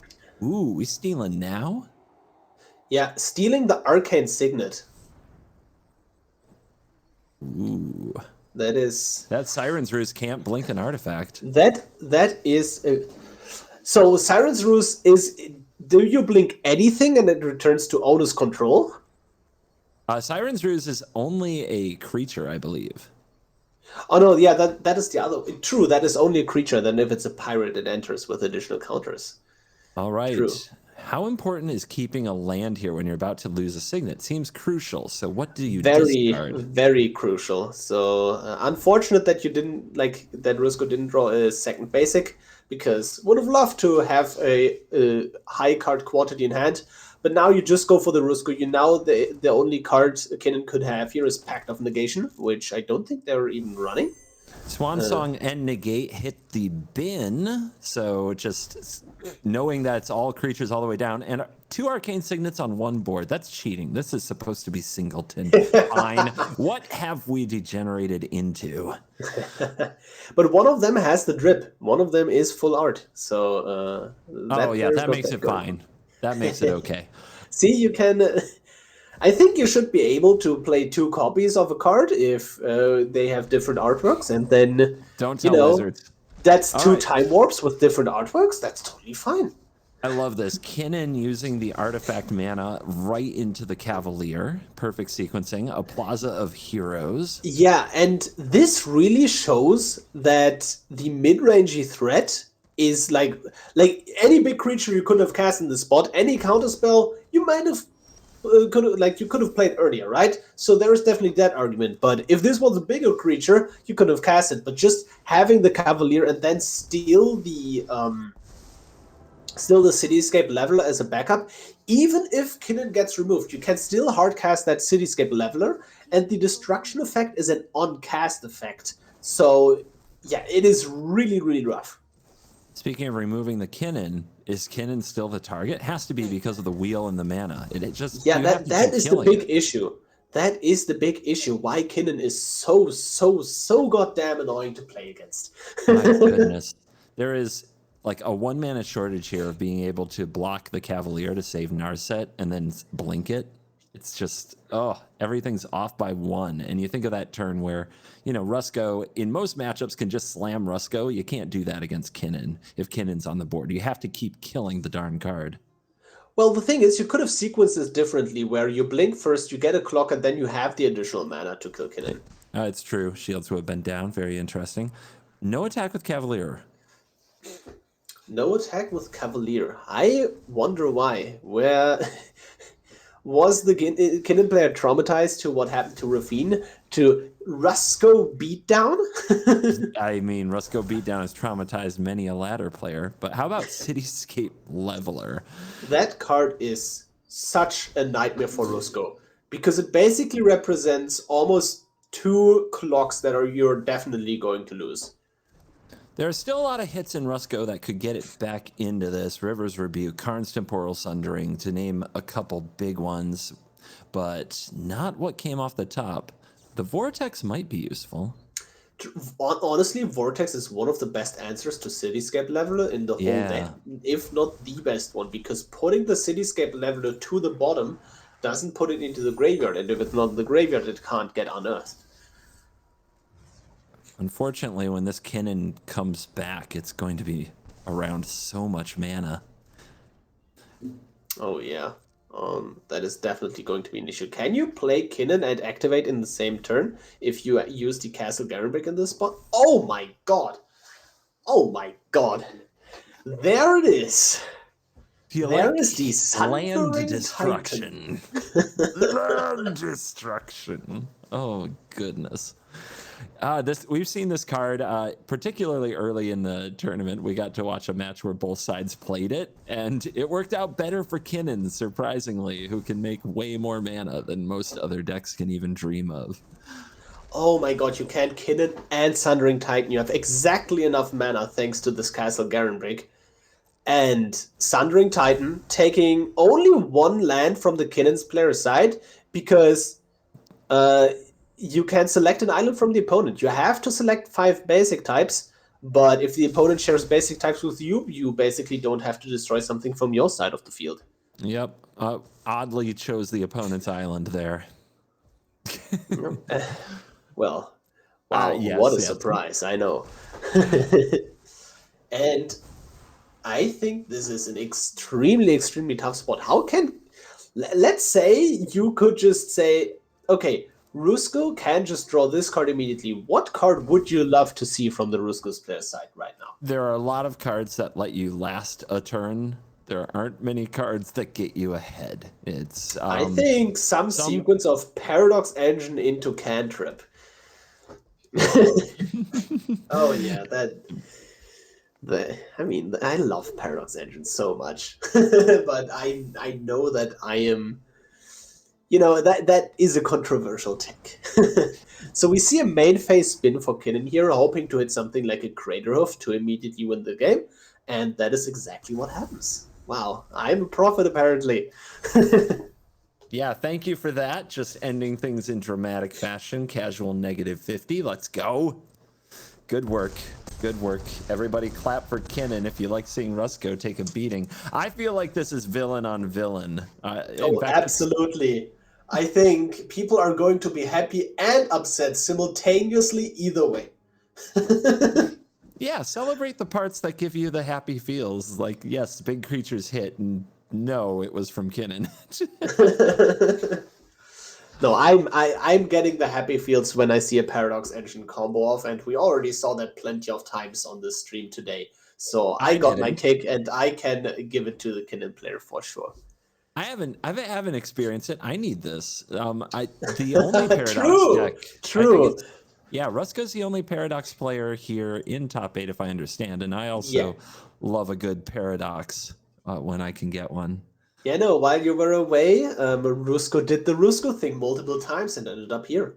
Ooh, we stealing now? Yeah, stealing the Arcane Signet. Ooh. That Siren's Ruse can't blink an artifact. That is so Siren's Ruse is, do you blink anything and it returns to owner's control? Siren's Ruse is only a creature, I believe. Oh no, yeah, that is the other. True, that is only a creature. Then if it's a pirate, it enters with additional counters. All right. True. How important is keeping a land here when you're about to lose a signet? Seems crucial. So what do you discard? Very crucial. So unfortunate that you didn't, that Rusko didn't draw a second basic, because would have loved to have a high card quantity in hand. But now you just go for the Rusko. The only card Kinnan could have here is Pact of Negation, which I don't think they're even running. Swan Song and Negate hit the bin, so just knowing that it's all creatures all the way down, and 2 Arcane Signets on one board, that's cheating. This is supposed to be singleton. Fine. What have we degenerated into? But one of them has the drip. One of them is full art. So that makes it fine. That makes it okay. See, you can... I think you should be able to play 2 copies of a card if they have different artworks, and then don't tell wizards. That's all 2 right. Time warps with different artworks. That's totally fine. I love this. Kinnan using the artifact mana right into the Cavalier. Perfect sequencing. A Plaza of Heroes. Yeah, and this really shows that the mid-rangey threat is like any big creature you could have cast in the spot, any counterspell you might have you could have played earlier, right? So there is definitely that argument. But if this was a bigger creature, you could have cast it. But just having the Cavalier and then steal the Cityscape Leveler as a backup, even if Kinnan gets removed, you can still hardcast that Cityscape Leveler, and the destruction effect is an on-cast effect. So yeah, it is really, really rough. Speaking of removing the Kinnan, is Kinnan still the target? Has to be because of the wheel and the mana. That is the big issue. That is the big issue. Why Kinnan is so goddamn annoying to play against. My goodness. There is like a 1-mana shortage here of being able to block the Cavalier to save Narset and then blink it. It's just, everything's off by 1. And you think of that turn where, Rusko in most matchups can just slam Rusko. You can't do that against Kinnan if Kinnan's on the board. You have to keep killing the darn card. Well, the thing is, you could have sequenced this differently, where you blink first, you get a clock, and then you have the additional mana to kill Kinnan. It's true. Shields would have been down. Very interesting. No attack with Cavalier. No attack with Cavalier. I wonder why. Where was the Kinnan player traumatized to what happened to Raffine? To Rusko beatdown? I mean, Rusko beatdown has traumatized many a ladder player, but how about Cityscape Leveler? That card is such a nightmare for Rusko, because it basically represents almost 2 clocks that you're definitely going to lose. There are still a lot of hits in Rusko that could get it back into this. River's Rebuke, Karn's Temporal Sundering, to name a couple big ones, but not what came off the top. The Vortex might be useful. Honestly, Vortex is one of the best answers to Cityscape Leveler in the whole deck, if not the best one, because putting the Cityscape Leveler to the bottom doesn't put it into the graveyard, and if it's not in the graveyard, it can't get unearthed. Unfortunately, when this Kinnan comes back, it's going to be around so much mana. Oh, yeah. That is definitely going to be an issue. Can you play Kinnan and activate in the same turn if you use the Castle Garenbrick in this spot? Oh my god! Oh my god! There it is! There is the land destruction. Land destruction. Oh, goodness. We've seen this card particularly early in the tournament. We got to watch a match where both sides played it, and it worked out better for Kinnan, surprisingly, who can make way more mana than most other decks can even dream of. Oh my god, you can Kinnan and Sundering Titan. You have exactly enough mana thanks to this Castle Garenbrick. And Sundering Titan taking only 1 land from the Kinnan's player side, because you can select an island from the opponent. You have to select 5 basic types, but if the opponent shares basic types with you, you basically don't have to destroy something from your side of the field. Yep. Oddly chose the opponent's island there. Well, wow, yes, what a surprise, I know. And I think this is an extremely, extremely tough spot. How can... Let's say you could just say, okay, Rusko can just draw this card immediately. What card would you love to see from the Rusko's player side right now? There are a lot of cards that let you last a turn. There aren't many cards that get you ahead. It's I think some sequence of Paradox Engine into Cantrip. Oh yeah, I love Paradox Engine so much, but I know that I am. That is a controversial take. So we see a main phase spin for Kinnan here, hoping to hit something like a Craterhoof to immediately win the game, and that is exactly what happens. Wow, I'm a prophet apparently. Yeah, thank you for that. Just ending things in dramatic fashion. Casual -50. Let's go. Good work. Good work. Everybody clap for Kinnan if you like seeing Rusko take a beating. I feel like this is villain on villain. Oh, absolutely. I think people are going to be happy and upset simultaneously either way. Yeah, celebrate the parts that give you the happy feels. Like, yes, big creatures hit, and no, it was from Kinnan. No, I'm getting the happy feels when I see a Paradox Engine combo off, and we already saw that plenty of times on the stream today. So I got my kick, and I can give it to the Kinnan player for sure. I haven't experienced it. I need this. The only Paradox deck. True. Yeah, Rusko's the only Paradox player here in top 8, if I understand, and I also love a good Paradox when I can get one. Yeah, no, while you were away, Rusko did the Rusko thing multiple times and ended up here.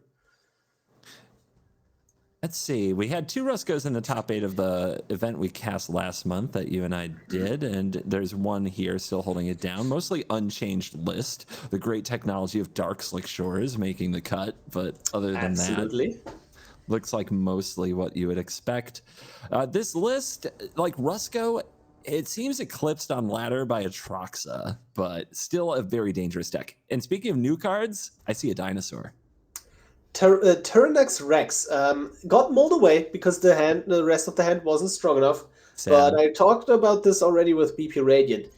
Let's see. We had 2 Ruskos in the top 8 of the event we cast last month that you and I did, and there's one here still holding it down. Mostly unchanged list. The great technology of Dark Slick Shores making the cut, but other than that, looks like mostly what you would expect. This list, like Rusko, It seems eclipsed on ladder by Atraxa, but still a very dangerous deck. And speaking of new cards, I see a dinosaur. Turnex Rex got mulled away because the rest of the hand wasn't strong enough. Sad. But I talked about this already with BPRadiant.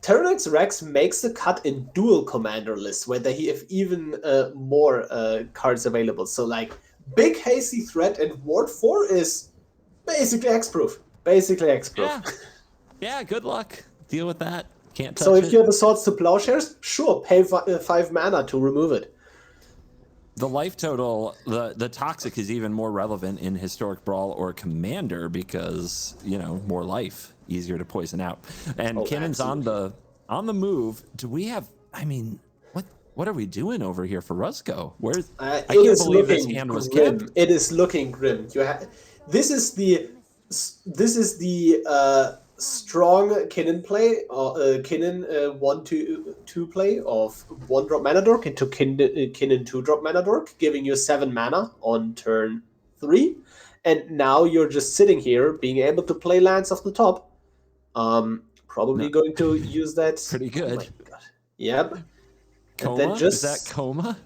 Terranex Rex makes the cut in dual commander lists where they have even more cards available. So like big hasty threat and ward 4 is basically X-proof. Basically X-proof. Yeah. Yeah, good luck. Deal with that. Can't touch So if it. you have a Swords to Plowshares, sure, pay 5 mana to remove it. The life total, the toxic is even more relevant in Historic Brawl or Commander because, you know, more life, easier to poison out. And Kinnan's on the move. Do we have, I mean, what are we doing over here for Rusko? Where's I can't believe this hand was grim. kept. It is looking grim. This is the strong Kinnan play, or Kinnan 1-2 play of 1-drop mana dork into Kinnan 2-drop mana dork, giving you 7 mana on turn 3. And now you're just sitting here being able to play lands off the top. Probably going to use that. Pretty good. Oh my God. Yep. Coma? Is that coma?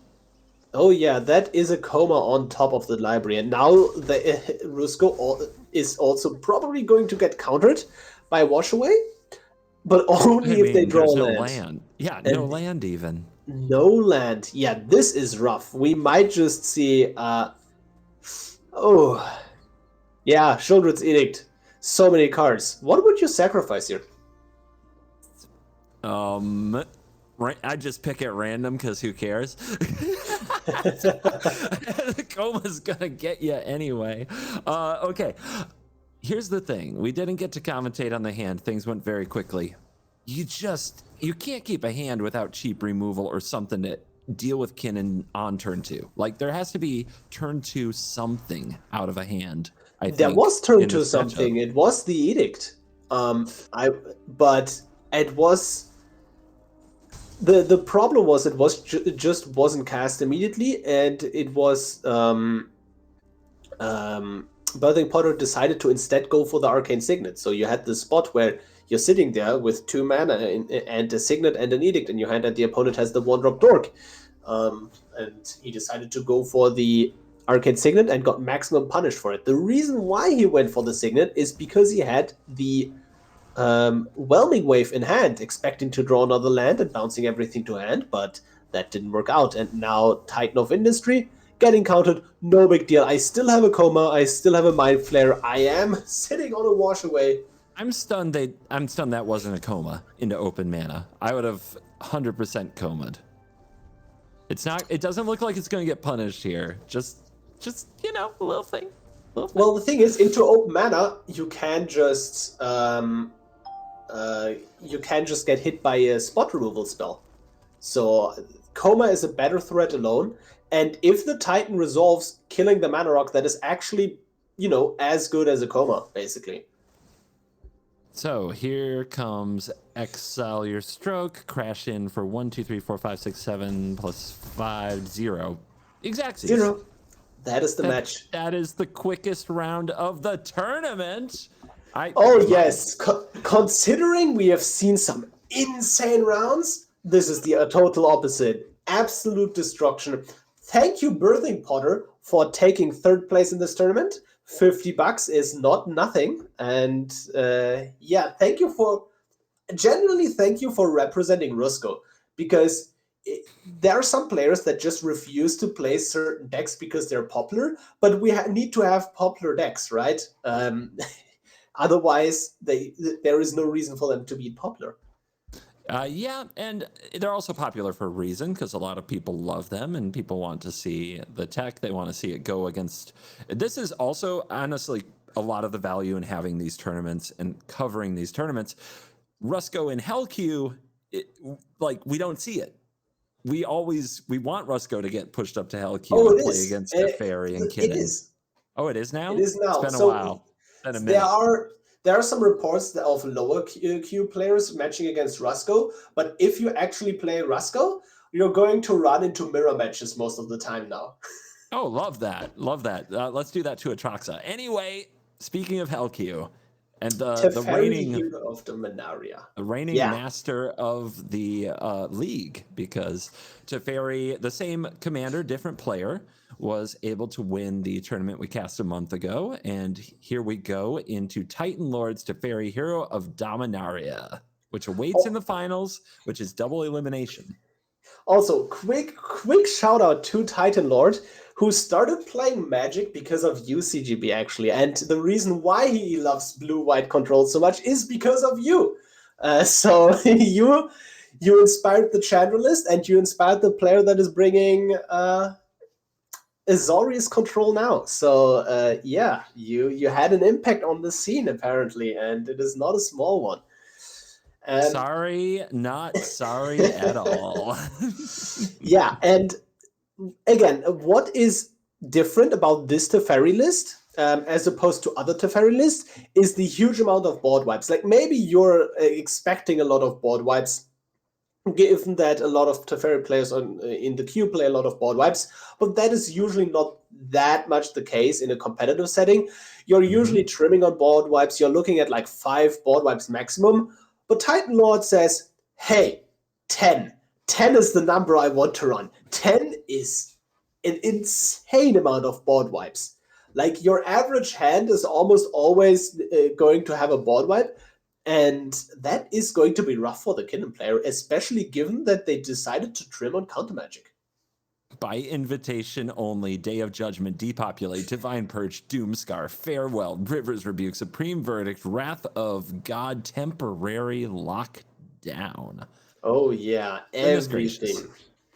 Oh yeah, that is a coma on top of the library. And now the Rusko is also probably going to get countered by Washaway, but only if they draw land. Yeah, no land even. No land. Yeah, this is rough. We might just see Sheoldred's Edict. So many cards. What would you sacrifice here? I just pick at random because who cares? The coma's gonna get you anyway. Okay, here's the thing. We didn't get to commentate on the hand. Things went very quickly. You can't keep a hand without cheap removal or something to deal with Kinnan on turn 2. Like there has to be turn 2 something out of a hand. There was turn 2 something. It was the Edict. But it was. The problem was it was just wasn't cast immediately, and it was Birthing Potter decided to instead go for the Arcane Signet. So you had the spot where you're sitting there with 2 mana and a Signet and an Edict in your hand, and the opponent has the 1-drop Dork, and he decided to go for the Arcane Signet and got maximum punish for it. The reason why he went for the Signet is because he had the Whelming Wave in hand, expecting to draw another land and bouncing everything to hand, but that didn't work out. And now Titan of Industry getting countered, no big deal. I still have a coma, I still have a Mind Flare, I am sitting on a wash away. I'm stunned that wasn't a coma into open mana. I would have 100% comaed. It doesn't look like it's going to get punished here. Just you know, a little thing. Well, the thing is, into open mana, you can just get hit by a spot removal spell. So coma is a better threat alone, and if the Titan resolves killing the mana rock, that is actually, you know, as good as a coma, basically. So here comes Exile Your Stroke, crash in for 1, 2, 3, 4, 5, 6, 7 plus 5, 0. Exactly. 0. That is the match. That is the quickest round of the tournament. Yes. Considering we have seen some insane rounds, this is the total opposite. Absolute destruction. Thank you, Birthing Potter, for taking 3rd place in this tournament. $50 is not nothing. And thank you for representing Rusko, because there are some players that just refuse to play certain decks because they're popular, but we need to have popular decks, right? Otherwise, there is no reason for them to be popular. Yeah, and they're also popular for a reason, because a lot of people love them and people want to see the tech. They want to see it go against. This is also, honestly, a lot of the value in having these tournaments and covering these tournaments. Rusko in Hell Q, we don't see it. We want Rusko to get pushed up to Hell Q and play against Teferi and Kinnan. It is. Oh, it is now? It is now. It's been a while. It's been a minute. There are some reports of lower Q players matching against Rusko, but if you actually play Rusko, you're going to run into mirror matches most of the time now. Oh, love that. Love that. Let's do that to Atraxa. Anyway, speaking of Hell Q, And the Teferi, hero of Dominaria. Yeah. master of the league, because Teferi, the same commander, different player, was able to win the tournament we cast a month ago. And here we go into Titan Lords Teferi, hero of Dominaria, which awaits in the finals, which is double elimination. Also, quick shout out to Titan Lord, who started playing Magic because of you, CGB, actually. And the reason why he loves blue-white control so much is because of you. So you inspired the Chandra list, and you inspired the player that is bringing Azorius control now. So yeah, you had an impact on the scene, apparently, and it is not a small one. Sorry, not sorry at all. Yeah, and again, what is different about this Teferi list as opposed to other Teferi lists is the huge amount of board wipes. Like, maybe you're expecting a lot of board wipes, given that a lot of Teferi players in the queue play a lot of board wipes, but that is usually not that much the case in a competitive setting. You're usually trimming on board wipes. You're looking at like 5 board wipes maximum. But Titan Lord says, hey, 10. 10 is the number I want to run. 10 is an insane amount of board wipes. Like, your average hand is almost always going to have a board wipe, and that is going to be rough for the Kinnan player, especially given that they decided to trim on counter magic. By invitation only, Day of Judgment, Depopulate, Divine Purge, Doomscar, Farewell, River's Rebuke, Supreme Verdict, Wrath of God, Temporary Lockdown. Oh yeah, everything.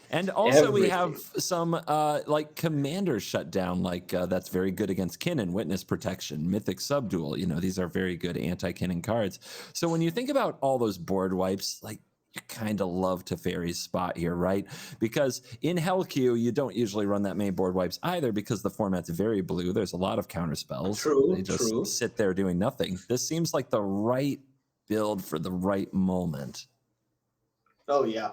And also we have some like commander shutdown, like that's very good against Kinnan, Witness Protection, Mythic Subdual. You know, these are very good anti-Kinnan cards. So when you think about all those board wipes, like, you kind of love Teferi's spot here, right? Because in Hell Q, you don't usually run that many board wipes either, because the format's very blue. There's a lot of counter spells. They just sit there doing nothing. This seems like the right build for the right moment. Oh yeah.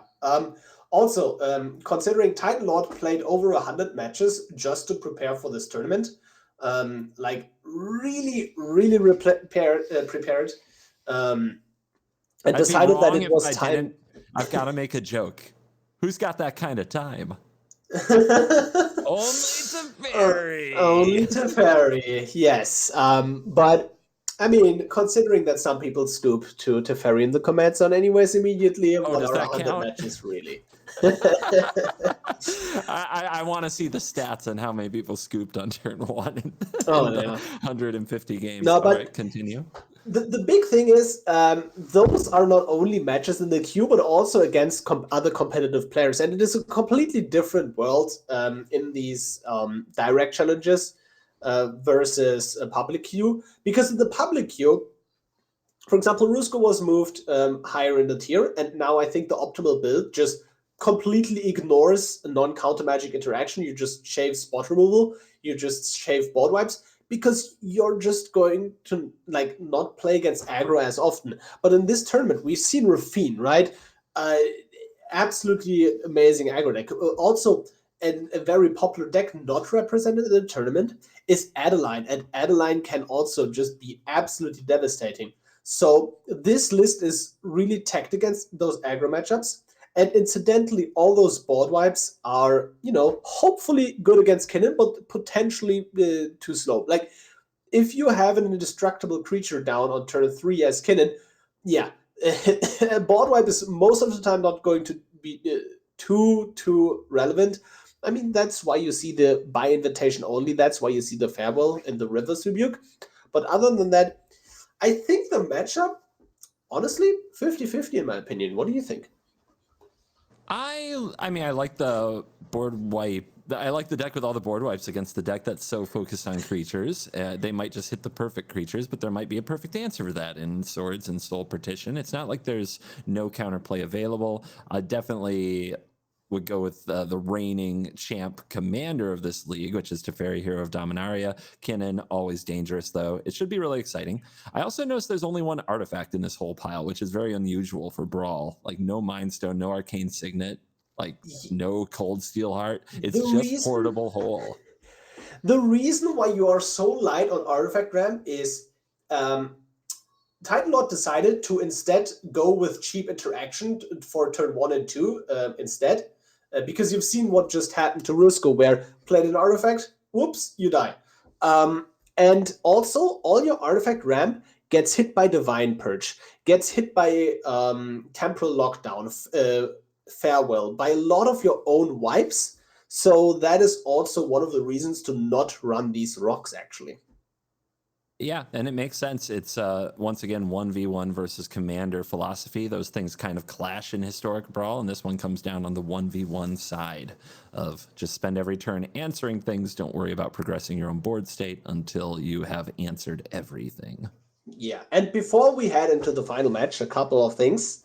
Also, considering Titan Lord played over 100 matches just to prepare for this tournament, like really prepared, and decided that it was time. I've got to make a joke. Who's got that kind of time? Only Teferi. Only Teferi, yes. But I mean, considering that some people scoop to Teferi in the comment zone anyways immediately, what are 100 matches really? I want to see the stats on how many people scooped on turn 1 in 150 games. No, but all right, continue. The big thing is, those are not only matches in the queue, but also against other competitive players. And it is a completely different world in these direct challenges versus a public queue. Because in the public queue, for example, Rusko was moved higher in the tier, and now I think the optimal build just completely ignores a non-counter magic interaction. You just shave spot removal, you just shave board wipes, because you're just going to like not play against aggro as often. But in this tournament, we've seen Raffine, right? Absolutely amazing aggro deck. Also, a very popular deck not represented in the tournament is Adeline, and Adeline can also just be absolutely devastating. So this list is really tacked against those aggro matchups. And incidentally, all those board wipes are, you know, hopefully good against Kinnan, but potentially too slow. Like, if you have an indestructible creature down on turn 3 as Kinnan, yeah, a board wipe is most of the time not going to be too relevant. I mean, that's why you see the by invitation only. That's why you see the Farewell and the River's Rebuke. But other than that, I think the matchup, honestly, 50-50 in my opinion. What do you think? I mean, I like the board wipe. I like the deck with all the board wipes against the deck that's so focused on creatures. They might just hit the perfect creatures, but there might be a perfect answer for that in Swords and Soul Partition. It's not like there's no counterplay available. I definitely would go with the reigning champ commander of this league, which is Teferi, hero of Dominaria. Kinnan, always dangerous, though. It should be really exciting. I also noticed there's only one artifact in this whole pile, which is very unusual for Brawl. Like, no Mind Stone, no Arcane Signet, like, no Cold Steel Heart. It's just Portable Hole. The reason why you are so light on artifact RAM is Titan Lord decided to instead go with cheap interaction for turn 1 and 2 instead, because you've seen what just happened to Rusko, where played an artifact, whoops, you die. And also, all your artifact ramp gets hit by Divine Purge, gets hit by Temporal Lockdown, Farewell, by a lot of your own wipes. So that is also one of the reasons to not run these rocks, actually. Yeah, and it makes sense. It's once again 1v1 versus commander philosophy. Those things kind of clash in historic Brawl, and this one comes down on the 1v1 side of just spend every turn answering things. Don't worry about progressing your own board state until you have answered everything. Yeah, and before we head into the final match, a couple of things.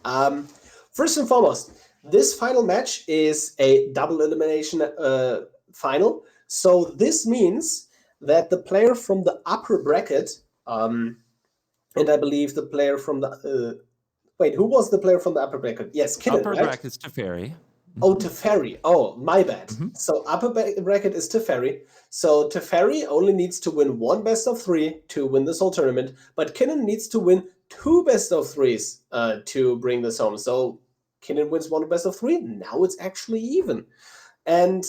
First and foremost, this final match is a double elimination final. So this means that the player from the upper bracket, and I believe the player from the... wait, who was the player from the upper bracket? Yes, Kinnan, upper right? bracket's Teferi. Oh, Teferi. Oh, my bad. So upper bracket is Teferi. So Teferi only needs to win 1 best of 3 to win this whole tournament, but Kinnan needs to win 2 best of 3s to bring this home. So Kinnan wins 1 best of 3. Now it's actually even. And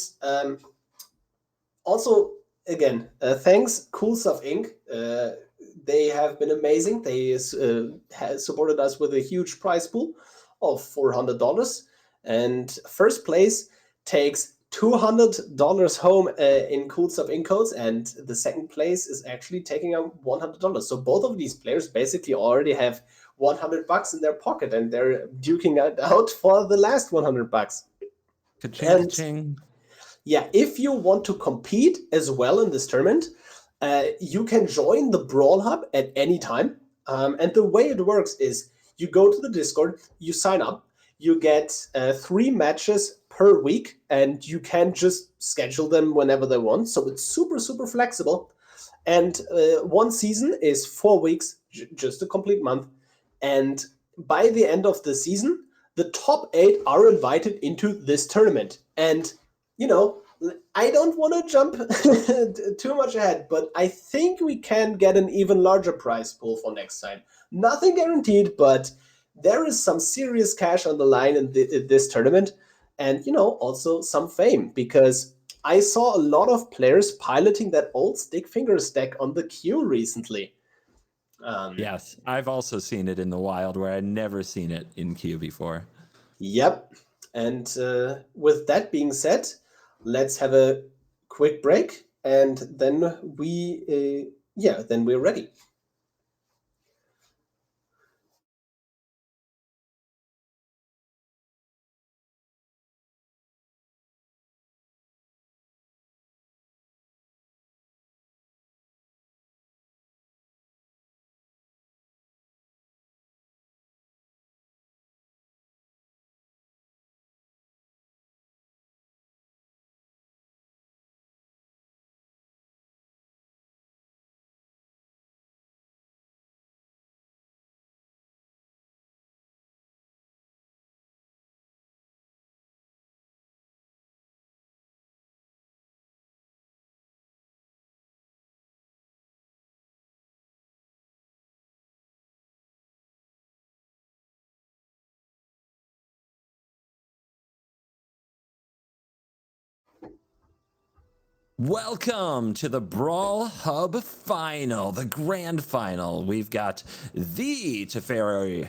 also, again, thanks Cool Stuff Inc. They have been amazing. They have supported us with a huge prize pool of $400. And first place takes $200 home in Cool Stuff Inc. codes, and the second place is actually taking out $100. So both of these players basically already have $100 in their pocket, and they're duking it out for the last $100. Ka-ching, ka-ching. Yeah, if you want to compete as well in this tournament, you can join the Brawl Hub at any time. And the way it works is you go to the Discord, you sign up, you get 3 matches per week, and you can just schedule them whenever they want. So it's super, super flexible. And 1 season is 4 weeks, just a complete month. And by the end of the season, the top 8 are invited into this tournament. And you know, I don't want to jump too much ahead, but I think we can get an even larger prize pool for next time. Nothing guaranteed, but there is some serious cash on the line in this tournament. And, also some fame, because I saw a lot of players piloting that old Stickfingers deck on the queue recently. Yes, I've also seen it in the wild where I'd never seen it in queue before. Yep. And with that being said, let's have a quick break, and then then we're ready. Welcome to the Brawl Hub Final, the grand final. We've got the Teferi,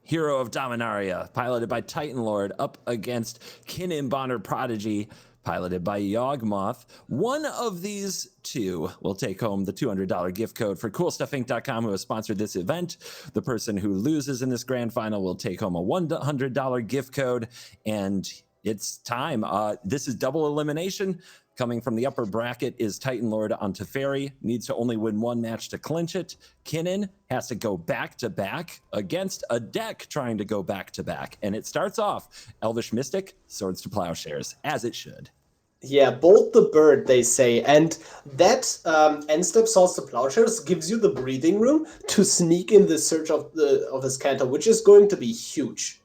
hero of Dominaria, piloted by Titan Lord, up against Kinnan Prodigy, piloted by Yawgmoth. One of these two will take home the $200 gift code for CoolStuffInc.com, who has sponsored this event. The person who loses in this grand final will take home a $100 gift code, and it's time. This is double elimination. Coming from the upper bracket is Titan Lord on Teferi. Needs to only win 1 match to clinch it. Kinnan has to go back-to-back against a deck trying to go back-to-back. And it starts off Elvish Mystic, Swords to Plowshares, as it should. Yeah, bolt the bird, they say. And that end step Swords to Plowshares gives you the breathing room to sneak in the search of his canter, which is going to be huge.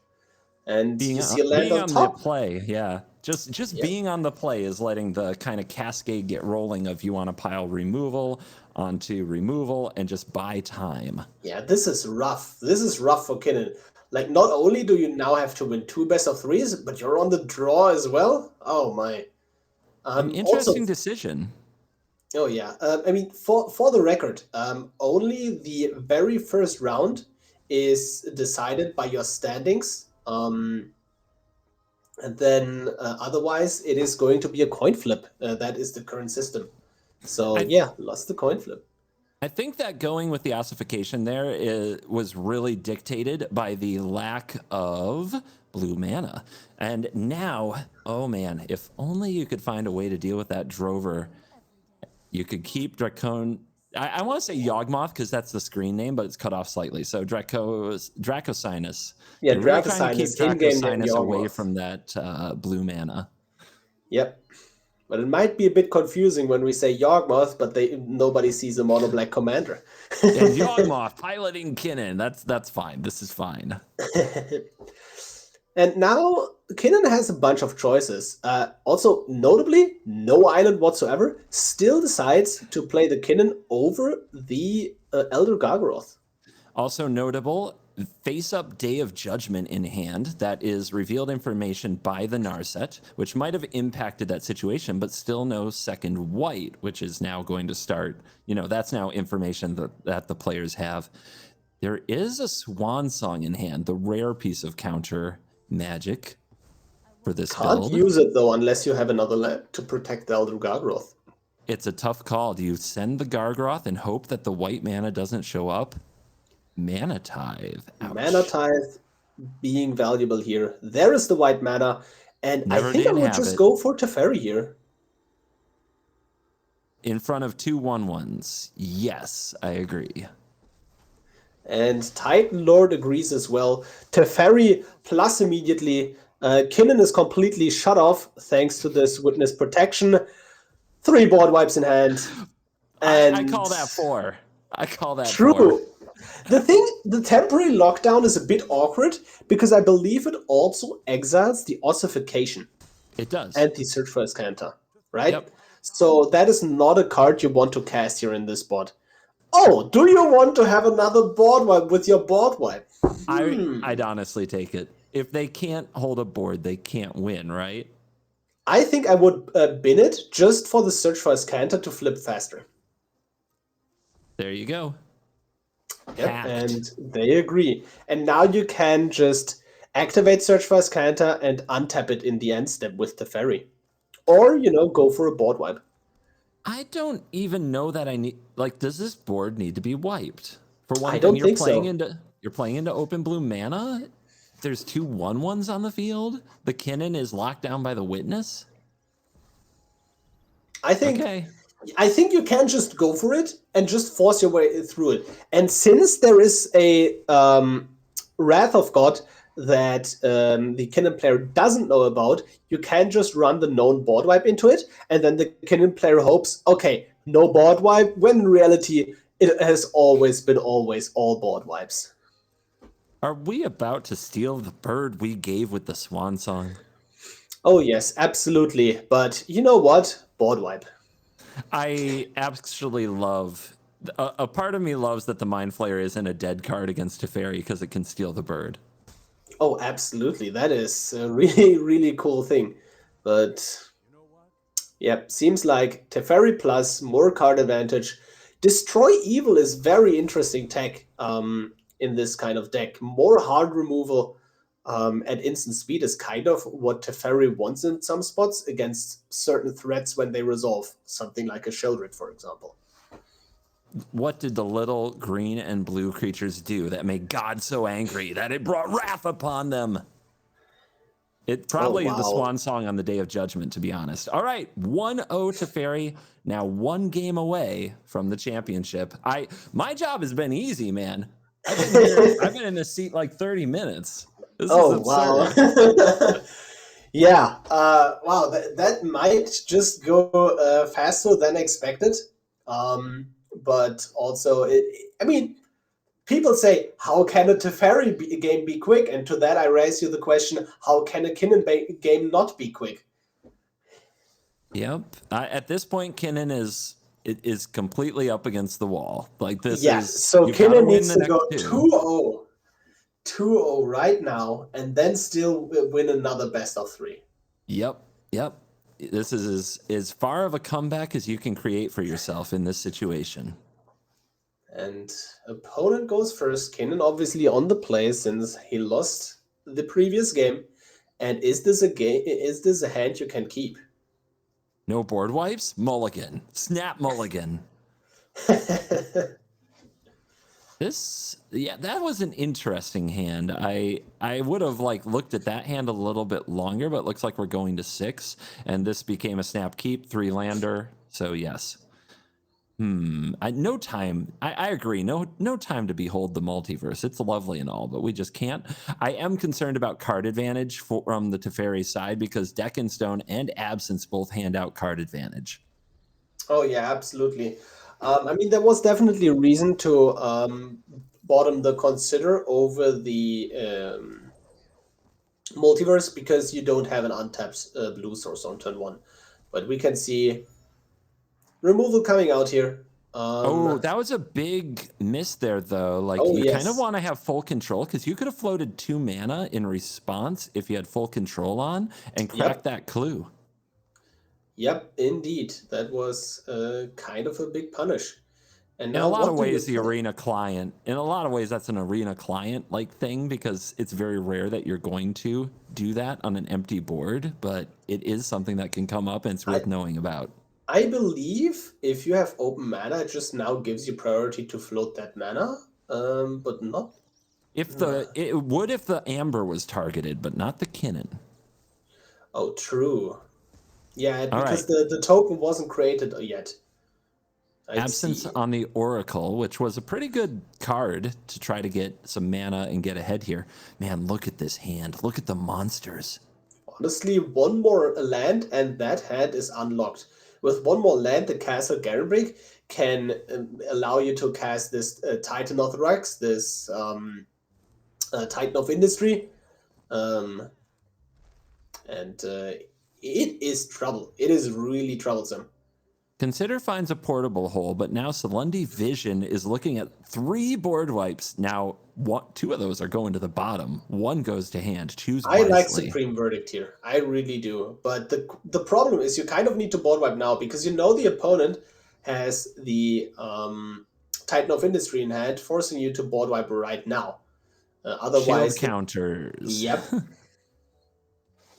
And you see a land on top. The play, yeah. Just being on the play is letting the kind of cascade get rolling of you want to pile removal onto removal and just buy time. Yeah, this is rough. This is rough for Kinnan. Like, not only do you now have to win 2 best-of-3s, but you're on the draw as well? Oh, my. An interesting decision. Oh, yeah. I mean, for the record, only the very first round is decided by your standings. And then otherwise, it is going to be a coin flip. That is the current system. So, lost the coin flip. I think that going with the ossification there was really dictated by the lack of blue mana. And now, oh man, if only you could find a way to deal with that Drover. You could keep Dracon. I want to say Yawgmoth because that's the screen name, but it's cut off slightly. So Dracosinus. Yeah, You're really Dracosinus. trying to keep Dracosinus away from that blue mana. Yep. But it might be a bit confusing when we say Yawgmoth, but nobody sees a mono black commander. And Yawgmoth piloting Kinnan. That's fine. This is fine. And now Kinnan has a bunch of choices. Also, notably, no island whatsoever. Still decides to play the Kinnan over the Elder Gargaroth. Also notable, face-up Day of Judgment in hand. That is revealed information by the Narset, which might have impacted that situation, but still no second white, which is now going to start. That's now information that the players have. There is a Swan Song in hand, the rare piece of counter magic for this build. Can't use it, though, unless you have another land to protect the Elder Gargaroth. It's a tough call. Do you send the Gargaroth and hope that the white mana doesn't show up? Mana Tithe. Ouch. Mana Tithe being valuable here. There is the white mana, and I think I would just go for Teferi here. In front of 2 1/1s. Yes, I agree. And Titan Lord agrees as well. Teferi plus immediately. Kinnan is completely shut off thanks to this Witness Protection. 3 board wipes in hand. And I call that 4. I call that true. 4. The temporary lockdown is a bit awkward because I believe it also exiles the ossification. It does. And the Search for Azcanta, right? Yep. So that is not a card you want to cast here in this spot. Oh, do you want to have another board wipe with your board wipe? I'd honestly take it. If they can't hold a board, they can't win, right? I think I would bin it just for the Search for Azcanta to flip faster. There you go. Yep, and they agree. And now you can just activate Search for Azcanta and untap it in the end step with Teferi. Or, go for a board wipe. I don't even know that I need. Like, does this board need to be wiped? For one I thing, don't think so. You're playing into open blue mana. There's 2 1/1s on the field. The Kinnan is locked down by the Witness. I think you can just go for it and just force your way through it. And since there is a Wrath of God that the Kinnan player doesn't know about, you can just run the known board wipe into it, and then the Kinnan player hopes, okay, no board wipe, when in reality, it has always been all board wipes. Are we about to steal the bird we gave with the Swan Song? Oh, yes, absolutely. But you know what? Board wipe. I actually love... A part of me loves that the Mind Flayer isn't a dead card against Teferi because it can steal the bird. Oh, absolutely. That is a really, really cool thing. But, yep, seems like Teferi plus, more card advantage. Destroy Evil is very interesting tech in this kind of deck. More hard removal at instant speed is kind of what Teferi wants in some spots against certain threats when they resolve. Something like a Sheldred, for example. What did the little green and blue creatures do that made God so angry that it brought wrath upon them? It probably the Swan Song on the Day of Judgment, to be honest. All right, 1-0 Teferi, now 1 game away from the championship. My job has been easy, man. I've been in this seat like 30 minutes. This is absurd. Wow. Yeah, wow, that might just go faster than expected. But also, people say, how can a Teferi game be quick? And to that, I raise you the question, how can a Kinnan game not be quick? Yep. At this point, Kinnan is completely up against the wall. Like this Yeah, is so you've got to Kinnan win needs the to next go two. 2-0. 2-0 right now, and then still win another best of 3. Yep. Yep. This is as far of a comeback as you can create for yourself in this situation. And opponent goes first. Kinnan obviously on the play since he lost the previous game. And is this a game? Is this a hand you can keep? No board wipes? Mulligan. Snap mulligan. That was an interesting hand. I would have like looked at that hand a little bit longer, but it looks like we're going to 6, and this became a snap keep, 3-lander. So yes. No time. I agree. No time to behold the multiverse. It's lovely and all, but we just can't. I am concerned about card advantage from the Teferi side because Deck and Stone and Absence both hand out card advantage. Oh yeah, absolutely. I mean, there was definitely a reason to bottom the Consider over the Multiverse because you don't have an untapped blue source on turn 1. But we can see removal coming out here. Oh, that was a big miss there, though. Like, Oh, you kind of yes. want to have full control because you could have floated 2 mana in response if you had full control on and cracked that clue. Yep, indeed. That was kind of a big punish. And In now a lot of what do ways, you the play? arena client, in a lot of ways, that's an arena client like thing because it's very rare that you're going to do that on an empty board, but it is something that can come up and it's worth knowing about. I believe if you have open mana, it just now gives you priority to float that mana, but not. It would if the Amber was targeted, but not the Kinnan. Oh, true. Yeah, All because right. the token wasn't created yet. I Absence see. on the Oracle, which was a pretty good card to try to get some mana and get ahead here. Man, look at this hand. Look at the monsters. Honestly, one more land and that hand is unlocked. With one more land, the Castle Garenbrick can allow you to cast this Titan of the Rocks, this Titan of Industry, and it is trouble. It is really troublesome. Consider finds a portable hole, but now Salundi Vision is looking at 3 board wipes. Now, 2 of those are going to the bottom. 1 goes to hand. Choose wisely. I like Supreme Verdict here. I really do. But the problem is you kind of need to board wipe now because you know the opponent has the Titan of Industry in hand, forcing you to board wipe right now. Otherwise, Shield counters. Yep.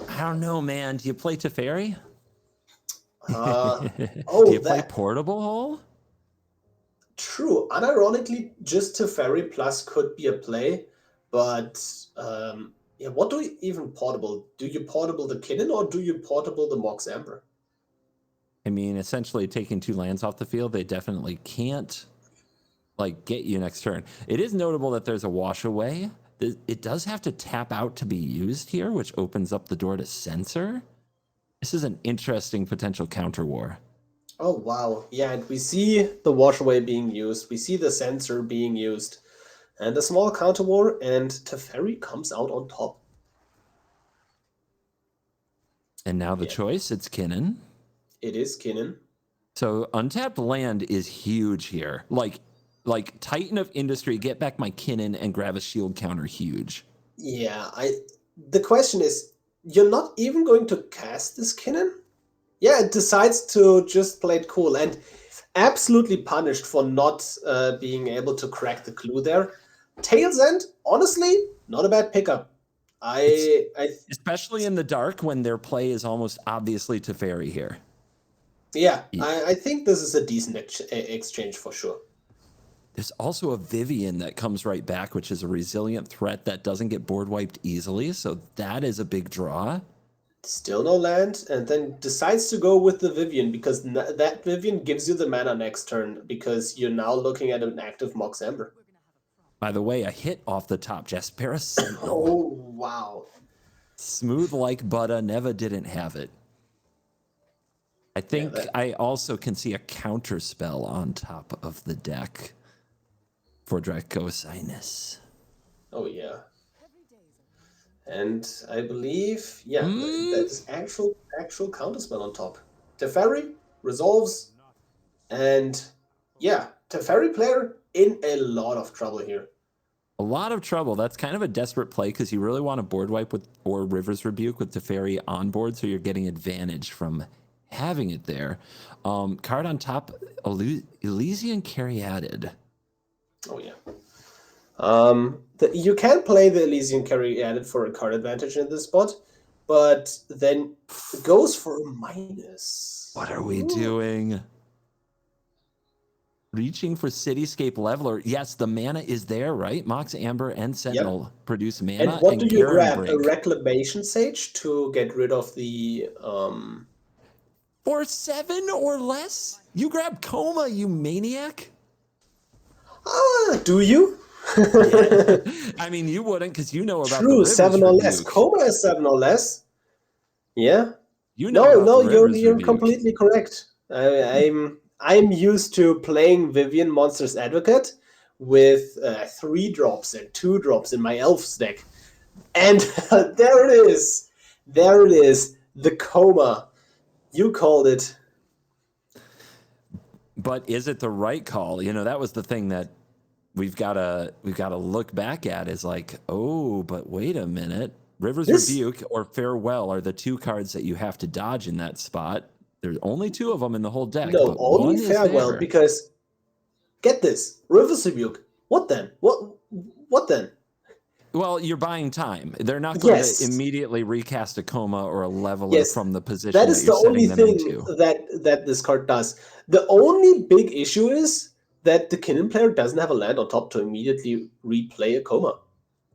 I don't know, man. Do you play Teferi? Oh, Do you play Portable Hole? True. Unironically, just Teferi Plus could be a play, but yeah, what do you even portable? Do you portable the Kinnan or do you portable the Mox Amber? I mean, essentially taking 2 lands off the field, they definitely can't like get you next turn. It is notable that there's a wash away. It does have to tap out to be used here, which opens up the door to censor. This is an interesting potential counter war. Oh, wow. Yeah, and we see the wash away being used. We see the censor being used. And a small counter war, and Teferi comes out on top. And now the choice, it's Kinnan. It is Kinnan. So untapped land is huge here. Like Titan of Industry, get back my Kinnan and grab a shield counter, huge. Yeah, the question is, you're not even going to cast this Kinnan? Yeah, it decides to just play it cool and absolutely punished for not being able to crack the clue there. Tail's End, honestly, not a bad pickup. Especially in the dark when their play is almost obviously Teferi here. Yeah, I think this is a decent exchange for sure. There's also a Vivian that comes right back, which is a resilient threat that doesn't get board wiped easily. So that is a big draw. Still no land, and then decides to go with the Vivian because that Vivian gives you the mana next turn because you're now looking at an active Mox Amber. By the way, a hit off the top, Jaspera Sentinel. Oh, wow. Smooth like butter, never didn't have it. I think I also can see a counter spell on top of the deck for Dracosinus. Oh, yeah. And I believe, that is actual counterspell on top. Teferi resolves, and yeah, Teferi player in a lot of trouble here. A lot of trouble. That's kind of a desperate play because you really want to board wipe with or River's Rebuke with Teferi on board, so you're getting advantage from having it there. Card on top, Elysian Caryatid. Oh yeah. You can play the Elysian Caryatid for a card advantage in this spot, but then it goes for a minus. What are we doing? Reaching for Cityscape Leveler. Yes, the mana is there, right? Mox, Amber, and Sentinel produce mana. And what do you grab? Break. A Reclamation Sage to get rid of the... For 7 or less? You grab Coma, you maniac? Do you? Yeah. I mean, you wouldn't because you know about True, the 7 or Rebuke. less. Coma is 7 or less. Yeah. You know No, you're Rebuke. completely correct. I'm used to playing Vivian Monster's Advocate with 3 drops and 2 drops in my Elf's deck. And there it is. There it is. The Coma. You called it. But is it the right call? You know, that was the thing that we've got to look back at is like, oh, but wait a minute. River's Rebuke or Farewell are the 2 cards that you have to dodge in that spot. There's only 2 of them in the whole deck. No, but only Farewell, because get this, River's Rebuke. What then? What then? Well, you're buying time. They're not going to immediately recast a Coma or a Leveler from the position that is that the only thing into. that this card does. The only big issue is that the Kinnan player doesn't have a land on top to immediately replay a Coma.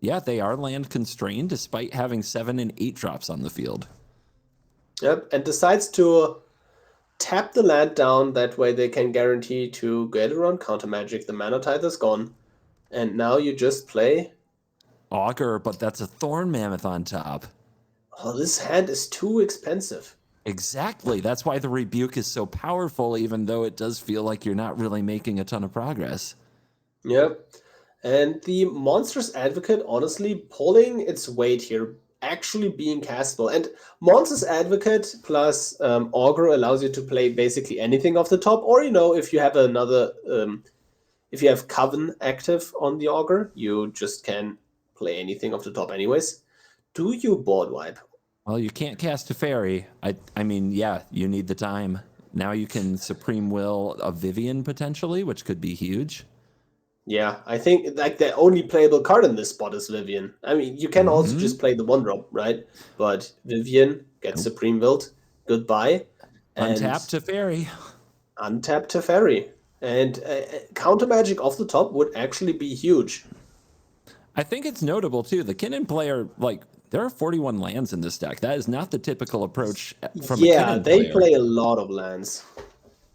Yeah, they are land constrained despite having 7 and 8 drops on the field. Yep, and decides to tap the land down. That way they can guarantee to get around counter magic. The mana tithe is gone. And now you just play... Augur, but that's a Thorn Mammoth on top. Oh, this hand is too expensive. Exactly. That's why the Rebuke is so powerful, even though it does feel like you're not really making a ton of progress. Yep. And the Monster's Advocate, honestly, pulling its weight here, actually being castable. And Monster's Advocate plus Augur allows you to play basically anything off the top. Or, you know, if you have another... if you have Coven active on the Augur, you just can play anything off the top anyways. Do you board wipe? Well, you can't cast Teferi. I mean, yeah, you need the time. Now you can Supreme Will a Vivian potentially, which could be huge. Yeah, I think like the only playable card in this spot is Vivian. I mean, you can also just play the 1-drop, right? But Vivian gets Supreme Willed. Goodbye. Untap Teferi. Untap Teferi. And counter magic off the top would actually be huge. I think it's notable too. The Kinnan player, like, there are 41 lands in this deck. That is not the typical approach from a Kinnan player. They play a lot of lands.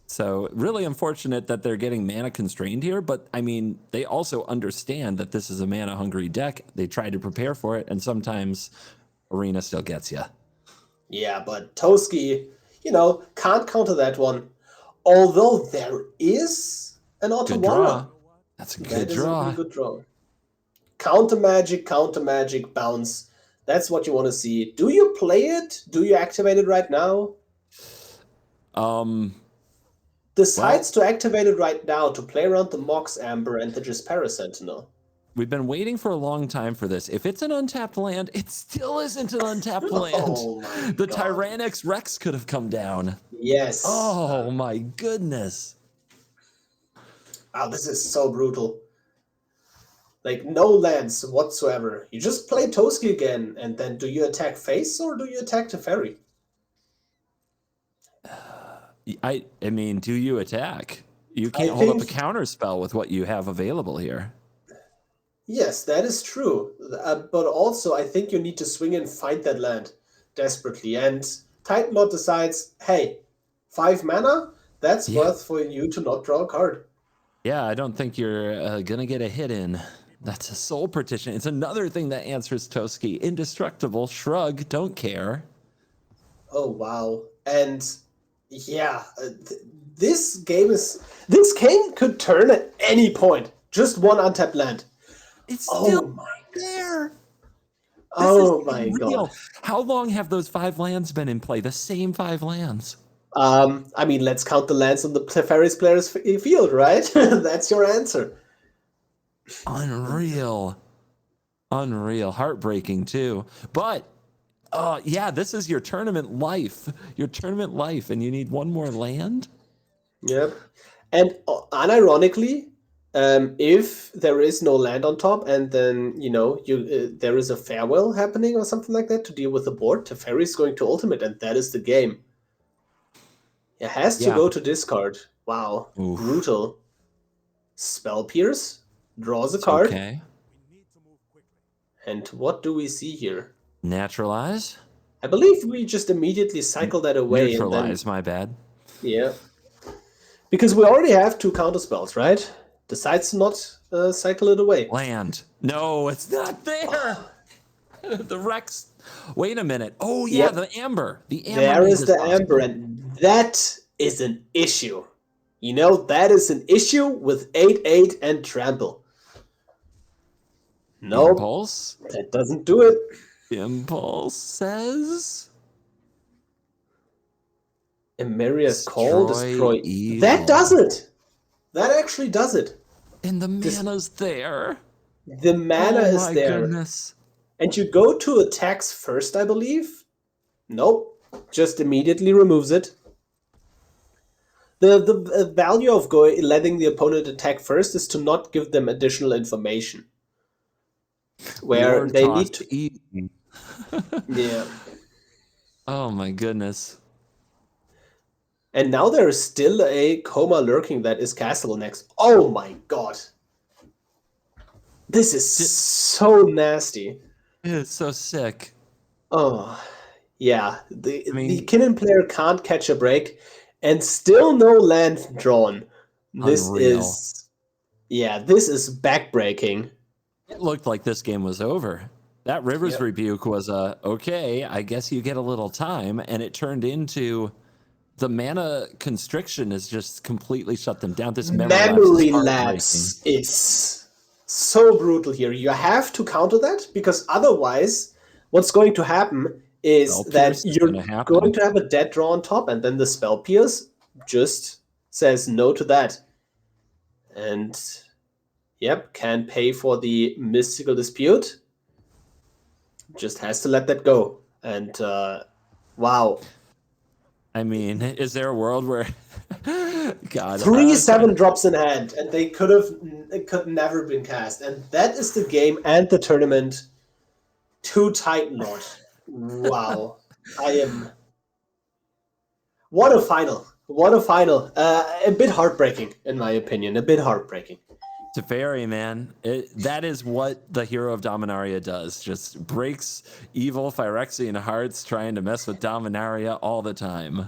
So really unfortunate that they're getting mana constrained here, but I mean, they also understand that this is a mana hungry deck. They try to prepare for it, and sometimes Arena still gets you. Yeah, but Toski, you know, can't counter that one. Although there is an Otawara. That's a good draw. Good draw. Counter magic, bounce. That's what you want to see. Do you play it? Do you activate it right now? Decides to activate it right now to play around the Mox Amber and the Jaspera Sentinel. We've been waiting for a long time for this. If it's an untapped land, it still isn't an untapped land. Oh my the God. Tyrannix Rex could have come down. Yes. Oh my goodness. Wow, this is so brutal. Like, no lands whatsoever. You just play Toski again, and then do you attack face or do you attack Teferi? I mean, do you attack? You can't hold up a counter spell with what you have available here. Yes, that is true. But also, I think you need to swing and find that land desperately. And Titan Lord decides, hey, 5 mana? That's worth for you to not draw a card. Yeah, I don't think you're going to get a hit in. That's a soul partition. It's another thing that answers Toski. Indestructible, shrug, don't care. Oh, wow. And yeah, this game could turn at any point. Just one untapped land. It's still there. Oh my God. How long have those 5 lands been in play? The same 5 lands. I mean, let's count the lands on the Teferi's player's field, right? That's your answer. Unreal. Heartbreaking too. But yeah, this is your tournament life. And you need one more land? Yep. And unironically, if there is no land on top, and then there is a farewell happening or something like that to deal with the board, Teferi is going to ultimate, and that is the game. It has to go to discard. Wow, Oof. Brutal. Spell Pierce draws a card. Okay. And what do we see here? Naturalize. I believe we just immediately cycle that away. Neutralize, my bad. Yeah. Because we already have 2 counter spells, right? Decides to not cycle it away. Land. No, it's not there. The Rex. Wait a minute. Oh, yeah, Yep. the Amber. There is the Amber, and that is an issue. That is an issue with 8/8 and Trample. No, Impulse. that doesn't do it. Impulse says Emeria's Call, destroy. evil. That does it. That actually does it. And the mana's there. The mana is my there. Goodness. And you go to attacks first, I believe. Nope. Just immediately removes it. The value of letting the opponent attack first is to not give them additional information. Where Lord they tossed need to. easy. Yeah. Oh my goodness. And now there is still a Coma lurking that is castable next. Oh my god. This is so nasty. It's so sick. Oh, yeah. The Kinnan player can't catch a break, and still no land drawn. This Unreal. is backbreaking. It looked like this game was over. That Rivers Rebuke was okay, I guess you get a little time, and it turned into the mana constriction is just completely shut them down. This memory lapse is so brutal here. You have to counter that, because otherwise what's going to happen is that you're going to have a dead draw on top, and then the Spell Pierce just says no to that. And can pay for the Mystical Dispute. Just has to let that go. And wow. I mean, is there a world where God 3/7 drops in hand, and it could never been cast. And that is the game and the tournament to Titan Lord. Wow. What a final. A bit heartbreaking, in my opinion. A bit heartbreaking. Teferi, man, that is what the hero of Dominaria does. Just breaks evil Phyrexian hearts trying to mess with Dominaria all the time.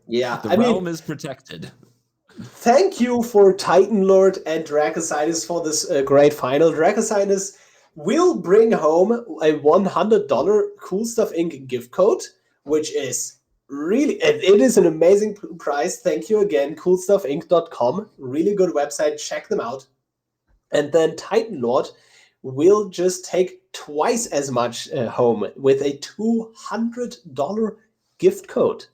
Yeah, the realm is protected. Thank you for Titan Lord and Dracocytus for this great final. Dracocytus will bring home a $100 Cool Stuff Inc. gift code, which is it is an amazing price. Thank you again, coolstuffinc.com. Really good website. Check them out. And then Titan Lord will just take twice as much home with a $200 gift code.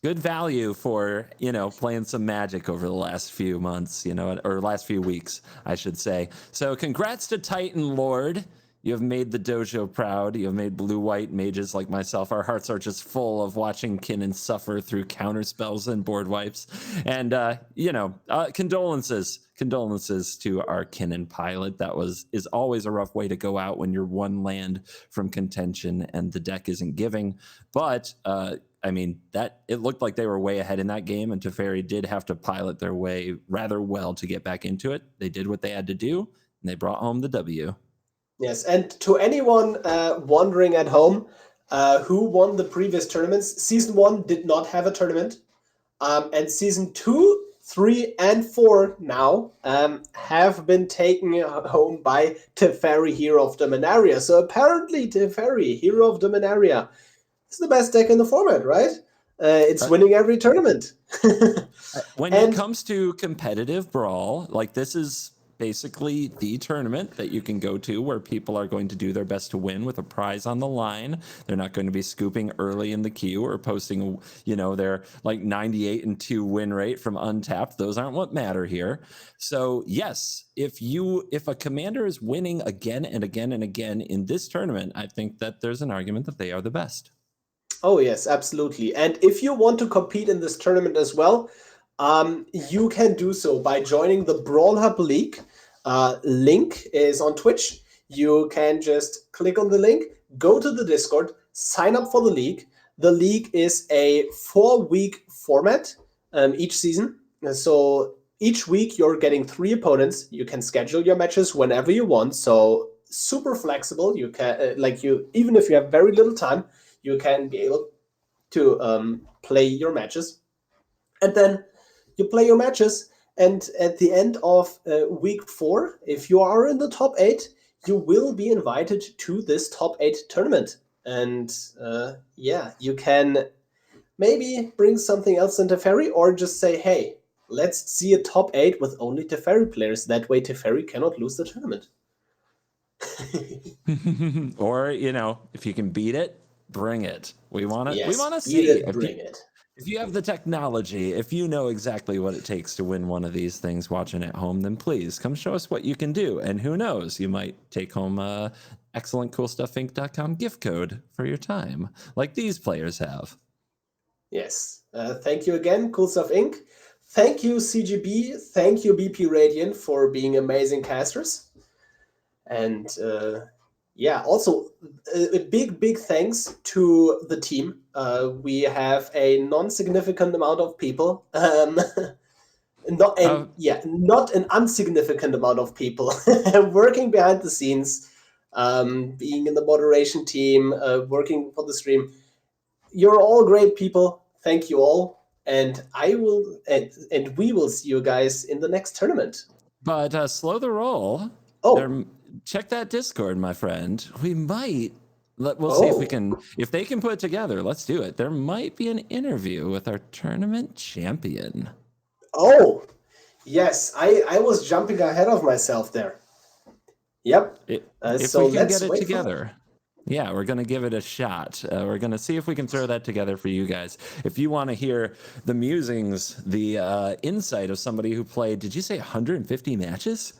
Good value for, playing some Magic over the last few months, or last few weeks, I should say. So congrats to Titan Lord. You have made the dojo proud. You have made blue-white mages like myself. Our hearts are just full of watching Kinnan suffer through counter spells and board wipes. And, condolences to our Kinnan pilot. That is always a rough way to go out when you're one land from contention and the deck isn't giving. But, it looked like they were way ahead in that game, and Teferi did have to pilot their way rather well to get back into it. They did what they had to do, and they brought home the W. Yes, and to anyone wondering at home who won the previous tournaments, Season 1 did not have a tournament, and Season 2, 3, and 4 now have been taken home by Teferi, Hero of Dominaria. So apparently Teferi, Hero of Dominaria, is the best deck in the format, right? It's winning every tournament. When it comes to competitive Brawl, like this is basically the tournament that you can go to where people are going to do their best to win with a prize on the line. They're not going to be scooping early in the queue or posting, their like 98-2 win rate from Untapped. Those aren't what matter here. So yes, if a commander is winning again and again and again in this tournament, I think that there's an argument that they are the best. Oh yes, absolutely. And if you want to compete in this tournament as well, you can do so by joining the Brawl Hub League. Link is on Twitch. You can just click on the link, go to the Discord, sign up for the league. The league is a 4-week format each season. So each week you're getting 3 opponents. You can schedule your matches whenever you want. So super flexible. You can even if you have very little time, you can be able to play your matches. And then you play your matches, and at the end of week 4, if you are in the top 8, you will be invited to this top 8 tournament. And you can maybe bring something else in Teferi, or just say, hey, let's see a top 8 with only Teferi players. That way Teferi cannot lose the tournament. Or, if you can beat it, bring it. We want to Yes, see. bring it. If you have the technology, if you know exactly what it takes to win one of these things watching at home, then please come show us what you can do. And who knows, you might take home a excellent coolstuffinc.com gift code for your time, like these players have. Yes. Thank you again, Cool Stuff Inc. Thank you, CGB. Thank you, BPRadiant, for being amazing casters. And also a big thanks to the team. We have a non-significant amount of people. Not an insignificant amount of people working behind the scenes, being in the moderation team, working for the stream. You're all great people. Thank you all. And we will see you guys in the next tournament. But slow the roll. Oh. Check that Discord, my friend. We might. We'll see if we can. If they can put it together, let's do it. There might be an interview with our tournament champion. Oh, yes. I was jumping ahead of myself there. Yep. If we can get it together. Yeah, we're going to give it a shot. We're going to see if we can throw that together for you guys. If you want to hear the musings, the insight of somebody who played, did you say 150 matches?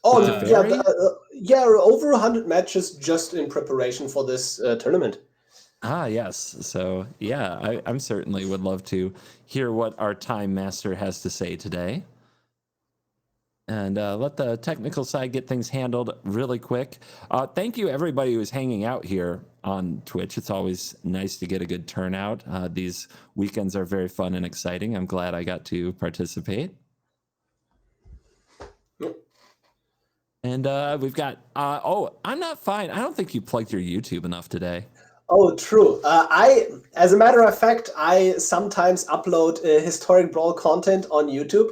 Oh, over 100 matches just in preparation for this tournament. Ah, yes. So, yeah, I'm certainly would love to hear what our time master has to say today. And let the technical side get things handled really quick. Thank you, everybody who's hanging out here on Twitch. It's always nice to get a good turnout. These weekends are very fun and exciting. I'm glad I got to participate. And we've got, ImNotFine. I don't think you plugged your YouTube enough today. Oh, true. As a matter of fact, I sometimes upload historic Brawl content on YouTube.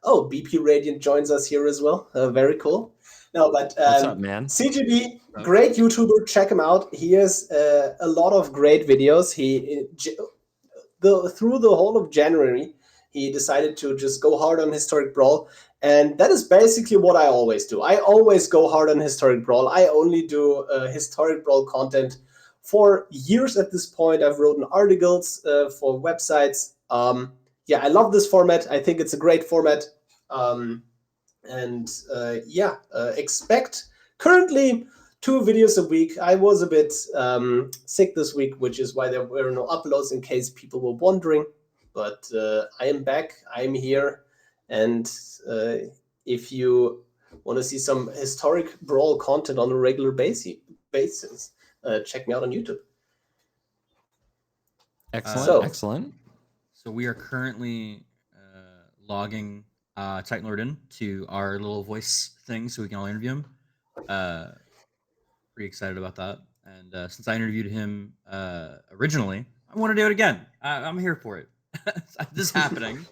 Oh, BPRadiant joins us here as well. Very cool. No, but what's up, man? CGB, great YouTuber. Check him out. He has a lot of great videos. Through the whole of January, he decided to just go hard on historic Brawl. And that is basically what I always do. I always go hard on historic Brawl. I only do historic Brawl content for years at this point. I've written articles for websites. I love this format. I think it's a great format. Expect currently 2 videos a week. I was a bit sick this week, which is why there were no uploads, in case people were wondering. But I am back. I'm here. And if you want to see some historic Brawl content on a regular basis, check me out on YouTube. Excellent. So we are currently logging Titan Lord in to our little voice thing so we can all interview him. Pretty excited about that. And since I interviewed him originally, I want to do it again. I'm here for it. This is happening.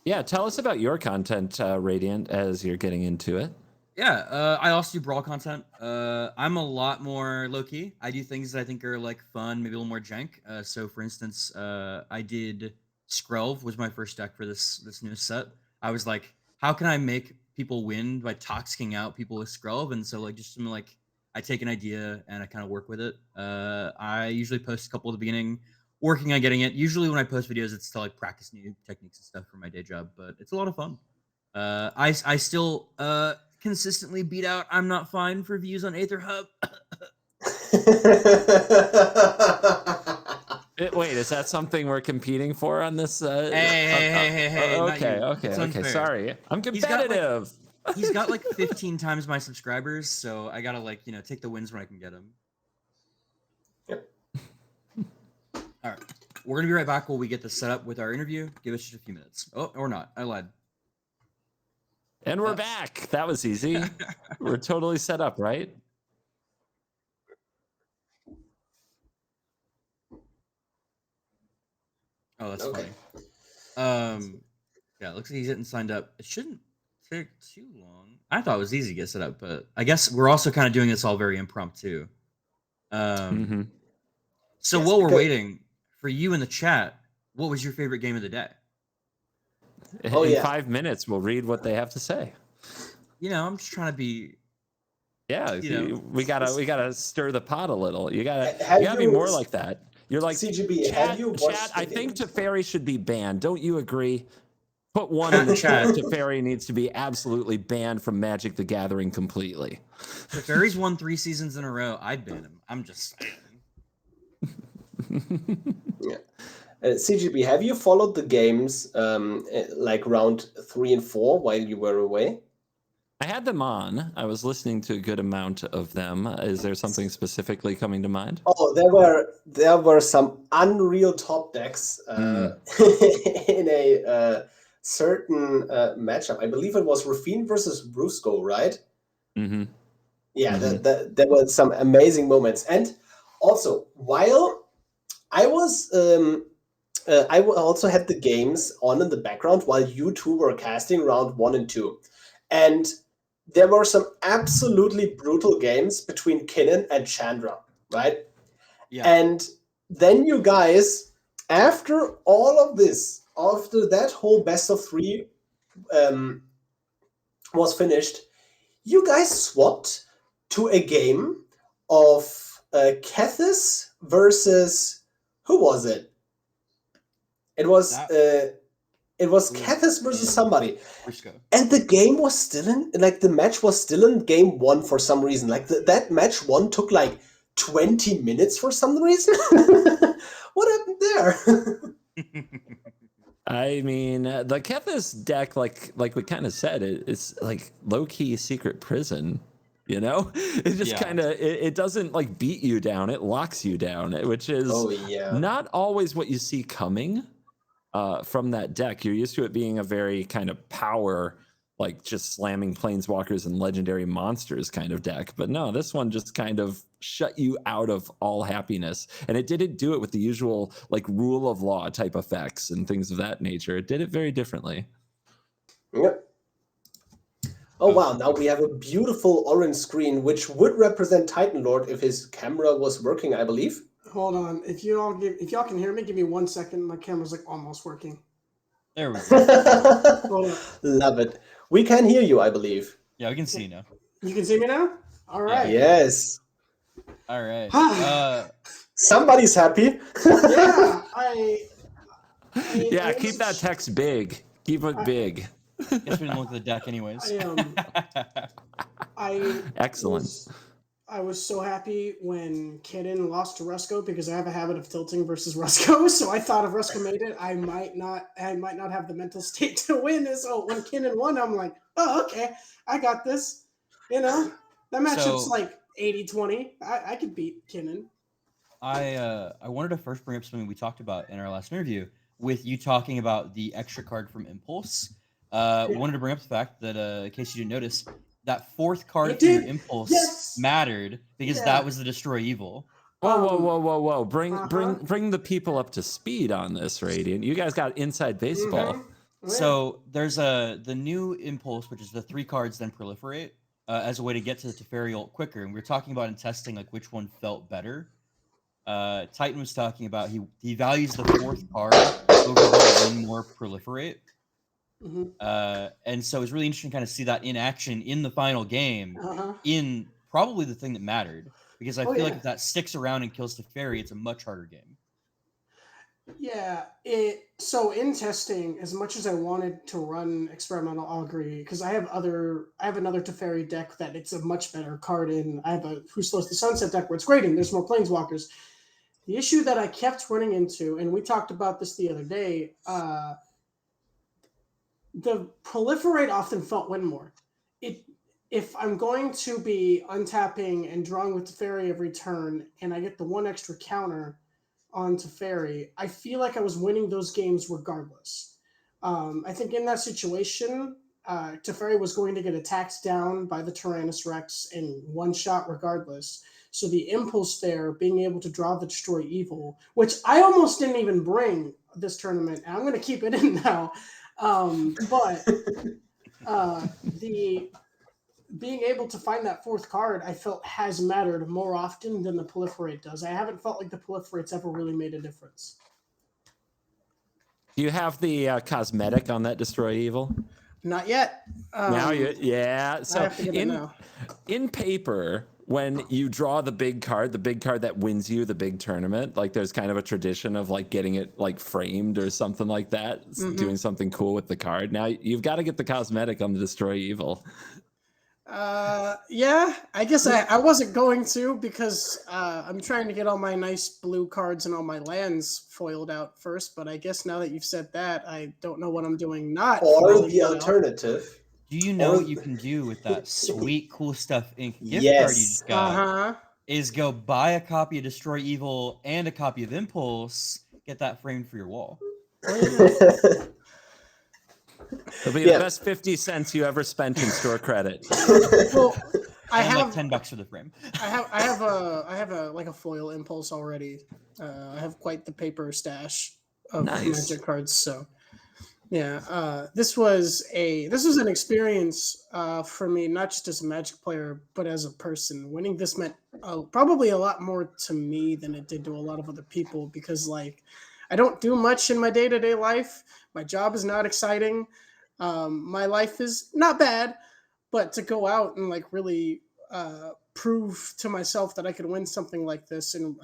Yeah, tell us about your content, Radiant, as you're getting into it. Yeah, I also do Brawl content. I'm a lot more low-key. I do things that I think are like fun, maybe a little more jank. So for instance, I did Skrelv was my first deck for this new set. I was like, how can I make people win by toxicking out people with Scrub, and so like just some like I take an idea and I kind of work with it. I usually post a couple at the beginning, working on getting it. Usually when I post videos, it's to like practice new techniques and stuff for my day job, but it's a lot of fun. I still consistently beat out ImNotFine for views on Aether Hub. Wait, is that something we're competing for on this? Hey, not okay, you. okay, It's okay. unfair. Sorry, I'm competitive. He's got like 15 times my subscribers, so I gotta like take the wins when I can get them. Yep. All right, we're gonna be right back while we get this set up with our interview. Give us just a few minutes. Oh, or not. I lied. And we're back. That was easy. We're totally set up, right? Oh, that's Okay. funny. Yeah, it looks like he's getting signed up. It shouldn't take too long. I thought it was easy to get set up, but I guess we're also kind of doing this all very impromptu. So Yes, while we're because- waiting for you in the chat, what was your favorite game of the day? In 5 minutes, we'll read what they have to say. I'm just trying to be. Yeah, we gotta stir the pot a little. You gotta Have be you- more like that. You're like CGB, chat. have you watched Chat. the I think game? Teferi should be banned. Don't you agree? Put one in the chat. Teferi needs to be absolutely banned from Magic: The Gathering completely. If Fairy's won 3 seasons in a row, I'd ban him. I'm just saying. Yeah. CGB, have you followed the games like round 3 and 4 while you were away? I had them on. I was listening to a good amount of them. Is there something specifically coming to mind? Oh, there were some unreal top decks in a certain matchup. I believe it was Raffine versus Rusko, right? Mm-hmm. Yeah, there were some amazing moments. And also, while I was, I also had the games on in the background while you two were casting round 1 and 2. And there were some absolutely brutal games between Kinnan and Chandra, right? Yeah. And then you guys, after all of this, after that whole best of 3 was finished, you guys swapped to a game of Kethis versus who was it? It was Kethis versus somebody. Rusko. And the game was still in, like, the match was still in game 1 for some reason. Like, that match 1 took like 20 minutes for some reason. What happened there? I mean, the Kethis deck, like we kind of said, it's like low-key secret prison. You know, it just kind of it doesn't like beat you down; it locks you down, which is not always what you see coming from that deck. You're used to it being a very kind of power, like just slamming planeswalkers and legendary monsters kind of deck. But no, this one just kind of shut you out of all happiness, and it didn't do it with the usual like rule of law type effects and things of that nature. It did it very differently. Yep. Oh wow, now we have a beautiful orange screen, which would represent Titan Lord if his camera was working, I believe. Hold on. If y'all can hear me, give me 1 second. My camera's like almost working. There we go. Hold on. Love it. We can hear you, I believe. Yeah, we can see now. You can see me now? All right. Yes. All right. Somebody's happy. Yeah. Yeah, keep that text big. Keep it big. Guess we didn't look at the deck anyways. Excellent. I was so happy when Kinnan lost to Rusko because I have a habit of tilting versus Rusko. So I thought if Rusko made it, I might not have the mental state to win. So when Kinnan won, I'm like, oh, okay, I got this. You know, that matchup's like 80-20. I could beat Kinnan. I wanted to first bring up something we talked about in our last interview with you talking about the extra card from Impulse. Wanted to bring up the fact that in case you didn't notice, that 4th card from your Impulse mattered because that was the Destroy Evil. Whoa! Bring the people up to speed on this, Radiant. You guys got inside baseball. So there's the new Impulse, which is the 3 cards then proliferate as a way to get to the Teferi ult quicker. And we were talking about in testing like which one felt better. Titan was talking about he values the 4th card over the 1 more proliferate. And so it's really interesting to kind of see that in action in the final game, Uh-huh. in probably the thing that mattered. Because I Oh, feel like yeah. if that sticks around and kills Teferi, it's a much harder game. Yeah, so in testing, as much as I wanted to run experimental augury, because I have another Teferi deck that it's a much better card in. I have a Who Slows the Sunset deck where it's great and there's more planeswalkers. The issue that I kept running into, and we talked about this the other day, the proliferate often felt win more. If I'm going to be untapping and drawing with Teferi every turn, and I get the one extra counter on Teferi, I feel like I was winning those games regardless. I think in that situation, Teferi was going to get attacked down by the Tyrannus Rex in one shot regardless. So the impulse there, being able to draw the Destroy Evil, which I almost didn't even bring this tournament, and I'm going to keep it in now. But the being able to find that fourth card, I felt has mattered more often than the proliferate does. I haven't felt like the proliferate's ever really made a difference. Do you have the cosmetic on that Destroy Evil? Not yet. Now yeah. I So have to get it now. in paper, when you draw the big card that wins you the big tournament, like there's kind of a tradition of like getting it like framed or something like that, doing something cool with the card. Now you've got to get the cosmetic on the Destroy Evil. Yeah, I guess I wasn't going to because I'm trying to get all my nice blue cards and all my lands foiled out first, but I guess now that you've said that, I don't know what I'm doing not. Or the alternative. Do you know what you can do with that sweet, cool stuff ink gift card you just got? Uh-huh. Is go buy a copy of Destroy Evil and a copy of Impulse, get that framed for your wall. It'll be the best 50 cents you ever spent in store credit. Well, I And have like $10 for the frame. I have a like a foil impulse already. I have quite the paper stash of Magic cards. So yeah, this was an experience for me, not just as a Magic player, but as a person. Winning this meant probably a lot more to me than it did to a lot of other people because like I don't do much in my day-to-day life. My job is not exciting. My life is not bad, but to go out and like really prove to myself that I could win something like this and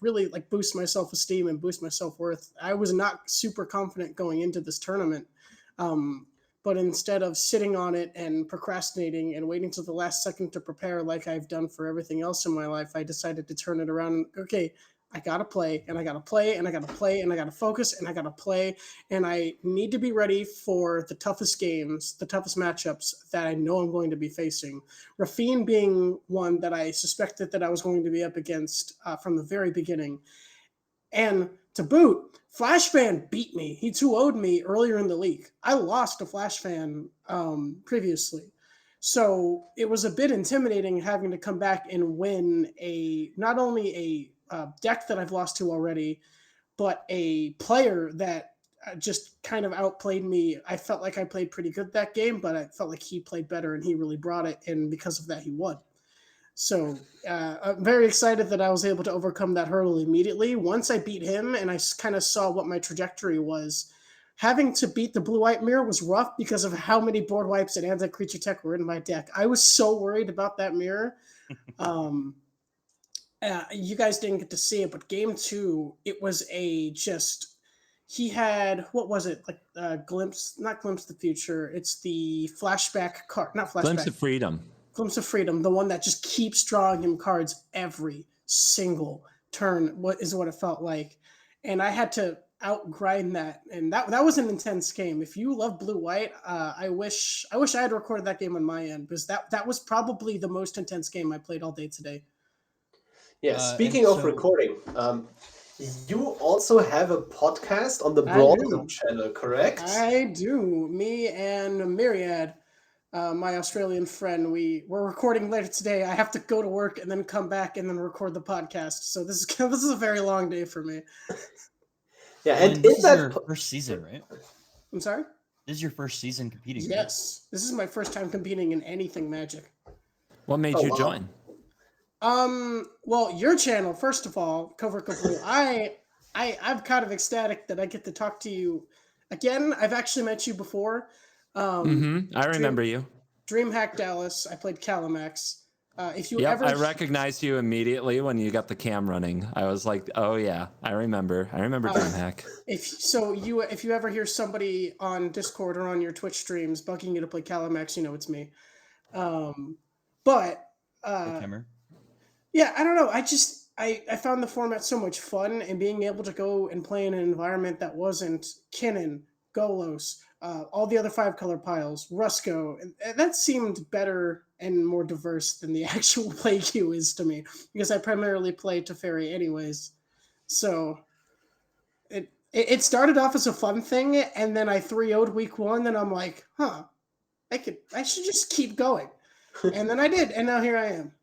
really like boost my self-esteem and boost my self-worth. I was not super confident going into this tournament. But instead of sitting on it and procrastinating and waiting till the last second to prepare like I've done for everything else in my life, I decided to turn it around and, okay, I got to play and I got to play and I got to play and I got to focus and I got to play. And I need to be ready for the toughest games, the toughest matchups that I know I'm going to be facing. Raffine being one that I suspected that I was going to be up against from the very beginning. And to boot, Flash Fan beat me. He 2-0'd me earlier in the league. I lost to Flash Fan previously. So it was a bit intimidating having to come back and win not only a deck that I've lost to already, but a player that just kind of outplayed me. I felt like I played pretty good that game, but I felt like he played better and he really brought it. And because of that, he won. So I'm very excited that I was able to overcome that hurdle immediately. Once I beat him and I kind of saw what my trajectory was, having to beat the blue-white mirror was rough because of how many board wipes and anti-creature tech were in my deck. I was so worried about that mirror. You guys didn't get to see it, but game 2, it was he had, what was it? Like not Glimpse of the Future. It's the flashback card, not flashback. Glimpse of Freedom. Glimpse of Freedom, the one that just keeps drawing him cards every single turn, what it felt like. And I had to outgrind that. And that was an intense game. If you love blue-white, I wish I had recorded that game on my end because that was probably the most intense game I played all day today. Yeah, speaking of recording, you also have a podcast on the Brawl channel, correct? I do. Me and Myriad, my Australian friend, we're recording later today. I have to go to work and then come back and then record the podcast. So this is a very long day for me. Yeah, and this is your first season, right? I'm sorry? This is your first season competing. Yes, this is my first time competing in anything Magic. What made you join? Well, your channel, first of all, CovertGoBlue, I'm kind of ecstatic that I get to talk to you again, I've actually met you before. I remember you. DreamHack Dallas. I played Calimax. If you Yep, ever, I recognized you immediately when you got the cam running. I was like, "Oh yeah, I remember DreamHack." if you ever hear somebody on Discord or on your Twitch streams bugging you to play Calimax, you know it's me. But Hammer. yeah, I don't know. I found the format so much fun, and being able to go and play in an environment that wasn't Kinnan, Golos, all the other 5-color piles, Rusko, and that seemed better and more diverse than the actual play queue is to me, because I primarily play Teferi anyways. So it started off as a fun thing, and then I 3-0'd week 1, and I'm like, I should just keep going. And then I did, and now here I am.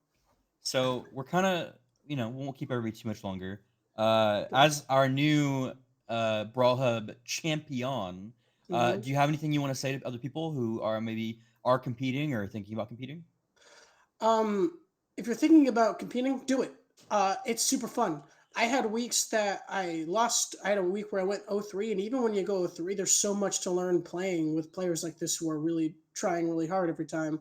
So we're kind of, we won't keep everybody too much longer. As our new Brawl Hub champion, do you have anything you want to say to other people who are competing or thinking about competing? If you're thinking about competing, do it. It's super fun. I had weeks that I lost. I had a week where I went 0-3, and even when you go 0-3, there's so much to learn playing with players like this who are really trying really hard every time.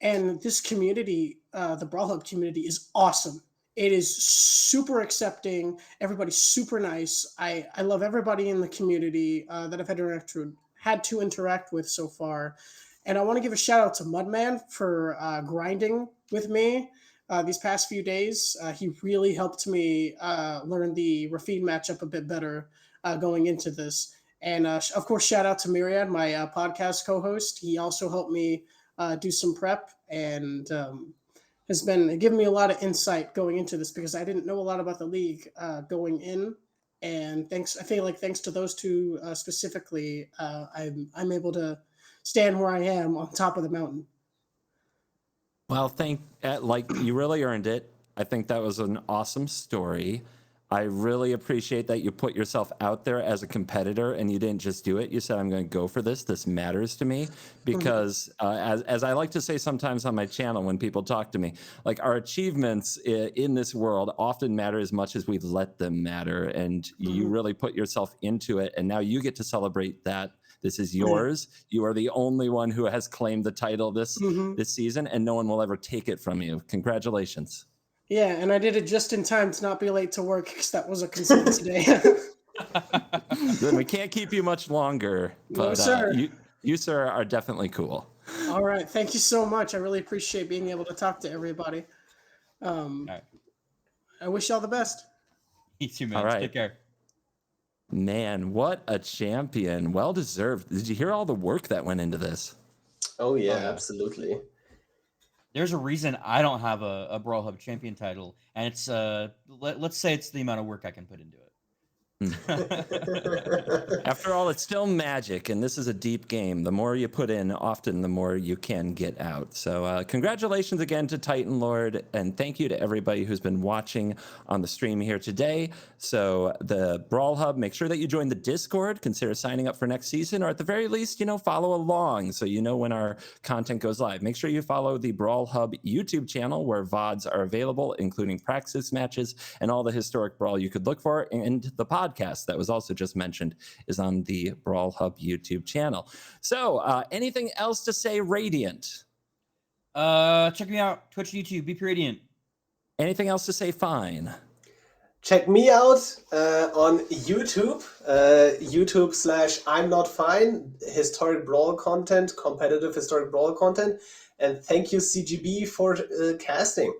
And this community, the Brawl Hub community, is awesome. It is super accepting. Everybody's super nice. I love everybody in the community that I've had to interact with so far. And I want to give a shout out to Mudman for grinding with me these past few days. He really helped me learn the Raffine matchup a bit better going into this. And of course, shout out to Myriad, my podcast co-host. He also helped me do some prep and has been giving me a lot of insight going into this, because I didn't know a lot about the league going in. And I feel like thanks to those two specifically, I'm able to stand where I am on top of the mountain. Well, you really earned it. I think that was an awesome story. I really appreciate that you put yourself out there as a competitor and you didn't just do it. You said, I'm going to go for this. This matters to me, because as I like to say sometimes on my channel when people talk to me, like, our achievements in this world often matter as much as we let them matter. And you really put yourself into it. And now you get to celebrate that. This is yours. You are the only one who has claimed the title this season, and no one will ever take it from you. Congratulations. Yeah, and I did it just in time to not be late to work, because that was a concern today. Then we can't keep you much longer. But, no, sir. You, sir, are definitely cool. All right. Thank you so much. I really appreciate being able to talk to everybody. Right. I wish you all the best. You too, man. All right. Take care. Man, what a champion. Well deserved. Did you hear all the work that went into this? Oh, yeah, absolutely. There's a reason I don't have a Brawl Hub champion title, and it's let's say it's the amount of work I can put into it. After all, it's still Magic, and this is a deep game. The more you put in, often the more you can get out. So congratulations again to Titan Lord, and thank you to everybody who's been watching on the stream here today. So the Brawl Hub, make sure that you join the Discord, consider signing up for next season, or at the very least, follow along so you know when our content goes live. Make sure you follow the Brawl Hub YouTube channel, where VODs are available, including practice matches and all the historic Brawl you could look for, and the podcast that was also just mentioned is on the Brawl Hub YouTube channel. So anything else to say, Radiant? Check me out, Twitch, YouTube, BPRadiant. Anything else to say, Fine? Check me out on YouTube, YouTube/ImNotFine, historic Brawl content, competitive historic Brawl content. And thank you, CGB, for casting.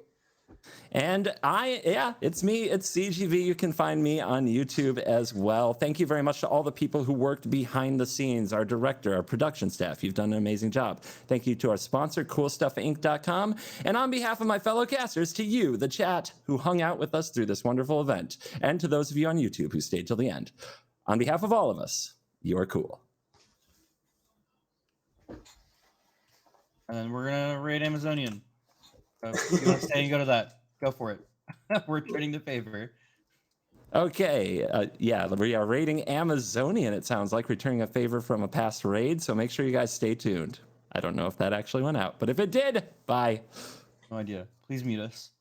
And it's me, it's CGV. You can find me on YouTube as well. Thank you very much to all the people who worked behind the scenes, our director, our production staff. You've done an amazing job. Thank you to our sponsor, CoolStuffInc.com. And on behalf of my fellow casters, to you, the chat, who hung out with us through this wonderful event, and to those of you on YouTube who stayed till the end. On behalf of all of us, you are cool. And then we're going to raid Amazonian. So if you want to stay and go to that, go for it. We're trading the favor. Okay, we are raiding Amazonian, it sounds like, returning a favor from a past raid, so make sure you guys stay tuned. I don't know if that actually went out, but if it did, bye. No idea. Please mute us.